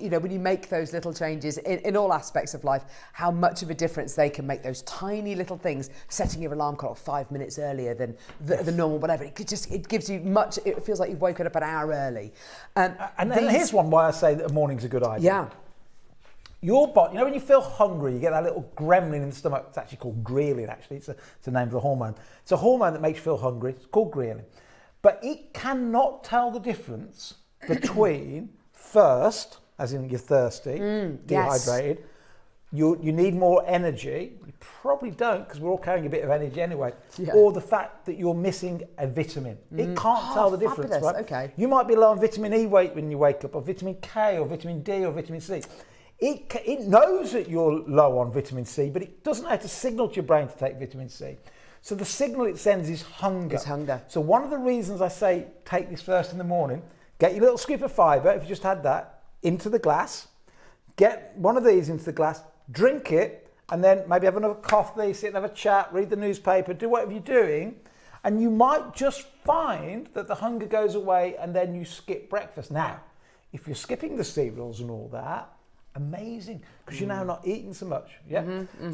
know, when you make those little changes in all aspects of life, how much of a difference they can make. Those tiny little things, setting your alarm clock 5 minutes earlier than the normal, whatever. It gives you much. It feels like you've woken up an hour early. And here's one why I say that a morning's a good idea. Yeah. Your body, you know, when you feel hungry, you get that little gremlin in the stomach. It's actually called ghrelin, actually. It's the name of the hormone. It's a hormone that makes you feel hungry. It's called ghrelin. But it cannot tell the difference between thirst, as in you're thirsty, dehydrated, you need more energy. You probably don't, because we're all carrying a bit of energy anyway. Yeah. Or the fact that you're missing a vitamin. It can't tell the difference, right? Okay. You might be low on vitamin E when you wake up, or vitamin K, or vitamin D, or vitamin C. It knows that you're low on vitamin C, but it doesn't know how to signal to your brain to take vitamin C. So the signal it sends is hunger. It's hunger. So one of the reasons I say take this first in the morning, get your little scoop of fibre, if you just had that, into the glass. Get one of these into the glass, drink it, and then maybe have another coffee, sit and have a chat, read the newspaper, do whatever you're doing. And you might just find that the hunger goes away and then you skip breakfast. Now, if you're skipping the cereals and all that, amazing, because you're now not eating so much.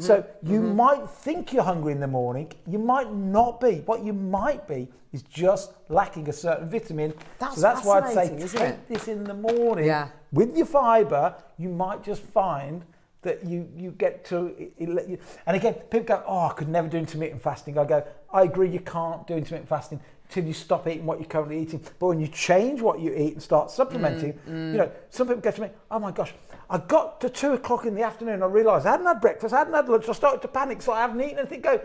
So you might think you're hungry in the morning, you might not be. What you might be is just lacking a certain vitamin. So that's why I'd say take this in the morning with your fibre. You might just find that you get to and again, people go, oh, I could never do intermittent fasting. I go, I agree, you can't do intermittent fasting till you stop eating what you're currently eating. But when you change what you eat and start supplementing, you know, some people go to me, oh my gosh, I got to 2 o'clock in the afternoon, I realised I hadn't had breakfast, I hadn't had lunch, I started to panic, so I haven't eaten anything. Go,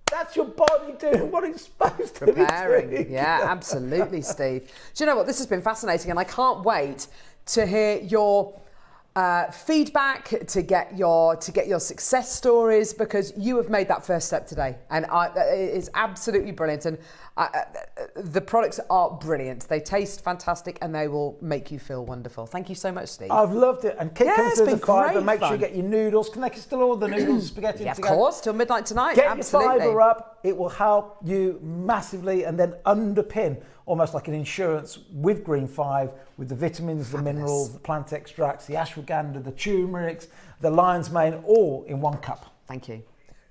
that's your body doing what it's supposed to be doing. Yeah, absolutely, Steve. Do you know what? This has been fascinating, and I can't wait to hear your feedback, to get your success stories, because you have made that first step today, and it is absolutely brilliant. And the products are brilliant. They taste fantastic, and they will make you feel wonderful. Thank you so much, Steve. I've loved it. And keep coming through the fibre. Make sure you get your noodles. Can they still order the noodles, spaghetti? Yeah, of course, till midnight tonight. Get your fibre up. It will help you massively, and then underpin, almost like an insurance, with Green 5, with the vitamins, the minerals, the plant extracts, the ashwagandha, the turmerics, the lion's mane, all in one cup. Thank you.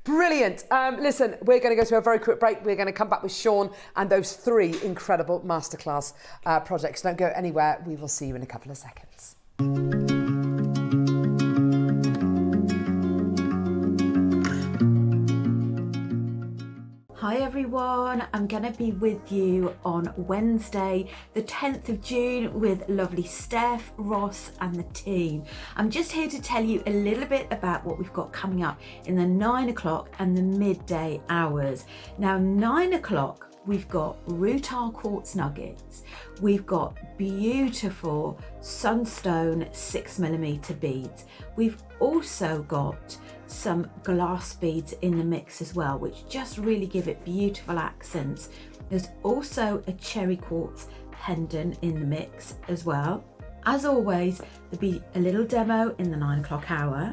Brilliant. Listen, we're going to go to a very quick break. We're going to come back with Sean and those 3 incredible masterclass projects. Don't go anywhere. We will see you in a couple of seconds. Hi everyone, I'm going to be with you on Wednesday, the 10th of June with lovely Steph, Ross and the team. I'm just here to tell you a little bit about what we've got coming up in the 9 o'clock and the midday hours. Now 9 o'clock we've got rutile quartz nuggets, we've got beautiful sunstone 6mm beads, we've also got some glass beads in the mix as well, which just really give it beautiful accents. There's also a cherry quartz pendant in the mix as well. As always, there'll be a little demo in the 9 o'clock hour.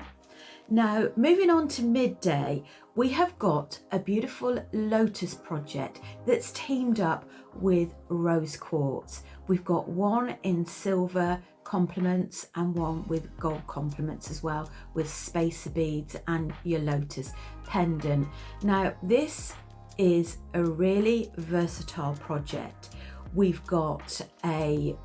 Now, moving on to midday, we have got a beautiful lotus project that's teamed up with rose quartz. We've got one in silver complements and one with gold complements as well, with spacer beads and your lotus pendant. Now, this is a really versatile project. We've got a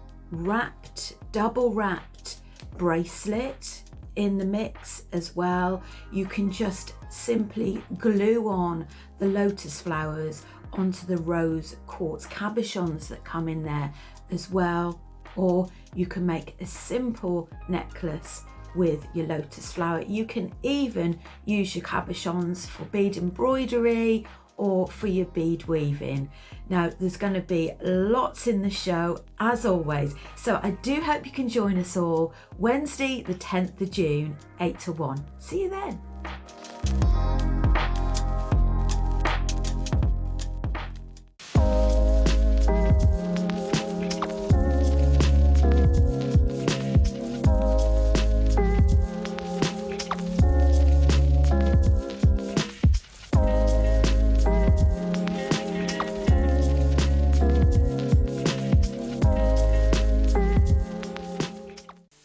double wrapped bracelet in the mix as well. You can just simply glue on the lotus flowers onto the rose quartz cabochons that come in there as well, or you can make a simple necklace with your lotus flower. You can even use your cabochons for bead embroidery or for your bead weaving. Now, there's going to be lots in the show as always, so I do hope you can join us all Wednesday the 10th of June, 8 to 1. See you then.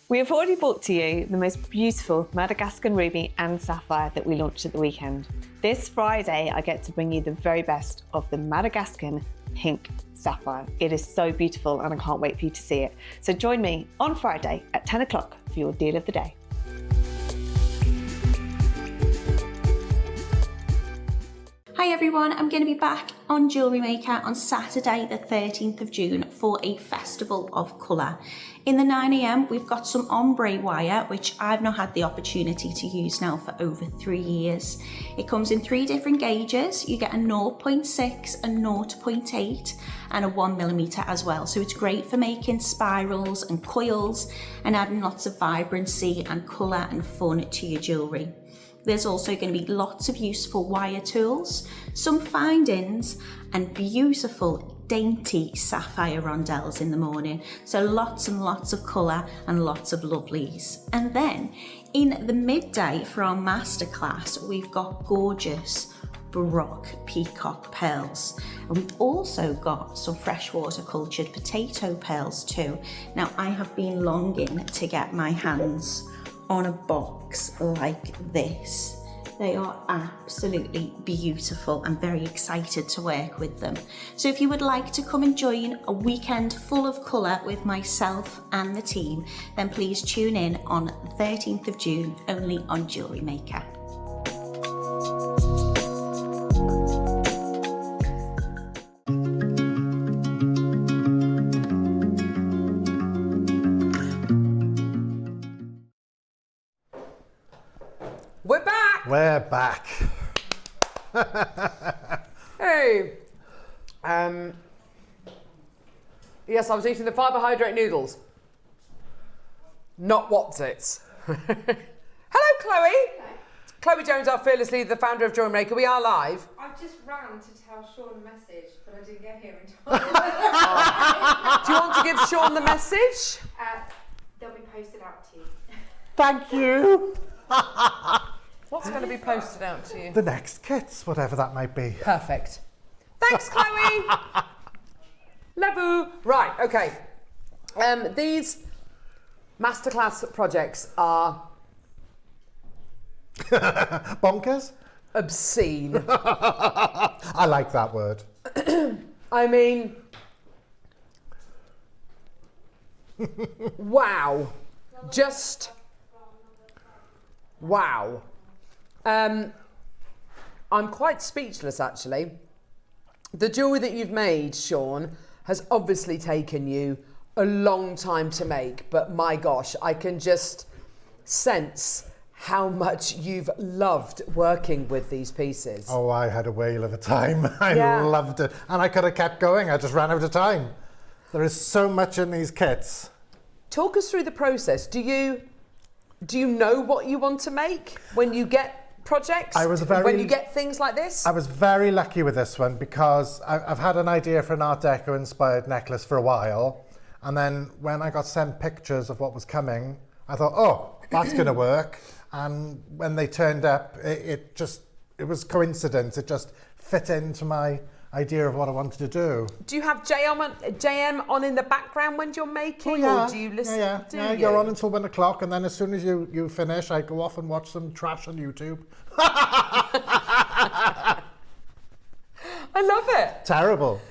We have already brought to you the most beautiful Madagascan ruby and sapphire that we launched at the weekend. This Friday, I get to bring you the very best of the Madagascan pink sapphire. It is so beautiful and I can't wait for you to see it. So join me on Friday at 10 o'clock for your deal of the day. Hi everyone, I'm going to be back on Jewellery Maker on Saturday the 13th of June for a festival of colour. In the 9 AM we've got some ombre wire which I've not had the opportunity to use now for over 3 years. It comes in 3 different gauges. You get a 0.6, a 0.8 and a 1mm as well. So it's great for making spirals and coils and adding lots of vibrancy and colour and fun to your jewellery. There's also going to be lots of useful wire tools, some findings and beautiful dainty sapphire rondelles in the morning. So lots and lots of colour and lots of lovelies. And then in the midday for our masterclass, we've got gorgeous Baroque peacock pearls. And we've also got some freshwater cultured potato pearls too. Now I have been longing to get my hands on a box like this. They are absolutely beautiful. I'm very excited to work with them. So if you would like to come and join a weekend full of colour with myself and the team, then please tune in on the 13th of June, only on Jewellery Maker. We're back. Hey. Yes, I was eating the carbohydrate noodles. Not What's-Its. Hello, Chloe. Hello. Chloe Jones, our fearless leader, the founder of Jewellery Maker. We are live. I just ran to tell Sean a message, but I didn't get here in time. Do you want to give Sean the message? They'll be posted out to you. Thank you. What's going to be posted out to you? The next kits, whatever that might be. Perfect. Thanks, Chloe. Love you. Right, okay. These masterclass projects are bonkers? Obscene. I like that word. I mean, wow. Just wow. I'm quite speechless, actually. The jewellery that you've made, Sean, has obviously taken you a long time to make, but my gosh, I can just sense how much you've loved working with these pieces. Oh, I had a whale of a time. I loved it. And I could have kept going. I just ran out of time. There is so much in these kits. Talk us through the process. Do you know what you want to make when you get projects? When you get things like this? I was very lucky with this one because I've had an idea for an Art Deco inspired necklace for a while. And then when I got sent pictures of what was coming, I thought, oh, that's going to work. And when they turned up, it was coincidence. It just fit into my idea of what I wanted to do. Do you have JM on in the background when you're making? Oh, yeah. Or do you listen? Yeah, you're on until 1 o'clock, and then as soon as you finish, I go off and watch some trash on YouTube. I love it. Terrible.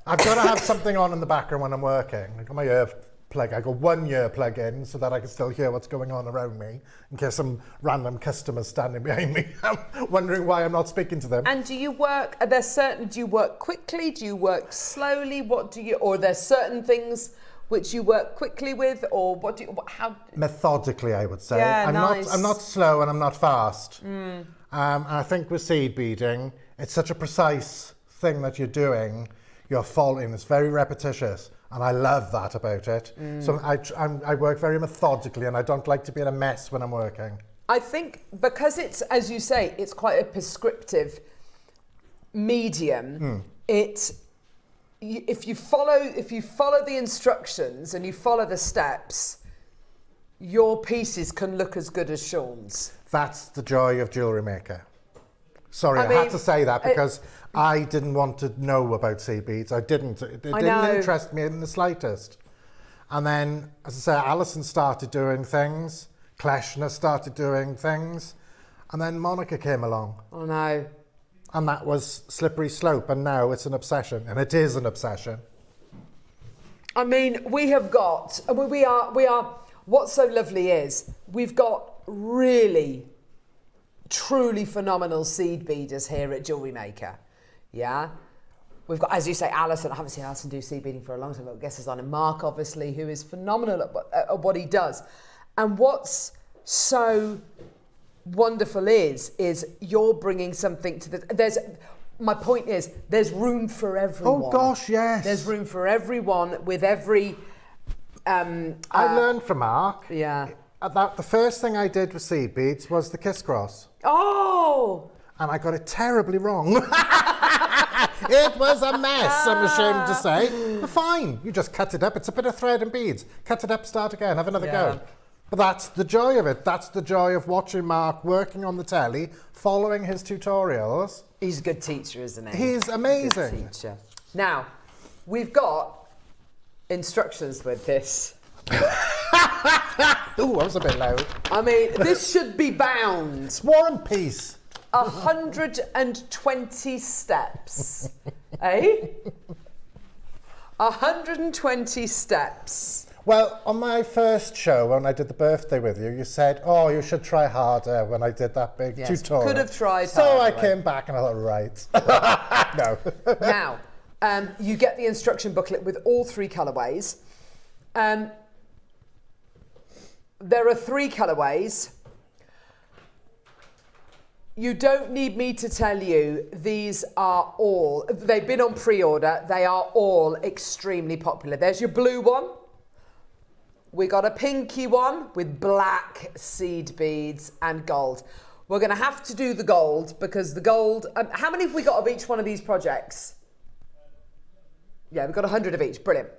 I've got to have something on in the background when I'm working. I got my ear plug. I got 1 ear plug in so that I can still hear what's going on around me in case some random customers standing behind me wondering why I'm not speaking to them. And do you work? Do you work quickly? Do you work slowly? Or are there certain things which you work quickly with, or how? Methodically, I would say. Yeah, nice. I'm not slow and I'm not fast. And I think with seed beading, it's such a precise thing that you're doing. You're following. It's very repetitious. And I love that about it. So I work very methodically, and I don't like to be in a mess when I'm working. I think because it's, as you say, it's quite a prescriptive medium. If you follow the instructions and you follow the steps, your pieces can look as good as Sean's. That's the joy of Jewellery Maker. Sorry, I had to say that because I didn't want to know about seed beads. I didn't. It didn't interest me in the slightest. And then, as I say, Alison started doing things, Kleshner started doing things, and then Monica came along. Oh no. And that was slippery slope, and now it's an obsession, and it is an obsession. I mean, we have got, we are, what's so lovely is, we've got really, truly phenomenal seed beaders here at Jewellery Maker, yeah? We've got, as you say, Alison. I haven't seen Alison do seed beading for a long time, but I guess it's on. And Mark, obviously, who is phenomenal at what he does. And what's so wonderful is you're bringing something to the... My point is, there's room for everyone. Oh, gosh, yes. There's room for everyone with every... I learned from Mark. Yeah. The first thing I did with seed beads was the kiss cross. Oh! And I got it terribly wrong. It was a mess, I'm ashamed to say. But fine, you just cut it up. It's a bit of thread and beads. Cut it up, start again, have another go. But that's the joy of it. That's the joy of watching Mark working on the telly, following his tutorials. He's a good teacher, isn't he? He's amazing. Good teacher. Now, we've got instructions with this. Ooh, that was a bit loud. I mean, this should be bound. War and Peace. 120 steps. Eh? 120 steps. Well, on my first show, when I did the birthday with you, you said, oh, you should try harder when I did that big tutorial. Could have tried so harder. I came back and I thought, right. No. Now, you get the instruction booklet with all 3 colourways. There are 3 colourways. You don't need me to tell you, these are all, they've been on pre-order, they are all extremely popular. There's your blue one. We got a pinky one with black seed beads and gold. We're going to have to do the gold because the gold, how many have we got of each one of these projects? Yeah, we've got 100 of each, brilliant.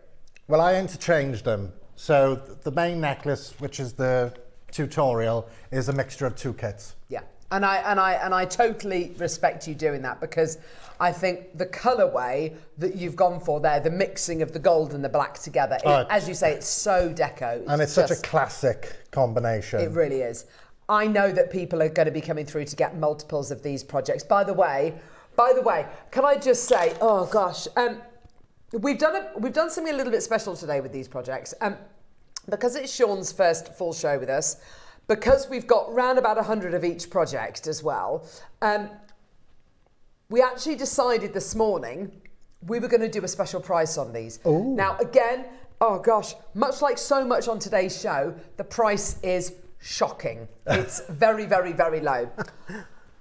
Well, I interchanged them. So the main necklace, which is the tutorial, is a mixture of 2 kits. Yeah. And I totally respect you doing that because I think the colourway that you've gone for there, the mixing of the gold and the black together, as you say, it's so deco. And it's such a classic combination. It really is. I know that people are going to be coming through to get multiples of these projects. By the way, can I just say, oh gosh, we've done something a little bit special today with these projects. Because it's Sean's first full show with us, because we've got round about 100 of each project as well, we actually decided this morning we were going to do a special price on these. Ooh. Now, again, oh gosh, much like so much on today's show, the price is shocking. It's very, very, very low.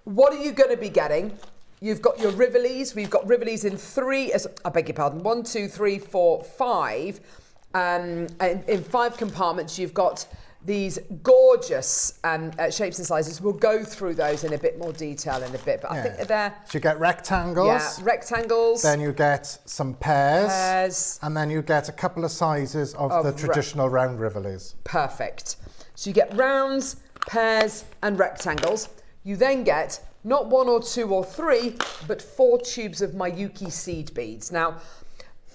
What are you going to be getting? You've got your Rivolis. We've got Rivolis in 3, I beg your pardon, 1, 2, 3, 4, 5. In 5 compartments, you've got these gorgeous shapes and sizes. We'll go through those in a bit more detail in a bit, but I think they're there. So you get rectangles. Yeah, rectangles. Then you get some pairs. And then you get a couple of sizes of the traditional round Rivolis. Perfect. So you get rounds, pairs, and rectangles. You then get not 1 or 2 or 3, but 4 tubes of Miyuki seed beads. Now,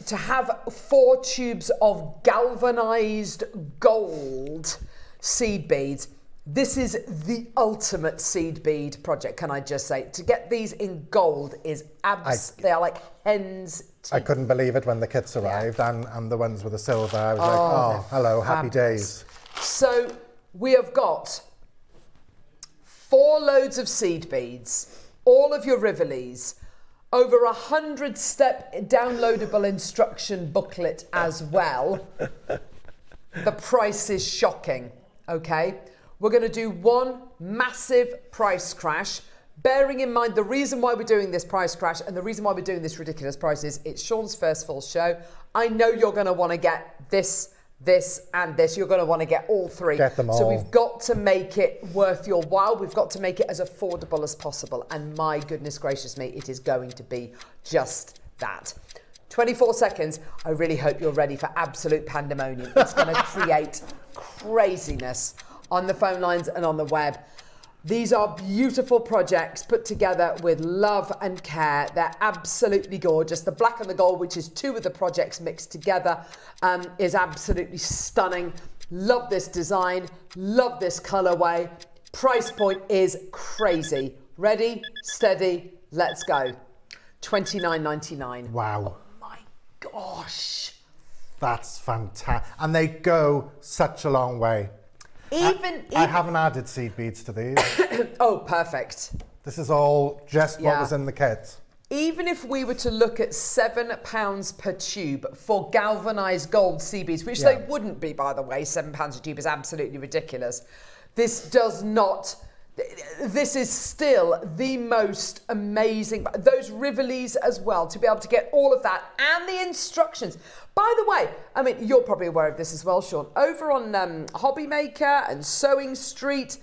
to have 4 tubes of galvanized gold seed beads, this is the ultimate seed bead project, can I just say. To get these in gold is they are like hen's teeth. I couldn't believe it when the kits arrived and the ones with the silver. I was like, oh, hello, happy days. So we have got 4 loads of seed beads, all of your Rivolis, over 100-step downloadable instruction booklet as well. The price is shocking, okay? We're going to do one massive price crash, bearing in mind the reason why we're doing this price crash and the reason why we're doing this ridiculous price is it's Sean's first full show. I know you're going to want to get this, and this. You're going to want to get all 3. Get them all. So we've got to make it worth your while. We've got to make it as affordable as possible. And my goodness gracious me, it is going to be just that. 24 seconds. I really hope you're ready for absolute pandemonium. It's going to create craziness on the phone lines and on the web. These are beautiful projects put together with love and care. They're absolutely gorgeous. The black and the gold, which is 2 of the projects mixed together, is absolutely stunning. Love this design, love this colorway. Price point is crazy. Ready, steady, let's go. $29.99. Wow. Oh my gosh. That's fantastic. And they go such a long way. I haven't added seed beads to these. Oh, perfect. This is all just what was in the kit. Even if we were to look at £7 per tube for galvanised gold seed beads, which they wouldn't be, by the way, £7 a tube is absolutely ridiculous. This does not... This is still the most amazing. Those Rivolis as well, to be able to get all of that and the instructions. By the way, I mean, you're probably aware of this as well, Sean. Over on Hobby Maker and Sewing Street,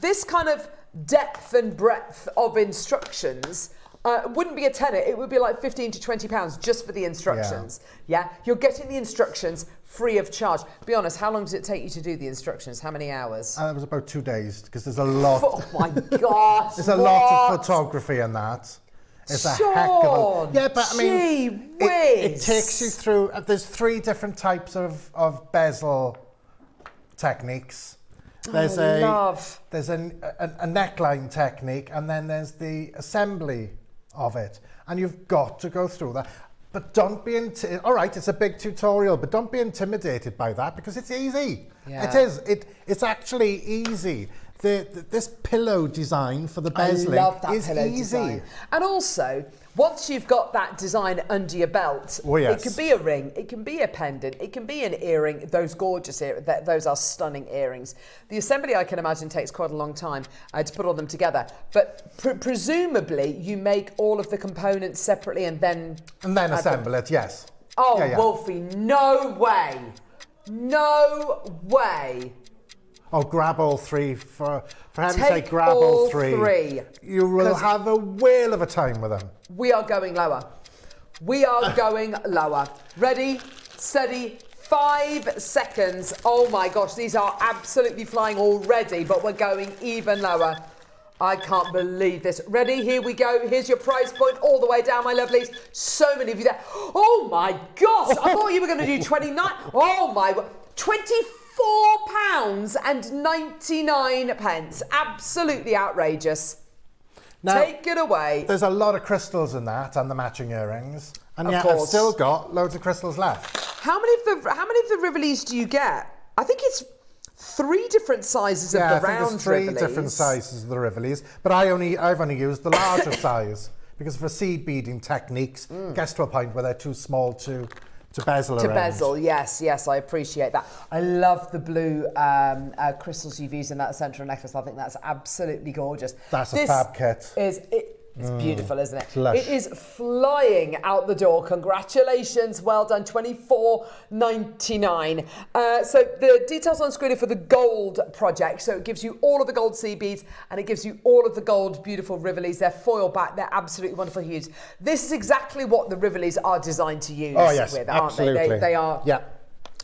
this kind of depth and breadth of instructions wouldn't be a tenner. It would be like £15 to £20 just for the instructions. Yeah, you're getting the instructions free of charge. Be honest, how long does it take you to do the instructions? How many hours? It was about 2 days because there's a lot. Oh my gosh! There's a lot of photography in that. It's a heck of a... Yeah, but I mean, it takes you through... There's 3 different types of bezel techniques. There's there's a neckline technique, and then there's the assembly of it. And you've got to go through that. But don't be... All right, it's a big tutorial, but don't be intimidated by that because it's easy. Yeah. It is. It's actually easy. This pillow design for the bezeling is easy. Design. And also, once you've got that design under your belt, it could be a ring, it can be a pendant, it can be an earring, those gorgeous earrings, those are stunning earrings. The assembly, I can imagine, takes quite a long time to put all them together. But presumably, you make all of the components separately and then... And then assemble it, yes. Oh, yeah. Wolfie, no way. No way. Oh, grab all 3. For heaven's sake, grab all 3. You will have a whale of a time with them. We are going lower. We are going lower. Ready, steady, 5 seconds. Oh my gosh, these are absolutely flying already, but we're going even lower. I can't believe this. Ready, here we go. Here's your price point all the way down, my lovelies. So many of you there. Oh my gosh, I thought you were going to do 29. Oh my, £24.99. Absolutely outrageous. Now, take it away. There's a lot of crystals in that and the matching earrings. And yet I've still got loads of crystals left. How many of the Rivolis do you get? I think it's 3 different sizes of the round Rivolis. I think there's 3 different sizes of the Rivolis, but I've only used the larger size because for seed beading techniques, it gets to a point where they're too small to bezel around. To bezel, yes, I appreciate that. I love the blue crystals you've used in that central necklace. I think that's absolutely gorgeous. That's a fab kit. It's beautiful, isn't it? Lush. It is flying out the door. Congratulations, well done, $24.99. So the details on screen are for the gold project. So it gives you all of the gold seed beads and it gives you all of the gold beautiful Rivolis. They're foil back. They're absolutely wonderful hues. This is exactly what the Rivolis are designed to use with, aren't absolutely. They are. Yeah.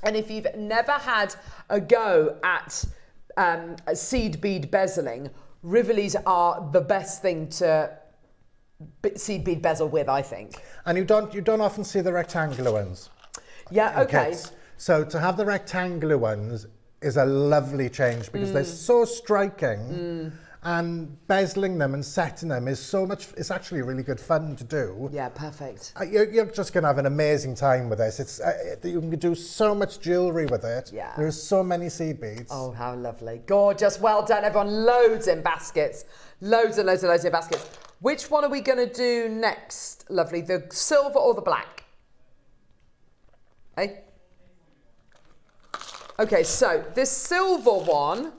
And if you've never had a go at seed bead bezeling, Rivolis are the best thing to seed bead bezel with, I think. And you don't often see the rectangular ones. Yeah, okay. Kits. So to have the rectangular ones is a lovely change because they're so striking and bezeling them and setting them is so much, it's actually really good fun to do. Yeah, perfect. You're just going to have an amazing time with this. It's you can do so much jewellery with it. Yeah. There's so many seed beads. Oh, how lovely. Gorgeous. Well done, everyone. Loads in baskets. Loads and loads and loads in baskets. Which one are we going to do next, lovely? The silver or the black? Hey? Okay, so this silver one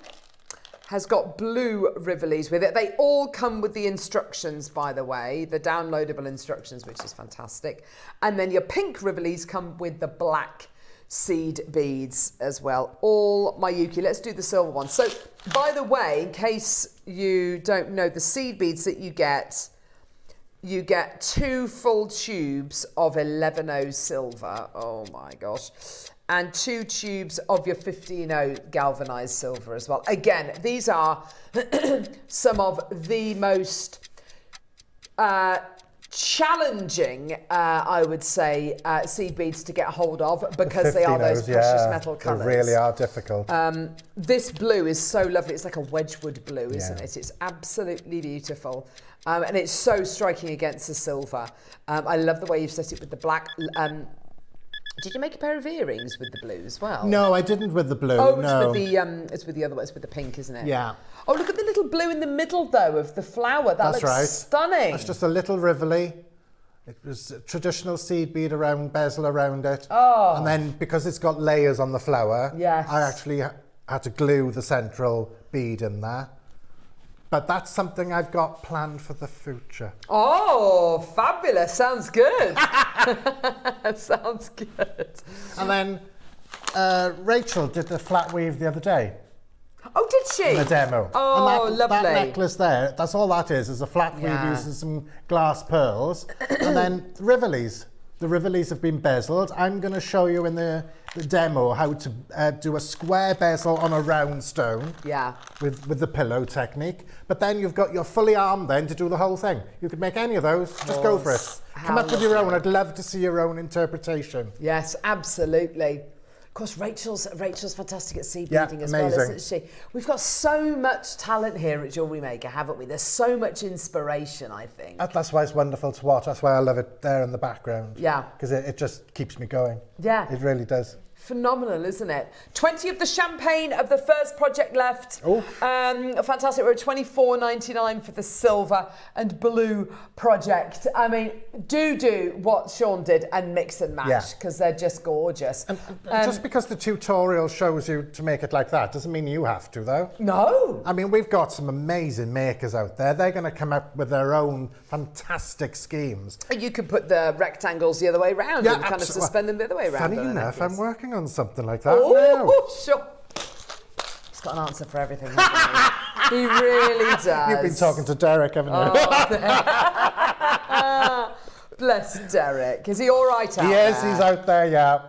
has got blue Rivolis with it. They all come with the instructions, by the way, the downloadable instructions, which is fantastic. And then your pink Rivolis come with the black seed beads as well. All my Yuki. Let's do the silver one. So, by the way, in case you don't know, the seed beads that you get 2 full tubes of 11O silver. Oh my gosh. and 2 tubes of your 15-0 galvanized silver as well. Again, these are some of the most challenging, I would say, seed beads to get hold of because they are those precious metal colours. They really are difficult. This blue is so lovely. It's like a Wedgwood blue, isn't it? It's absolutely beautiful. And it's so striking against the silver. I love the way you've set it with the black. Did you make a pair of earrings with the blue as well? No, I didn't with the blue. Oh, no. It's with the other one. It's with the pink, isn't it? Yeah. Oh, look at the little blue in the middle, though, of the flower. That looks stunning. That's just a little Rivoli. It was a traditional seed bead bezel around it. Oh. And then because it's got layers on the flower, yes. I actually had to glue the central bead in there. But that's something I've got planned for the future. Oh, fabulous. Sounds good. Sounds good. And then Rachel did the flat weave the other day. Oh, did she? In the demo. Oh, and lovely. That necklace there, that's all that is a flat weave using some glass pearls. And then Rivolis. The Rivolis have been bezeled. I'm going to show you in the demo how to do a square bezel on a round stone. Yeah. With the pillow technique. But then you've got your fully armed then to do the whole thing. You could make any of those. Just go for it. Come up with your own. I'd love to see your own interpretation. Yes, absolutely. Of course, Rachel's fantastic at seed beading as well, isn't she? We've got so much talent here at Jewellery Maker, haven't we? There's so much inspiration, I think. That's why it's wonderful to watch. That's why I love it there in the background. Yeah. Because it just keeps me going. Yeah. It really does. Phenomenal, isn't it? 20 of the champagne of the first project left. Oh. Fantastic. We're at $24.99 for the silver and blue project. I mean, do what Sean did and mix and match because they're just gorgeous. And just because the tutorial shows you to make it like that doesn't mean you have to, though. No. I mean, we've got some amazing makers out there. They're going to come up with their own fantastic schemes. You could put the rectangles the other way around and kind of suspend them the other way around. Funny enough, I'm working on something like that now. Sure. He's got an answer for everything, hasn't he? He really does. You've been talking to Derek, haven't you? Bless Derek. Is he all right out there? He is, he's out there, yeah.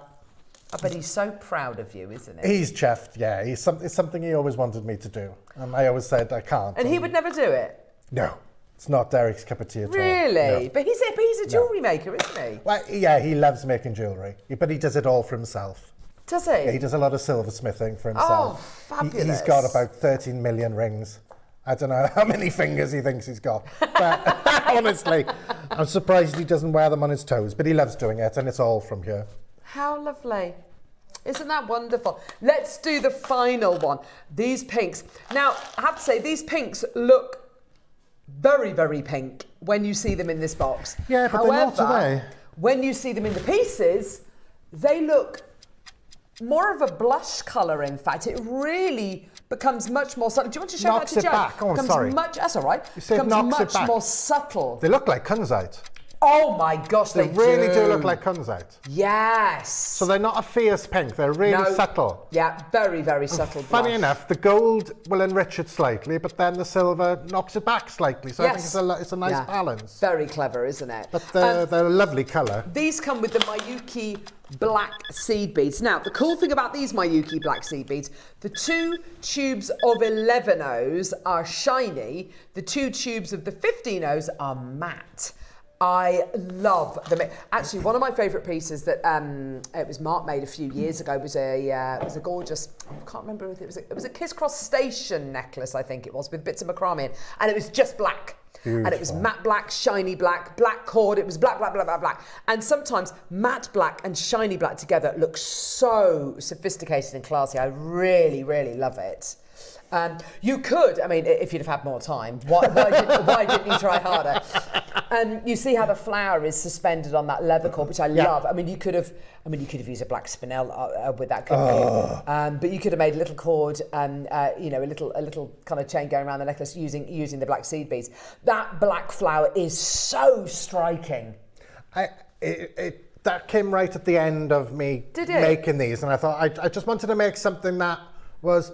I bet he's so proud of you, isn't he? He's chuffed, yeah. It's something he always wanted me to do. And I always said I can't. And he would never do it? No. It's not Derek's cup of tea at all. Really? No. But he's a jewellery maker, isn't he? Well, yeah, he loves making jewellery. But he does it all for himself. Does he? Yeah, he does a lot of silversmithing for himself. Oh, fabulous. He's got about 13 million rings. I don't know how many fingers he thinks he's got. But honestly, I'm surprised he doesn't wear them on his toes. But he loves doing it, and it's all from here. How lovely. Isn't that wonderful? Let's do the final one. These pinks. Now, I have to say, these pinks look very, very pink when you see them in this box. Yeah, but they're not today. When you see them in the pieces, they look more of a blush colour, in fact. It really becomes much more subtle. Do you want to show that to Joe? Back. Oh, sorry. That's all right. You say it knocks it back. More subtle. They look like kunzite. Oh my gosh, they really do look like kunzite. Yes. So they're not a fierce pink, they're really subtle. Yeah, very, very subtle. Funny enough, the gold will enrich it slightly, but then the silver knocks it back slightly. So I think it's a nice balance. Very clever, isn't it? But they're a lovely colour. These come with the Miyuki black seed beads. Now, the cool thing about these Miyuki black seed beads, the 2 tubes of 11-Os are shiny, the 2 tubes of the 15-Os are matte. I love them. Actually, one of my favourite pieces that it was Mark made a few years ago was a gorgeous. I can't remember if it was a Kiss Cross Station necklace, I think it was, with bits of macrame in, and it was just black. Beautiful. And it was matte black, shiny black, black cord. It was black, black, black, black, black. And sometimes matte black and shiny black together look so sophisticated and classy. I really, really love it. You could, I mean, if you'd have had more time, why didn't you try harder? You see how the flower is suspended on that leather cord, which I love. I mean, you could have used a black spinel with that, couldn't you? But you could have made a little cord, a little kind of chain going around the necklace using the black seed beads. That black flower is so striking. That came right at the end of me making these, and I thought I just wanted to make something that was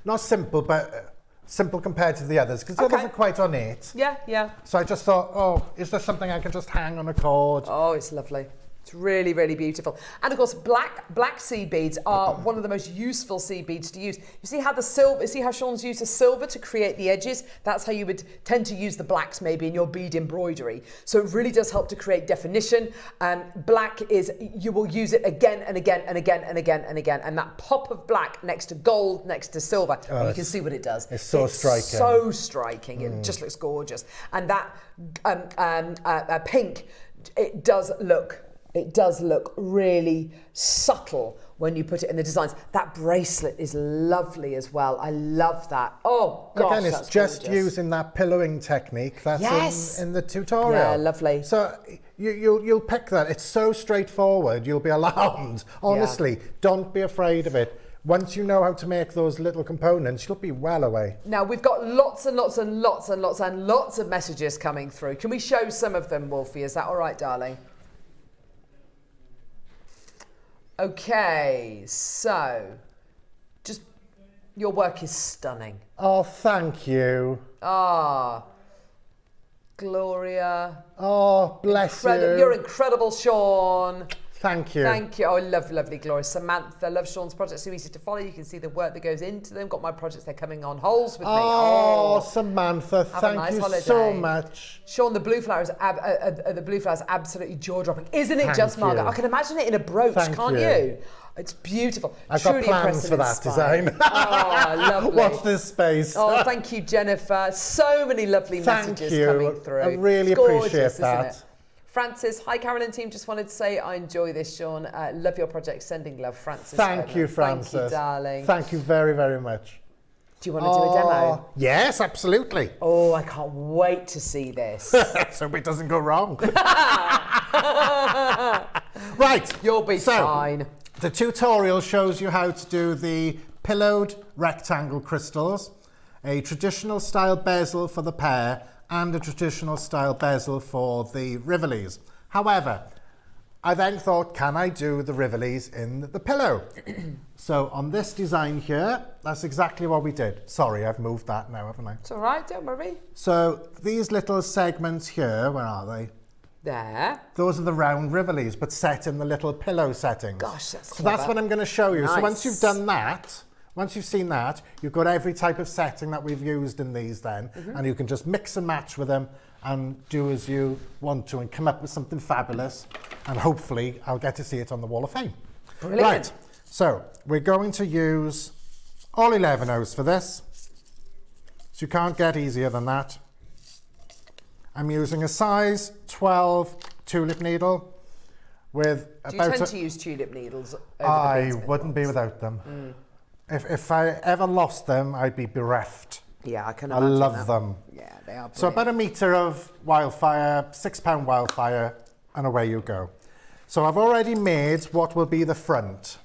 not simple, but simple compared to the others, because the others are quite ornate. Yeah, yeah. So I just thought, is there something I can just hang on a cord? Oh, it's lovely. It's really, really beautiful. And of course, black seed beads are one of the most useful seed beads to use. You see how Sean's used the silver to create the edges? That's how you would tend to use the blacks maybe in your bead embroidery. So it really does help to create definition. Black is, you will use it again and again and again and again and again. And that pop of black next to gold, next to silver, and you can see what it does. It's so striking. So striking. It just looks gorgeous. And that pink, it does look really subtle when you put it in the designs. That bracelet is lovely as well. I love that. Oh, gosh, again, it's just gorgeous. using that pillowing technique that's in the tutorial. Yeah, lovely. So you'll pick that. It's so straightforward. You'll be alarmed. Honestly, don't be afraid of it. Once you know how to make those little components, you'll be well away. Now, we've got lots and lots and lots and lots and lots of messages coming through. Can we show some of them, Wolfie? Is that all right, darling? Okay, so your work is stunning. Oh, thank you. Gloria. Oh, bless you. You're incredible, Sean. Thank you. Thank you. Oh, lovely, Gloria. Samantha, love Sean's projects, so easy to follow. You can see the work that goes into them. Got my projects, they're coming on holes with me. Oh, Samantha, thank you so much. Sean, the blue flower is absolutely jaw-dropping. Isn't it just, you. Margaret? I can imagine it in a brooch, can't you? It's beautiful. I've got plans for that design. Oh, lovely. Watch this space. Oh, thank you, Jennifer. So many lovely messages coming through. I really appreciate that. Isn't it? Francis, hi Carolyn team, just wanted to say I enjoy this, Sean. Love your project, sending love, Francis. Thank you, Francis. Thank you, darling. Thank you very, very much. Do you want to do a demo? Yes, absolutely. Oh, I can't wait to see this. So it doesn't go wrong. Right. You'll be fine. The tutorial shows you how to do the pillowed rectangle crystals, a traditional style bezel for the pear, and a traditional style bezel for the Rivolis. However, I then thought, can I do the Rivolis in the pillow? So on this design here, that's exactly what we did. Sorry, I've moved that now, haven't I? It's all right, don't worry. So these little segments here, where are they? There. Those are the round Rivolis, but set in the little pillow settings. Gosh, that's clever. So that's what I'm going to show you. Nice. So once you've done that, once you've seen that, you've got every type of setting that we've used in these then, and you can just mix and match with them and do as you want to and come up with something fabulous, and hopefully I'll get to see it on the Wall of Fame. Brilliant. Right, so we're going to use all 11 O's for this, so you can't get easier than that. I'm using a size 12 tulip needle with Do you about tend to use tulip needles over the I beads wouldn't be ones? without them. If I ever lost them, I'd be bereft. Yeah, I can I imagine love that. them. Yeah, they are brilliant. So about a metre of wildfire, £6 wildfire, and away you go. So I've already made what will be the front.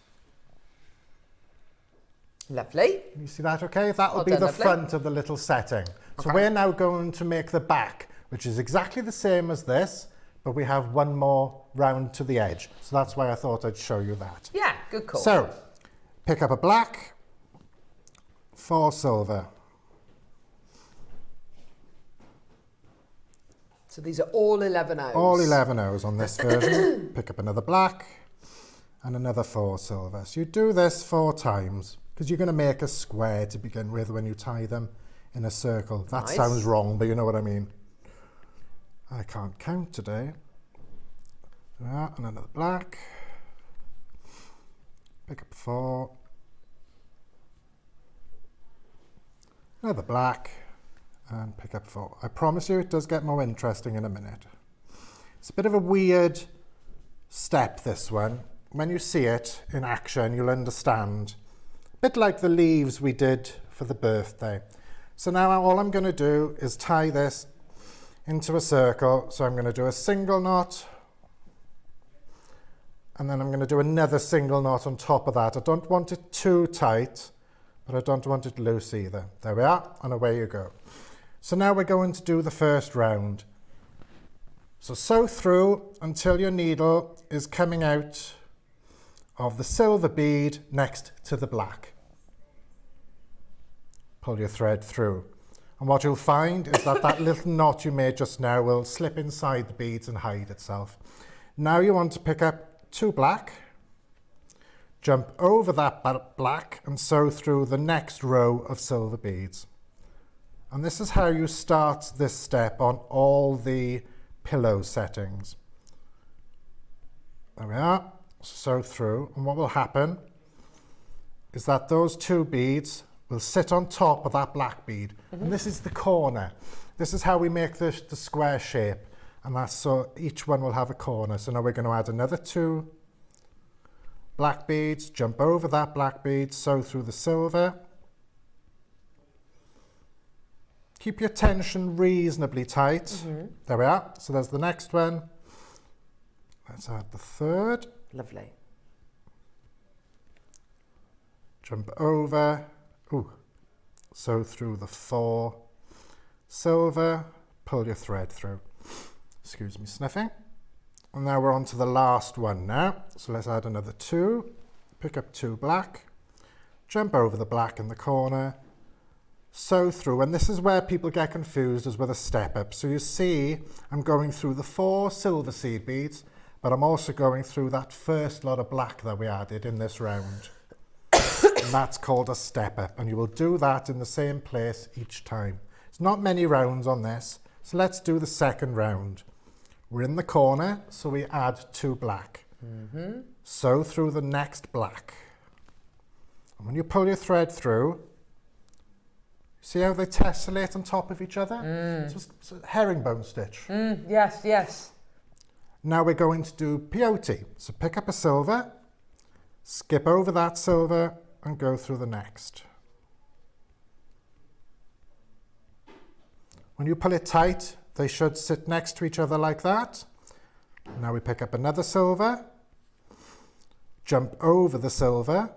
Lovely. You see that okay? That will Well be done, the lovely. front of the little setting. So we're now going to make the back, which is exactly the same as this, but we have one more round to the edge. So that's why I thought I'd show you that. Yeah, good call. So, pick up a black, 4 silver. So these are all 11 O's. All 11 O's on this version. Pick up another black and another 4 silver. So you do this 4 times because you're going to make a square to begin with when you tie them in a circle. That Nice. sounds wrong, but you know what I mean. I can't count today. And another black. Pick up 4. Another black. And pick up 4. I promise you it does get more interesting in a minute. It's a bit of a weird step, this one. When you see it in action, you'll understand. A bit like the leaves we did for the birthday. So now all I'm going to do is tie this into a circle. So I'm going to do a single knot. And then I'm going to do another single knot on top of that. I don't want it too tight, but I don't want it loose either. There we are, and away you go. So now we're going to do the first round. So sew through until your needle is coming out of the silver bead next to the black. Pull your thread through. And what you'll find is that that little knot you made just now will slip inside the beads and hide itself. Now you want to pick up 2 black, jump over that black and sew through the next row of silver beads. And this is how you start this step on all the pillow settings. There we are, sew through, and what will happen is that those 2 beads will sit on top of that black bead. And this is the corner. This is how we make the square shape. And that's so each one will have a corner. So now we're going to add another 2 black beads, jump over that black bead, sew through the silver. Keep your tension reasonably tight. There we are. So there's the next one. Let's add the 3rd. Lovely. Jump over. Ooh. Sew through the 4 silver. Pull your thread through. Excuse me sniffing. And now we're on to the last one now. So let's add another 2. Pick up 2 black. Jump over the black in the corner. Sew through, and this is where people get confused as with a step up. So you see I'm going through the 4 silver seed beads, but I'm also going through that first lot of black that we added in this round. And that's called a step up, and you will do that in the same place each time. It's not many rounds on this, so let's do the second round. We're in the corner, so we add 2 black. Sew through the next black. And when you pull your thread through, see how they tessellate on top of each other? It's a herringbone stitch. Yes, yes. Now we're going to do peyote. So pick up a silver, skip over that silver and go through the next. When you pull it tight, they should sit next to each other like that. Now we pick up another silver, jump over the silver,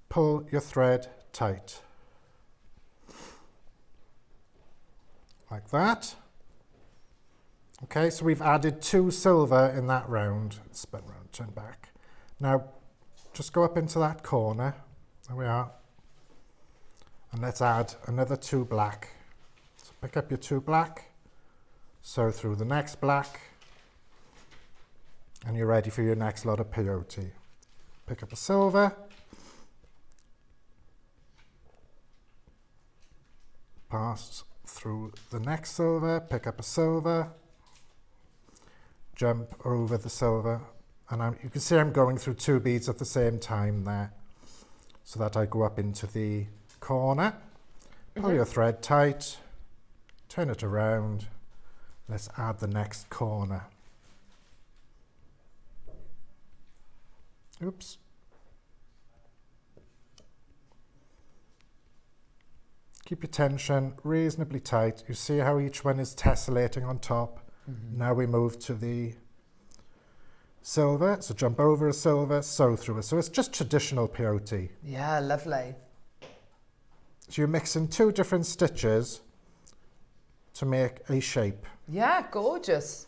pull your thread tight. Like that. Okay, so we've added 2 silver in that round. Spin round, turn back. Now, just go up into that corner. There we are. And let's add another 2 black. So pick up your 2 black, sew through the next black, and you're ready for your next lot of peyote. Pick up a silver, pass through the next silver, pick up a silver, jump over the silver, and you can see I'm going through 2 beads at the same time there, so that I go up into the corner. Pull your thread tight, turn it around, let's add the next corner. Oops. Keep your tension reasonably tight. You see how each one is tessellating on top. Now we move to the silver. So jump over a silver, sew through it. So it's just traditional peyote. Yeah, lovely. So you're mixing 2 different stitches to make a shape. Yeah, gorgeous.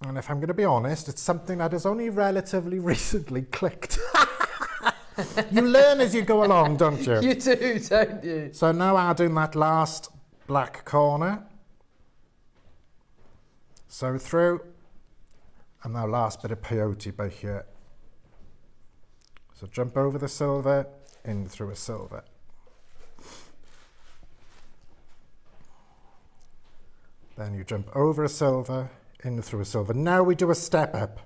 And if I'm going to be honest, it's something that has only relatively recently clicked. You learn as you go along, don't you? You do, don't you? So now adding that last black corner. Sew through. And now last bit of peyote by here. So jump over the silver, in through a silver. Then you jump over a silver, in through a silver. Now we do a step up.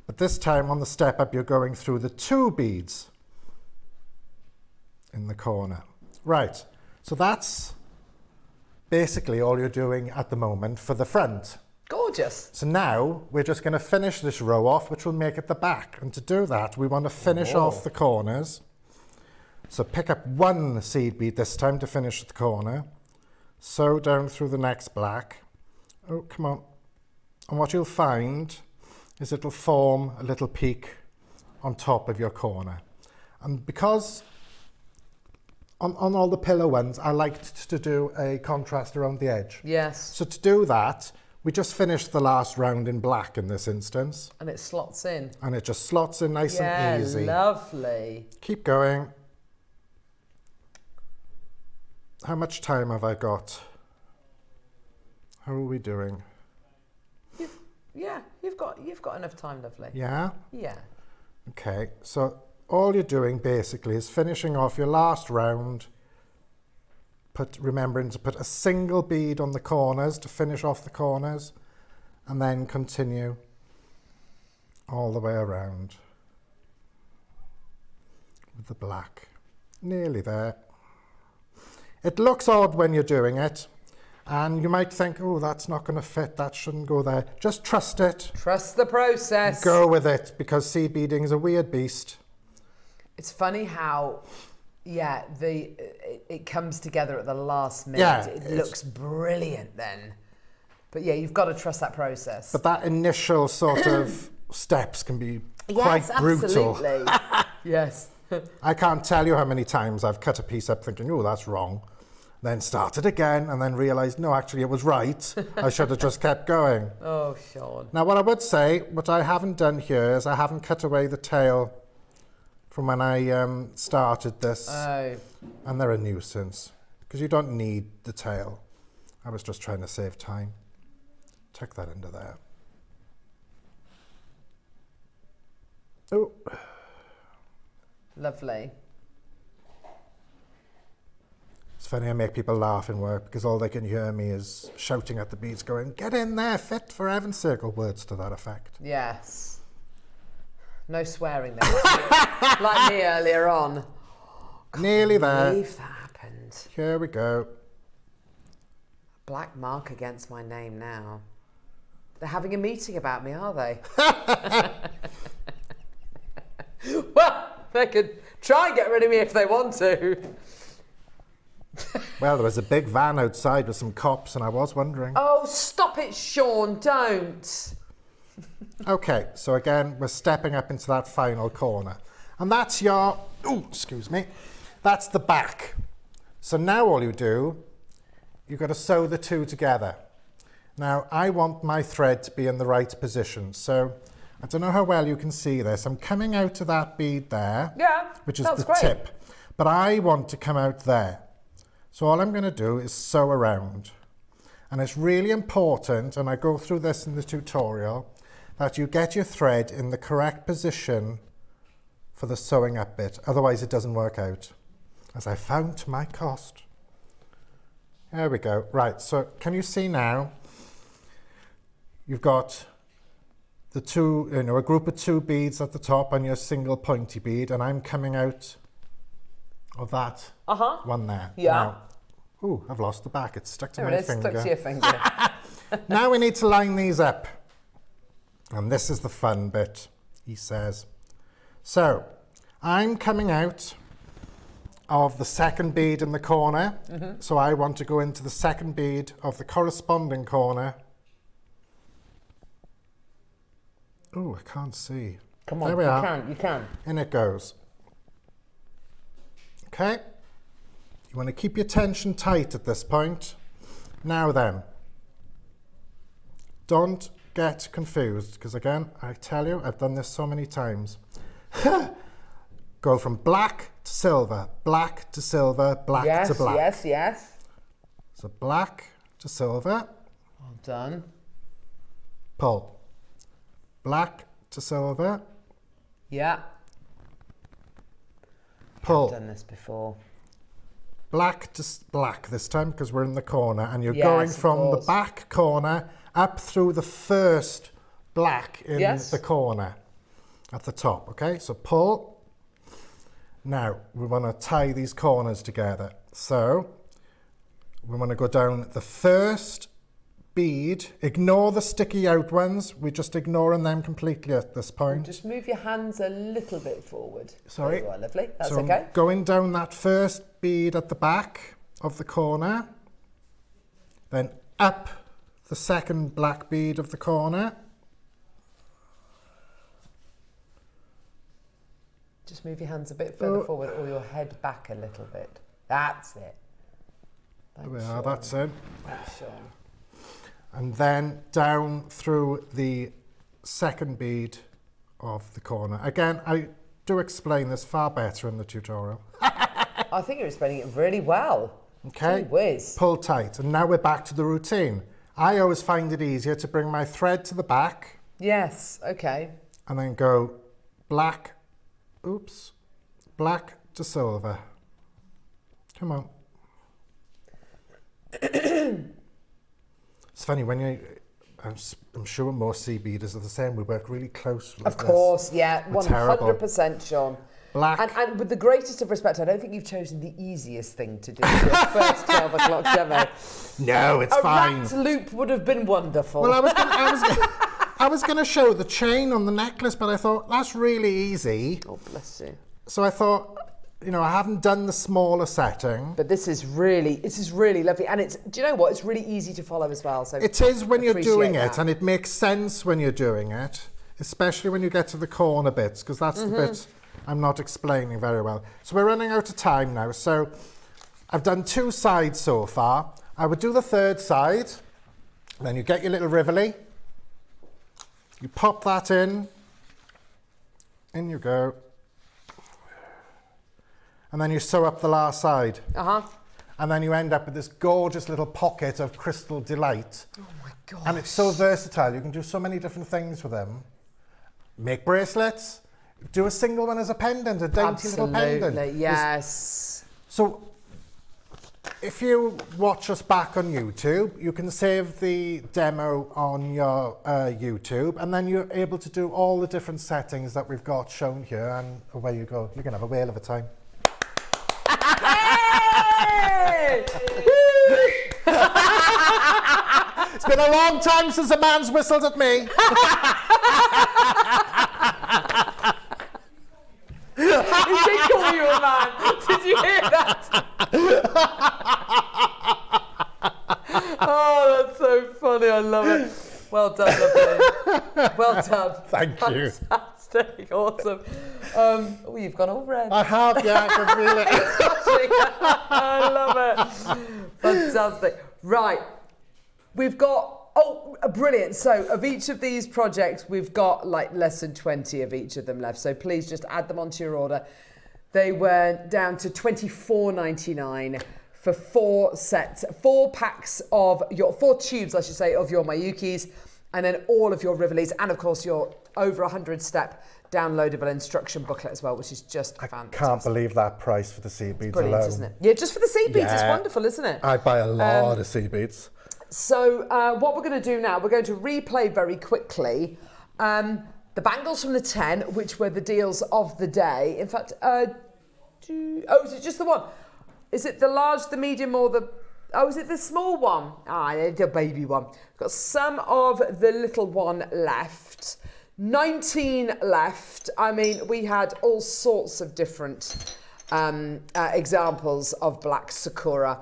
But this time on the step up, you're going through the 2 beads in the corner. Right, so that's basically all you're doing at the moment for the front. Gorgeous. So now we're just going to finish this row off, which will make it the back. And to do that, we want to finish off the corners. So pick up 1 seed bead this time to finish the corner. Sew down through the next black. Oh, come on. And what you'll find is it'll form a little peak on top of your corner. And because on all the pillow ones, I liked to do a contrast around the edge. Yes. So to do that, we just finished the last round in black in this instance. And it slots in. And it just slots in nice and easy. Yeah, lovely. Keep going. How much time have I got? How are we doing? Yeah, you've got enough time, lovely. Yeah? Yeah. Okay, so all you're doing basically is finishing off your last round, remembering to put a single bead on the corners to finish off the corners, and then continue all the way around with the black. Nearly there. It looks odd when you're doing it, and you might think, oh, that's not going to fit, that shouldn't go there. Just trust it. Trust the process. Go with it, because seed beading is a weird beast. It's funny how, yeah, it comes together at the last minute. Yeah, it looks brilliant then. But yeah, you've got to trust that process. But that initial sort of steps can be quite brutal. Absolutely. Yes. I can't tell you how many times I've cut a piece up thinking, oh, that's wrong. Then started again and then realised, no, actually it was right. I should have just kept going. Oh, Sean. Now, what I would say, what I haven't done here is I haven't cut away the tail from when I started this. Oh. And they're a nuisance because you don't need the tail. I was just trying to save time. Tuck that into there. Oh. Lovely. It's funny, I make people laugh in work because all they can hear me is shouting at the beads going, get in there, fit for heaven's sake, or words to that effect. Yes. No swearing there. Like me earlier on. Nearly there. I believe that happened. Here we go. Black mark against my name now. They're having a meeting about me, are they? Well, they could try and get rid of me if they want to. Well, there was a big van outside with some cops and I was wondering. Oh, stop it, Sean, don't. Okay, so again, we're stepping up into that final corner. And that's your, oh, excuse me, that's the back. So now all you do, you've got to sew the two together. Now, I want my thread to be in the right position. So I don't know how well you can see this. I'm coming out to that bead there, which is the tip. But I want to come out there. So all I'm going to do is sew around. And it's really important, and I go through this in the tutorial, that you get your thread in the correct position for the sewing up bit. Otherwise it doesn't work out, as I found to my cost. There we go. Right, so can you see now? You've got the two, a group of two beads at the top on your single pointy bead, and I'm coming out of that one there. Yeah. Now, ooh, I've lost the back. It's stuck to my finger. Stuck to your finger. Now we need to line these up. And this is the fun bit, he says. So, I'm coming out of the second bead in the corner. So I want to go into the second bead of the corresponding corner. Oh, I can't see. Come on, there we are. You can. In it goes. Okay. You want to keep your tension tight at this point. Now then, don't get confused, because again, I tell you, I've done this so many times. Go from black to silver, black to silver, black to black. Yes, yes. So black to silver. Well done. Pull. Black to silver. Yeah. Pull. I've done this before. Black to black this time, because we're in the corner, and you're Yes, going of from the course. back corner up through the first black in Yes. the corner at the top. Okay, so pull. Now we want to tie these corners together. So we want to go down the first bead. Ignore the sticky out ones. We're just ignoring them completely at this point. Just move your hands a little bit forward. Sorry. There you are, lovely. That's So I'm okay. going down that first bead at the back of the corner, then up the second black bead of the corner. Just move your hands a bit further forward, or your head back a little bit. That's it. There we are, that's it. Thanks, Sean. And then down through the second bead of the corner. Again, I do explain this far better in the tutorial. I think you're explaining it really well. Okay, Gee whiz. pull tight. And now we're back to the routine. I always find it easier to bring my thread to the back. Yes, okay. And then go black to silver. Come on. It's funny when I'm sure most sea beaders are the same. We work really close with Of course, yeah, 100%, Sean. Black. And with the greatest of respect, I don't think you've chosen the easiest thing to do for your first 12 o'clock demo. No, it's fine. A wrapped loop would have been wonderful. Well, I was going to show the chain on the necklace, but I thought that's really easy. Oh, bless you. So I thought, you know, I haven't done the smaller setting. But this is really lovely. And do you know what? It's really easy to follow as well. So it is when you're doing it, and it makes sense when you're doing it, especially when you get to the corner bits, because that's the bit I'm not explaining very well. So we're running out of time now. So I've done 2 sides so far. I would do the 3rd side. Then you get your little Rivoli. You pop that in. In you go. And then you sew up the last side. And then you end up with this gorgeous little pocket of crystal delight. Oh my God. And it's so versatile. You can do so many different things with them. Make bracelets. Do a single one as a pendant, a dainty little pendant. Absolutely, yes. So if you watch us back on YouTube, you can save the demo on your YouTube, and then you're able to do all the different settings that we've got shown here, and away you go. You're going to have a whale of a time. It's been a long time since a man's whistled at me. He did call you a man. Did you hear that? Oh, that's so funny. I love it. Well done, lovely. Well done. Thank you. Fantastic. Awesome. Oh, you've gone all red. I have, yeah. I can feel it. I love it. Fantastic. Right. We've got, brilliant. So of each of these projects, we've got like less than 20 of each of them left. So please just add them onto your order. They went down to $24.99 for 4 sets, 4 packs of 4 tubes, I should say, of your Mayukis, and then all of your Rivolis, and of course your over 100-step downloadable instruction booklet as well, which is just fantastic. I can't believe that price for the sea beads Brilliant, alone. isn't it? Yeah, just for the sea beads, it's wonderful, isn't it? I'd buy a lot of sea beads. So what we're going to do now, we're going to replay very quickly the bangles from the 10, which were the deals of the day. In fact, is it just the one? Is it the large, the medium, or the... Oh, is it the small one? The baby one. We've got some of the little one left. 19 left. I mean, we had all sorts of different examples of Black Sakura.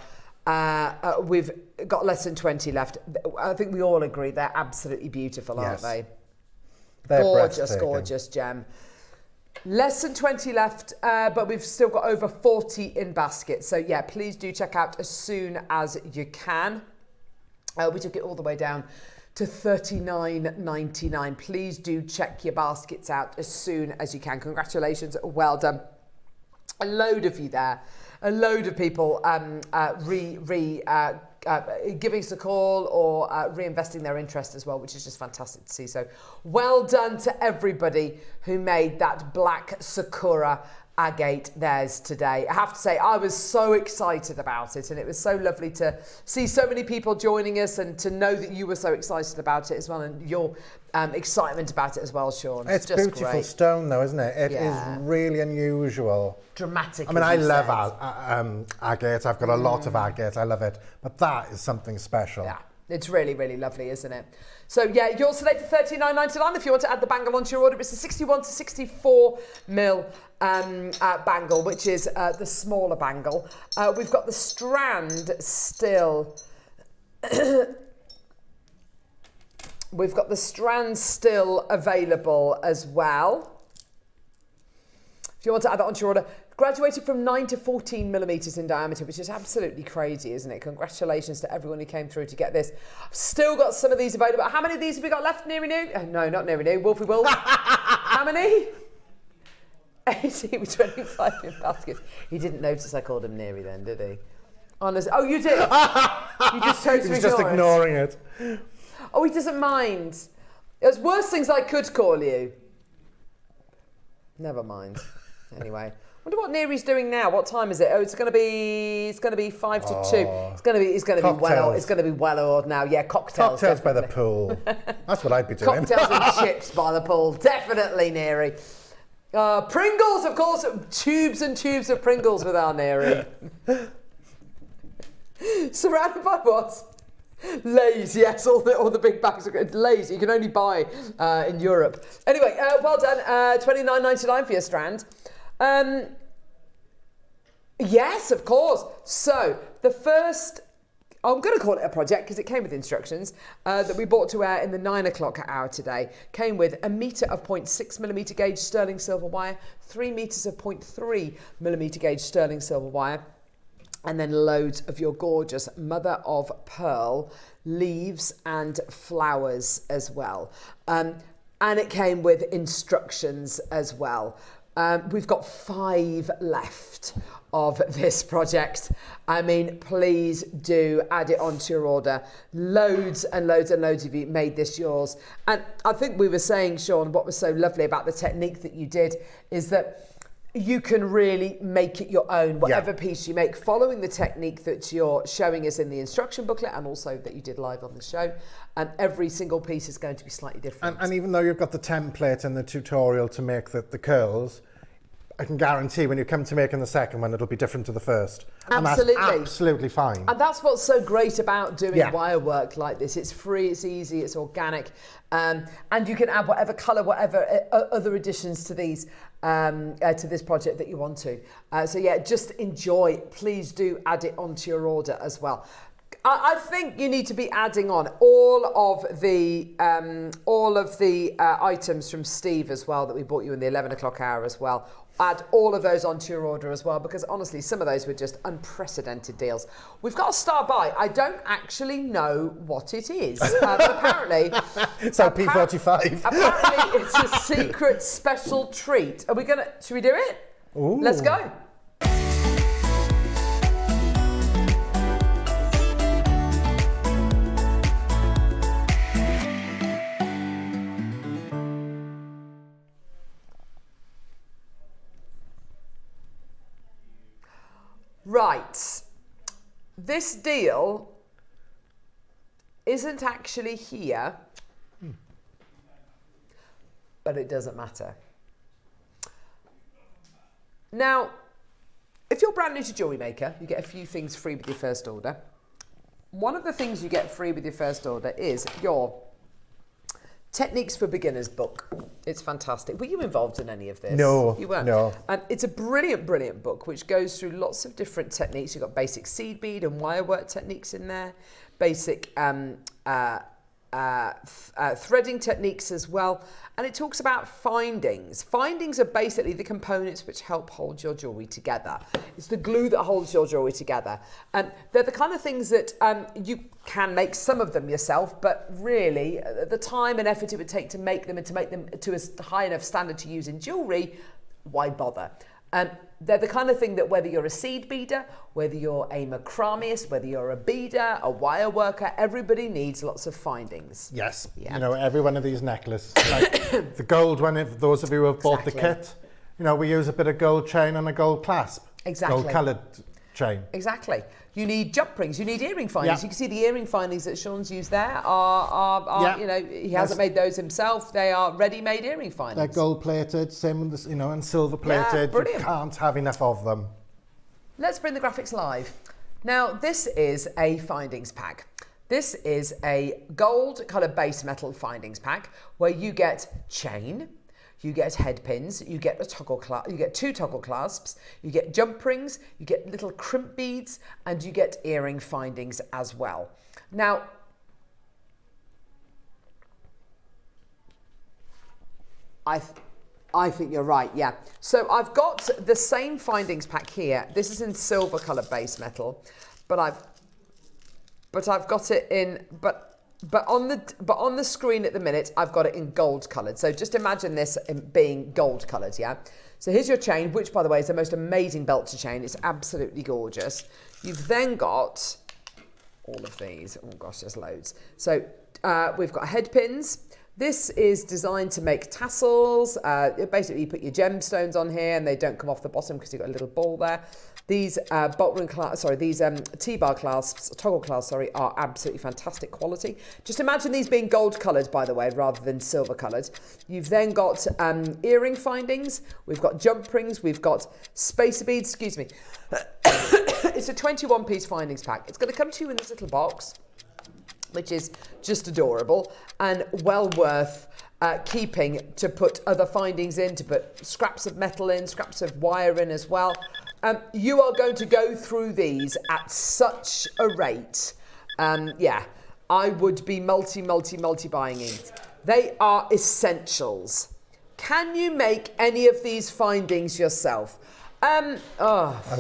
We've got less than 20 left. I think we all agree they're absolutely beautiful, aren't they? They're gorgeous, gorgeous gem. Less than 20 left, but we've still got over 40 in baskets. So yeah, please do check out as soon as you can. We took it all the way down to $39.99. Please do check your baskets out as soon as you can. Congratulations, well done. A load of you there. A load of people giving us a call or reinvesting their interest as well, which is just fantastic to see. So well done to everybody who made that Black Sakura Agate theirs today. I have to say, I was so excited about it, and it was so lovely to see so many people joining us and to know that you were so excited about it as well, and your excitement about it as well, Sean. It's just beautiful great. Stone though, isn't it? It is really unusual. Dramatic. I mean, I love agate. I've got a lot of agate. I love it. But that is something special. Yeah, it's really, really lovely, isn't it? So yeah, yours today for $39.99. If you want to add the bangle onto your order, it's a 61 to 64 mil bangle, which is the smaller bangle. We've got the strand still. We've got the strand still available as well. If you want to add that onto your order, graduated from 9 to 14 millimeters in diameter, which is absolutely crazy, isn't it? Congratulations to everyone who came through to get this. I've still got some of these available. How many of these have we got left, Neary New? No, not Neary New, Wolfie Wolf. How many? 80 with 25 in baskets. He didn't notice I called him Neary then, did he? Honestly. Oh, you did? You just chose to He's ignore just ignoring it. Oh, he doesn't mind. There's worse things I could call you. Never mind. Anyway. Wonder what Neary's doing now. What time is it? Oh, it's gonna be 5 to 2. It's gonna be well oiled now. Yeah, cocktails. Cocktails by the pool. That's what I'd be doing. Cocktails and chips by the pool. Definitely, Neary. Pringles, of course. Tubes and tubes of Pringles with our Neary. Surrounded by what? Lay's, yes, all the big bags of Lay's you can only buy in Europe. Anyway, well done. $29.99 for your strand. Yes, of course. So the first, I'm going to call it a project because it came with instructions that we brought to air in the 9 o'clock hour today. Came with a metre of 0.6mm gauge sterling silver wire, 3 metres of 0.3mm gauge sterling silver wire, and then loads of your gorgeous mother of pearl leaves and flowers as well. And it came with instructions as well. We've got 5 left of this project. I mean, please do add it onto your order. Loads and loads and loads of you made this yours. And I think we were saying, Sean, what was so lovely about the technique that you did is that you can really make it your own, whatever piece you make, following the technique that you're showing us in the instruction booklet and also that you did live on the show. And every single piece is going to be slightly different. And even though you've got the template and the tutorial to make the curls, I can guarantee when you come to making the second one, it'll be different to the first. Absolutely. And that's absolutely fine. And that's what's so great about doing wire work like this. It's free, it's easy, it's organic. And you can add whatever colour, whatever other additions to these, to this project that you want to. So yeah, just enjoy. Please do add it onto your order as well. I think you need to be adding on all of the items from Steve as well that we bought you in the 11 o'clock hour as well. Add all of those onto your order as well, because honestly, some of those were just unprecedented deals. We've got a star by. I don't actually know what it is. Apparently, so P45. Apparently, it's a secret special treat. Should we do it? Ooh. Let's go. Right, this deal isn't actually here, but it doesn't matter. Now, if you're brand new to Jewellery Maker, you get a few things free with your first order. One of the things you get free with your first order is your Techniques for Beginners book. It's fantastic. Were you involved in any of this? No, you weren't. No. And it's a brilliant, brilliant book which goes through lots of different techniques. You've got basic seed bead and wire work techniques in there, basic threading techniques as well. And it talks about findings. Findings are basically the components which help hold your jewellery together. It's the glue that holds your jewellery together. And they're the kind of things that you can make some of them yourself, but really the time and effort it would take to make them and to make them to a high enough standard to use in jewellery, why bother? They're the kind of thing that whether you're a seed beader, whether you're a macrameist, whether you're a beader, a wire worker, everybody needs lots of findings. Yes, Yeah. you know, every one of these necklaces, like the gold one, if those of you who have bought the kit, you know, we use a bit of gold chain and a gold clasp. Exactly. Gold coloured chain. Exactly. You need jump rings, you need earring findings. You can see the earring findings that Sean's used there are you know, he hasn't made those himself. They are ready-made earring findings. They're gold plated, same with, you know, and silver plated. brilliant. You can't have enough of them. Let's bring the graphics live. Now, this is a findings pack. This is a gold colour base metal findings pack where you get chain, you get head pins, you get you get 2 toggle clasps, you get jump rings, you get little crimp beads, and you get earring findings as well. Now, I think you're right, yeah. So I've got the same findings pack here. This is in silver colour base metal, but I've got it in, but But on the screen at the minute, I've got it in gold coloured. So just imagine this being gold coloured, yeah? So here's your chain, which, by the way, is the most amazing belter chain. It's absolutely gorgeous. You've then got all of these. Oh, gosh, there's loads. So we've got head pins. This is designed to make tassels. Basically, you put your gemstones on here and they don't come off the bottom because you've got a little ball there. These T-bar clasps, toggle clasps, are absolutely fantastic quality. Just imagine these being gold coloured, by the way, rather than silver coloured. You've then got earring findings. We've got jump rings. We've got spacer beads. Excuse me. It's a 21-piece findings pack. It's going to come to you in this little box, which is just adorable and well worth keeping to put other findings in, to put scraps of metal in, scraps of wire in as well. You are going to go through these at such a rate. Yeah, I would be multi buying it. They are essentials. Can you make any of these findings yourself? I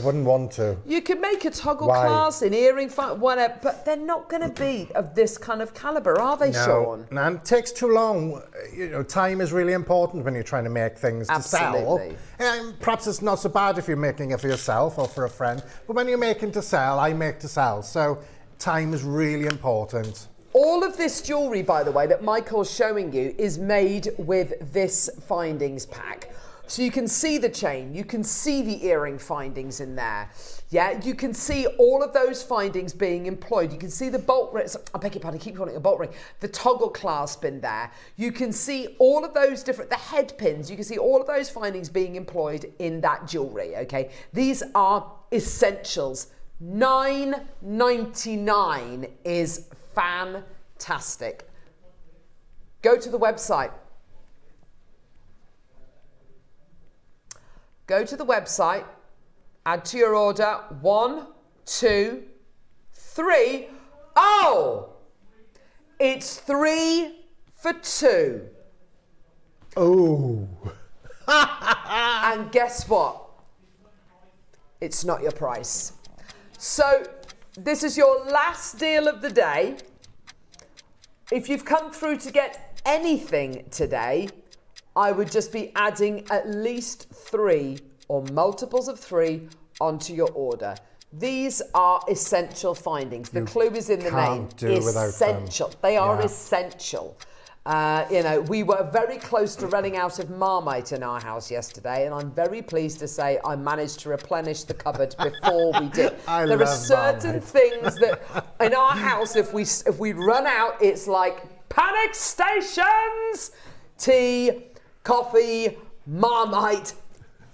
wouldn't want to. You could make a toggle clasp, an earring, whatever, but they're not going to be of this kind of calibre, are they, Sean? No, and it takes too long. You know, time is really important when you're trying to make things to sell. And perhaps it's not so bad if you're making it for yourself or for a friend, but when you're making to sell, I make to sell. So time is really important. All of this jewellery, by the way, that Michael's showing you is made with this findings pack. So you can see the chain, you can see the earring findings in there. Yeah, you can see all of those findings being employed. You can see the bolt ring, I beg your pardon, I keep calling it a bolt ring, the toggle clasp in there. You can see all of those the head pins, you can see all of those findings being employed in that jewellery, okay? These are essentials. $9.99 is fantastic. Go to the website. Go to the website, add to your order 1, 2, 3. Oh! It's 3 for 2. Oh. And guess what? It's not your price. So this is your last deal of the day. If you've come through to get anything today, I would just be adding at least 3 or multiples of 3 onto your order. These are essential findings. The clue is in the name. Essential. They are essential. You know, we were very close to running out of Marmite in our house yesterday, and I'm very pleased to say I managed to replenish the cupboard before we did. There are certain things that in our house, if we run out, it's like panic stations. Tea, coffee, Marmite,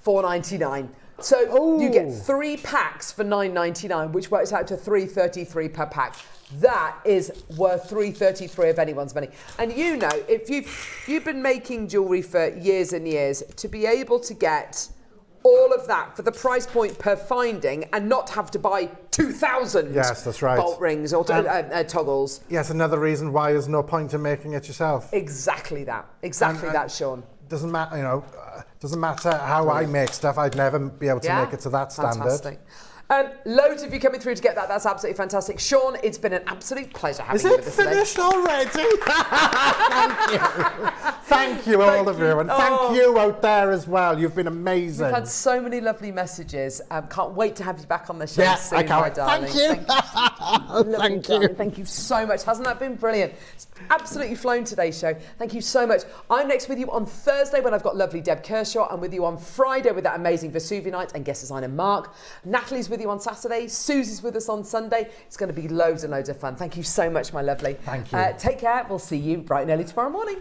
$4.99. So you get 3 packs for $9.99, which works out to $3.33 per pack. That is worth $3.33 of anyone's money. And you know, if you've been making jewellery for years and years, to be able to get all of that for the price point per finding and not have to buy 2,000 bolt rings or toggles. Yes, another reason why there's no point in making it yourself. Exactly that. Exactly that, Sean. Doesn't matter, you know, doesn't matter how I make stuff, I'd never be able to make it to that standard. Fantastic. Loads of you coming through to get that. That's absolutely fantastic. Sean, it's been an absolute pleasure having you with us today. Is it finished already? Thank you. Thank you, all of you. And thank you out there as well. You've been amazing. We've had so many lovely messages. Can't wait to have you back on the show soon, I can't. my darling. Thank you. Thank you. Thank you so much. Hasn't that been brilliant? It's absolutely flown today's show. Thank you so much. I'm next with you on Thursday when I've got lovely Deb Kershaw. I'm with you on Friday with that amazing Vesuvio night and guest designer Mark. Natalie's with you on Saturday. Susie's with us on Sunday. It's going to be loads and loads of fun. Thank you so much, my lovely. Thank you. Take care. We'll see you bright and early tomorrow morning.